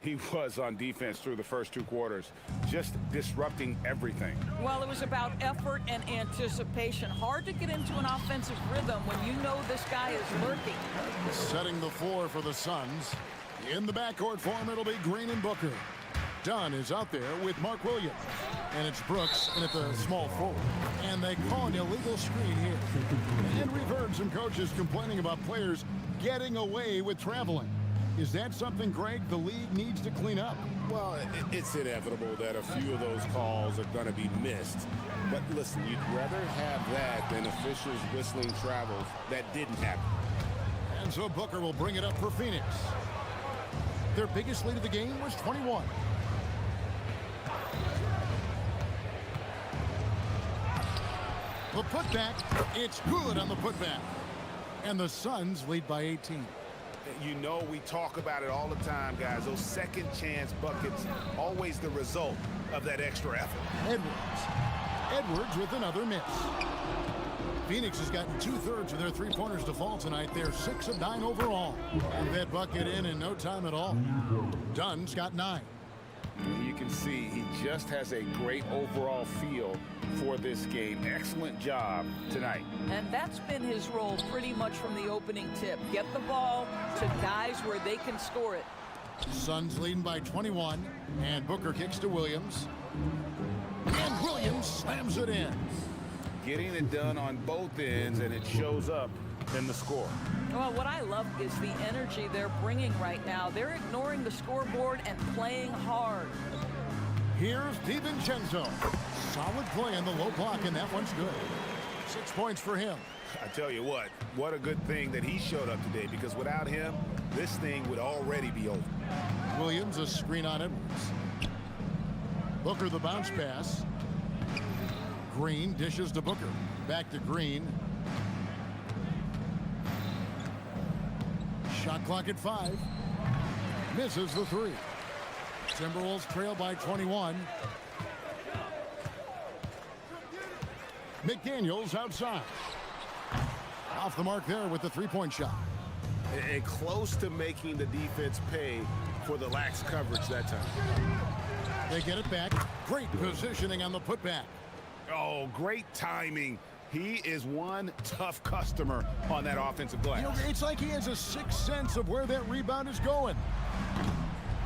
He was on defense through the first 2 quarters, just disrupting everything. Well, it was about effort and anticipation. Hard to get into an offensive rhythm when you know this guy is lurking. Setting the floor for the Suns. In the backcourt form, it'll be Green and Booker. Dunn is out there with Mark Williams. And it's Brooks in at the small forward. And they call an illegal screen here. And we've heard some coaches complaining about players getting away with traveling. Is that something, Greg, the league needs to clean up? Well, it's inevitable that a few of those calls are going to be missed. But listen, you'd rather have that than officials whistling travels that didn't happen. And so Booker will bring it up for Phoenix. Their biggest lead of the game was 21. The putback, it's good on the putback. And the Suns lead by 18. You know, we talk about it all the time, guys. Those second chance buckets, always the result of that extra effort. Edwards with another miss. Phoenix has gotten 2/3 of their three-pointers to fall tonight. They're 6 of 9 overall. And that bucket in no time at all. Dunn's got 9. You can see he just has a great overall feel for this game. Excellent job tonight. And that's been his role pretty much from the opening tip. Get the ball to guys where they can score it. Suns leading by 21. And Booker kicks to Williams. And Williams slams it in. Getting it done on both ends, and it shows up in the score. Well, what I love is the energy they're bringing right now. They're ignoring the scoreboard and playing hard. Here's DiVincenzo. Solid play on the low block, and that one's good. 6 points for him. I tell you what a good thing that he showed up today, because without him, this thing would already be over. Williams, a screen on Edwards. Booker, the bounce pass. Green dishes to Booker. Back to Green. Shot clock at 5. Misses the 3. Timberwolves trail by 21. McDaniels outside. Off the mark there with the three-point shot. And close to making the defense pay for the lax coverage that time. They get it back. Great positioning on the putback. Oh, great timing. He is one tough customer on that offensive glass. You know, it's like he has a sixth sense of where that rebound is going.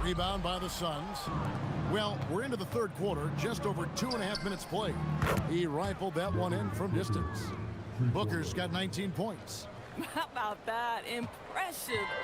Rebound by the Suns. Well, we're into the third quarter, just over 2.5 minutes played. He rifled that one in from distance. Booker's got 19 points. How about that?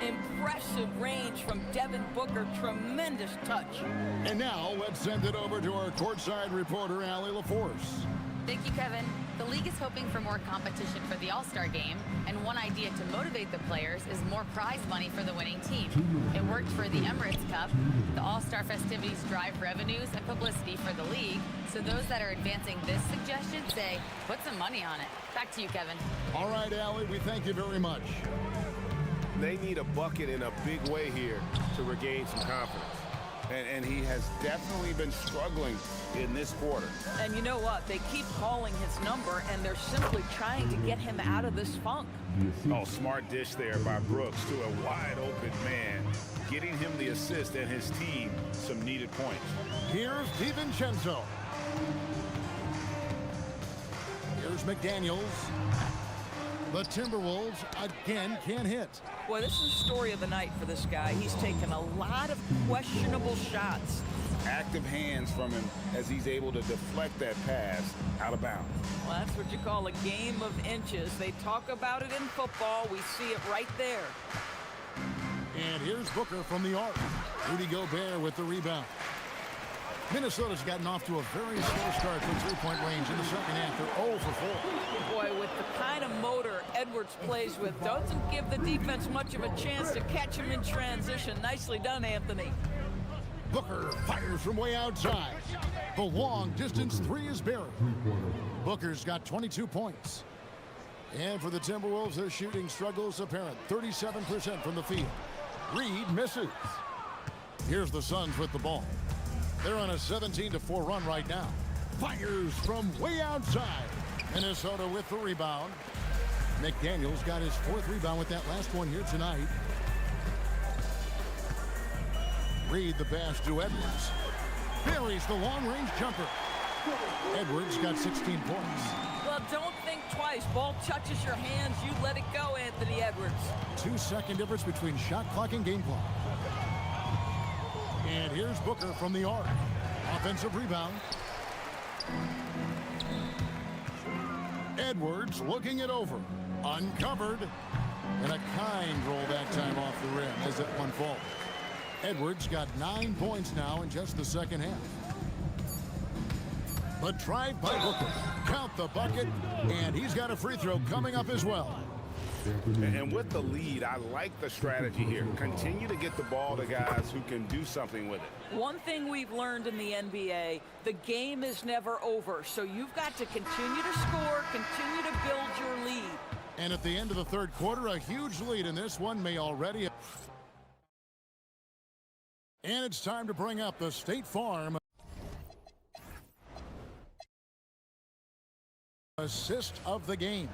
Impressive range from Devin Booker. Tremendous touch. And now let's send it over to our courtside reporter, Allie LaForce. Thank you, Kevin. The league is hoping for more competition for the All-Star game, and one idea to motivate the players is more prize money for the winning team. It worked for the Emirates Cup. The All-Star festivities drive revenues and publicity for the league, so those that are advancing this suggestion say, put some money on it. Back to you, Kevin. All right, Allie, we thank you very much. They need a bucket in a big way here to regain some confidence. And he has definitely been struggling in this quarter. And you know what? They keep calling his number, and they're simply trying to get him out of this funk. Oh, smart dish there by Brooks to a wide-open man, getting him the assist and his team some needed points. Here's DiVincenzo. Here's McDaniels. The Timberwolves again can't hit. Boy, this is the story of the night for this guy. He's taken a lot of questionable shots. Active hands from him as he's able to deflect that pass out of bounds. Well, that's what you call a game of inches. They talk about it in football. We see it right there. And here's Booker from the arc. Rudy Gobert with the rebound. Minnesota's gotten off to a very slow start from three-point range in the second half. They're 0 for 4. Boy, with the kind of motor Edwards plays with, doesn't give the defense much of a chance to catch him in transition. Nicely done, Anthony. Booker fires from way outside. The long-distance three is buried. Booker's got 22 points. And for the Timberwolves, their shooting struggles apparent. 37% from the field. Reed misses. Here's the Suns with the ball. They're on a 17-4 run right now. Fires from way outside. Minnesota with the rebound. McDaniels got his 4th rebound with that last one here tonight. Reed the pass to Edwards. Buries the long-range jumper. Edwards got 16 points. Well, don't think twice. Ball touches your hands, you let it go, Anthony Edwards. 2-second difference between shot clock and game clock. And here's Booker from the arc. Offensive rebound. Edwards looking it over. Uncovered. And a kind roll that time off the rim as that one falls. Edwards got 9 points now in just the second half. But drive by Booker. Count the bucket. And he's got a free throw coming up as well. And with the lead, I like the strategy here. Continue to get the ball to guys who can do something with it. One thing we've learned in the NBA, the game is never over. So you've got to continue to score, continue to build your lead. And at the end of the third quarter, a huge lead in this one may already... And it's time to bring up the State Farm assist of the game.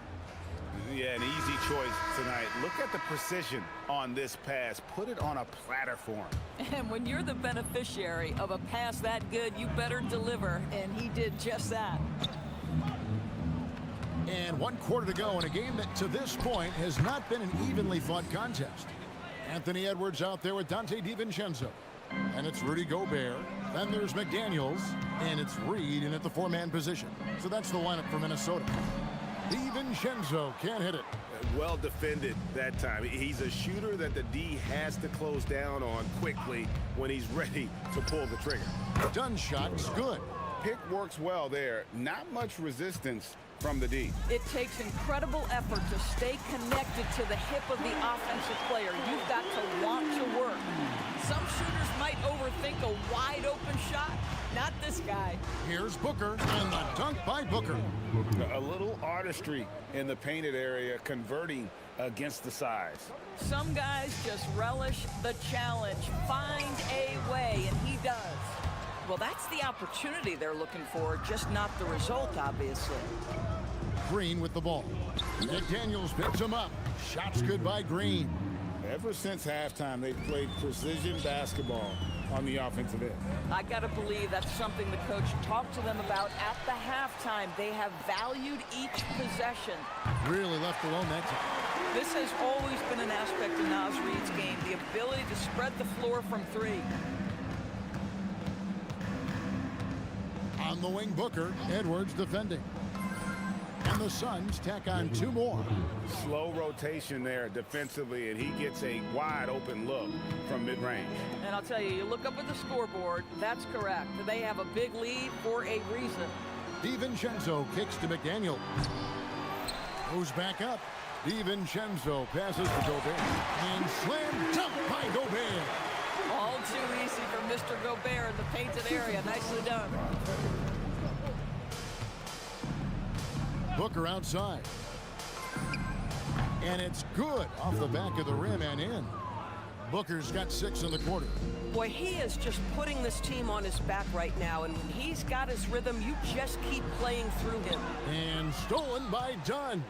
Yeah, an easy choice tonight. Look at the precision on this pass. Put it on a platter for him. And when you're the beneficiary of a pass that good, you better deliver. And he did just that. And 1 quarter to go in a game that to this point has not been an evenly fought contest. Anthony Edwards out there with Dante DiVincenzo. And it's Rudy Gobert. Then there's McDaniels. And it's Reed in at the 4-man position. So that's the lineup for Minnesota. DiVincenzo can't hit it. Well defended that time. He's a shooter that the D has to close down on quickly when he's ready to pull the trigger. Done shot's good. Pick works well there. Not much resistance from the D. It takes incredible effort to stay connected to the hip of the offensive player. You've got to want to work. Some shooters might overthink a wide open shot. Not this guy. Here's Booker, and the dunk by Booker. A little artistry in the painted area, converting against the size. Some guys just relish the challenge. Find a way, and he does. Well, that's the opportunity they're looking for, just not the result, obviously. Green with the ball. McDaniels picks him up. Shots good by Green. Ever since halftime, they've played precision basketball on the offensive end. I got to believe that's something the coach talked to them about at the halftime. They have valued each possession. Really left alone that time. This has always been an aspect of Naz Reid's game, the ability to spread the floor from three. On the wing, Booker. Edwards defending. And the Suns tack on two more. Slow rotation there defensively, and he gets a wide open look from mid-range. And I'll tell you, you look up at the scoreboard, that's correct. They have a big lead for a reason. DiVincenzo kicks to McDaniel. Goes back up. DiVincenzo passes to Gobert. And slam dunk by Gobert. All too easy for Mr. Gobert in the painted area. Nicely done. Booker outside. And it's good off the back of the rim and in. Booker's got 6 in the quarter. Boy, he is just putting this team on his back right now, and when he's got his rhythm, you just keep playing through him. And stolen by Dunn.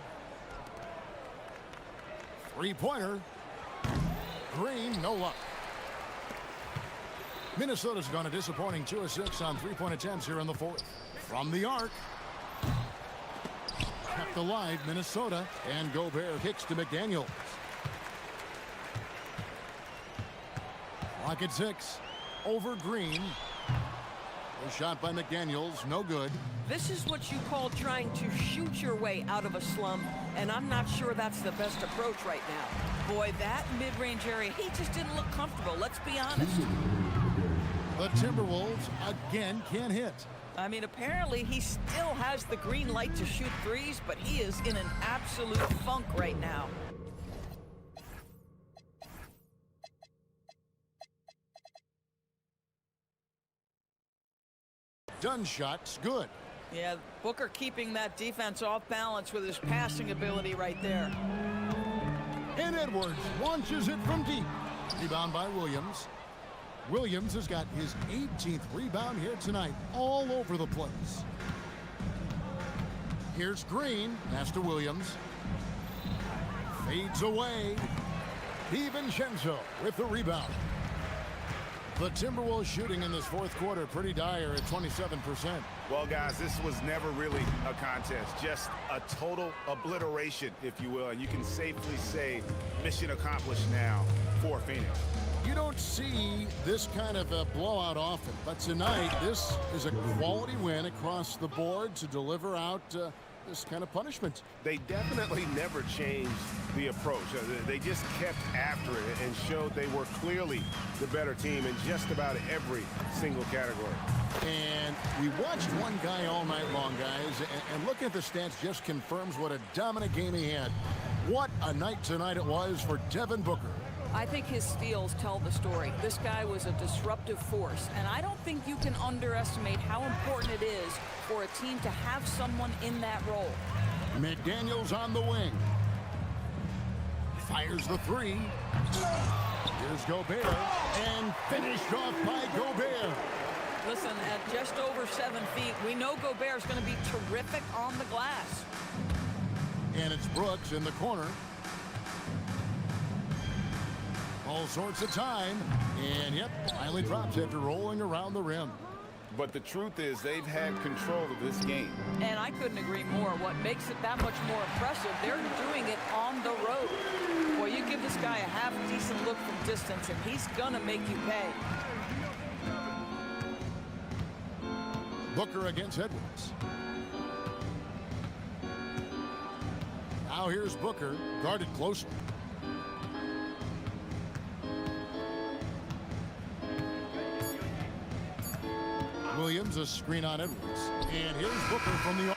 Three-pointer. Green, no luck. Minnesota's gone a disappointing 2 of 6 on three-point attempts here in the fourth. From the arc. Kept alive, Minnesota, and Gobert kicks to McDaniels. Clock at 6. Over Green. A shot by McDaniels, no good. This is what you call trying to shoot your way out of a slump, and I'm not sure that's the best approach right now. Boy, that mid-range area, he just didn't look comfortable, let's be honest. The Timberwolves again can't hit. I mean, apparently he still has the green light to shoot threes, but he is in an absolute funk right now. Dunn shot's good. Yeah, Booker keeping that defense off balance with his passing ability right there. And Edwards launches it from deep. Rebound by Williams. Williams has got his 18th rebound here tonight, all over the place. Here's Green, pass to Williams. Fades away. DiVincenzo with the rebound. The Timberwolves shooting in this fourth quarter pretty dire at 27%. Well, guys, this was never really a contest, just a total obliteration, if you will, and you can safely say mission accomplished now for Phoenix. You don't see this kind of a blowout often, but tonight this is a quality win across the board to deliver out this kind of punishment. They definitely never changed the approach. They just kept after it and showed they were clearly the better team in just about every single category. And we watched one guy all night long, guys, and looking at the stats just confirms what a dominant game he had. What a night tonight it was for Devin Booker. I think his steals tell the story. This guy was a disruptive force, and I don't think you can underestimate how important it is for a team to have someone in that role. McDaniels on the wing. Fires the three. Here's Gobert, and finished off by Gobert. Listen, at just over 7 feet, we know Gobert's going to be terrific on the glass. And it's Brooks in the corner. All sorts of time, and yep, finally drops after rolling around the rim. But the truth is they've had control of this game. And I couldn't agree more. What makes it that much more impressive, they're doing it on the road. Boy, you give this guy a half-decent look from distance, and he's gonna make you pay. Booker against Edwards. Now here's Booker, guarded closely. Williams, a screen on Edwards. And here's Booker from the...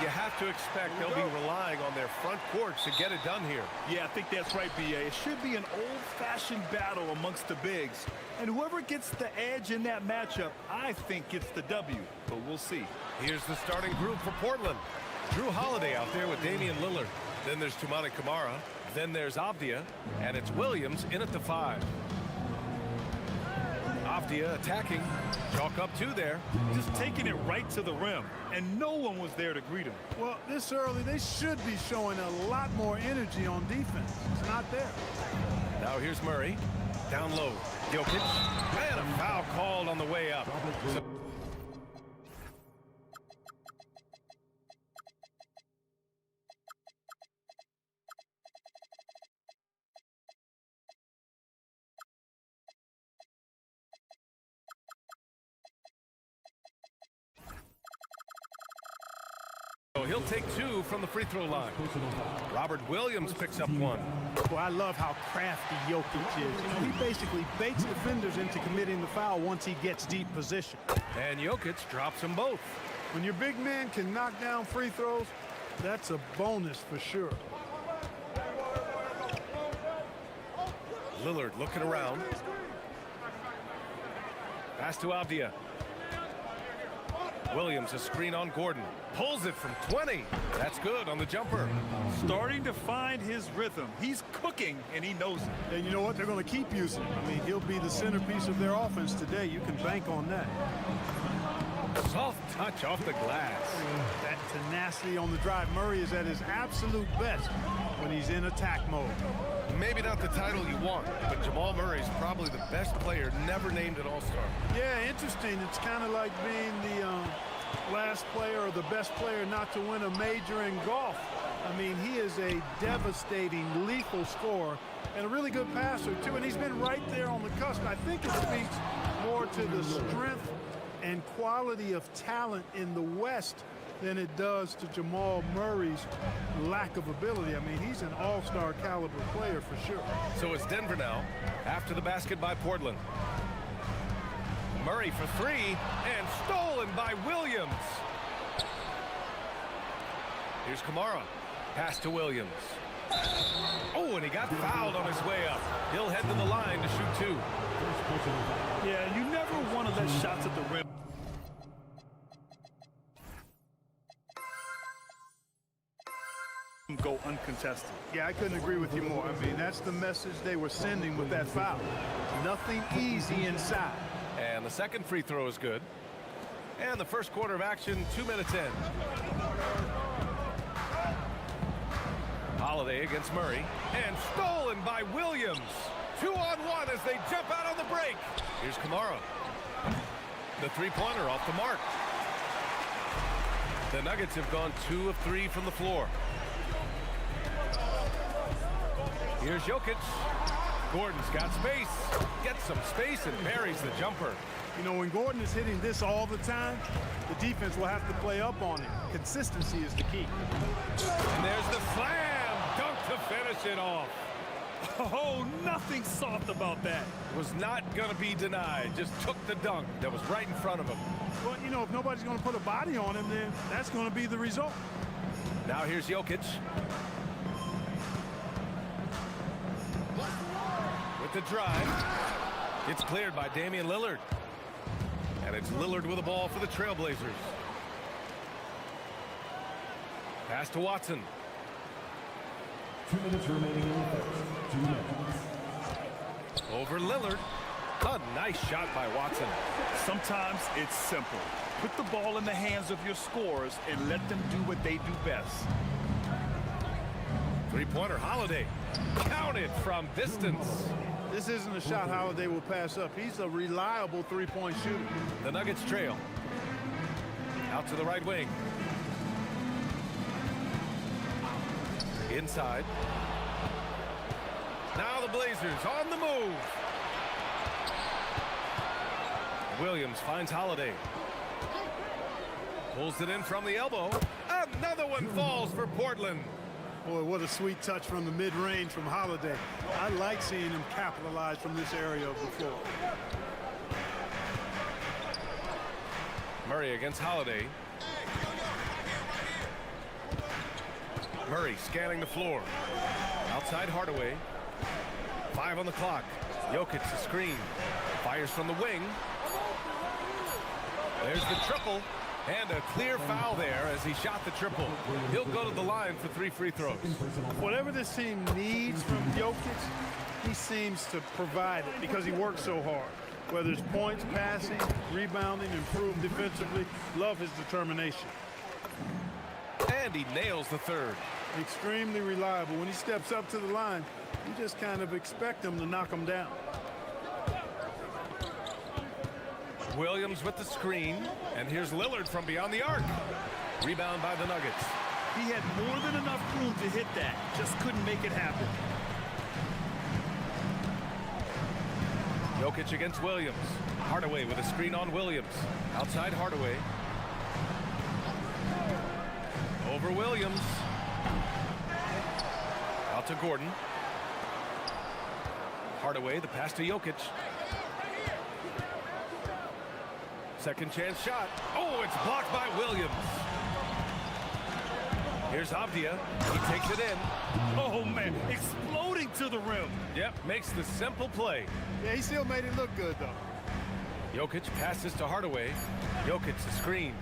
You have to expect they'll be relying on their front court to get it done here. Yeah, I think that's right, B.A. It should be an old-fashioned battle amongst the bigs. And whoever gets the edge in that matchup, I think gets the W. But we'll see. Here's the starting group for Portland. Drew Holiday out there with Damian Lillard. Then there's Tumani Kamara. Then there's Avdia. And it's Williams in at the 5. Avdia attacking. Chalk up 2 there. Just taking it right to the rim. And no one was there to greet him. Well, this early, they should be showing a lot more energy on defense. It's not there. Now here's Murray. Down low. Jokic. And a foul called on the way up. So he'll take 2 from the free throw line. Robert Williams picks up 1. Well, I love how crafty Jokic is. You know, he basically baits defenders into committing the foul once he gets deep position. And Jokic drops them both. When your big man can knock down free throws, that's a bonus for sure. Lillard looking around. Pass to Avdia. Williams a screen on Gordon. Pulls it from 20. That's good on the jumper. Starting to find his rhythm. He's cooking, and he knows it. And you know what? They're going to keep using him. I mean, he'll be the centerpiece of their offense today. You can bank on that. Soft touch off the glass. That tenacity on the drive. Murray is at his absolute best when he's in attack mode. Maybe not the title you want, but Jamal Murray's probably the best player never named an All-Star. Yeah, interesting. It's kind of like being the last player or the best player not to win a major in golf. I mean, he is a devastating, lethal scorer and a really good passer, too. And he's been right there on the cusp. I think it speaks more to the strength and quality of talent in the West than it does to Jamal Murray's lack of ability. I mean, he's an all-star caliber player for sure. So it's Denver now, after the basket by Portland. Murray for 3, and stolen by Williams. Here's Kamara. Pass to Williams. Oh, and he got fouled on his way up. He'll head to the line to shoot 2. Yeah, you never want to let shots at the rim go uncontested. Yeah, I couldn't agree with you more. I mean, that's the message they were sending with that foul. Nothing easy inside. And the second free throw is good. And the first quarter of action, 2 minutes in. Holiday against Murray. And stolen by Williams. 2-on-1 as they jump out on the break. Here's Kamara. The three-pointer off the mark. The Nuggets have gone 2 of 3 from the floor. Here's Jokic. Gordon's got space. Gets some space and buries the jumper. You know, when Gordon is hitting this all the time, the defense will have to play up on it. Consistency is the key. And there's the slam. Dunk to finish it off. Oh, nothing soft about that. Was not going to be denied. Just took the dunk that was right in front of him. Well, you know, if nobody's going to put a body on him, then that's going to be the result. Now here's Jokic. With the drive. It's cleared by Damian Lillard. And it's Lillard with the ball for the Trailblazers. Pass to Watson. 2 minutes remaining in the first. 2 minutes. Over Lillard. A nice shot by Watson. Sometimes it's simple. Put the ball in the hands of your scorers and let them do what they do best. Three-pointer Holiday. Counted from distance. This isn't a shot Holiday will pass up. He's a reliable three-point shooter. The Nuggets trail. Out to the right wing. Inside. Now the Blazers on the move. Williams finds Holiday. Pulls it in from the elbow. Another one falls for Portland. Boy, what a sweet touch from the mid-range from Holiday. I like seeing him capitalize from this area of the floor. Murray against Holiday. Murray scanning the floor. Outside Hardaway. 5 on the clock. Jokic the screen. Fires from the wing. There's the triple. And a clear foul there as he shot the triple. He'll go to the line for 3 free throws. Whatever this team needs from Jokic, he seems to provide it because he works so hard. Whether it's points, passing, rebounding, improved defensively, love his determination. And he nails the third. Extremely reliable. When he steps up to the line, you just kind of expect him to knock him down. Williams with the screen, and here's Lillard from beyond the arc. Rebound by the Nuggets. He had more than enough room to hit that, just couldn't make it happen. Jokic against Williams. Hardaway with a screen on Williams. Outside Hardaway. Over Williams. Out to Gordon. Hardaway, the pass to Jokic. Second chance shot. Oh, it's blocked by Williams. Here's Avdia. He takes it in. Oh, man, exploding to the rim. Yep, makes the simple play. Yeah, he still made it look good, though. Jokic passes to Hardaway. Jokic the screen.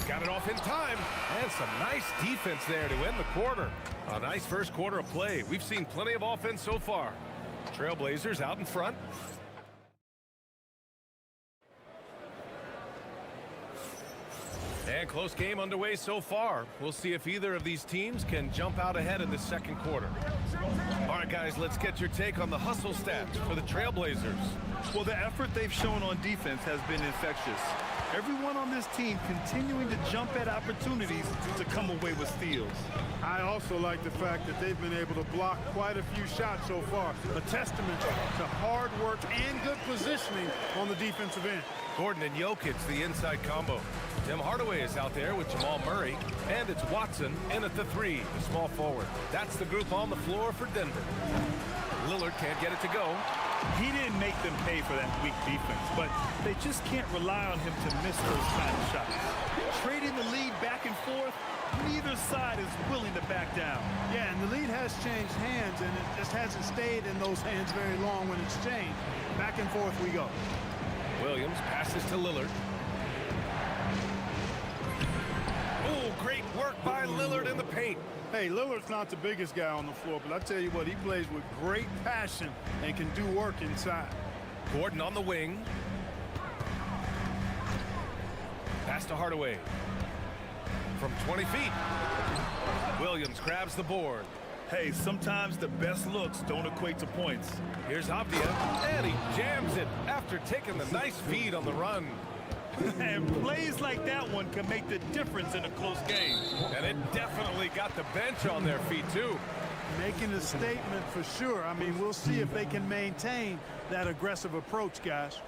Got it off in time. And some nice defense there to end the quarter. A nice first quarter of play. We've seen plenty of offense so far. Trailblazers out in front. And close game underway so far. We'll see if either of these teams can jump out ahead in the second quarter. All right, guys, let's get your take on the hustle stats for the Trailblazers. Well, the effort they've shown on defense has been infectious. Everyone on this team continuing to jump at opportunities to come away with steals. I also like the fact that they've been able to block quite a few shots so far. A testament to hard work and good positioning on the defensive end. Gordon and Jokic, the inside combo. Tim Hardaway is out there with Jamal Murray, and it's Watson in at the 3, the small forward. That's the group on the floor for Denver. Lillard can't get it to go. He didn't make them pay for that weak defense, but they just can't rely on him to miss those kind of shots. Trading the lead back and forth, neither side is willing to back down. Yeah, and the lead has changed hands, and it just hasn't stayed in those hands very long when it's changed. Back and forth we go. Williams passes to Lillard. Oh, great work by Lillard in the paint. Hey, Lillard's not the biggest guy on the floor, but I tell you what, he plays with great passion and can do work inside. Gordon on the wing. Pass to Hardaway. From 20 feet. Williams grabs the board. Hey, sometimes the best looks don't equate to points. Here's Avdia, and he jams it after taking the nice feed on the run. And plays like that one can make the difference in a close game. And it definitely got the bench on their feet, too. Making a statement for sure. I mean, we'll see if they can maintain that aggressive approach, guys.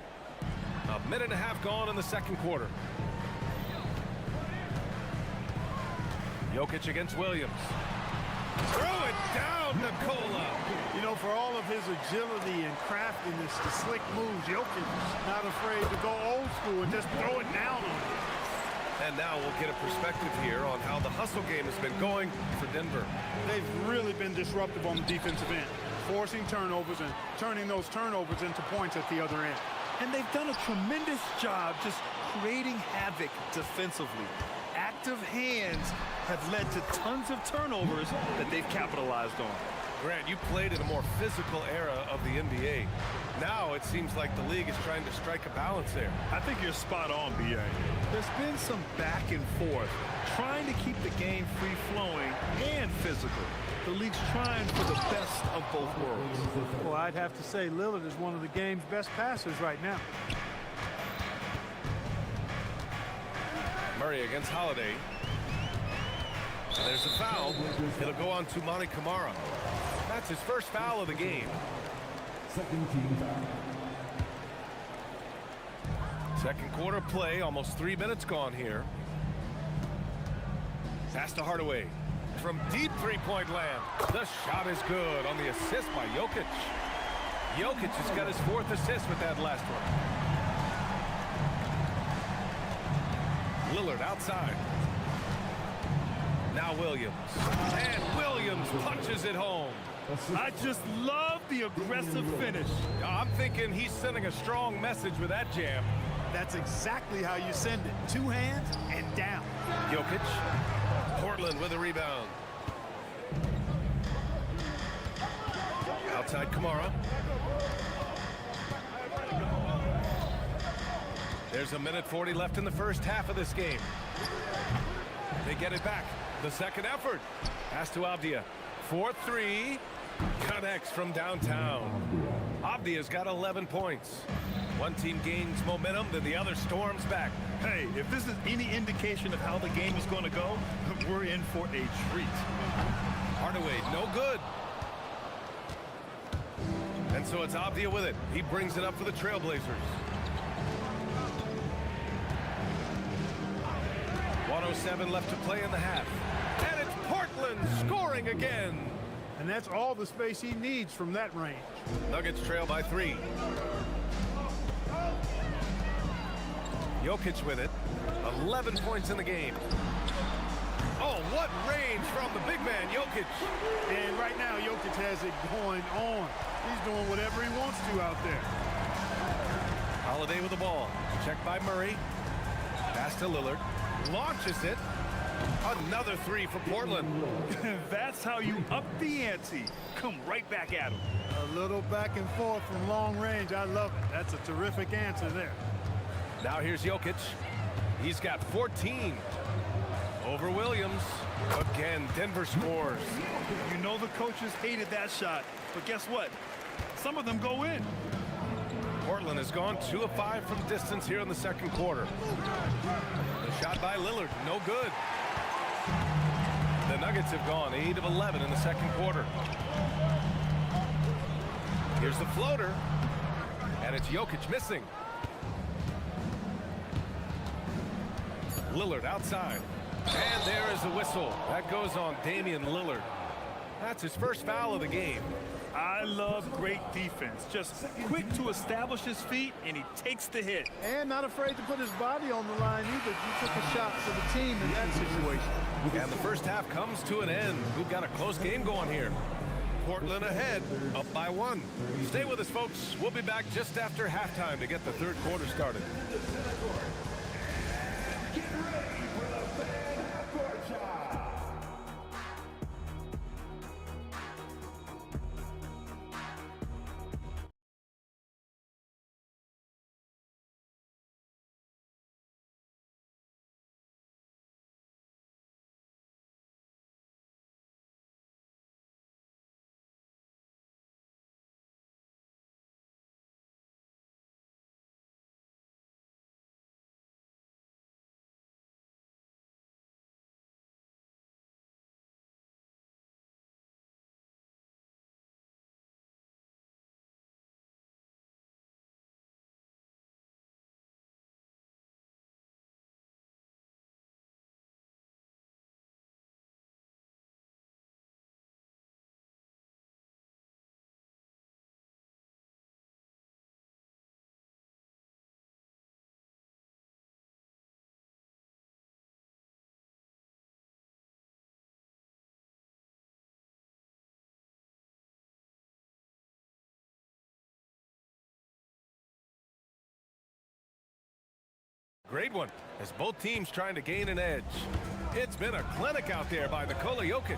A minute and a half gone in the second quarter. Jokic against Williams. Throw it down, Nikola. You know, for all of his agility and craftiness, the slick moves, Jokic is not afraid to go old school and just throw it down on him. And now we'll get a perspective here on how the hustle game has been going for Denver. They've really been disruptive on the defensive end, forcing turnovers and turning those turnovers into points at the other end. And they've done a tremendous job just creating havoc defensively. Active hands have led to tons of turnovers that they've capitalized on. Grant, you played in a more physical era of the NBA. Now it seems like the league is trying to strike a balance there. I think you're spot on, B.A. There's been some back and forth, trying to keep the game free-flowing and physical. The league's trying for the best of both worlds. Well, I'd have to say Lillard is one of the game's best passers right now. Murray against Holiday. There's a foul. It'll go on to Monty Kamara. That's his first foul of the game. Second team foul. Second quarter play, almost 3 minutes gone here. Pass to Hardaway. From deep three-point land. The shot is good on the assist by Jokic. Jokic has got his 4th assist with that last one. Lillard outside. Now Williams. And Williams punches it home. I just love the aggressive finish. I'm thinking he's sending a strong message with that jam. That's exactly how you send it. Two hands and down. Jokic. Portland with a rebound. Outside Kamara. There's a minute 40 left in the first half of this game. They get it back. The second effort. Pass to Avdia. 4-3. Connects from downtown. Avdia's got 11 points. One team gains momentum, then the other storms back. Hey, if this is any indication of how the game is going to go, we're in for a treat. Hardaway, no good. And so it's Avdia with it. He brings it up for the Trailblazers. 1:07 left to play in the half. And it's Portland scoring again. And that's all the space he needs from that range. Nuggets trail by 3. Jokic with it. 11 points in the game. Oh, what range from the big man, Jokic. And right now, Jokic has it going on. He's doing whatever he wants to out there. Holiday with the ball. Checked by Murray. Pass to Lillard. Launches it. Another 3 for Portland. That's how you up the ante. Come right back at him. A little back and forth from long range. I love it. That's a terrific answer there. Now here's Jokic. He's got 14. Over Williams. Again, Denver scores. You know the coaches hated that shot. But guess what? Some of them go in. Portland has gone 2 of 5 from distance here in the second quarter. The shot by Lillard, no good. The Nuggets have gone 8 of 11 in the second quarter. Here's the floater. And it's Jokic missing. Lillard outside. And there is the whistle. That goes on Damian Lillard. That's his first foul of the game. I love great defense. Just quick to establish his feet, and he takes the hit. And not afraid to put his body on the line either. He took a shot for the team in that situation. And the first half comes to an end. We've got a close game going here. Portland ahead, up by 1. Stay with us, folks. We'll be back just after halftime to get the third quarter started. Great one, as both teams trying to gain an edge. It's been a clinic out there by Nikola Jokic.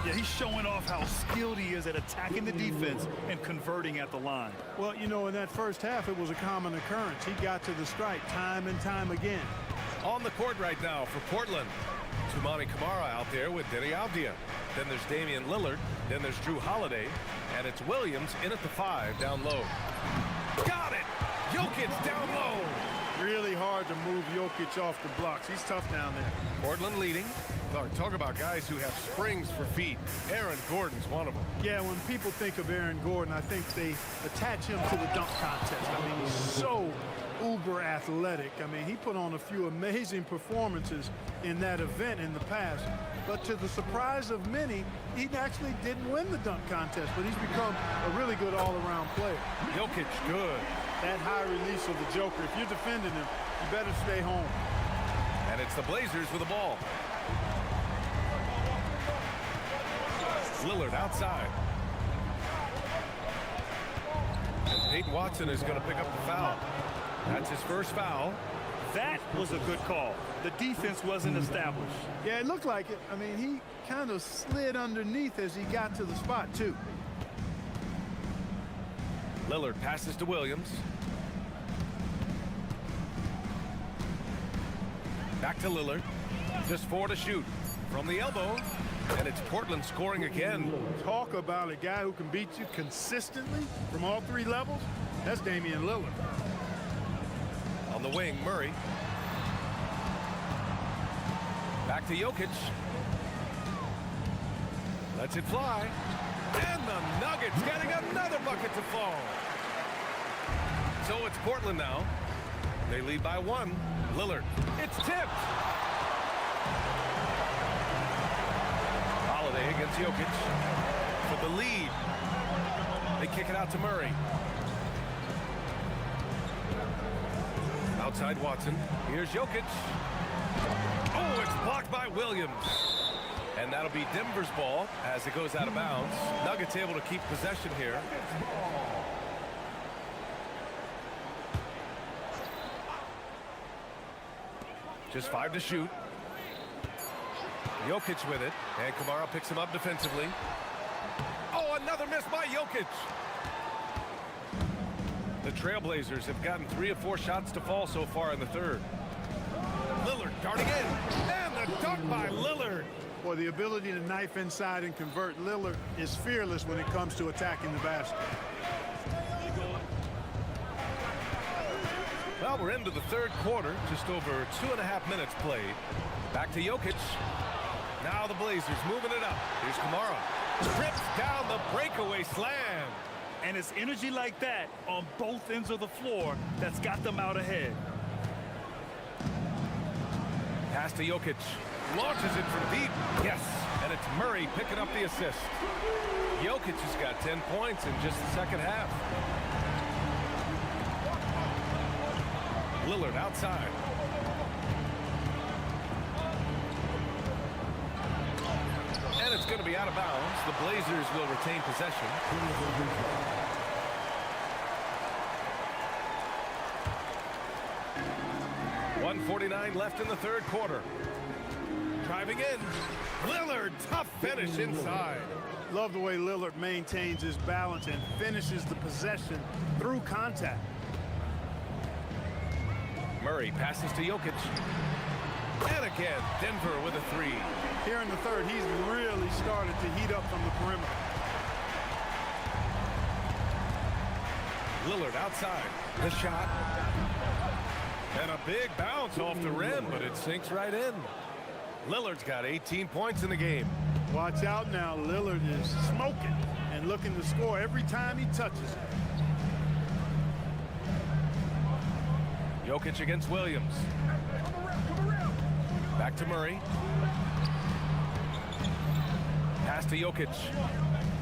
Yeah, he's showing off how skilled he is at attacking the defense and converting at the line. Well, you know, in that first half, it was a common occurrence. He got to the strike time and time again. On the court right now for Portland. Toumani Camara out there with Denny Avdia. Then there's Damian Lillard. Then there's Drew Holiday. And it's Williams in at the 5 down low. Got it! Jokic down low. Really hard to move Jokic off the blocks. He's tough down there. Portland leading. Talk about guys who have springs for feet. Aaron Gordon's one of them. Yeah, when people think of Aaron Gordon, I think they attach him to the dunk contest. I mean, he's so uber athletic. I mean, he put on a few amazing performances in that event in the past. But to the surprise of many, he actually didn't win the dunk contest, but he's become a really good all-around player. Jokic, good. That high release of the Joker, if you're defending him, you better stay home. And it's the Blazers with the ball. Lillard outside. And Peyton Watson is going to pick up the foul. That's his first foul. That was a good call. The defense wasn't established. Yeah, it looked like it. I mean, he kind of slid underneath as he got to the spot, too. Lillard passes to Williams. Back to Lillard. Just 4 to shoot. From the elbow. And it's Portland scoring again. Talk about a guy who can beat you consistently from all 3 levels. That's Damian Lillard. On the wing, Murray. Back to Jokic. Lets it fly. And the Nuggets getting another bucket to fall. So it's Portland now. They lead by 1. Lillard. It's tipped. Holiday against Jokic for the lead. They kick it out to Murray. Outside Watson. Here's Jokic. Oh, it's blocked by Williams. And that'll be Denver's ball as it goes out of bounds. Nuggets able to keep possession here. Just 5 to shoot. Jokic with it. And Kamara picks him up defensively. Oh, another miss by Jokic. The Trailblazers have gotten 3 of 4 shots to fall so far in the third. Lillard darting in. And the dunk by Lillard. Boy, the ability to knife inside and convert. Lillard is fearless when it comes to attacking the basket. Well, we're into the third quarter. Just over 2.5 minutes played. Back to Jokic. Now the Blazers moving it up. Here's Kamara. Trips down the breakaway slam. And it's energy like that on both ends of the floor that's got them out ahead. Pass to Jokic. Launches it from deep. Yes. And it's Murray picking up the assist. Jokic has got 10 points in just the second half. Lillard outside. And it's going to be out of bounds. The Blazers will retain possession. .149 left in the third quarter. Driving in. Lillard, tough finish inside. Love the way Lillard maintains his balance and finishes the possession through contact. Murray passes to Jokic. And again, Denver with a 3. Here in the third, he's really started to heat up from the perimeter. Lillard outside. The shot. And a big bounce off the rim, but it sinks right in. Lillard's got 18 points in the game. Watch out now. Lillard is smoking and looking to score every time he touches it. Jokic against Williams. Back to Murray. Pass to Jokic.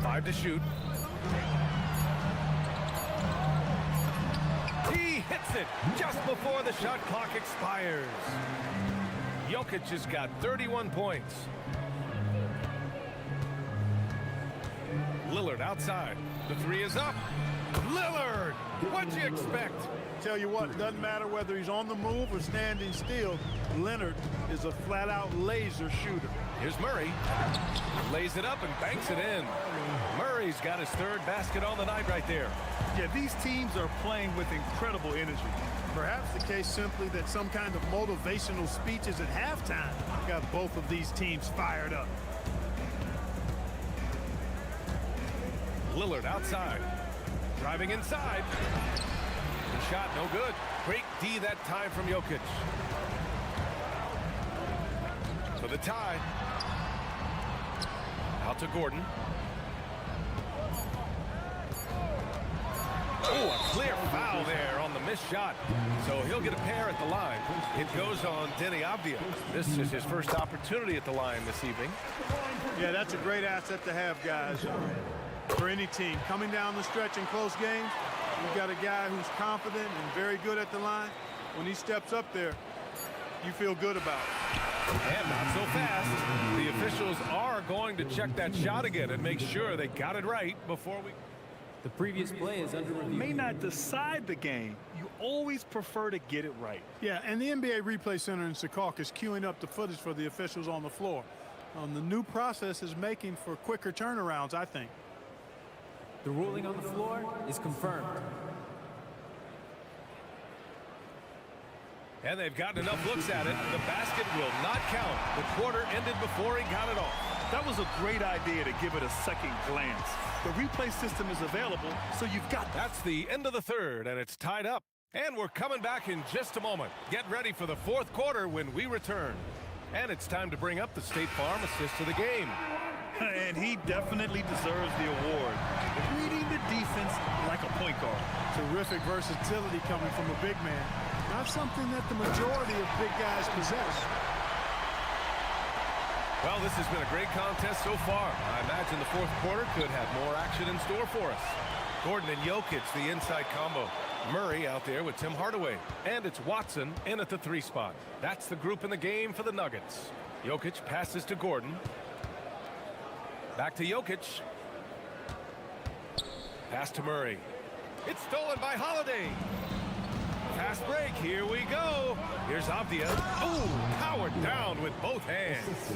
5 to shoot. He hits it just before the shot clock expires. Jokic has got 31 points. Lillard outside. The 3 is up. Lillard! What'd you expect? Tell you what, doesn't matter whether he's on the move or standing still. Leonard is a flat-out laser shooter. Here's Murray. Lays it up and banks it in. Murray's got his 3rd basket on the night right there. Yeah, these teams are playing with incredible energy. Perhaps the case simply that some kind of motivational speeches at halftime got both of these teams fired up. Lillard outside. Driving inside. The shot no good. Great D that time from Jokic. For the tie. Out to Gordon. Oh, a clear foul there on the missed shot. So he'll get a pair at the line. It goes on Denny Avdia. This is his first opportunity at the line this evening. Yeah, that's a great asset to have, guys. For any team coming down the stretch in close games, you've got a guy who's confident and very good at the line. When he steps up there, you feel good about it. And not so fast. The officials are going to check that shot again and make sure they got it right before we... The previous play is under review. May not decide the game. You always prefer to get it right. Yeah, and the NBA Replay Center in Secaucus is queuing up the footage for the officials on the floor. The new process is making for quicker turnarounds, I think. The ruling on the floor is confirmed. And they've gotten enough looks at it. The basket will not count. The quarter ended before he got it off. That was a great idea to give it a second glance. The replay system is available, so you've got... That's the end of the third, and it's tied up. And we're coming back in just a moment. Get ready for the fourth quarter when we return. And it's time to bring up the State Farm assist of the game. And he definitely deserves the award. Reading the defense like a point guard. Terrific versatility coming from a big man. Not something that the majority of big guys possess. Well, this has been a great contest so far. I imagine the fourth quarter could have more action in store for us. Gordon and Jokic, the inside combo. Murray out there with Tim Hardaway. And it's Watson in at the 3 spot. That's the group in the game for the Nuggets. Jokic passes to Gordon. Back to Jokic. Pass to Murray. It's stolen by Holiday. Fast break, here we go. Here's Avdia. Ooh, powered down with both hands.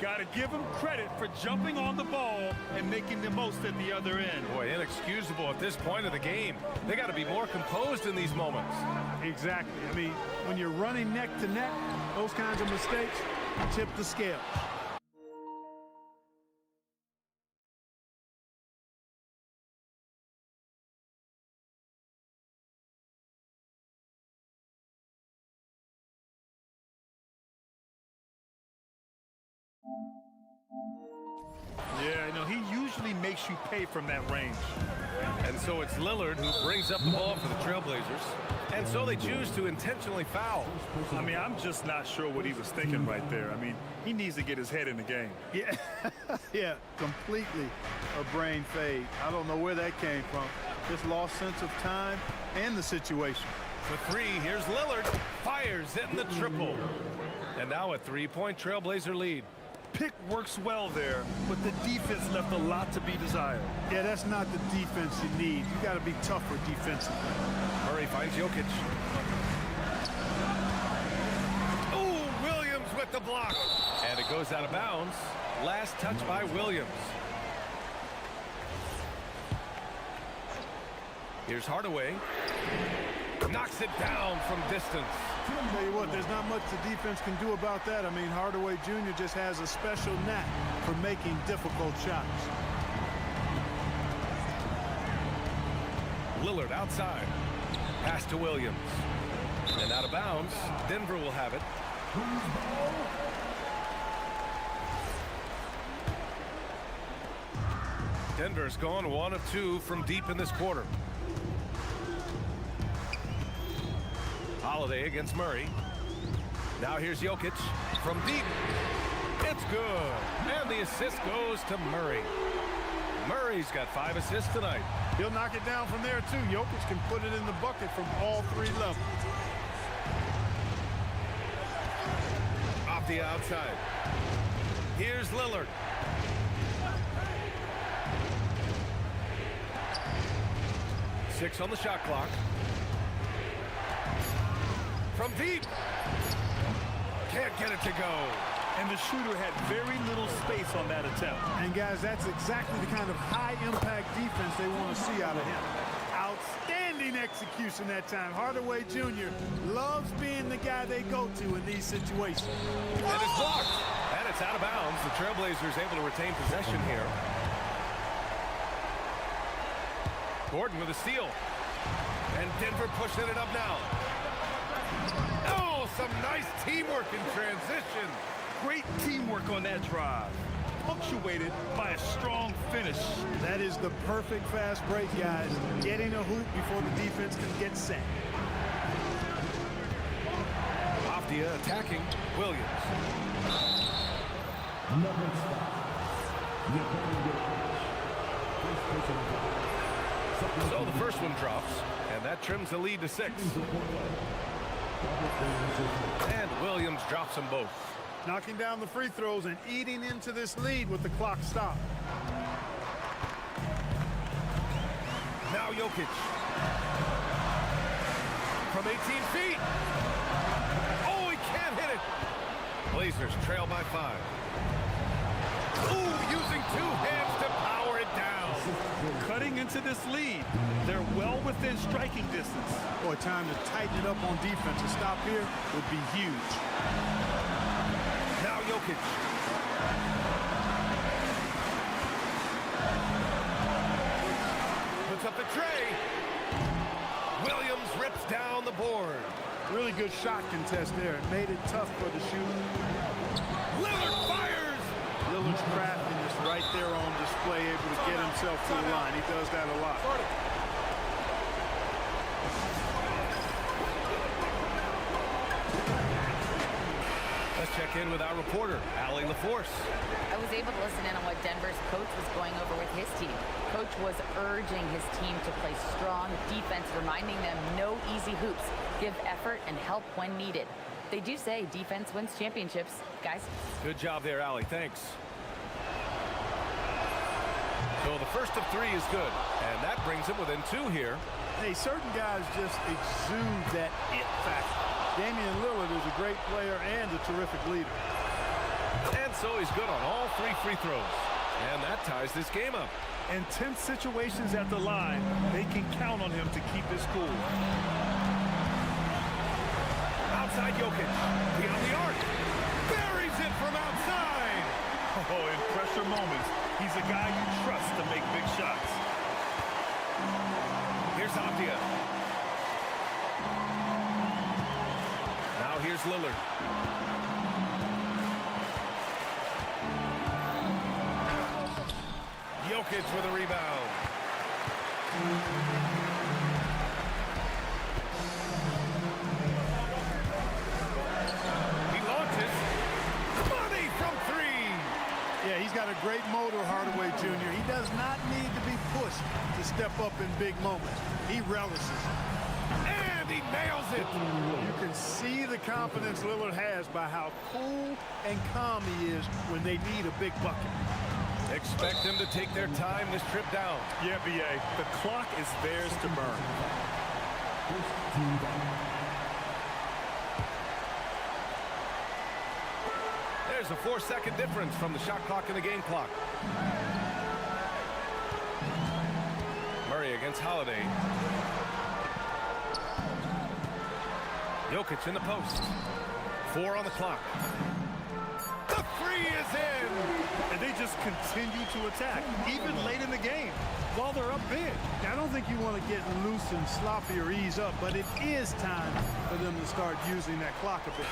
Got to give him credit for jumping on the ball and making the most at the other end. Boy, inexcusable at this point of the game. They got to be more composed in these moments. Exactly. I mean, when you're running neck to neck, those kinds of mistakes tip the scale. Yeah, he usually makes you pay from that range. And so it's Lillard who brings up the ball for the Trailblazers. And so they choose to intentionally foul. I mean, I'm just not sure what he was thinking right there. I mean, he needs to get his head in the game. Yeah, yeah, completely a brain fade. I don't know where that came from. Just lost sense of time and the situation. For 3, here's Lillard. Fires in the triple. And now a 3-point Trailblazer lead. Pick works well there, but the defense left a lot to be desired. Yeah, that's not the defense you need. You got to be tougher defensively. Murray finds Jokic. Ooh, Williams with the block. And it goes out of bounds. Last touch by Williams. Here's Hardaway. Knocks it down from distance. I'll tell you what, there's not much the defense can do about that. I mean, Hardaway Jr. just has a special knack for making difficult shots. Lillard outside. Pass to Williams. And out of bounds. Denver will have it. Denver's gone 1 of 2 from deep in this quarter. Holiday against Murray. Now here's Jokic from deep. It's good. And the assist goes to Murray. Murray's got 5 assists tonight. He'll knock it down from there, too. Jokic can put it in the bucket from all 3 levels. Off the outside. Here's Lillard. Six on the shot clock. From deep. Can't get it to go. And the shooter had very little space on that attempt. And guys, that's exactly the kind of high-impact defense they want to see out of him. Outstanding execution that time. Hardaway Jr. loves being the guy they go to in these situations. And it's blocked. And it's out of bounds. The Trailblazers able to retain possession here. Gordon with a steal. And Denver pushing it up now. Oh, some nice teamwork in transition. Great teamwork on that drive, punctuated by a strong finish. That is the perfect fast break, guys. Getting a hoop before the defense can get set. Avdia attacking Williams. So the first one drops, and that trims the lead to 6. And Williams drops them both. knocking down the free throws and eating into this lead with the clock stopped. Now Jokic. From 18 feet. Oh, he can't hit it. Blazers trail by 5. Ooh, using 2 hands to power it down. Cutting into this lead. They're well within striking distance. Boy, time to tighten it up on defense. A stop here would be huge. Now Jokic. Puts up the tray. Williams rips down the board. Really good shot contest there. It made it tough for the shooter. Lillard fires. Lillard's craftiness right there on display, able to get himself to the line. He does that a lot. Let's check in with our reporter, Allie LaForce. I was able to listen in on what Denver's coach was going over with his team. Coach was urging his team to play strong defense, reminding them no easy hoops, give effort and help when needed. They do say defense wins championships, guys. Good job there, Allie. Thanks. So the first of 3 is good, and that brings him within 2 here. Hey, certain guys just exude that it factor. Damian Lillard is a great player and a terrific leader. And so he's good on all 3 free throws. And that ties this game up. In tense situations at the line, they can count on him to keep his cool. Outside Jokic. Beyond the arc. Buries it from outside. Oh, in pressure moments, he's a guy you trust to make big shots. Here's Avdia. Now here's Lillard. Jokic with a rebound. He launches. Money from 3. Yeah, he's got a great motor, Hardaway Jr. He does not need to be pushed to step up in big moments. He relishes it. And he nails it. You can see the confidence Lillard has by how cool and calm he is when they need a big bucket. Expect them to take their time this trip down. Yeah, B.A., the clock is theirs to burn. There's a 4-second difference from the shot clock and the game clock. Murray against Holiday. Jokic in the post. 4 on the clock. The 3 is in! And they just continue to attack, even late in the game, while they're up big. I don't think you want to get loose and sloppy or ease up, but it is time for them to start using that clock a bit.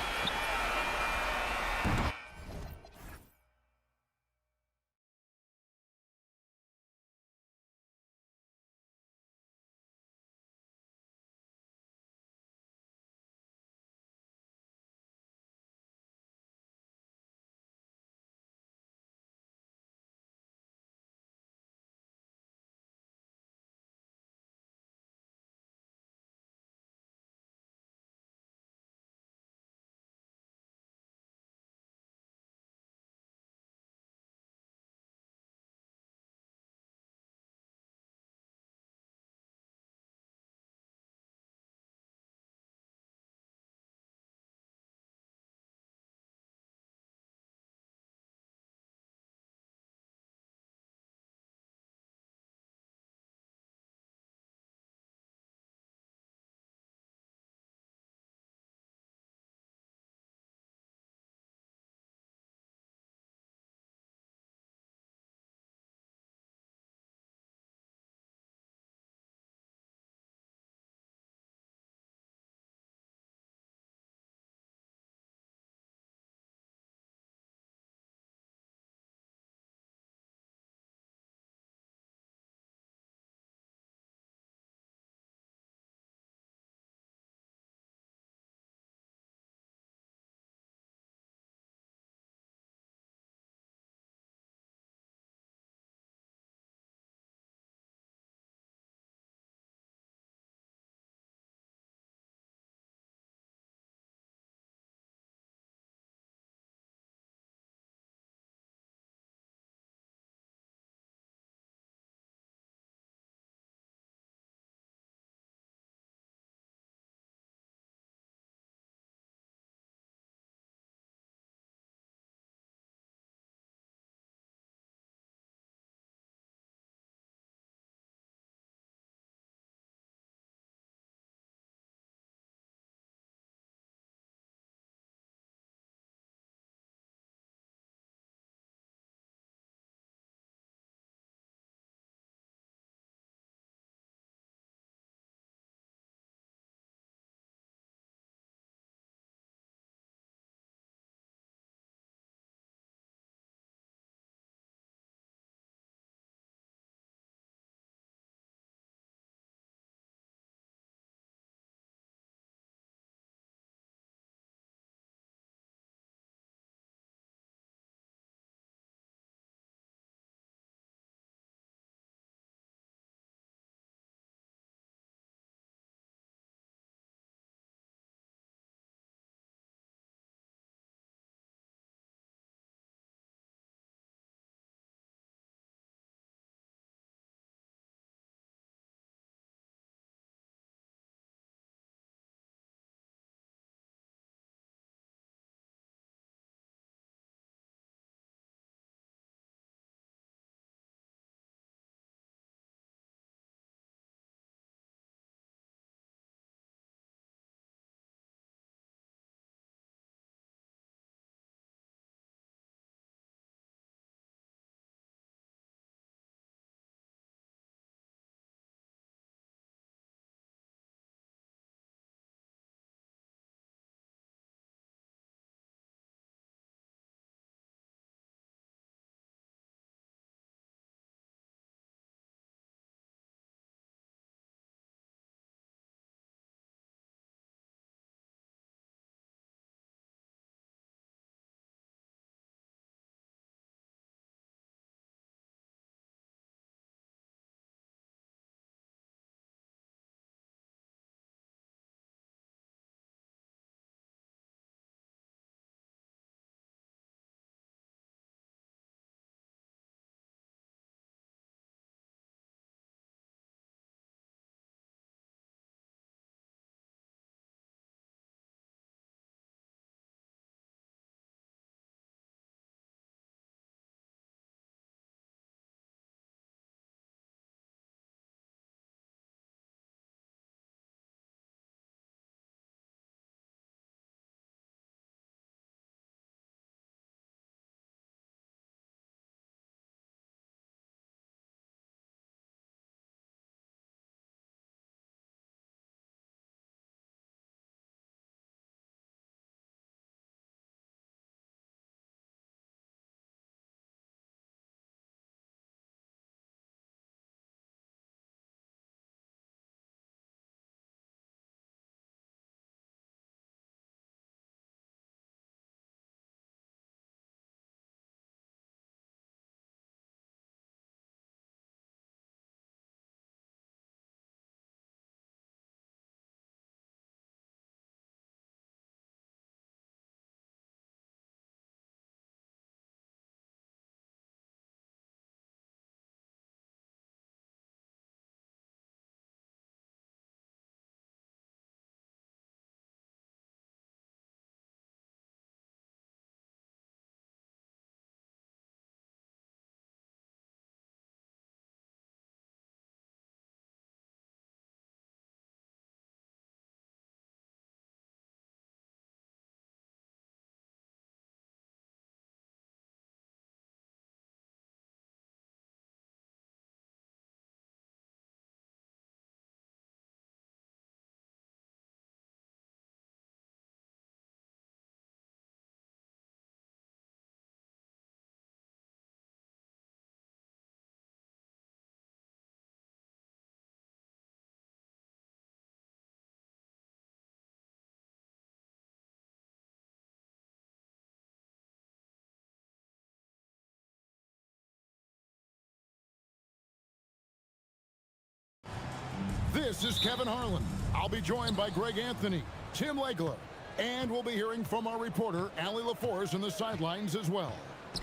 This is Kevin Harlan. I'll be joined by Greg Anthony, Tim Legler, and we'll be hearing from our reporter, Allie LaForce, in the sidelines as well.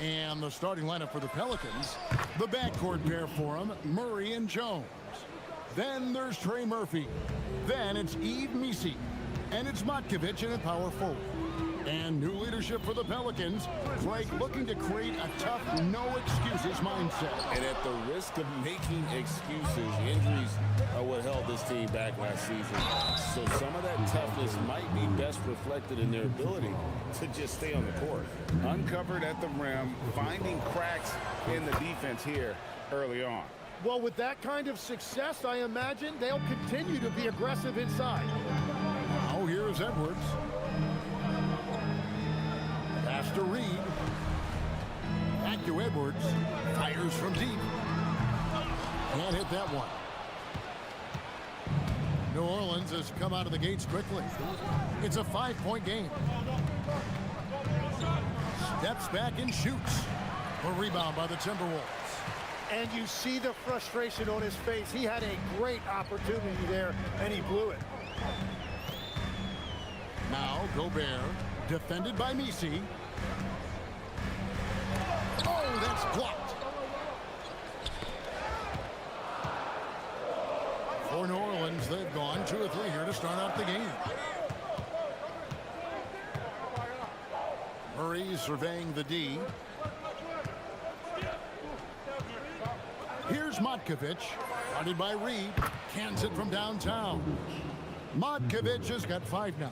And the starting lineup for the Pelicans, the backcourt pair for them, Murray and Jones. Then there's Trey Murphy. Then it's Yves Missi. And it's Matkovic in a power forward. And new leadership for the Pelicans, Greg looking to create a tough, no-excuses mindset. And at the risk of making excuses, injuries are what held this team back last season. So some of that toughness might be best reflected in their ability to just stay on the court. Uncovered at the rim, finding cracks in the defense here early on. Well, with that kind of success, I imagine they'll continue to be aggressive inside. Now here's Edwards. Pass to Reed. Back to Edwards. Fires from deep. Can't hit that one. New Orleans has come out of the gates quickly. It's a 5-point game. Steps back and shoots. A rebound by the Timberwolves. And you see the frustration on his face. He had a great opportunity there, and he blew it. Now Gobert, defended by Missi. Oh, that's blocked. For New Orleans, they've gone 2 or 3 here to start out the game. Murray surveying the D. Here's Matkovic, guarded by Reed. Cans it from downtown. Matkovic has got 5 now.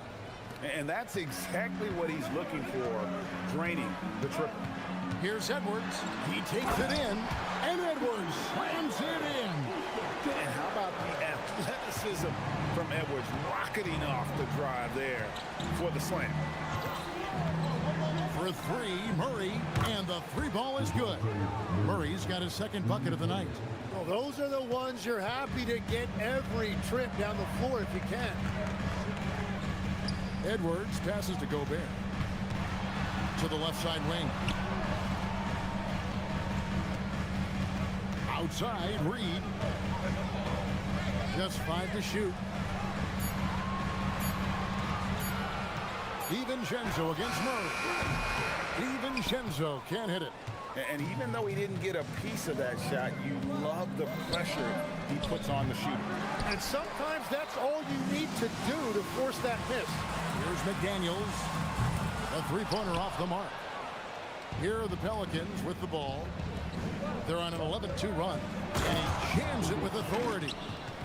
And that's exactly what he's looking for, draining the triple. Here's Edwards. He takes it in, and Edwards slams it in. And how about the athleticism from Edwards, rocketing off the drive there for the slam. For 3, Murray, and the 3 ball is good. Murray's got his 2nd bucket of the night. Well, those are the ones you're happy to get every trip down the floor if you can. Edwards passes to Gobert. To the left side wing. Outside, Reed. Just 5 to shoot. DiVincenzo against Murray. DiVincenzo can't hit it. And even though he didn't get a piece of that shot, you love the pressure he puts on the shooter. And sometimes that's all you need to do to force that miss. Here's McDaniels. A 3-pointer off the mark. Here are the Pelicans with the ball. They're on an 11-2 run. And he jams it with authority.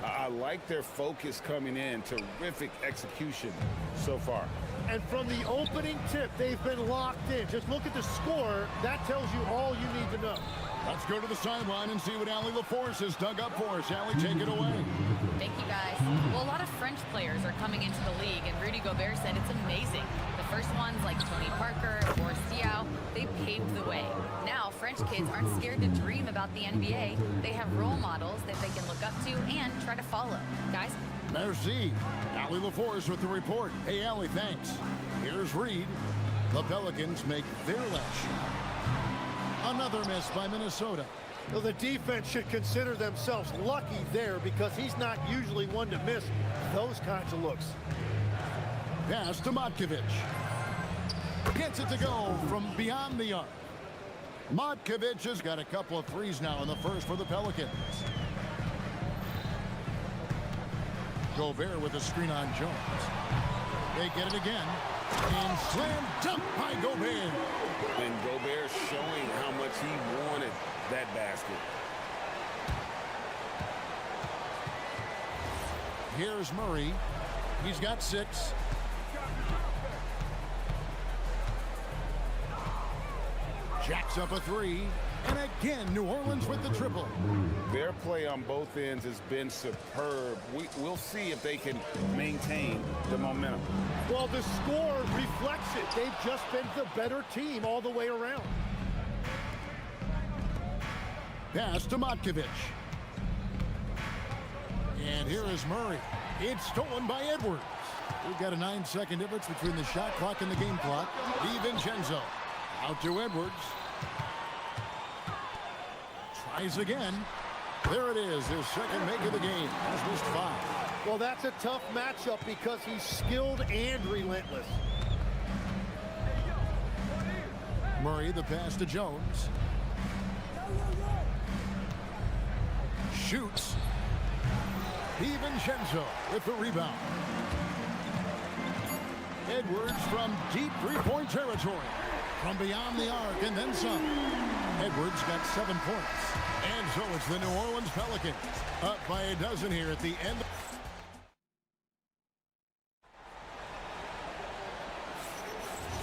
I like their focus coming in. Terrific execution so far. And from the opening tip, they've been locked in. Just look at the score. That tells you all you need to know. Let's go to the sideline and see what Allie LaForce has dug up for us. Allie, take it away. Thank you, guys. Well, a lot of French players are coming into the league, and Rudy Gobert said it's amazing. The first ones, like Tony Parker or Stiao, they paved the way. Now, French kids aren't scared to dream about the NBA. They have role models that they can look up to and try to follow. Guys? Merci. Allie LaForce with the report. Hey, Allie, thanks. Here's Reed. The Pelicans make their last shot. Another miss by Minnesota. Well, the defense should consider themselves lucky there because he's not usually one to miss those kinds of looks. Pass to Matkovic. Gets it to go from beyond the arc. Matkovic has got a couple of threes now in the first for the Pelicans. Gobert with a screen on Jones. They get it again. And slam dunk by Gobert. And Gobert showing how much he wanted that basket. Here's Murray. He's got 6. Jacks up a 3. And again, New Orleans with the triple. Their play on both ends has been superb. We'll see if they can maintain the momentum. Well, the score reflects it. They've just been the better team all the way around. Pass to Matkovic. And here is Murray. It's stolen by Edwards. We've got a 9-second difference between the shot clock and the game clock. DiVincenzo out to Edwards. Tries again. There it is, his second make of the game. He's missed 5. Well, that's a tough matchup because he's skilled and relentless. Murray, the pass to Jones. Shoots. DiVincenzo with the rebound. Edwards from deep three-point territory. From beyond the arc and then some. Edwards got 7 points. And so it's the New Orleans Pelicans up by a dozen here at the end.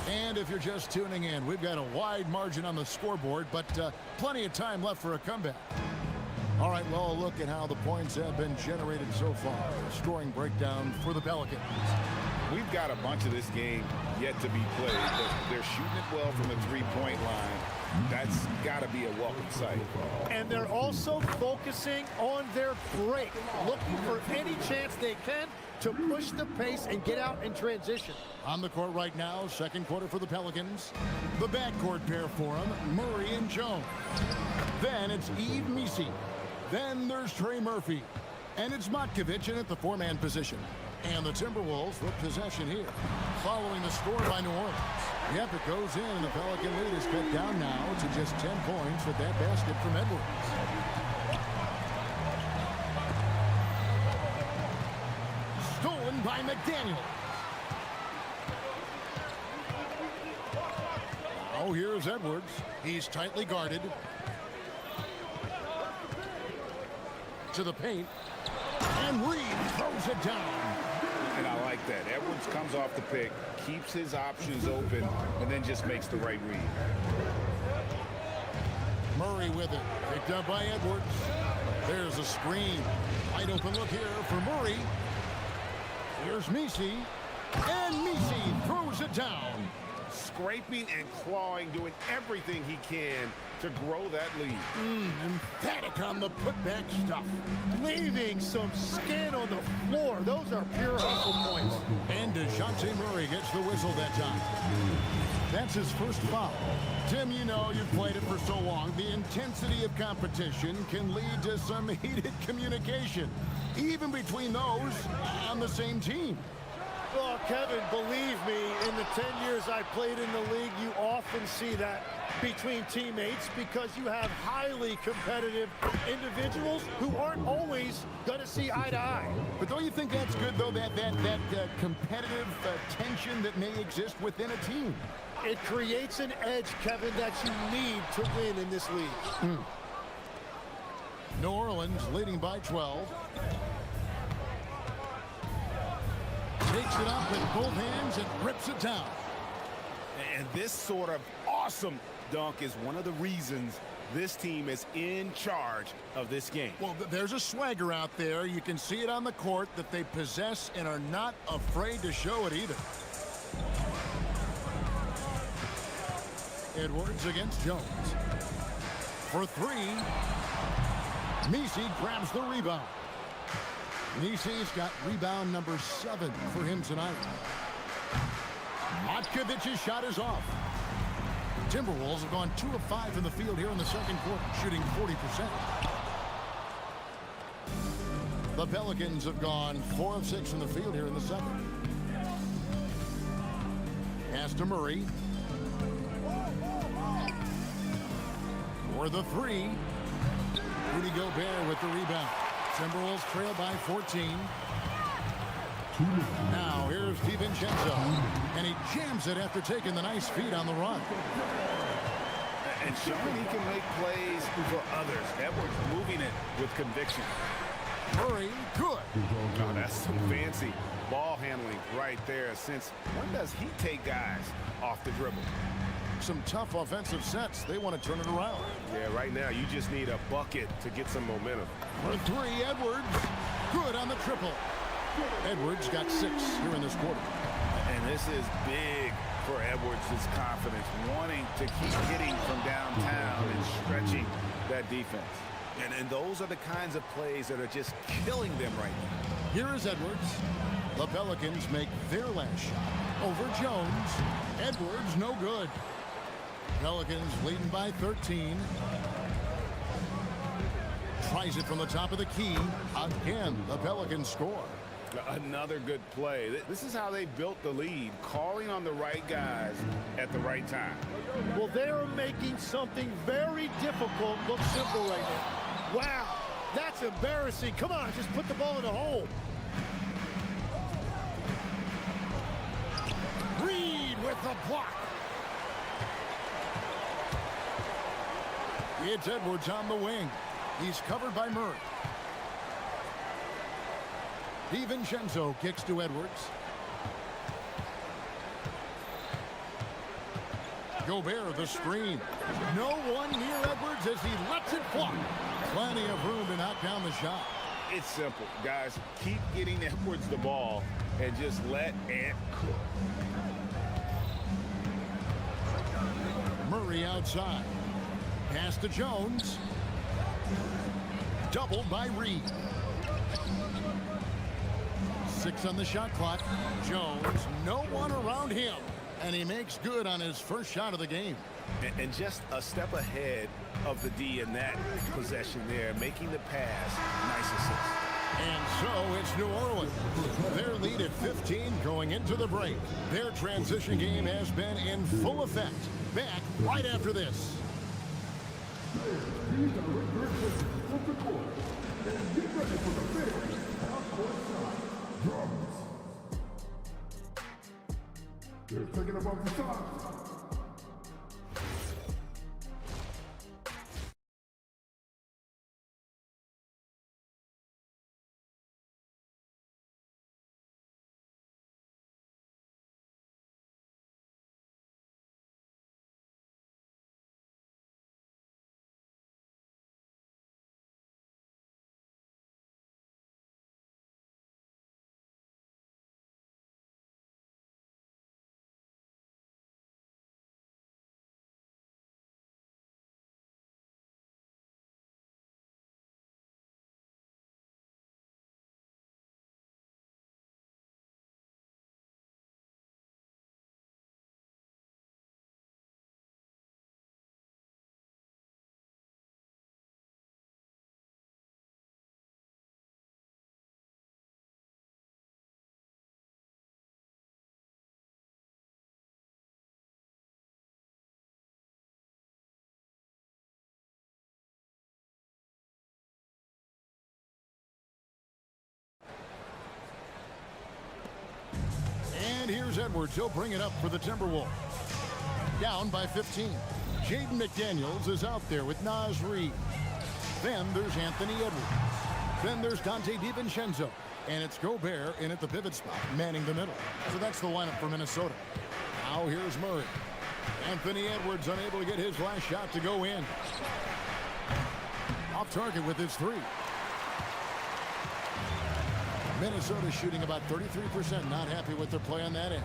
And if you're just tuning in, we've got a wide margin on the scoreboard, but plenty of time left for a comeback. All right, well, look at how the points have been generated so far. Scoring breakdown for the Pelicans. We've got a bunch of this game yet to be played, but they're shooting it well from the three-point line. That's got to be a welcome sight. And they're also focusing on their break, looking for any chance they can to push the pace and get out in transition. On the court right now, second quarter for the Pelicans. The backcourt pair for them, Murray and Jones. Then it's Yves Missi. Then there's Trey Murphy. And it's Matkovic in at the 4-man position. And the Timberwolves with possession here. Following the score by New Orleans. Yep, it goes in, and the Pelican lead is cut down now to just 10 points with that basket from Edwards. Stolen by McDaniel. Now here's Edwards. He's tightly guarded. To the paint. And Reed throws it down. And I like that. Edwards comes off the pick, keeps his options open, and then just makes the right read. Murray with it. Picked up by Edwards. There's a screen. Wide open look here for Murray. Here's Missi. And Missi throws it down. Scraping and clawing, doing everything he can to grow that lead. Emphatic on the putback stuff. Leaving some skin on the floor. Those are pure hustle points. And DeJounte Murray gets the whistle that time. That's his first foul. Tim, you know, you've played it for so long. The intensity of competition can lead to some heated communication, even between those on the same team. Well, Kevin, believe me, in the 10 years I played in the league, you often see that between teammates because you have highly competitive individuals who aren't always going to see eye to eye. But don't you think that's good, though, that competitive tension that may exist within a team? It creates an edge, Kevin, that you need to win in this league. New Orleans leading by 12. Takes it up with both hands and rips it down. And this sort of awesome dunk is one of the reasons this team is in charge of this game. Well, there's a swagger out there. You can see it on the court that they possess and are not afraid to show it either. Edwards against Jones. For 3. Missi grabs the rebound. Missi's got rebound number 7 for him tonight. Matkovic's shot is off. Timberwolves have gone 2 of 5 in the field here in the second quarter, shooting 40%. The Pelicans have gone 4 of 6 in the field here in the second. Pass to Murray. For the 3. Rudy Gobert with the rebound. Timberwolves trail by 14. Now here's DiVincenzo. And he jams it after taking the nice feed on the run. And showing he can make plays for others. Edwards moving it with conviction. Murray, good. Oh, that's some fancy ball handling right there. Since when does he take guys off the dribble? Some tough offensive sets. They want to turn it around. Yeah, right now you just need a bucket to get some momentum. For 3, Edwards. Good on the triple. Edwards got 6 here in this quarter. And this is big for Edwards' confidence, wanting to keep hitting from downtown and stretching that defense. And those are the kinds of plays that are just killing them right now. Here is Edwards. The Pelicans make their last shot over Jones. Edwards, no good. Pelicans leading by 13. Tries it from the top of the key. Again, the Pelicans score. Another good play. This is how they built the lead, calling on the right guys at the right time. Well, they're making something very difficult look simple right now. Wow, that's embarrassing. Come on, just put the ball in the hole. Reed with the block. It's Edwards on the wing. He's covered by Murray. DiVincenzo kicks to Edwards. Gobert the screen. No one near Edwards as he lets it fly. Plenty of room to knock down the shot. It's simple, guys. Keep getting Edwards the ball and just let Ant cook. Murray outside. Pass to Jones. Doubled by Reed. 6 on the shot clock. Jones, no one around him. And he makes good on his first shot of the game. And just a step ahead of the D in that possession there, making the pass. Nice assist. And so it's New Orleans. Their lead at 15 going into the break. Their transition game has been in full effect. Back right after this. They're taking up off the top. And here's Edwards. He'll bring it up for the Timberwolves. Down by 15. Jaden McDaniels is out there with Naz Reid. Then there's Anthony Edwards. Then there's Dante DiVincenzo. And it's Gobert in at the pivot spot, manning the middle. So that's the lineup for Minnesota. Now here's Murray. Anthony Edwards unable to get his last shot to go in. Off target with his 3. Minnesota shooting about 33%. Not happy with their play on that end.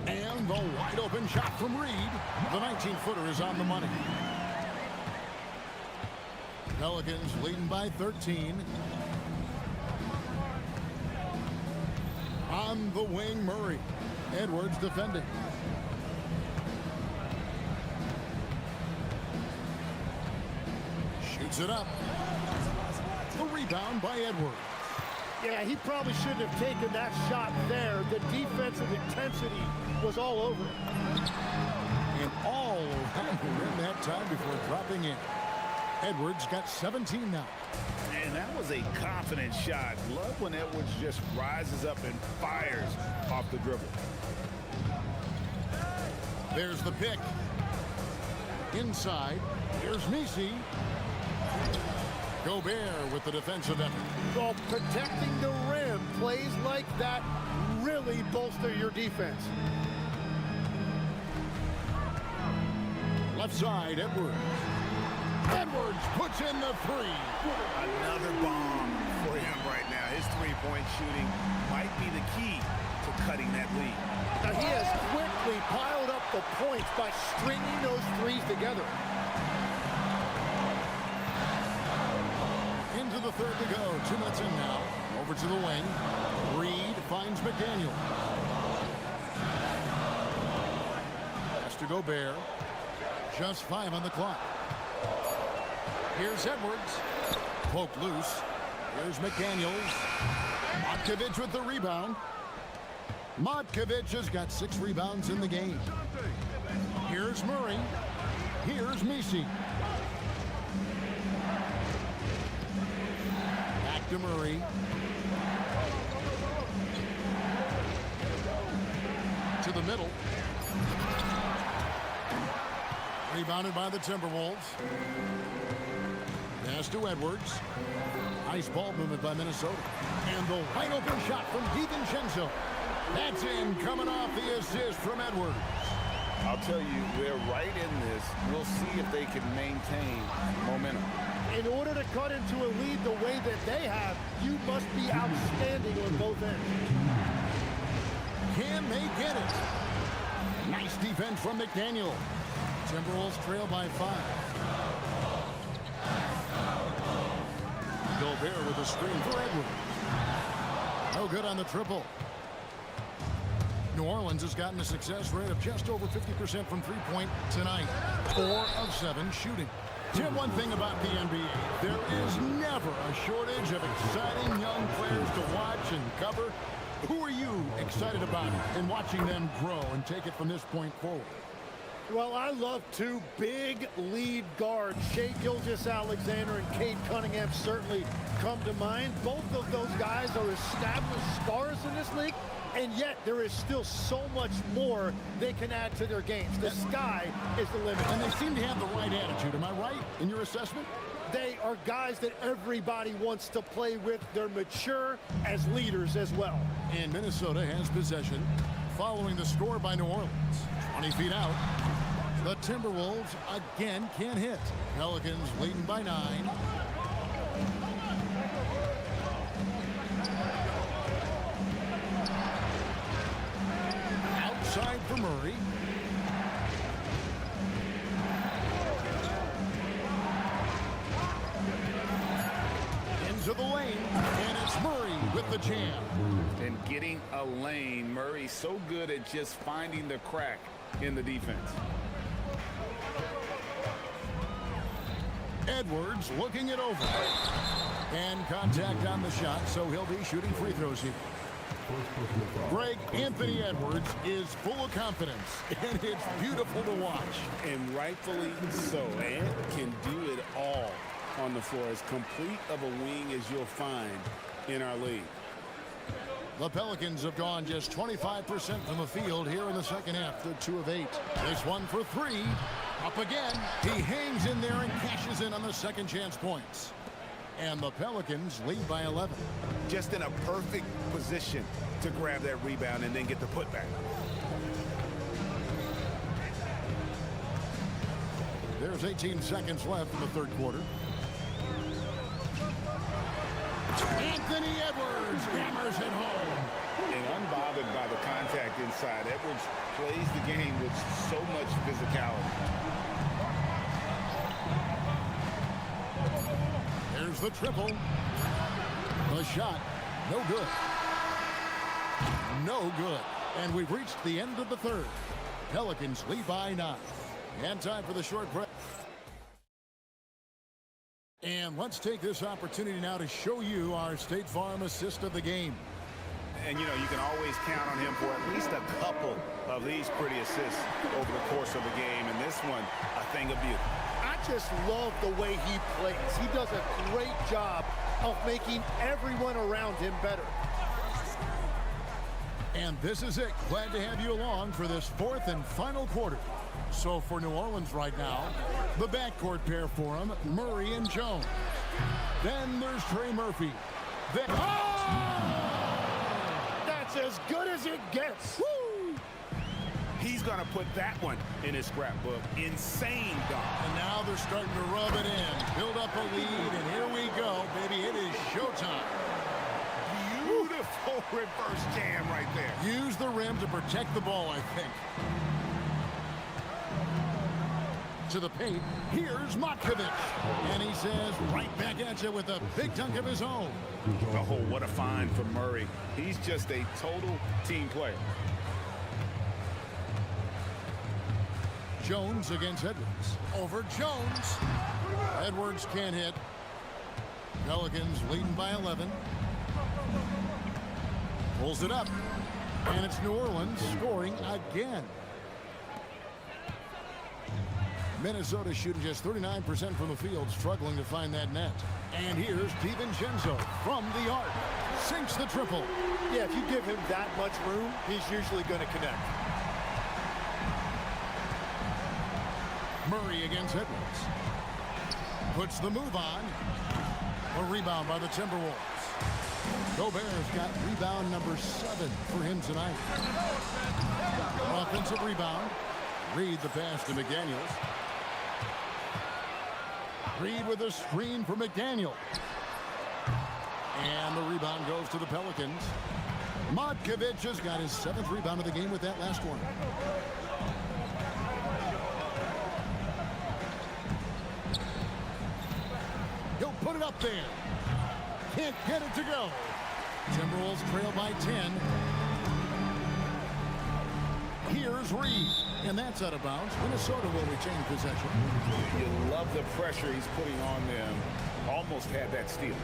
And the wide open shot from Reed. The 19-footer is on the money. Pelicans leading by 13. On the wing, Murray. Edwards defending. Shoots it up. The rebound by Edwards. Yeah, he probably shouldn't have taken that shot there. The defensive intensity was all over it. And all around the rim that time before dropping in. Edwards got 17 now. And that was a confident shot. Love when Edwards just rises up and fires off the dribble. There's the pick. Inside. Here's Nisi. Gobert with the defensive effort. Well, protecting the rim, plays like that really bolster your defense. Left side, Edwards. Edwards puts in the 3. Another bomb for him right now. His three-point shooting might be the key to cutting that lead. Now he has quickly piled up the points by stringing those threes together. Into the third to go. 2 minutes in now. Over to the wing. Reed finds McDaniel. Pass to Gobert. Just 5 on the clock. Here's Edwards. Poked loose. Here's McDaniels. Matkovic with the rebound. Matkovic has got 6 rebounds in the game. Here's Murray. Here's Messi. Back to Murray. To the middle. Rebounded by the Timberwolves. Pass to Edwards. Nice ball movement by Minnesota. And the wide open shot from DiVincenzo. That's in, coming off the assist from Edwards. I'll tell you, they're right in this. We'll see if they can maintain momentum. In order to cut into a lead the way that they have, you must be outstanding on both ends. Can they get it? Nice defense from McDaniel. Timberwolves trail by 5. Gobert with a screen for Edwards. No good on the triple. New Orleans has gotten a success rate of just over 50% from three-point tonight. 4 of 7 shooting. Jim, one thing about the NBA, there is never a shortage of exciting young players to watch and cover. Who are you excited about in watching them grow and take it from this point forward? Well, I love 2 big lead guards. Shai Gilgeous-Alexander and Cade Cunningham certainly come to mind. Both of those guys are established stars in this league, and yet there is still so much more they can add to their games. The sky is the limit. And they seem to have the right attitude. Am I right in your assessment? They are guys that everybody wants to play with. They're mature as leaders as well. And Minnesota has possession following the score by New Orleans. 20 feet out. The Timberwolves again can't hit. Pelicans leading by 9. Outside for Murray. Into the lane, and it's Murray with the jam. And getting a lane, Murray's so good at just finding the crack in the defense. Edwards looking it over. And contact on the shot, so he'll be shooting free throws here. Greg, Anthony Edwards is full of confidence, and it's beautiful to watch. And rightfully so. Ant can do it all on the floor, as complete of a wing as you'll find in our league. The Pelicans have gone just 25% from the field here in the second half. They're 2 of 8. This one for 3. Up again. He hangs in there and cashes in on the second chance points. And the Pelicans lead by 11. Just in a perfect position to grab that rebound and then get the putback. There's 18 seconds left in the third quarter. Anthony Edwards hammers it home. And unbothered by the contact inside, Edwards plays the game with so much physicality. There's the triple. The shot, no good. No good. And we've reached the end of the third. Pelicans lead by 9. And time for the short break. And let's take this opportunity now to show you our State Farm assist of the game. And, you know, you can always count on him for at least a couple of these pretty assists over the course of the game. And this one, a thing of beauty. I just love the way he plays. He does a great job of making everyone around him better. And this is it. Glad to have you along for this fourth and final quarter. So for New Orleans right now, the backcourt pair for him, Murray and Jones. Then there's Trey Murphy. Then, That's as good as it gets. Woo! He's going to put that one in his scrapbook. Insane dunk. And now they're starting to rub it in. Build up a lead, and here we go, baby. It is showtime. Beautiful reverse jam right there. Use the rim to protect the ball, I think. To the paint, here's Matkovic. And he says, right back at you with a big dunk of his own. Oh, what a find from Murray. He's just a total team player. Jones against Edwards. Over Jones. Edwards can't hit. Pelicans leading by 11. Pulls it up. And it's New Orleans scoring again. Minnesota shooting just 39% from the field, struggling to find that net. And here's DiVincenzo from the arc. Sinks the triple. Yeah, if you give him that much room, he's usually going to connect. Murray against Edwards. Puts the move on. A rebound by the Timberwolves. Gobert's got rebound number 7 for him tonight. Offensive rebound. Reed the pass to McDaniels. Reed with a screen for McDaniel. And the rebound goes to the Pelicans. Modkovic has got his 7th rebound of the game with that last one. He'll put it up there. Can't get it to go. Timberwolves trail by 10. Here's Reed. And that's out of bounds. Minnesota will retain possession. You love the pressure he's putting on them. Almost had that steal.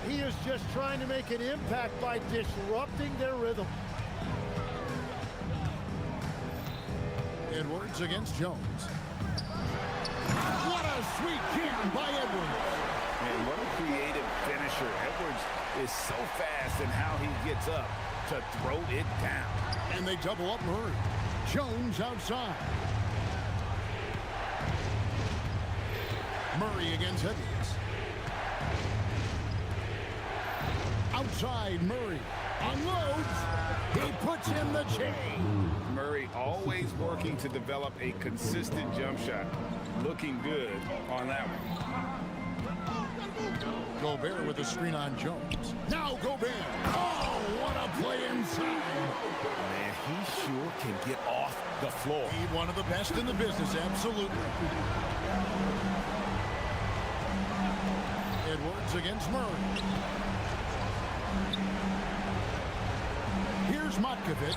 He is just trying to make an impact by disrupting their rhythm. Edwards against Jones. What a sweet jam by Edwards. And what a creative finisher. Edwards is so fast in how he gets up to throw it down. And they double up Murray. Jones outside. Murray against Edwards. Outside Murray. Unloads. He puts in the chain. Murray always working to develop a consistent jump shot. Looking good on that one. Gobert with a screen on Jones. Now Gobert. Oh, what a play inside. Man, he sure can get off the floor. He's one of the best in the business, absolutely. Edwards against Murray. Here's Modkovic.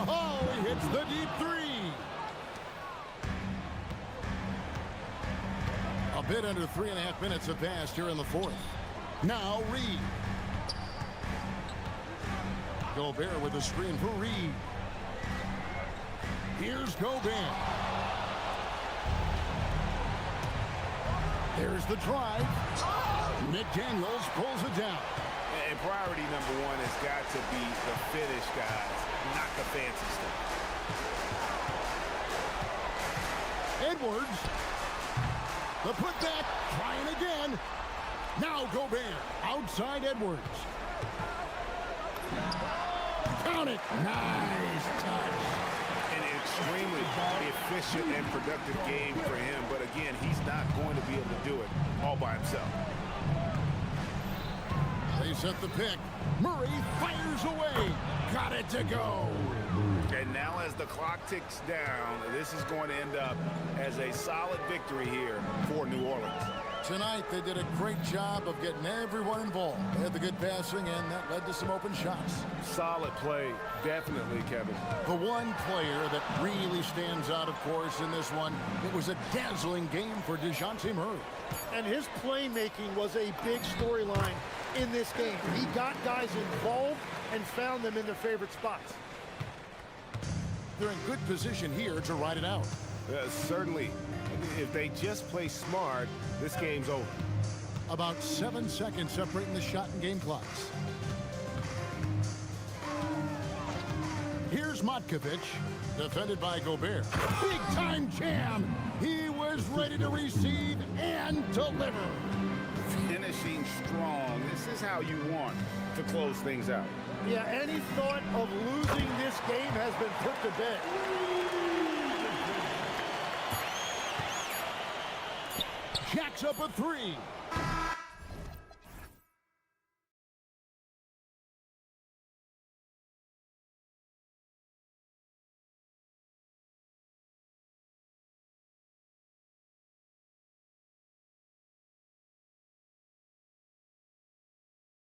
Oh, he hits the deep 3. A bit under 3.5 minutes have passed here in the 4th. Now Reed. Gobert with a screen for Reed. Here's Gobert. There's the drive. McDaniels pulls it down. And priority number 1 has got to be the finish, guys, not the fancy stuff. Edwards. The putback, trying again. Now Gobert, outside Edwards. Count it. Nice touch. An extremely efficient and productive game for him, but again, he's not going to be able to do it all by himself. They set the pick. Murray fires away. Got it to go. And now as the clock ticks down, this is going to end up as a solid victory here for New Orleans. Tonight, they did a great job of getting everyone involved. They had the good passing, and that led to some open shots. Solid play, definitely, Kevin. The one player that really stands out, of course, in this one, it was a dazzling game for DeJounte Murray. And his playmaking was a big storyline in this game. He got guys involved and found them in their favorite spots. They're in good position here to ride it out. Certainly. If they just play smart, this game's over. About 7 seconds separating the shot and game clocks. Here's Modkovic, defended by Gobert. Big time jam. He was ready to receive and deliver. Finishing strong. This is how you want to close things out. Yeah, any thought of losing this game has been put to bed. Jacks up a 3.